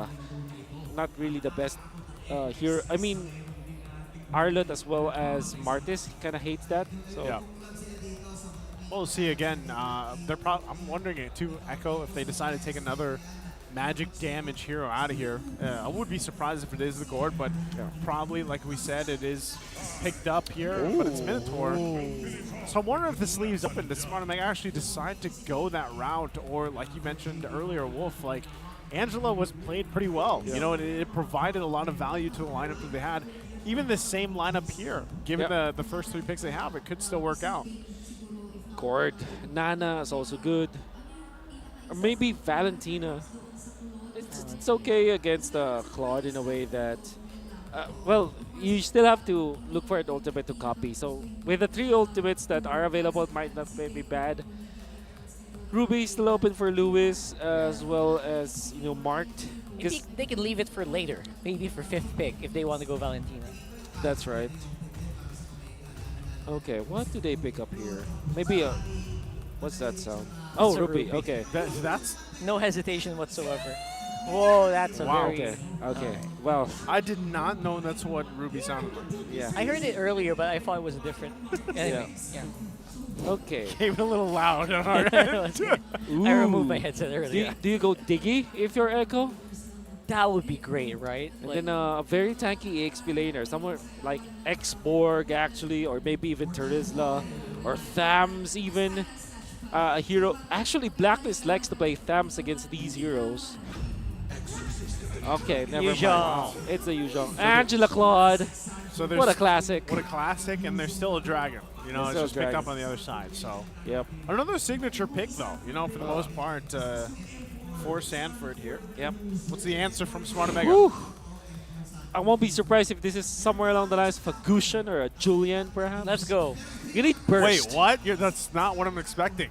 not really the best hero. I mean, Arlott as well as Martis kind of hates that. So yeah. We'll see again. I'm wondering too, Echo, if they decide to take another magic damage hero out of here. I would be surprised if it is the Gourd, but probably, like we said, it is picked up here, but it's Minotaur. So I'm wondering if this leaves open. Does Smart Omega actually decide to go that route, or like you mentioned earlier, Wolf, like Angela was played pretty well. You know, it provided a lot of value to the lineup that they had. Even the same lineup here, given the first 3 picks they have, it could still work out. Gourd, Nana is also good. Or maybe Valentina. It's okay against Claude in a way that, well, you still have to look for an ultimate to copy. So with the 3 ultimates that are available, it might not be bad. Ruby is still open for Lewis as well as, you know, marked. They could leave it for later, maybe for 5th pick if they want to go Valentina. That's right. Okay, what do they pick up here? Maybe a, what's that sound? Oh, Ruby. Okay. That's no hesitation whatsoever. Whoa, that's a very... Okay. Well, I did not know that's what Ruby sounded like. Yeah. I heard it earlier, but I thought it was different. Anyway, yeah. Okay. Came a little loud on our end. I removed my headset earlier. Do you go Diggy if you're Echo? That would be great, right? And then a very tanky EXP laner, somewhere like X-Borg actually, or maybe even Terizla, or Thams even. A hero. Actually, Blacklist likes to play Thams against these heroes. Okay, never mind. Wow. It's a Yuzhong. Angela Claude. So what a classic. What a classic, and there's still a dragon. You know, it's just picked up on the other side. So yep. Another signature pick, though. You know, for the most part, for Sanford here. Yep. What's the answer from Smart Omega? Whew. I won't be surprised if this is somewhere along the lines of a Gushan or a Julian, perhaps. Let's go. You need burst. Wait, what? That's not what I'm expecting.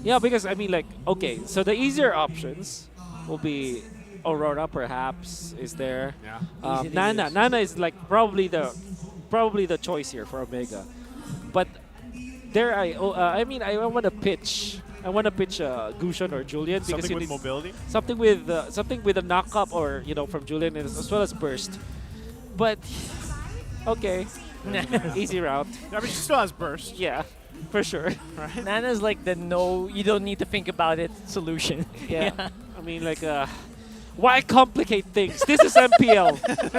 Yeah, because I mean, like, okay, so the easier options will be Aurora, perhaps, is there. Yeah. Nana. Nana is like probably the choice here for Omega. But there, I want to pitch. I want to pitch Gushan or Julian because something with mobility. Something with a knock up or from Julian as well as burst. But okay, easy route. I mean, she still has burst. Yeah, for sure. Right? Nana's like the you don't need to think about it solution. Yeah. I mean, like, why complicate things? This is MPL.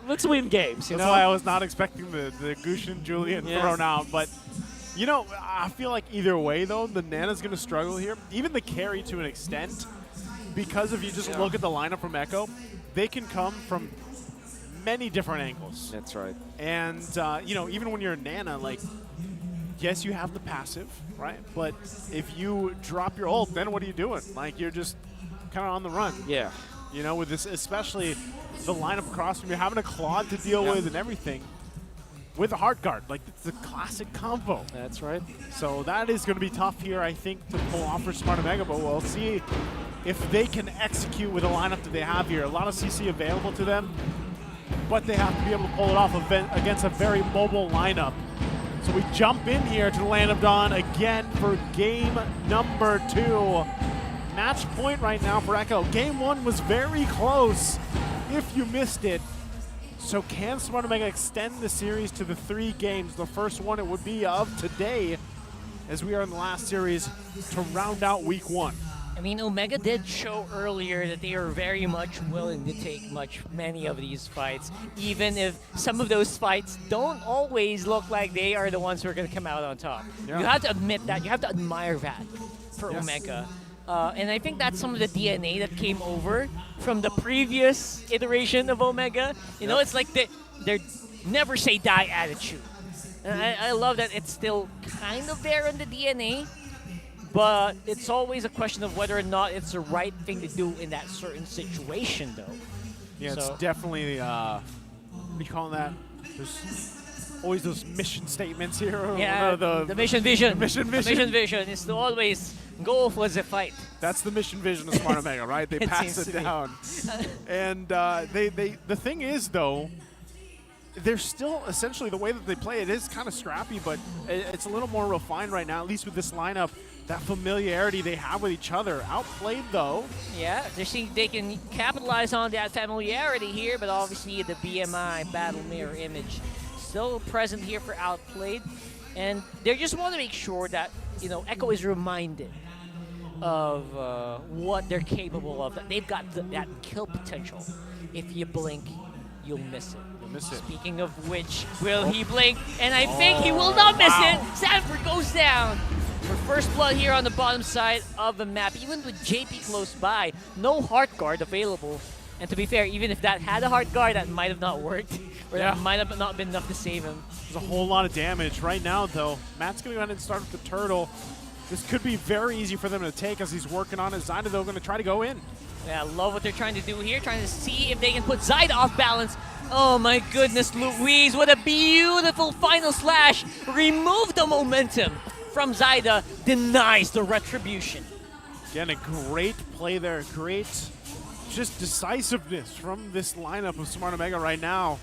Let's win games. That's why I was not expecting the Gushan Julian thrown out, but. You know, I feel like either way, though, the Nana's going to struggle here. Even the carry to an extent, because if you just look at the lineup from Echo, they can come from many different angles. That's right. And, you know, even when you're a Nana, like, yes, you have the passive, right? But if you drop your ult, then what are you doing? Like, you're just kind of on the run. Yeah. You know, with this, especially the lineup across from you, having a Claude to deal with and everything. With a hard guard, like it's a classic combo. That's right. So that is going to be tough here, I think, to pull off for Smart Omega, but we'll see if they can execute with the lineup that they have here. A lot of CC available to them, but they have to be able to pull it off against a very mobile lineup. So we jump in here to the Land of Dawn again for game number 2. Match point right now for Echo. Game 1 was very close if you missed it. So can Smart Omega extend the series to the 3 games? The first one it would be of today, as we are in the last series to round out week 1. I mean, Omega did show earlier that they are very much willing to take many of these fights, even if some of those fights don't always look like they are the ones who are going to come out on top. Yeah. You have to admit that. You have to admire that for Yes. Omega. And I think that's some of the DNA that came over from the previous iteration of Omega. You know, it's like they're never say die attitude. And I love that it's still kind of there in the DNA. But it's always a question of whether or not it's the right thing to do in that certain situation, though. Yeah, it's definitely, what do you call that? There's always those mission statements here. Yeah, the mission vision. The mission vision. The mission vision is to always go for the fight. That's the mission vision of Smart Omega, right? They It pass seems it to be. down. And the thing is, though, they're still essentially the way that they play. It is kind of scrappy, but it's a little more refined right now, at least with this lineup. That familiarity they have with each other. Outplayed, though. Yeah, they can capitalize on that familiarity here, but obviously the BMI battle mirror image still present here for Outplayed. And they just want to make sure that, you know, Echo is reminded of what they're capable of. That they've got that kill potential. If you blink, you'll miss it. Speaking of which, will he blink? And I think he will not miss it. Sanford goes down for first blood here on the bottom side of the map. Even with JP close by, no heart guard available. And to be fair, even if that had a heart guard, that might have not worked. Or that might have not been enough to save him. There's a whole lot of damage right now, though. Matt's going to go ahead and start with the turtle. This could be very easy for them to take as he's working on it. Zyda, though, going to try to go in. Yeah, I love what they're trying to do here, trying to see if they can put Zyda off balance. Oh my goodness, Louise, what a beautiful final slash. Remove the momentum from Zyda, denies the retribution. Again, a great play there. Great just decisiveness from this lineup of Smart Omega right now.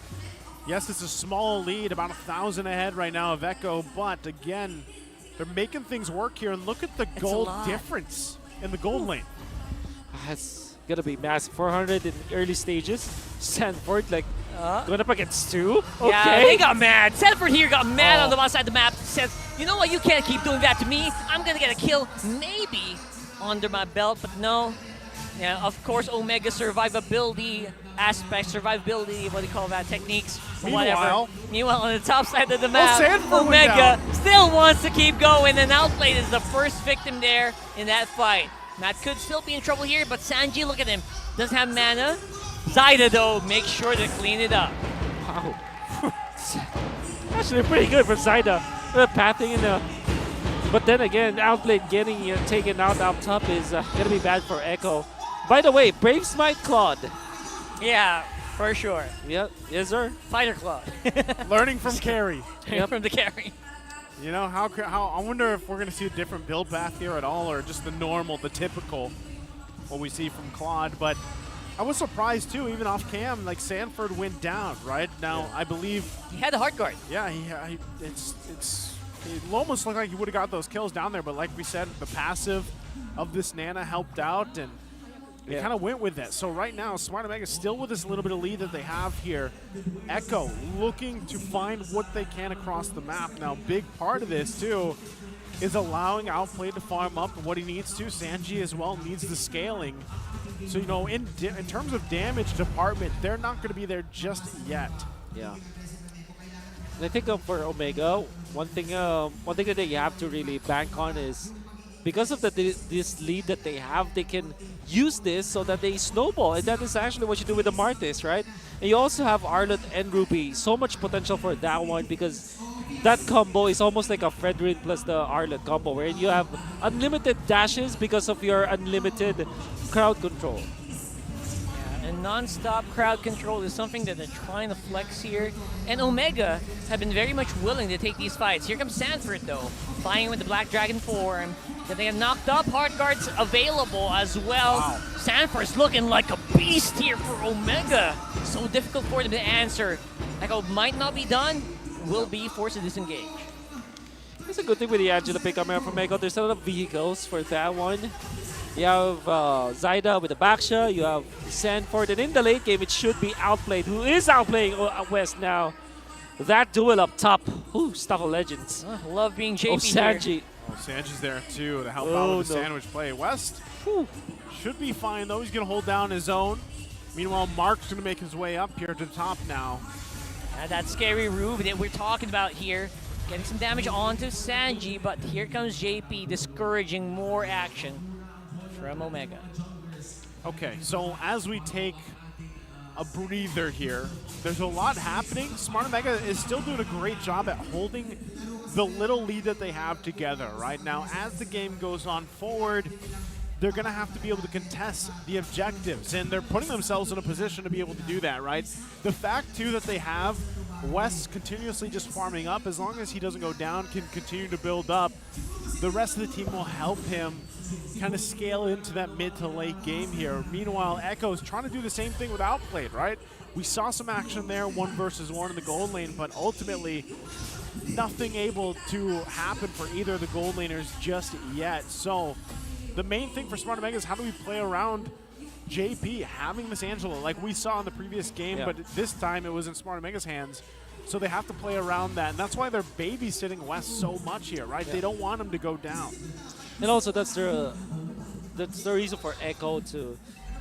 Yes, it's a small lead, about 1,000 ahead right now of Echo, but again, they're making things work here. And look at the gold difference in the gold lane. That's gonna be massive. 400 in early stages. Sanford like going up against 2. Okay. Yeah, they got mad. Sanford here got mad on the one side of the map. Says, you know what, you can't keep doing that to me. I'm gonna get a kill, maybe under my belt, but no. Yeah, of course, Omega survivability aspects, survivability, what do you call that, techniques, whatever. Meanwhile, on the top side of the map, Omega still wants to keep going, and Outplayed is the first victim there in that fight. Matt could still be in trouble here, but Sanji, look at him, doesn't have mana. Zyda, though, makes sure to clean it up. Wow. Actually, pretty good for Zyda. Pathing in the... But then again, Outplayed getting taken out up top is going to be bad for Echo. By the way, Brave Smite Claude. Yeah, for sure. Yeah, yes, sir. Fighter Claude. Learning from carry. From the carry. You know, how I wonder if we're going to see a different build path here at all, or just the normal, the typical, what we see from Claude. But I was surprised, too, even off cam, like Sanford went down, right? Now, I believe... He had the heart guard. Yeah, it almost looked like he would have got those kills down there, but like we said, the passive of this Nana helped out, and they kind of went with that. So right now, Smart Omega still with this little bit of lead that they have here. Echo looking to find what they can across the map. Now, big part of this, too, is allowing Outplayed to farm up what he needs to. Sanji as well needs the scaling. So, you know, in terms of damage department, they're not going to be there just yet. Yeah. And I think for Omega, one thing that you have to really bank on is because of this lead that they have, they can use this so that they snowball. And that is actually what you do with the Martis, right? And you also have Arlott and Ruby. So much potential for that one because that combo is almost like a Fredrin plus the Arlott combo where you have unlimited dashes because of your unlimited crowd control. And non-stop crowd control is something that they're trying to flex here. And Omega have been very much willing to take these fights. Here comes Sanford, though, fighting with the Black Dragon form. That they have knocked up. Hard guards available as well. Wow. Sanford's looking like a beast here for Omega. So difficult for them to answer. Echo might not be done, will be forced to disengage. It's a good thing with the Angela pick coming up from Echo. There's a lot of vehicles for that one. You have Zyda with the backshot, you have Sanford, and in the late game it should be Outplayed, who is outplaying West now. That duel up top, ooh, stuff of legends. Love being JP Sanji. here. Sanji's there too to help out with the sandwich play. West should be fine though. He's going to hold down his own. Meanwhile, Mark's going to make his way up here to the top now. That scary Rube that we're talking about here, getting some damage onto Sanji, but here comes JP discouraging more action from Omega. Okay, so as we take a breather here, there's a lot happening. Smart Omega is still doing a great job at holding the little lead that they have together right now. As the game goes on forward, they're going to have to be able to contest the objectives, and they're putting themselves in a position to be able to do that, right? The fact, too, that they have West continuously just farming up, as long as he doesn't go down, can continue to build up, the rest of the team will help him kind of scale into that mid to late game here. Meanwhile, Echo's trying to do the same thing with Outplayed, right? We saw some action there, 1 versus 1 in the gold lane, but ultimately nothing able to happen for either of the gold laners just yet. So the main thing for Smart Omega is how do we play around JP having Miss Angela like we saw in the previous game, but this time it was in Smart Omega's hands. So they have to play around that, and that's why they're babysitting West so much here, right? They don't want him to go down. And also that's the reason for Echo to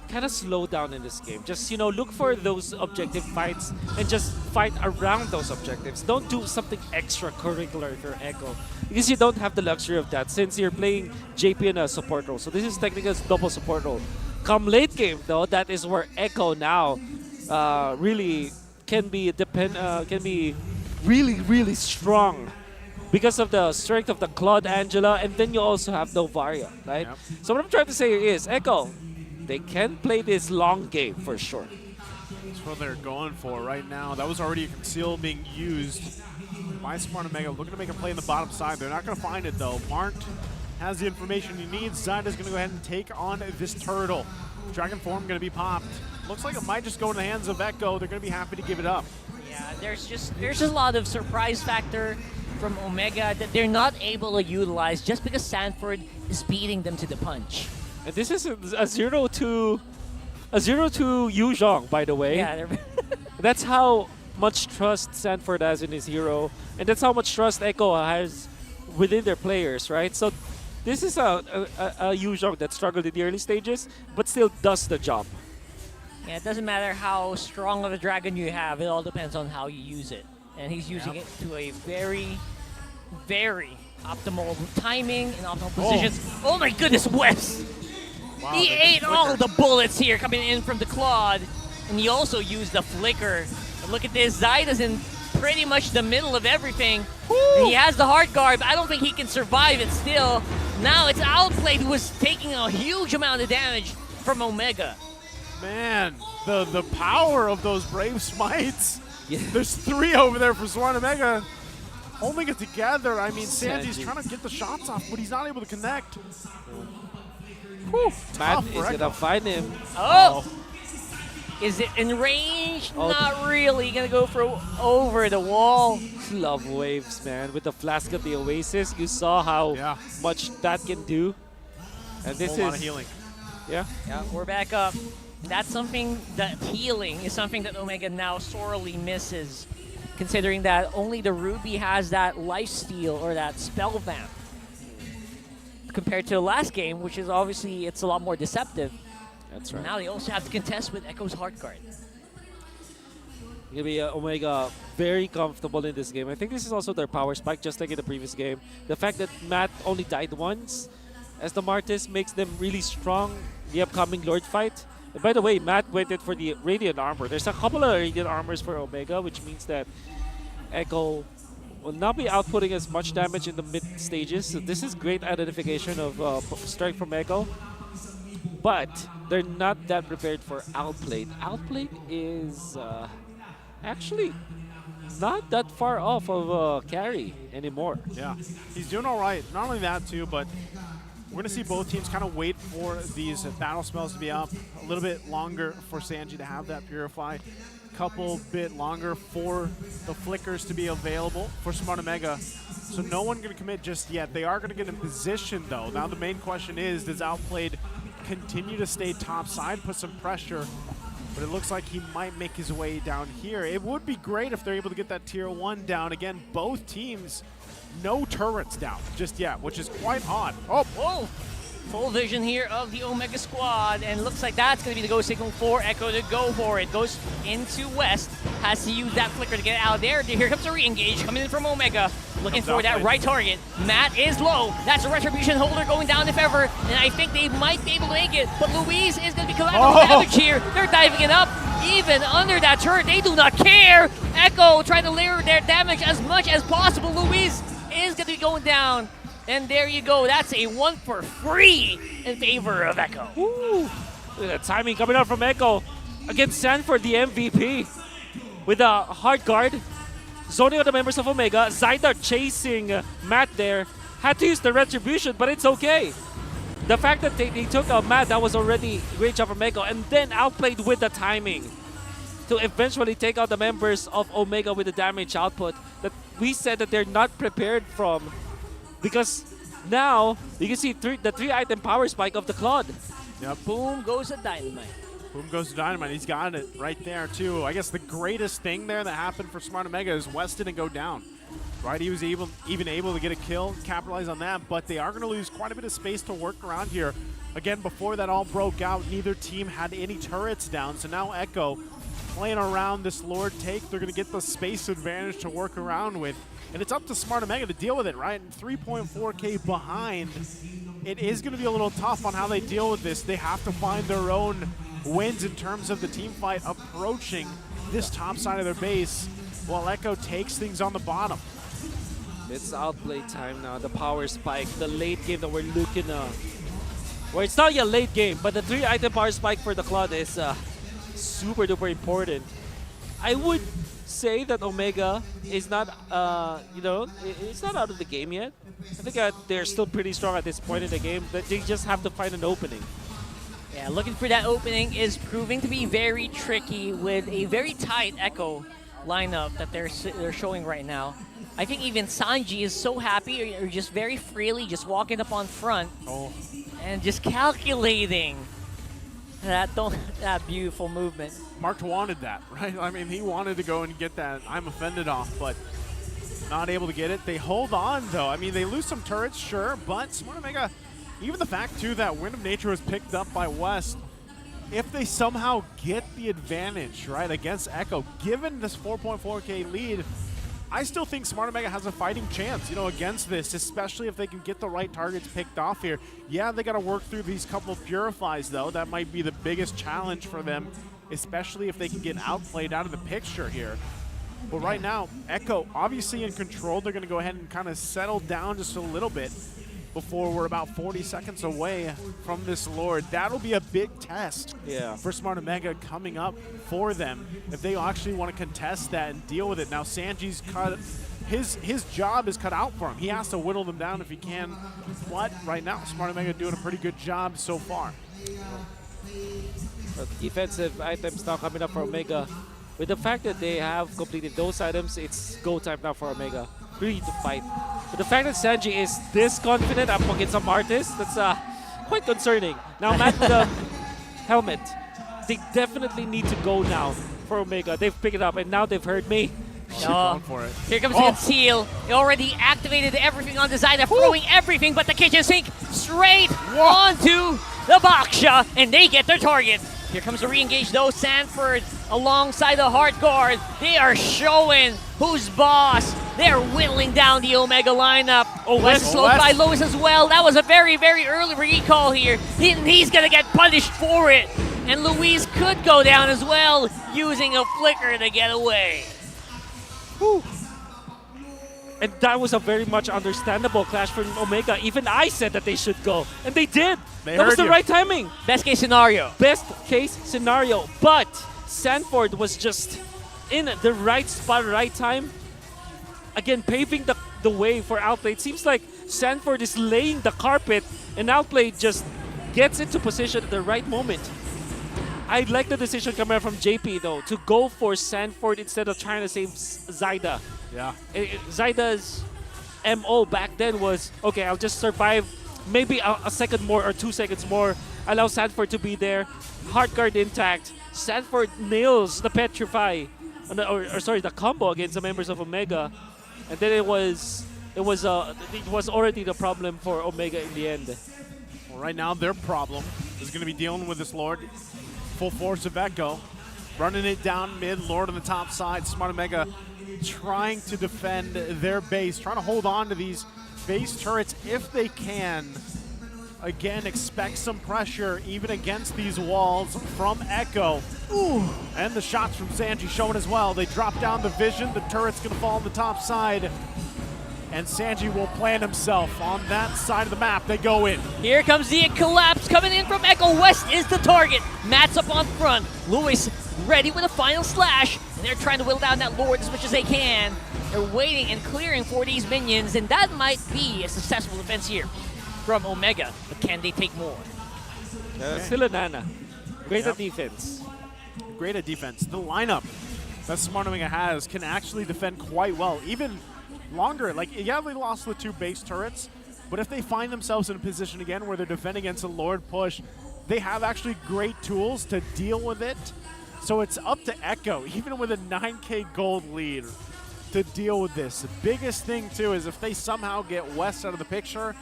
kind of slow down in this game. Just, you know, look for those objective fights and just fight around those objectives. Don't do something extracurricular if you're Echo, because you don't have the luxury of that since you're playing JP in a support role. So this is technically a double support role. Come late game though, that is where Echo now really can be really strong because of the strength of the Claude Angela, and then you also have Novaria, right? Yep. So what I'm trying to say here is, Echo, they can play this long game for sure. That's what they're going for right now. That was already a conceal being used by Smart Omega, looking to make a play in the bottom side. They're not going to find it though. Mark has the information he needs. Zyda's going to go ahead and take on this turtle. Dragon form going to be popped. Looks like it might just go in the hands of Echo. They're going to be happy to give it up. Yeah, there's just a lot of surprise factor from Omega that they're not able to utilize just because Sanford is beating them to the punch. And this is a 0-2 Yu Zhong, by the way. Yeah, that's how much trust Sanford has in his hero, and that's how much trust Echo has within their players, right? So this is a Yu Zhong that struggled in the early stages, but still does the job. Yeah, it doesn't matter how strong of a dragon you have, it all depends on how you use it. And he's using it to a very, very optimal timing and optimal positions. Oh my goodness, Wes! Wow, he ate all the bullets here coming in from the Claude, and he also used the flicker. And look at this, Zyda's in pretty much the middle of everything. And he has the hard guard, but I don't think he can survive it still. Now it's Outplayed who was taking a huge amount of damage from Omega. Man, the power of those Brave Smites. Yeah. There's 3 over there for Smart Omega. Holding it together. I mean, Sanji's trying to get the shots off, but he's not able to connect. Whew. Matt is going to find him. Oh! Is it in range? Not really. Going to go for over the wall. Love waves, man. With the Flask of the Oasis, you saw how much that can do. And this is a lot of healing. Yeah. Yeah, we're back up. That's something that healing is something that Omega now sorely misses, considering that only the Ruby has that lifesteal or that spell vamp compared to the last game, which is obviously it's a lot more deceptive. That's right. Now they also have to contest with Echo's hard guard. Gonna be Omega very comfortable in this game. I think this is also their power spike, just like in the previous game. The fact that Matt only died once as the Martis makes them really strong in the upcoming Lord fight. And by the way, Matt waited for the Radiant Armor. There's a couple of Radiant Armors for Omega, which means that Echo will not be outputting as much damage in the mid stages. So this is great identification of strike from Echo. But they're not that prepared for Outplayed. Outplayed is actually not that far off of carry anymore. Yeah, he's doing all right. Not only that, too, but we're going to see both teams kind of wait for these battle spells to be up a little bit longer for Sanji to have that Purify. Couple bit longer for the flickers to be available for Smart Omega. So no one going to commit just yet. They are going to get in position, though. Now the main question is, does Outplayed continue to stay top side, put some pressure but it looks like he might make his way down here. It would be great if they're able to get that tier 1 down. Again, both teams, no turrets down just yet, which is quite odd. Oh, whoa. Full vision here of the Omega squad, and looks like that's going to be the go signal for Echo to go for it. Goes into West, has to use that flicker to get out of there. Here comes a re-engage coming in from Omega, looking for that right target. Matt is low. That's a retribution holder going down if ever, and I think they might be able to make it, but Luis is going to be collateral damage here. They're diving it up, even under that turret. They do not care. Echo trying to layer their damage as much as possible. Luis is going to be going down. And there you go. That's a 1 for free in favor of Echo. Woo. Look at that timing coming out from Echo against Sanford, the MVP. With a hard guard, zoning out the members of Omega. Zyda chasing Matt there. Had to use the retribution, but it's okay. The fact that they took out Matt, that was already great job from Echo. And then outplayed with the timing to eventually take out the members of Omega with the damage output that we said that they're not prepared from. Because now you can see the 3-item power spike of the Claude. Yep. Boom goes the Dynamite. Boom goes the Dynamite. He's got it right there, too. I guess the greatest thing there that happened for Smart Omega is West didn't go down. Right? He was even able to get a kill, capitalize on that, but they are going to lose quite a bit of space to work around here. Again, before that all broke out, neither team had any turrets down, so now Echo playing around this Lord take. They're going to get the space advantage to work around with. And it's up to Smart Omega to deal with it, right? 3.4K behind. It is going to be a little tough on how they deal with this. They have to find their own wins in terms of the team fight approaching this top side of their base while Echo takes things on the bottom. It's outplay time now. The power spike, the late game that we're looking at. Well, it's not yet late game, but the 3-item power spike for the Claude is super duper important. I would say that Omega is not, it's not out of the game yet. I think they're still pretty strong at this point in the game, but they just have to find an opening. Yeah, looking for that opening is proving to be very tricky with a very tight Echo lineup that they're showing right now. I think even Sanji is so happy, or just very freely just walking up on front and just calculating that beautiful movement. Mark wanted that, right? I mean, he wanted to go and get that I'm offended off, but not able to get it. They hold on, though. I mean, they lose some turrets, sure, but Smart Omega, even the fact, too, that Wind of Nature was picked up by West, if they somehow get the advantage, right, against Echo, given this 4.4K lead, I still think Smart Omega has a fighting chance, against this, especially if they can get the right targets picked off here. Yeah, they got to work through these couple of purifies, though. That might be the biggest challenge for them, especially if they can get outplayed out of the picture here. But right now, Echo obviously in control. They're going to go ahead and kind of settle down just a little bit before we're about 40 seconds away from this Lord. That'll be a big test for Smart Omega coming up for them if they actually want to contest that and deal with it. Now Sanji's cut, his job is cut out for him. He has to whittle them down if he can. But right now, Smart Omega doing a pretty good job so far. Defensive items now coming up for Omega. With the fact that they have completed those items, it's go time now for Omega. Really to fight. But the fact that Sanji is this confident up against some artists, that's quite concerning. Now Matt with the helmet. They definitely need to go now for Omega. They've picked it up and now they've heard me. Going for it. Here comes the conceal. He already activated everything on the side. They're throwing everything but the kitchen sink straight onto the Baksha, and they get their target. Here comes the re-engage though. Sanford alongside the hard guard. They are showing who's boss. They're whittling down the Omega lineup. West is slowed by Lois as well. That was a very, very early recall here. He's going to get punished for it. And Luis could go down as well, using a flicker to get away. Whew. And that was a very much understandable clash for Omega. Even I said that they should go, and they did. That was the right timing. Best case scenario. Best case scenario. But Sanford was just in the right spot, right time. Again, paving the way for Outplay. It seems like Sanford is laying the carpet, and Outplay just gets into position at the right moment. I like the decision coming out from JP, though, to go for Sanford instead of trying to save Zyda. Yeah. Zyda's MO back then was, okay, I'll just survive maybe a second more or 2 seconds more, allow Sanford to be there, hard guard intact, Sanford nails the Petrify, or sorry, the combo against the members of Omega, and then it was already the problem for Omega in the end. Well, right now their problem is going to be dealing with this Lord. Full force of Echo, running it down mid, Lord on the top side. Smart Omega trying to defend their base, trying to hold on to these base turrets if they can. Again, expect some pressure even against these walls from Echo. Ooh. And the shots from Sanji showing as well. They drop down the vision. The turret's going to fall on the top side. And Sanji will plant himself on that side of the map. They go in. Here comes the collapse coming in from Echo. West is the target. Matt's up on front. Lewis ready with a final slash. And they're trying to whittle down that Lord as much as they can. They're waiting and clearing for these minions, and that might be a successful defense here from Omega. But can they take more? Still a Nana. Great at defense. Great at defense. The lineup that Smart Omega has can actually defend quite well. Even longer. Like, yeah, they lost the 2 base turrets, but if they find themselves in a position again where they're defending against a Lord push, they have actually great tools to deal with it. So it's up to Echo, even with a 9K gold lead, to deal with this. The biggest thing, too, is if they somehow get West out of the picture,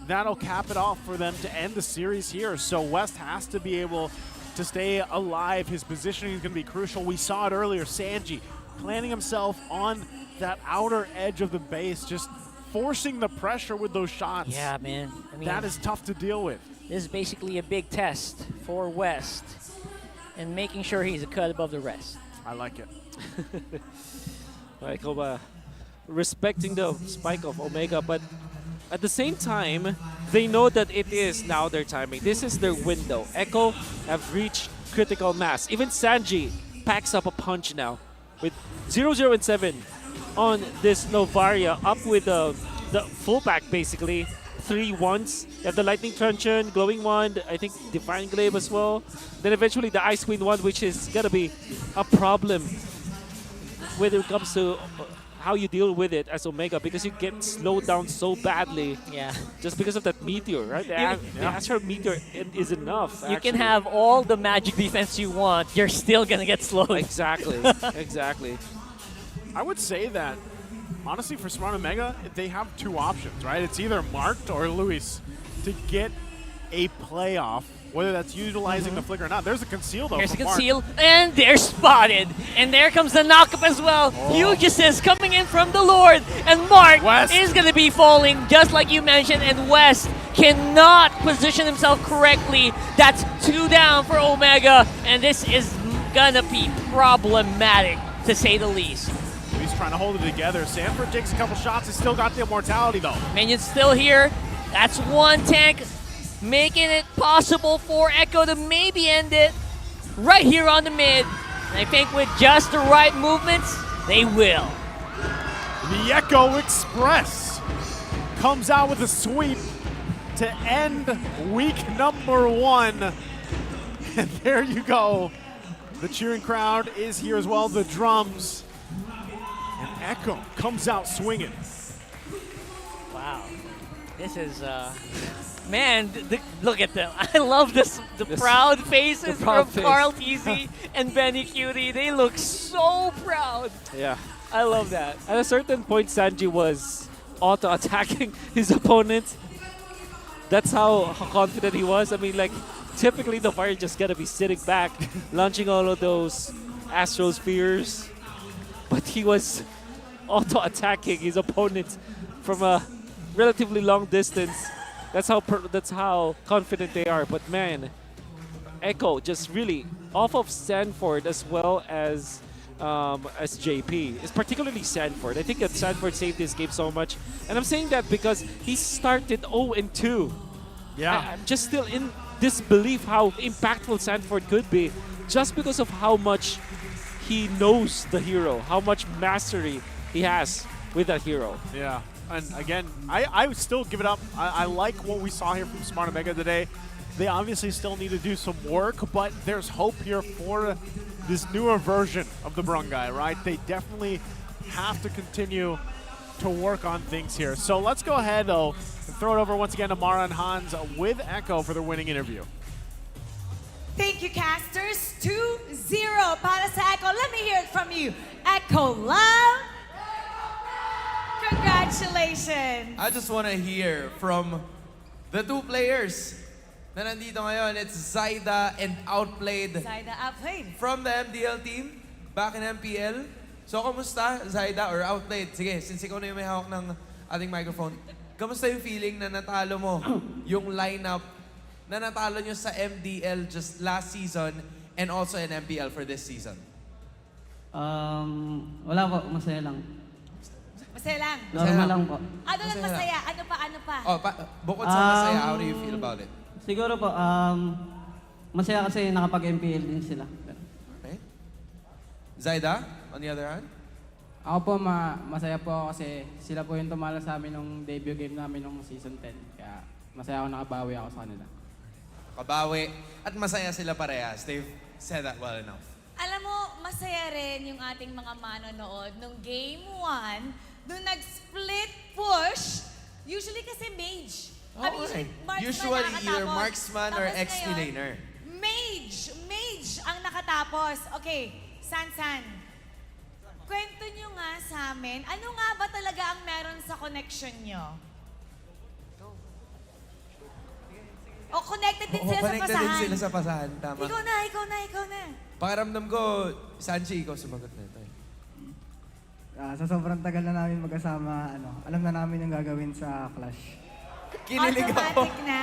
that'll cap it off for them to end the series here. So West has to be able to stay alive. His positioning is going to be crucial. We saw it earlier. Sanji planting himself on that outer edge of the base, just forcing the pressure with those shots. Yeah, man. I mean, that is tough to deal with. This is basically a big test for West and making sure he's a cut above the rest. I like it. Like, respecting the spike of Omega, but at the same time, they know that it is now their timing. This is their window. Echo have reached critical mass. Even Sanji packs up a punch now with 0-0 and 7 on this Novaria, up with the full pack basically. 3 ones. You have the Lightning Truncheon, Glowing Wand, I think Divine Glaive as well. Then eventually the Ice Queen one, which is gonna be a problem when it comes to how you deal with it as Omega, because you get slowed down so badly. Yeah. Just because of that meteor, right? The Astral Meteor is enough. You can have all the magic defense you want, you're still gonna get slowed. Exactly. Exactly. I would say that, honestly, for Smart Omega, they have 2 options, right? It's either Marked or Luis to get a playoff, whether that's utilizing the flicker or not. There's a conceal, though. There's a conceal, and they're spotted. And there comes the knockup as well. Hughes is coming in from the Lord, and Mark is going to be falling, just like you mentioned, and West cannot position himself correctly. That's 2 down for Omega, and this is going to be problematic, to say the least. He's trying to hold it together. Sanford takes a couple shots. He's still got the immortality, though. Minion's still here. That's 1 tank, making it possible for Echo to maybe end it right here on the mid. And I think with just the right movements, they will. The Echo Express comes out with a sweep to end week number 1. And there you go. The cheering crowd is here as well, the drums. And Echo comes out swinging. Wow. This is, man, look at them. I love this, the proud faces from Carl Teasy and Benny Cutie. They look so proud. Yeah. I love that. At a certain point, Sanji was auto-attacking his opponent. That's how confident he was. I mean, like, typically the Fire just gotta be sitting back, launching all of those Astro Spheres. But he was auto-attacking his opponent from a relatively long distance. That's how confident they are. But man, Echo just really off of Sanford as well as JP. It's particularly Sanford. I think that Sanford saved this game so much, and I'm saying that because he started 0-2. Yeah, I'm just still in disbelief how impactful Sanford could be, just because of how much he knows the hero, how much mastery he has with that hero. Yeah. And again, I would still give it up. I like what we saw here from Smart Omega today. They obviously still need to do some work, but there's hope here for this newer version of the Brungai, right? They definitely have to continue to work on things here. So let's go ahead, though, and throw it over once again to Mara and Hans with Echo for their winning interview. Thank you, casters. 2-0 para sa Echo. Let me hear it from you. Echo Love. Congratulations. I just want to hear from the two players na nandito ngayon. It's Zaida and Outplayed. Zaida Outplayed. From the MDL team, back in MPL. So, kamusta, Zaida or Outplayed? Sige, since ikaw na yung may hawak ng ating microphone. Kamusta yung feeling na natalo mo yung lineup na natalo nyo sa MDL just last season and also in MPL for this season? Wala po, masaya lang. Masaya lang. Normal lang po. Ano lang masaya? Ano pa? Ano pa? Oh, bukod sa masaya, how do you feel about it? Siguro po, masaya kasi nakapag-MPL din sila. Okay. Zaida, on the other hand? Ako po, masaya po ako kasi sila po yung tumalo sa amin nung debut game namin nung season 10. Kaya masaya ako nakabawi ako sa kanila. Kabawi. At masaya sila parehas. They've said that well enough. Alam mo, masaya rin yung ating mga manonood nung game 1, nung nag-split push. Usually kasi mage. Usually either marksman or ex-laner. Mage ang nakatapos. Okay, San. Kwento nyo nga sa amin, ano nga ba talaga ang meron sa connection nyo? O connected din sila sa pasahan. Connected din sila sa pasahan, tama. Ikaw na. Pakiramdam ko, Sanchi, ikaw sumagot na ito. Sa sobrang tagal na namin magkasama, alam na namin yung gagawin sa Clash. Kinilig ako. Automatic na.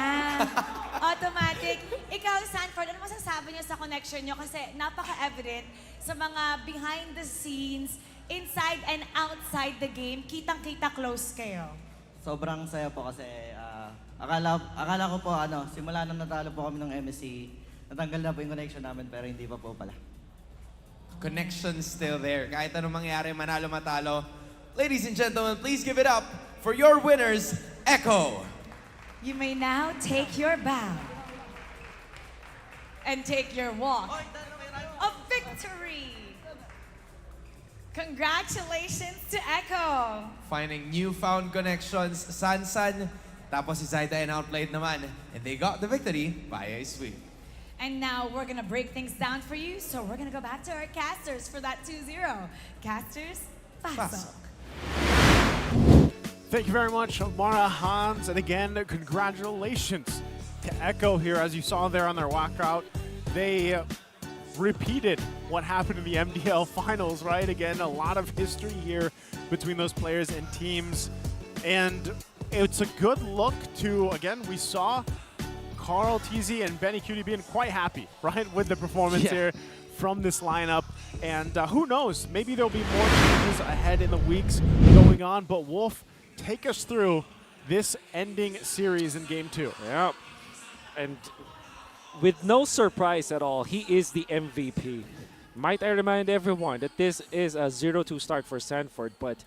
Automatic. Ikaw, Sanford, ano masasabi niyo sa connection niyo? Kasi napaka-evident sa mga behind the scenes, inside and outside the game, kitang-kita close kayo. Sobrang saya po kasi akala ko po simula nang natalo po kami ng MSC, natanggal na po yung connection namin pero hindi pa po pala. Connection still there. Kahit anong mangyari, manalo matalo. Ladies and gentlemen, please give it up for your winners, Echo. You may now take your bow and take your walk of victory. Congratulations to Echo. Finding newfound connections, Sansan, tapos si Zaida and Outplayed naman. And they got the victory via a sweep. And now we're gonna break things down for you, so we're gonna go back to our casters for that 2-0. Casters, pasok. Thank you very much, Mara, Hans, and again, congratulations to Echo here. As you saw there on their walkout, they repeated what happened in the MDL finals, right? Again, a lot of history here between those players and teams. And it's a good look to, again, we saw Carl, TZ, and Benny Cutie being quite happy, right, with the performance here from this lineup. And who knows, maybe there'll be more changes ahead in the weeks going on, but Wolf, take us through this ending series in Game 2. Yep. And with no surprise at all, he is the MVP. Might I remind everyone that this is a 0-2 start for Sanford, but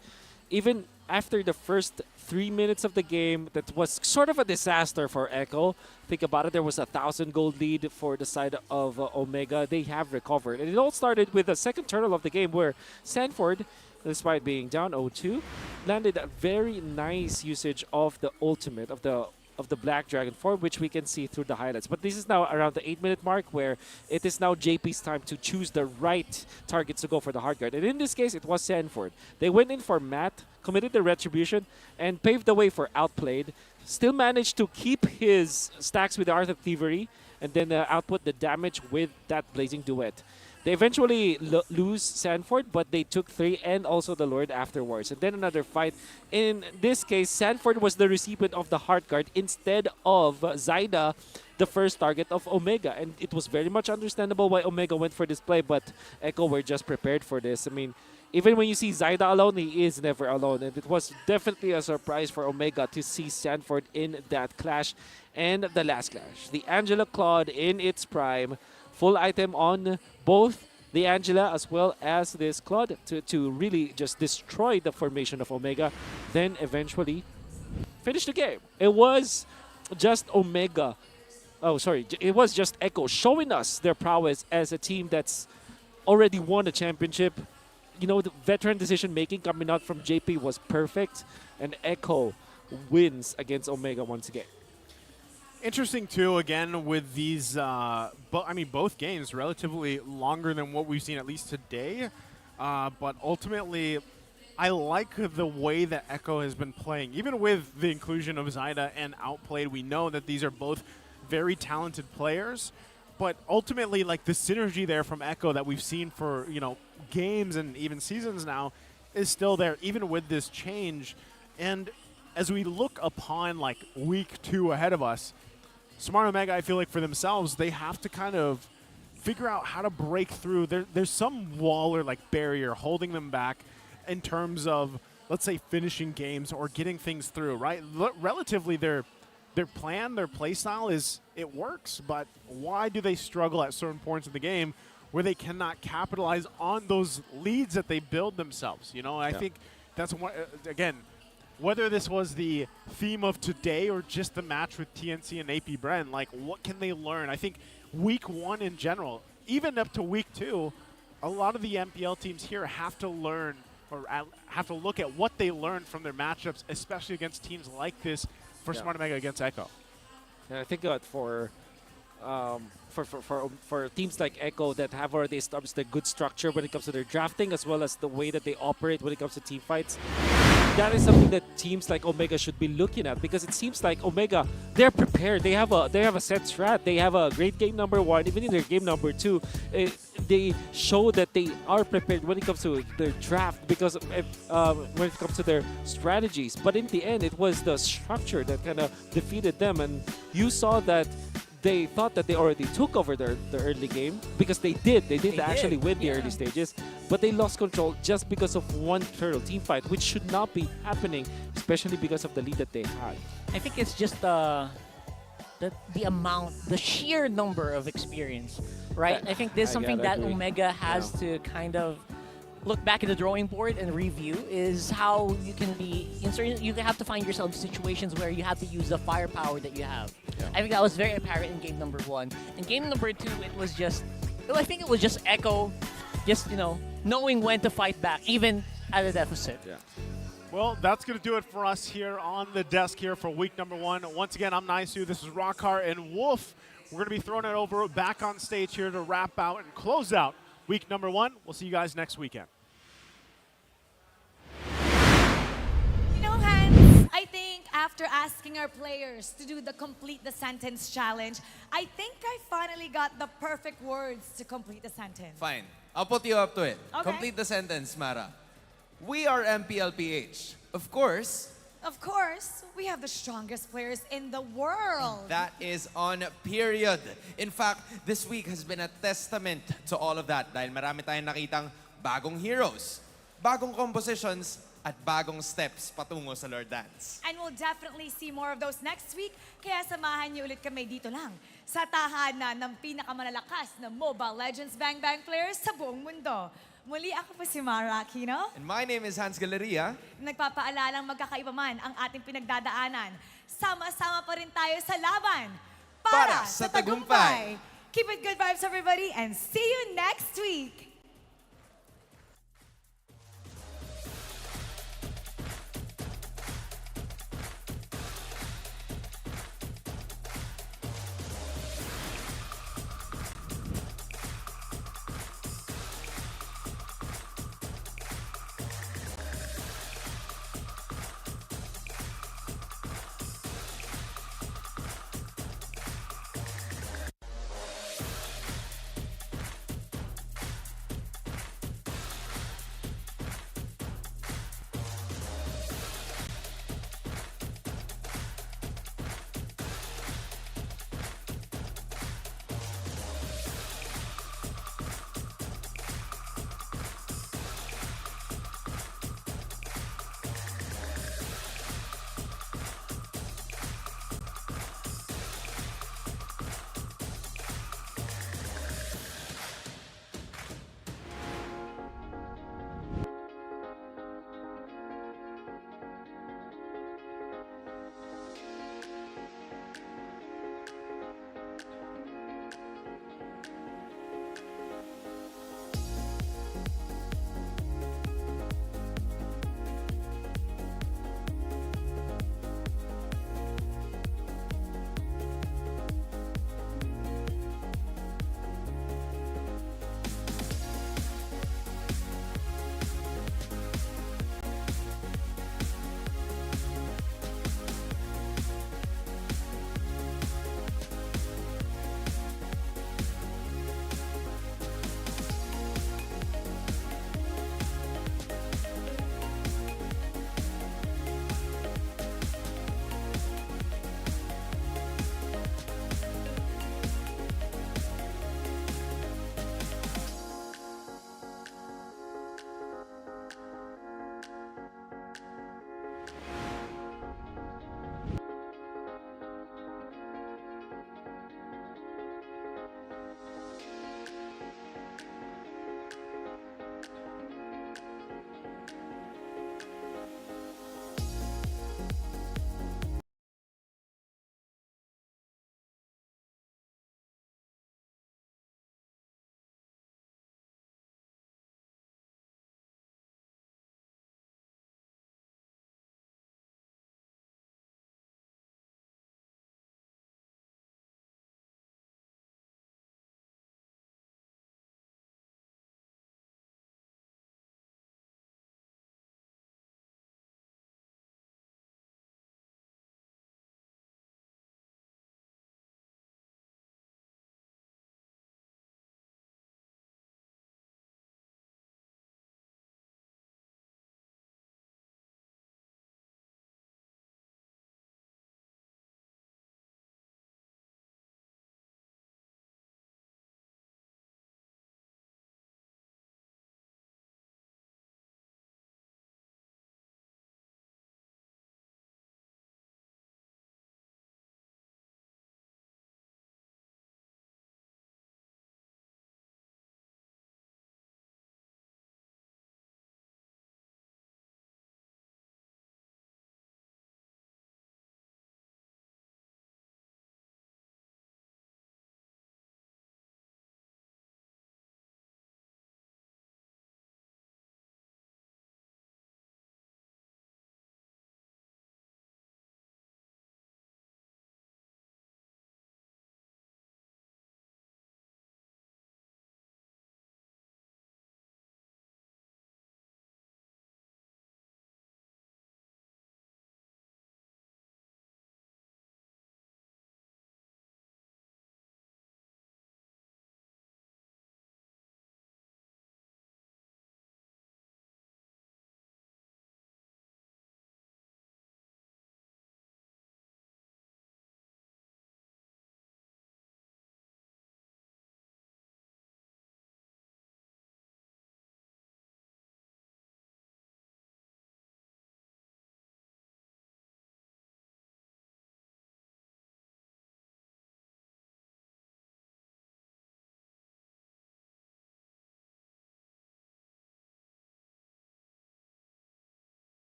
even after the first 3 minutes of the game, that was sort of a disaster for Echo. Think about it, there was a 1,000 gold lead for the side of Omega. They have recovered. And it all started with the second turtle of the game where Sanford, despite being down 0-2, landed a very nice usage of the ultimate of the Black Dragon form, which we can see through the highlights. But this is now around the 8-minute mark where it is now JP's time to choose the right targets to go for the hard guard. And in this case, it was Sanford. They went in for Matt, committed the retribution, and paved the way for Outplayed. Still managed to keep his stacks with the Art of Thievery and then output the damage with that Blazing Duet. They eventually lose Sanford, but they took 3 and also the Lord afterwards. And then another fight. In this case, Sanford was the recipient of the Heart Guard instead of Zaida, the first target of Omega. And it was very much understandable why Omega went for this play, but Echo were just prepared for this. I mean, even when you see Zaida alone, he is never alone. And it was definitely a surprise for Omega to see Sanford in that clash. And the last clash, the Angela Claude in its prime. Full item on both the Angela as well as this Claude to really just destroy the formation of Omega, then eventually finish the game. It was just Omega. Oh, sorry. It was just Echo showing us their prowess as a team that's already won a championship. You know, the veteran decision-making coming out from JP was perfect, and Echo wins against Omega once again. Interesting too. Again, with these, both games relatively longer than what we've seen at least today. But ultimately, I like the way that Echo has been playing. Even with the inclusion of Zyda and Outplayed, we know that these are both very talented players. But ultimately, like the synergy there from Echo that we've seen for games and even seasons now is still there, even with this change. And as we look upon like week 2 ahead of us, Smart Omega, I feel like for themselves, they have to kind of figure out how to break through. There's some wall or like barrier holding them back in terms of, let's say, finishing games or getting things through, right? Relatively, their plan, their play style it works, but why do they struggle at certain points of the game where they cannot capitalize on those leads that they build themselves? I think that's one, again, whether this was the theme of today or just the match with TNC and AP Bren, like what can they learn? I think week 1 in general, even up to week 2, a lot of the MPL teams here have to learn or have to look at what they learned from their matchups, especially against teams like this for Smart Omega against Echo. And I think that for teams like Echo that have already established a good structure when it comes to their drafting, as well as the way that they operate when it comes to team fights, that is something that teams like Omega should be looking at, because it seems like Omega, they're prepared. They have a set strat. They have a great game number 1. Even in their game number 2, they show that they are prepared when it comes to their draft, because when it comes to their strategies. But in the end, it was the structure that kind of defeated them, and you saw that they thought that they already took over the early game, because they did actually win the early stages, but they lost control just because of one turtle team fight, which should not be happening, especially because of the lead that they had. I think it's just the amount, the sheer number of experience, right? I think this is something that Omega has to kind of look back at the drawing board and review, is how you can be you have to find yourself in situations where you have to use the firepower that you have. I think that was very apparent in game number 1. In game number 2, it was just, I think it was just Echo, just knowing when to fight back, even at a deficit. Well, that's going to do it for us here on the desk here for week number 1. Once again, I'm Naisu. This is Rockhart and Wolf. We're going to be throwing it over back on stage here to wrap out and close out week number 1. We'll see you guys next weekend. Hans, I think after asking our players to do the complete the sentence challenge, I think I finally got the perfect words to complete the sentence. Fine. I'll put you up to it. Okay. Complete the sentence, Mara. We are MPL PH. Of course, we have the strongest players in the world. that is on period. In fact, this week has been a testament to all of that dahil marami tayong nakitang bagong heroes, bagong compositions, at bagong steps patungo sa Lord Dance. And we'll definitely see more of those next week, kaya samahan niyo ulit kami dito lang sa tahanan ng pinakamalalakas na Mobile Legends Bang Bang players sa buong mundo. Muli ako po si Mara Aquino. And my name is Hans Galeria. Nagpapaalalang magkakaiba man ang ating pinagdadaanan. Sama-sama pa rin tayo sa laban para sa tagumpay. Keep it good vibes, everybody, and see you next week.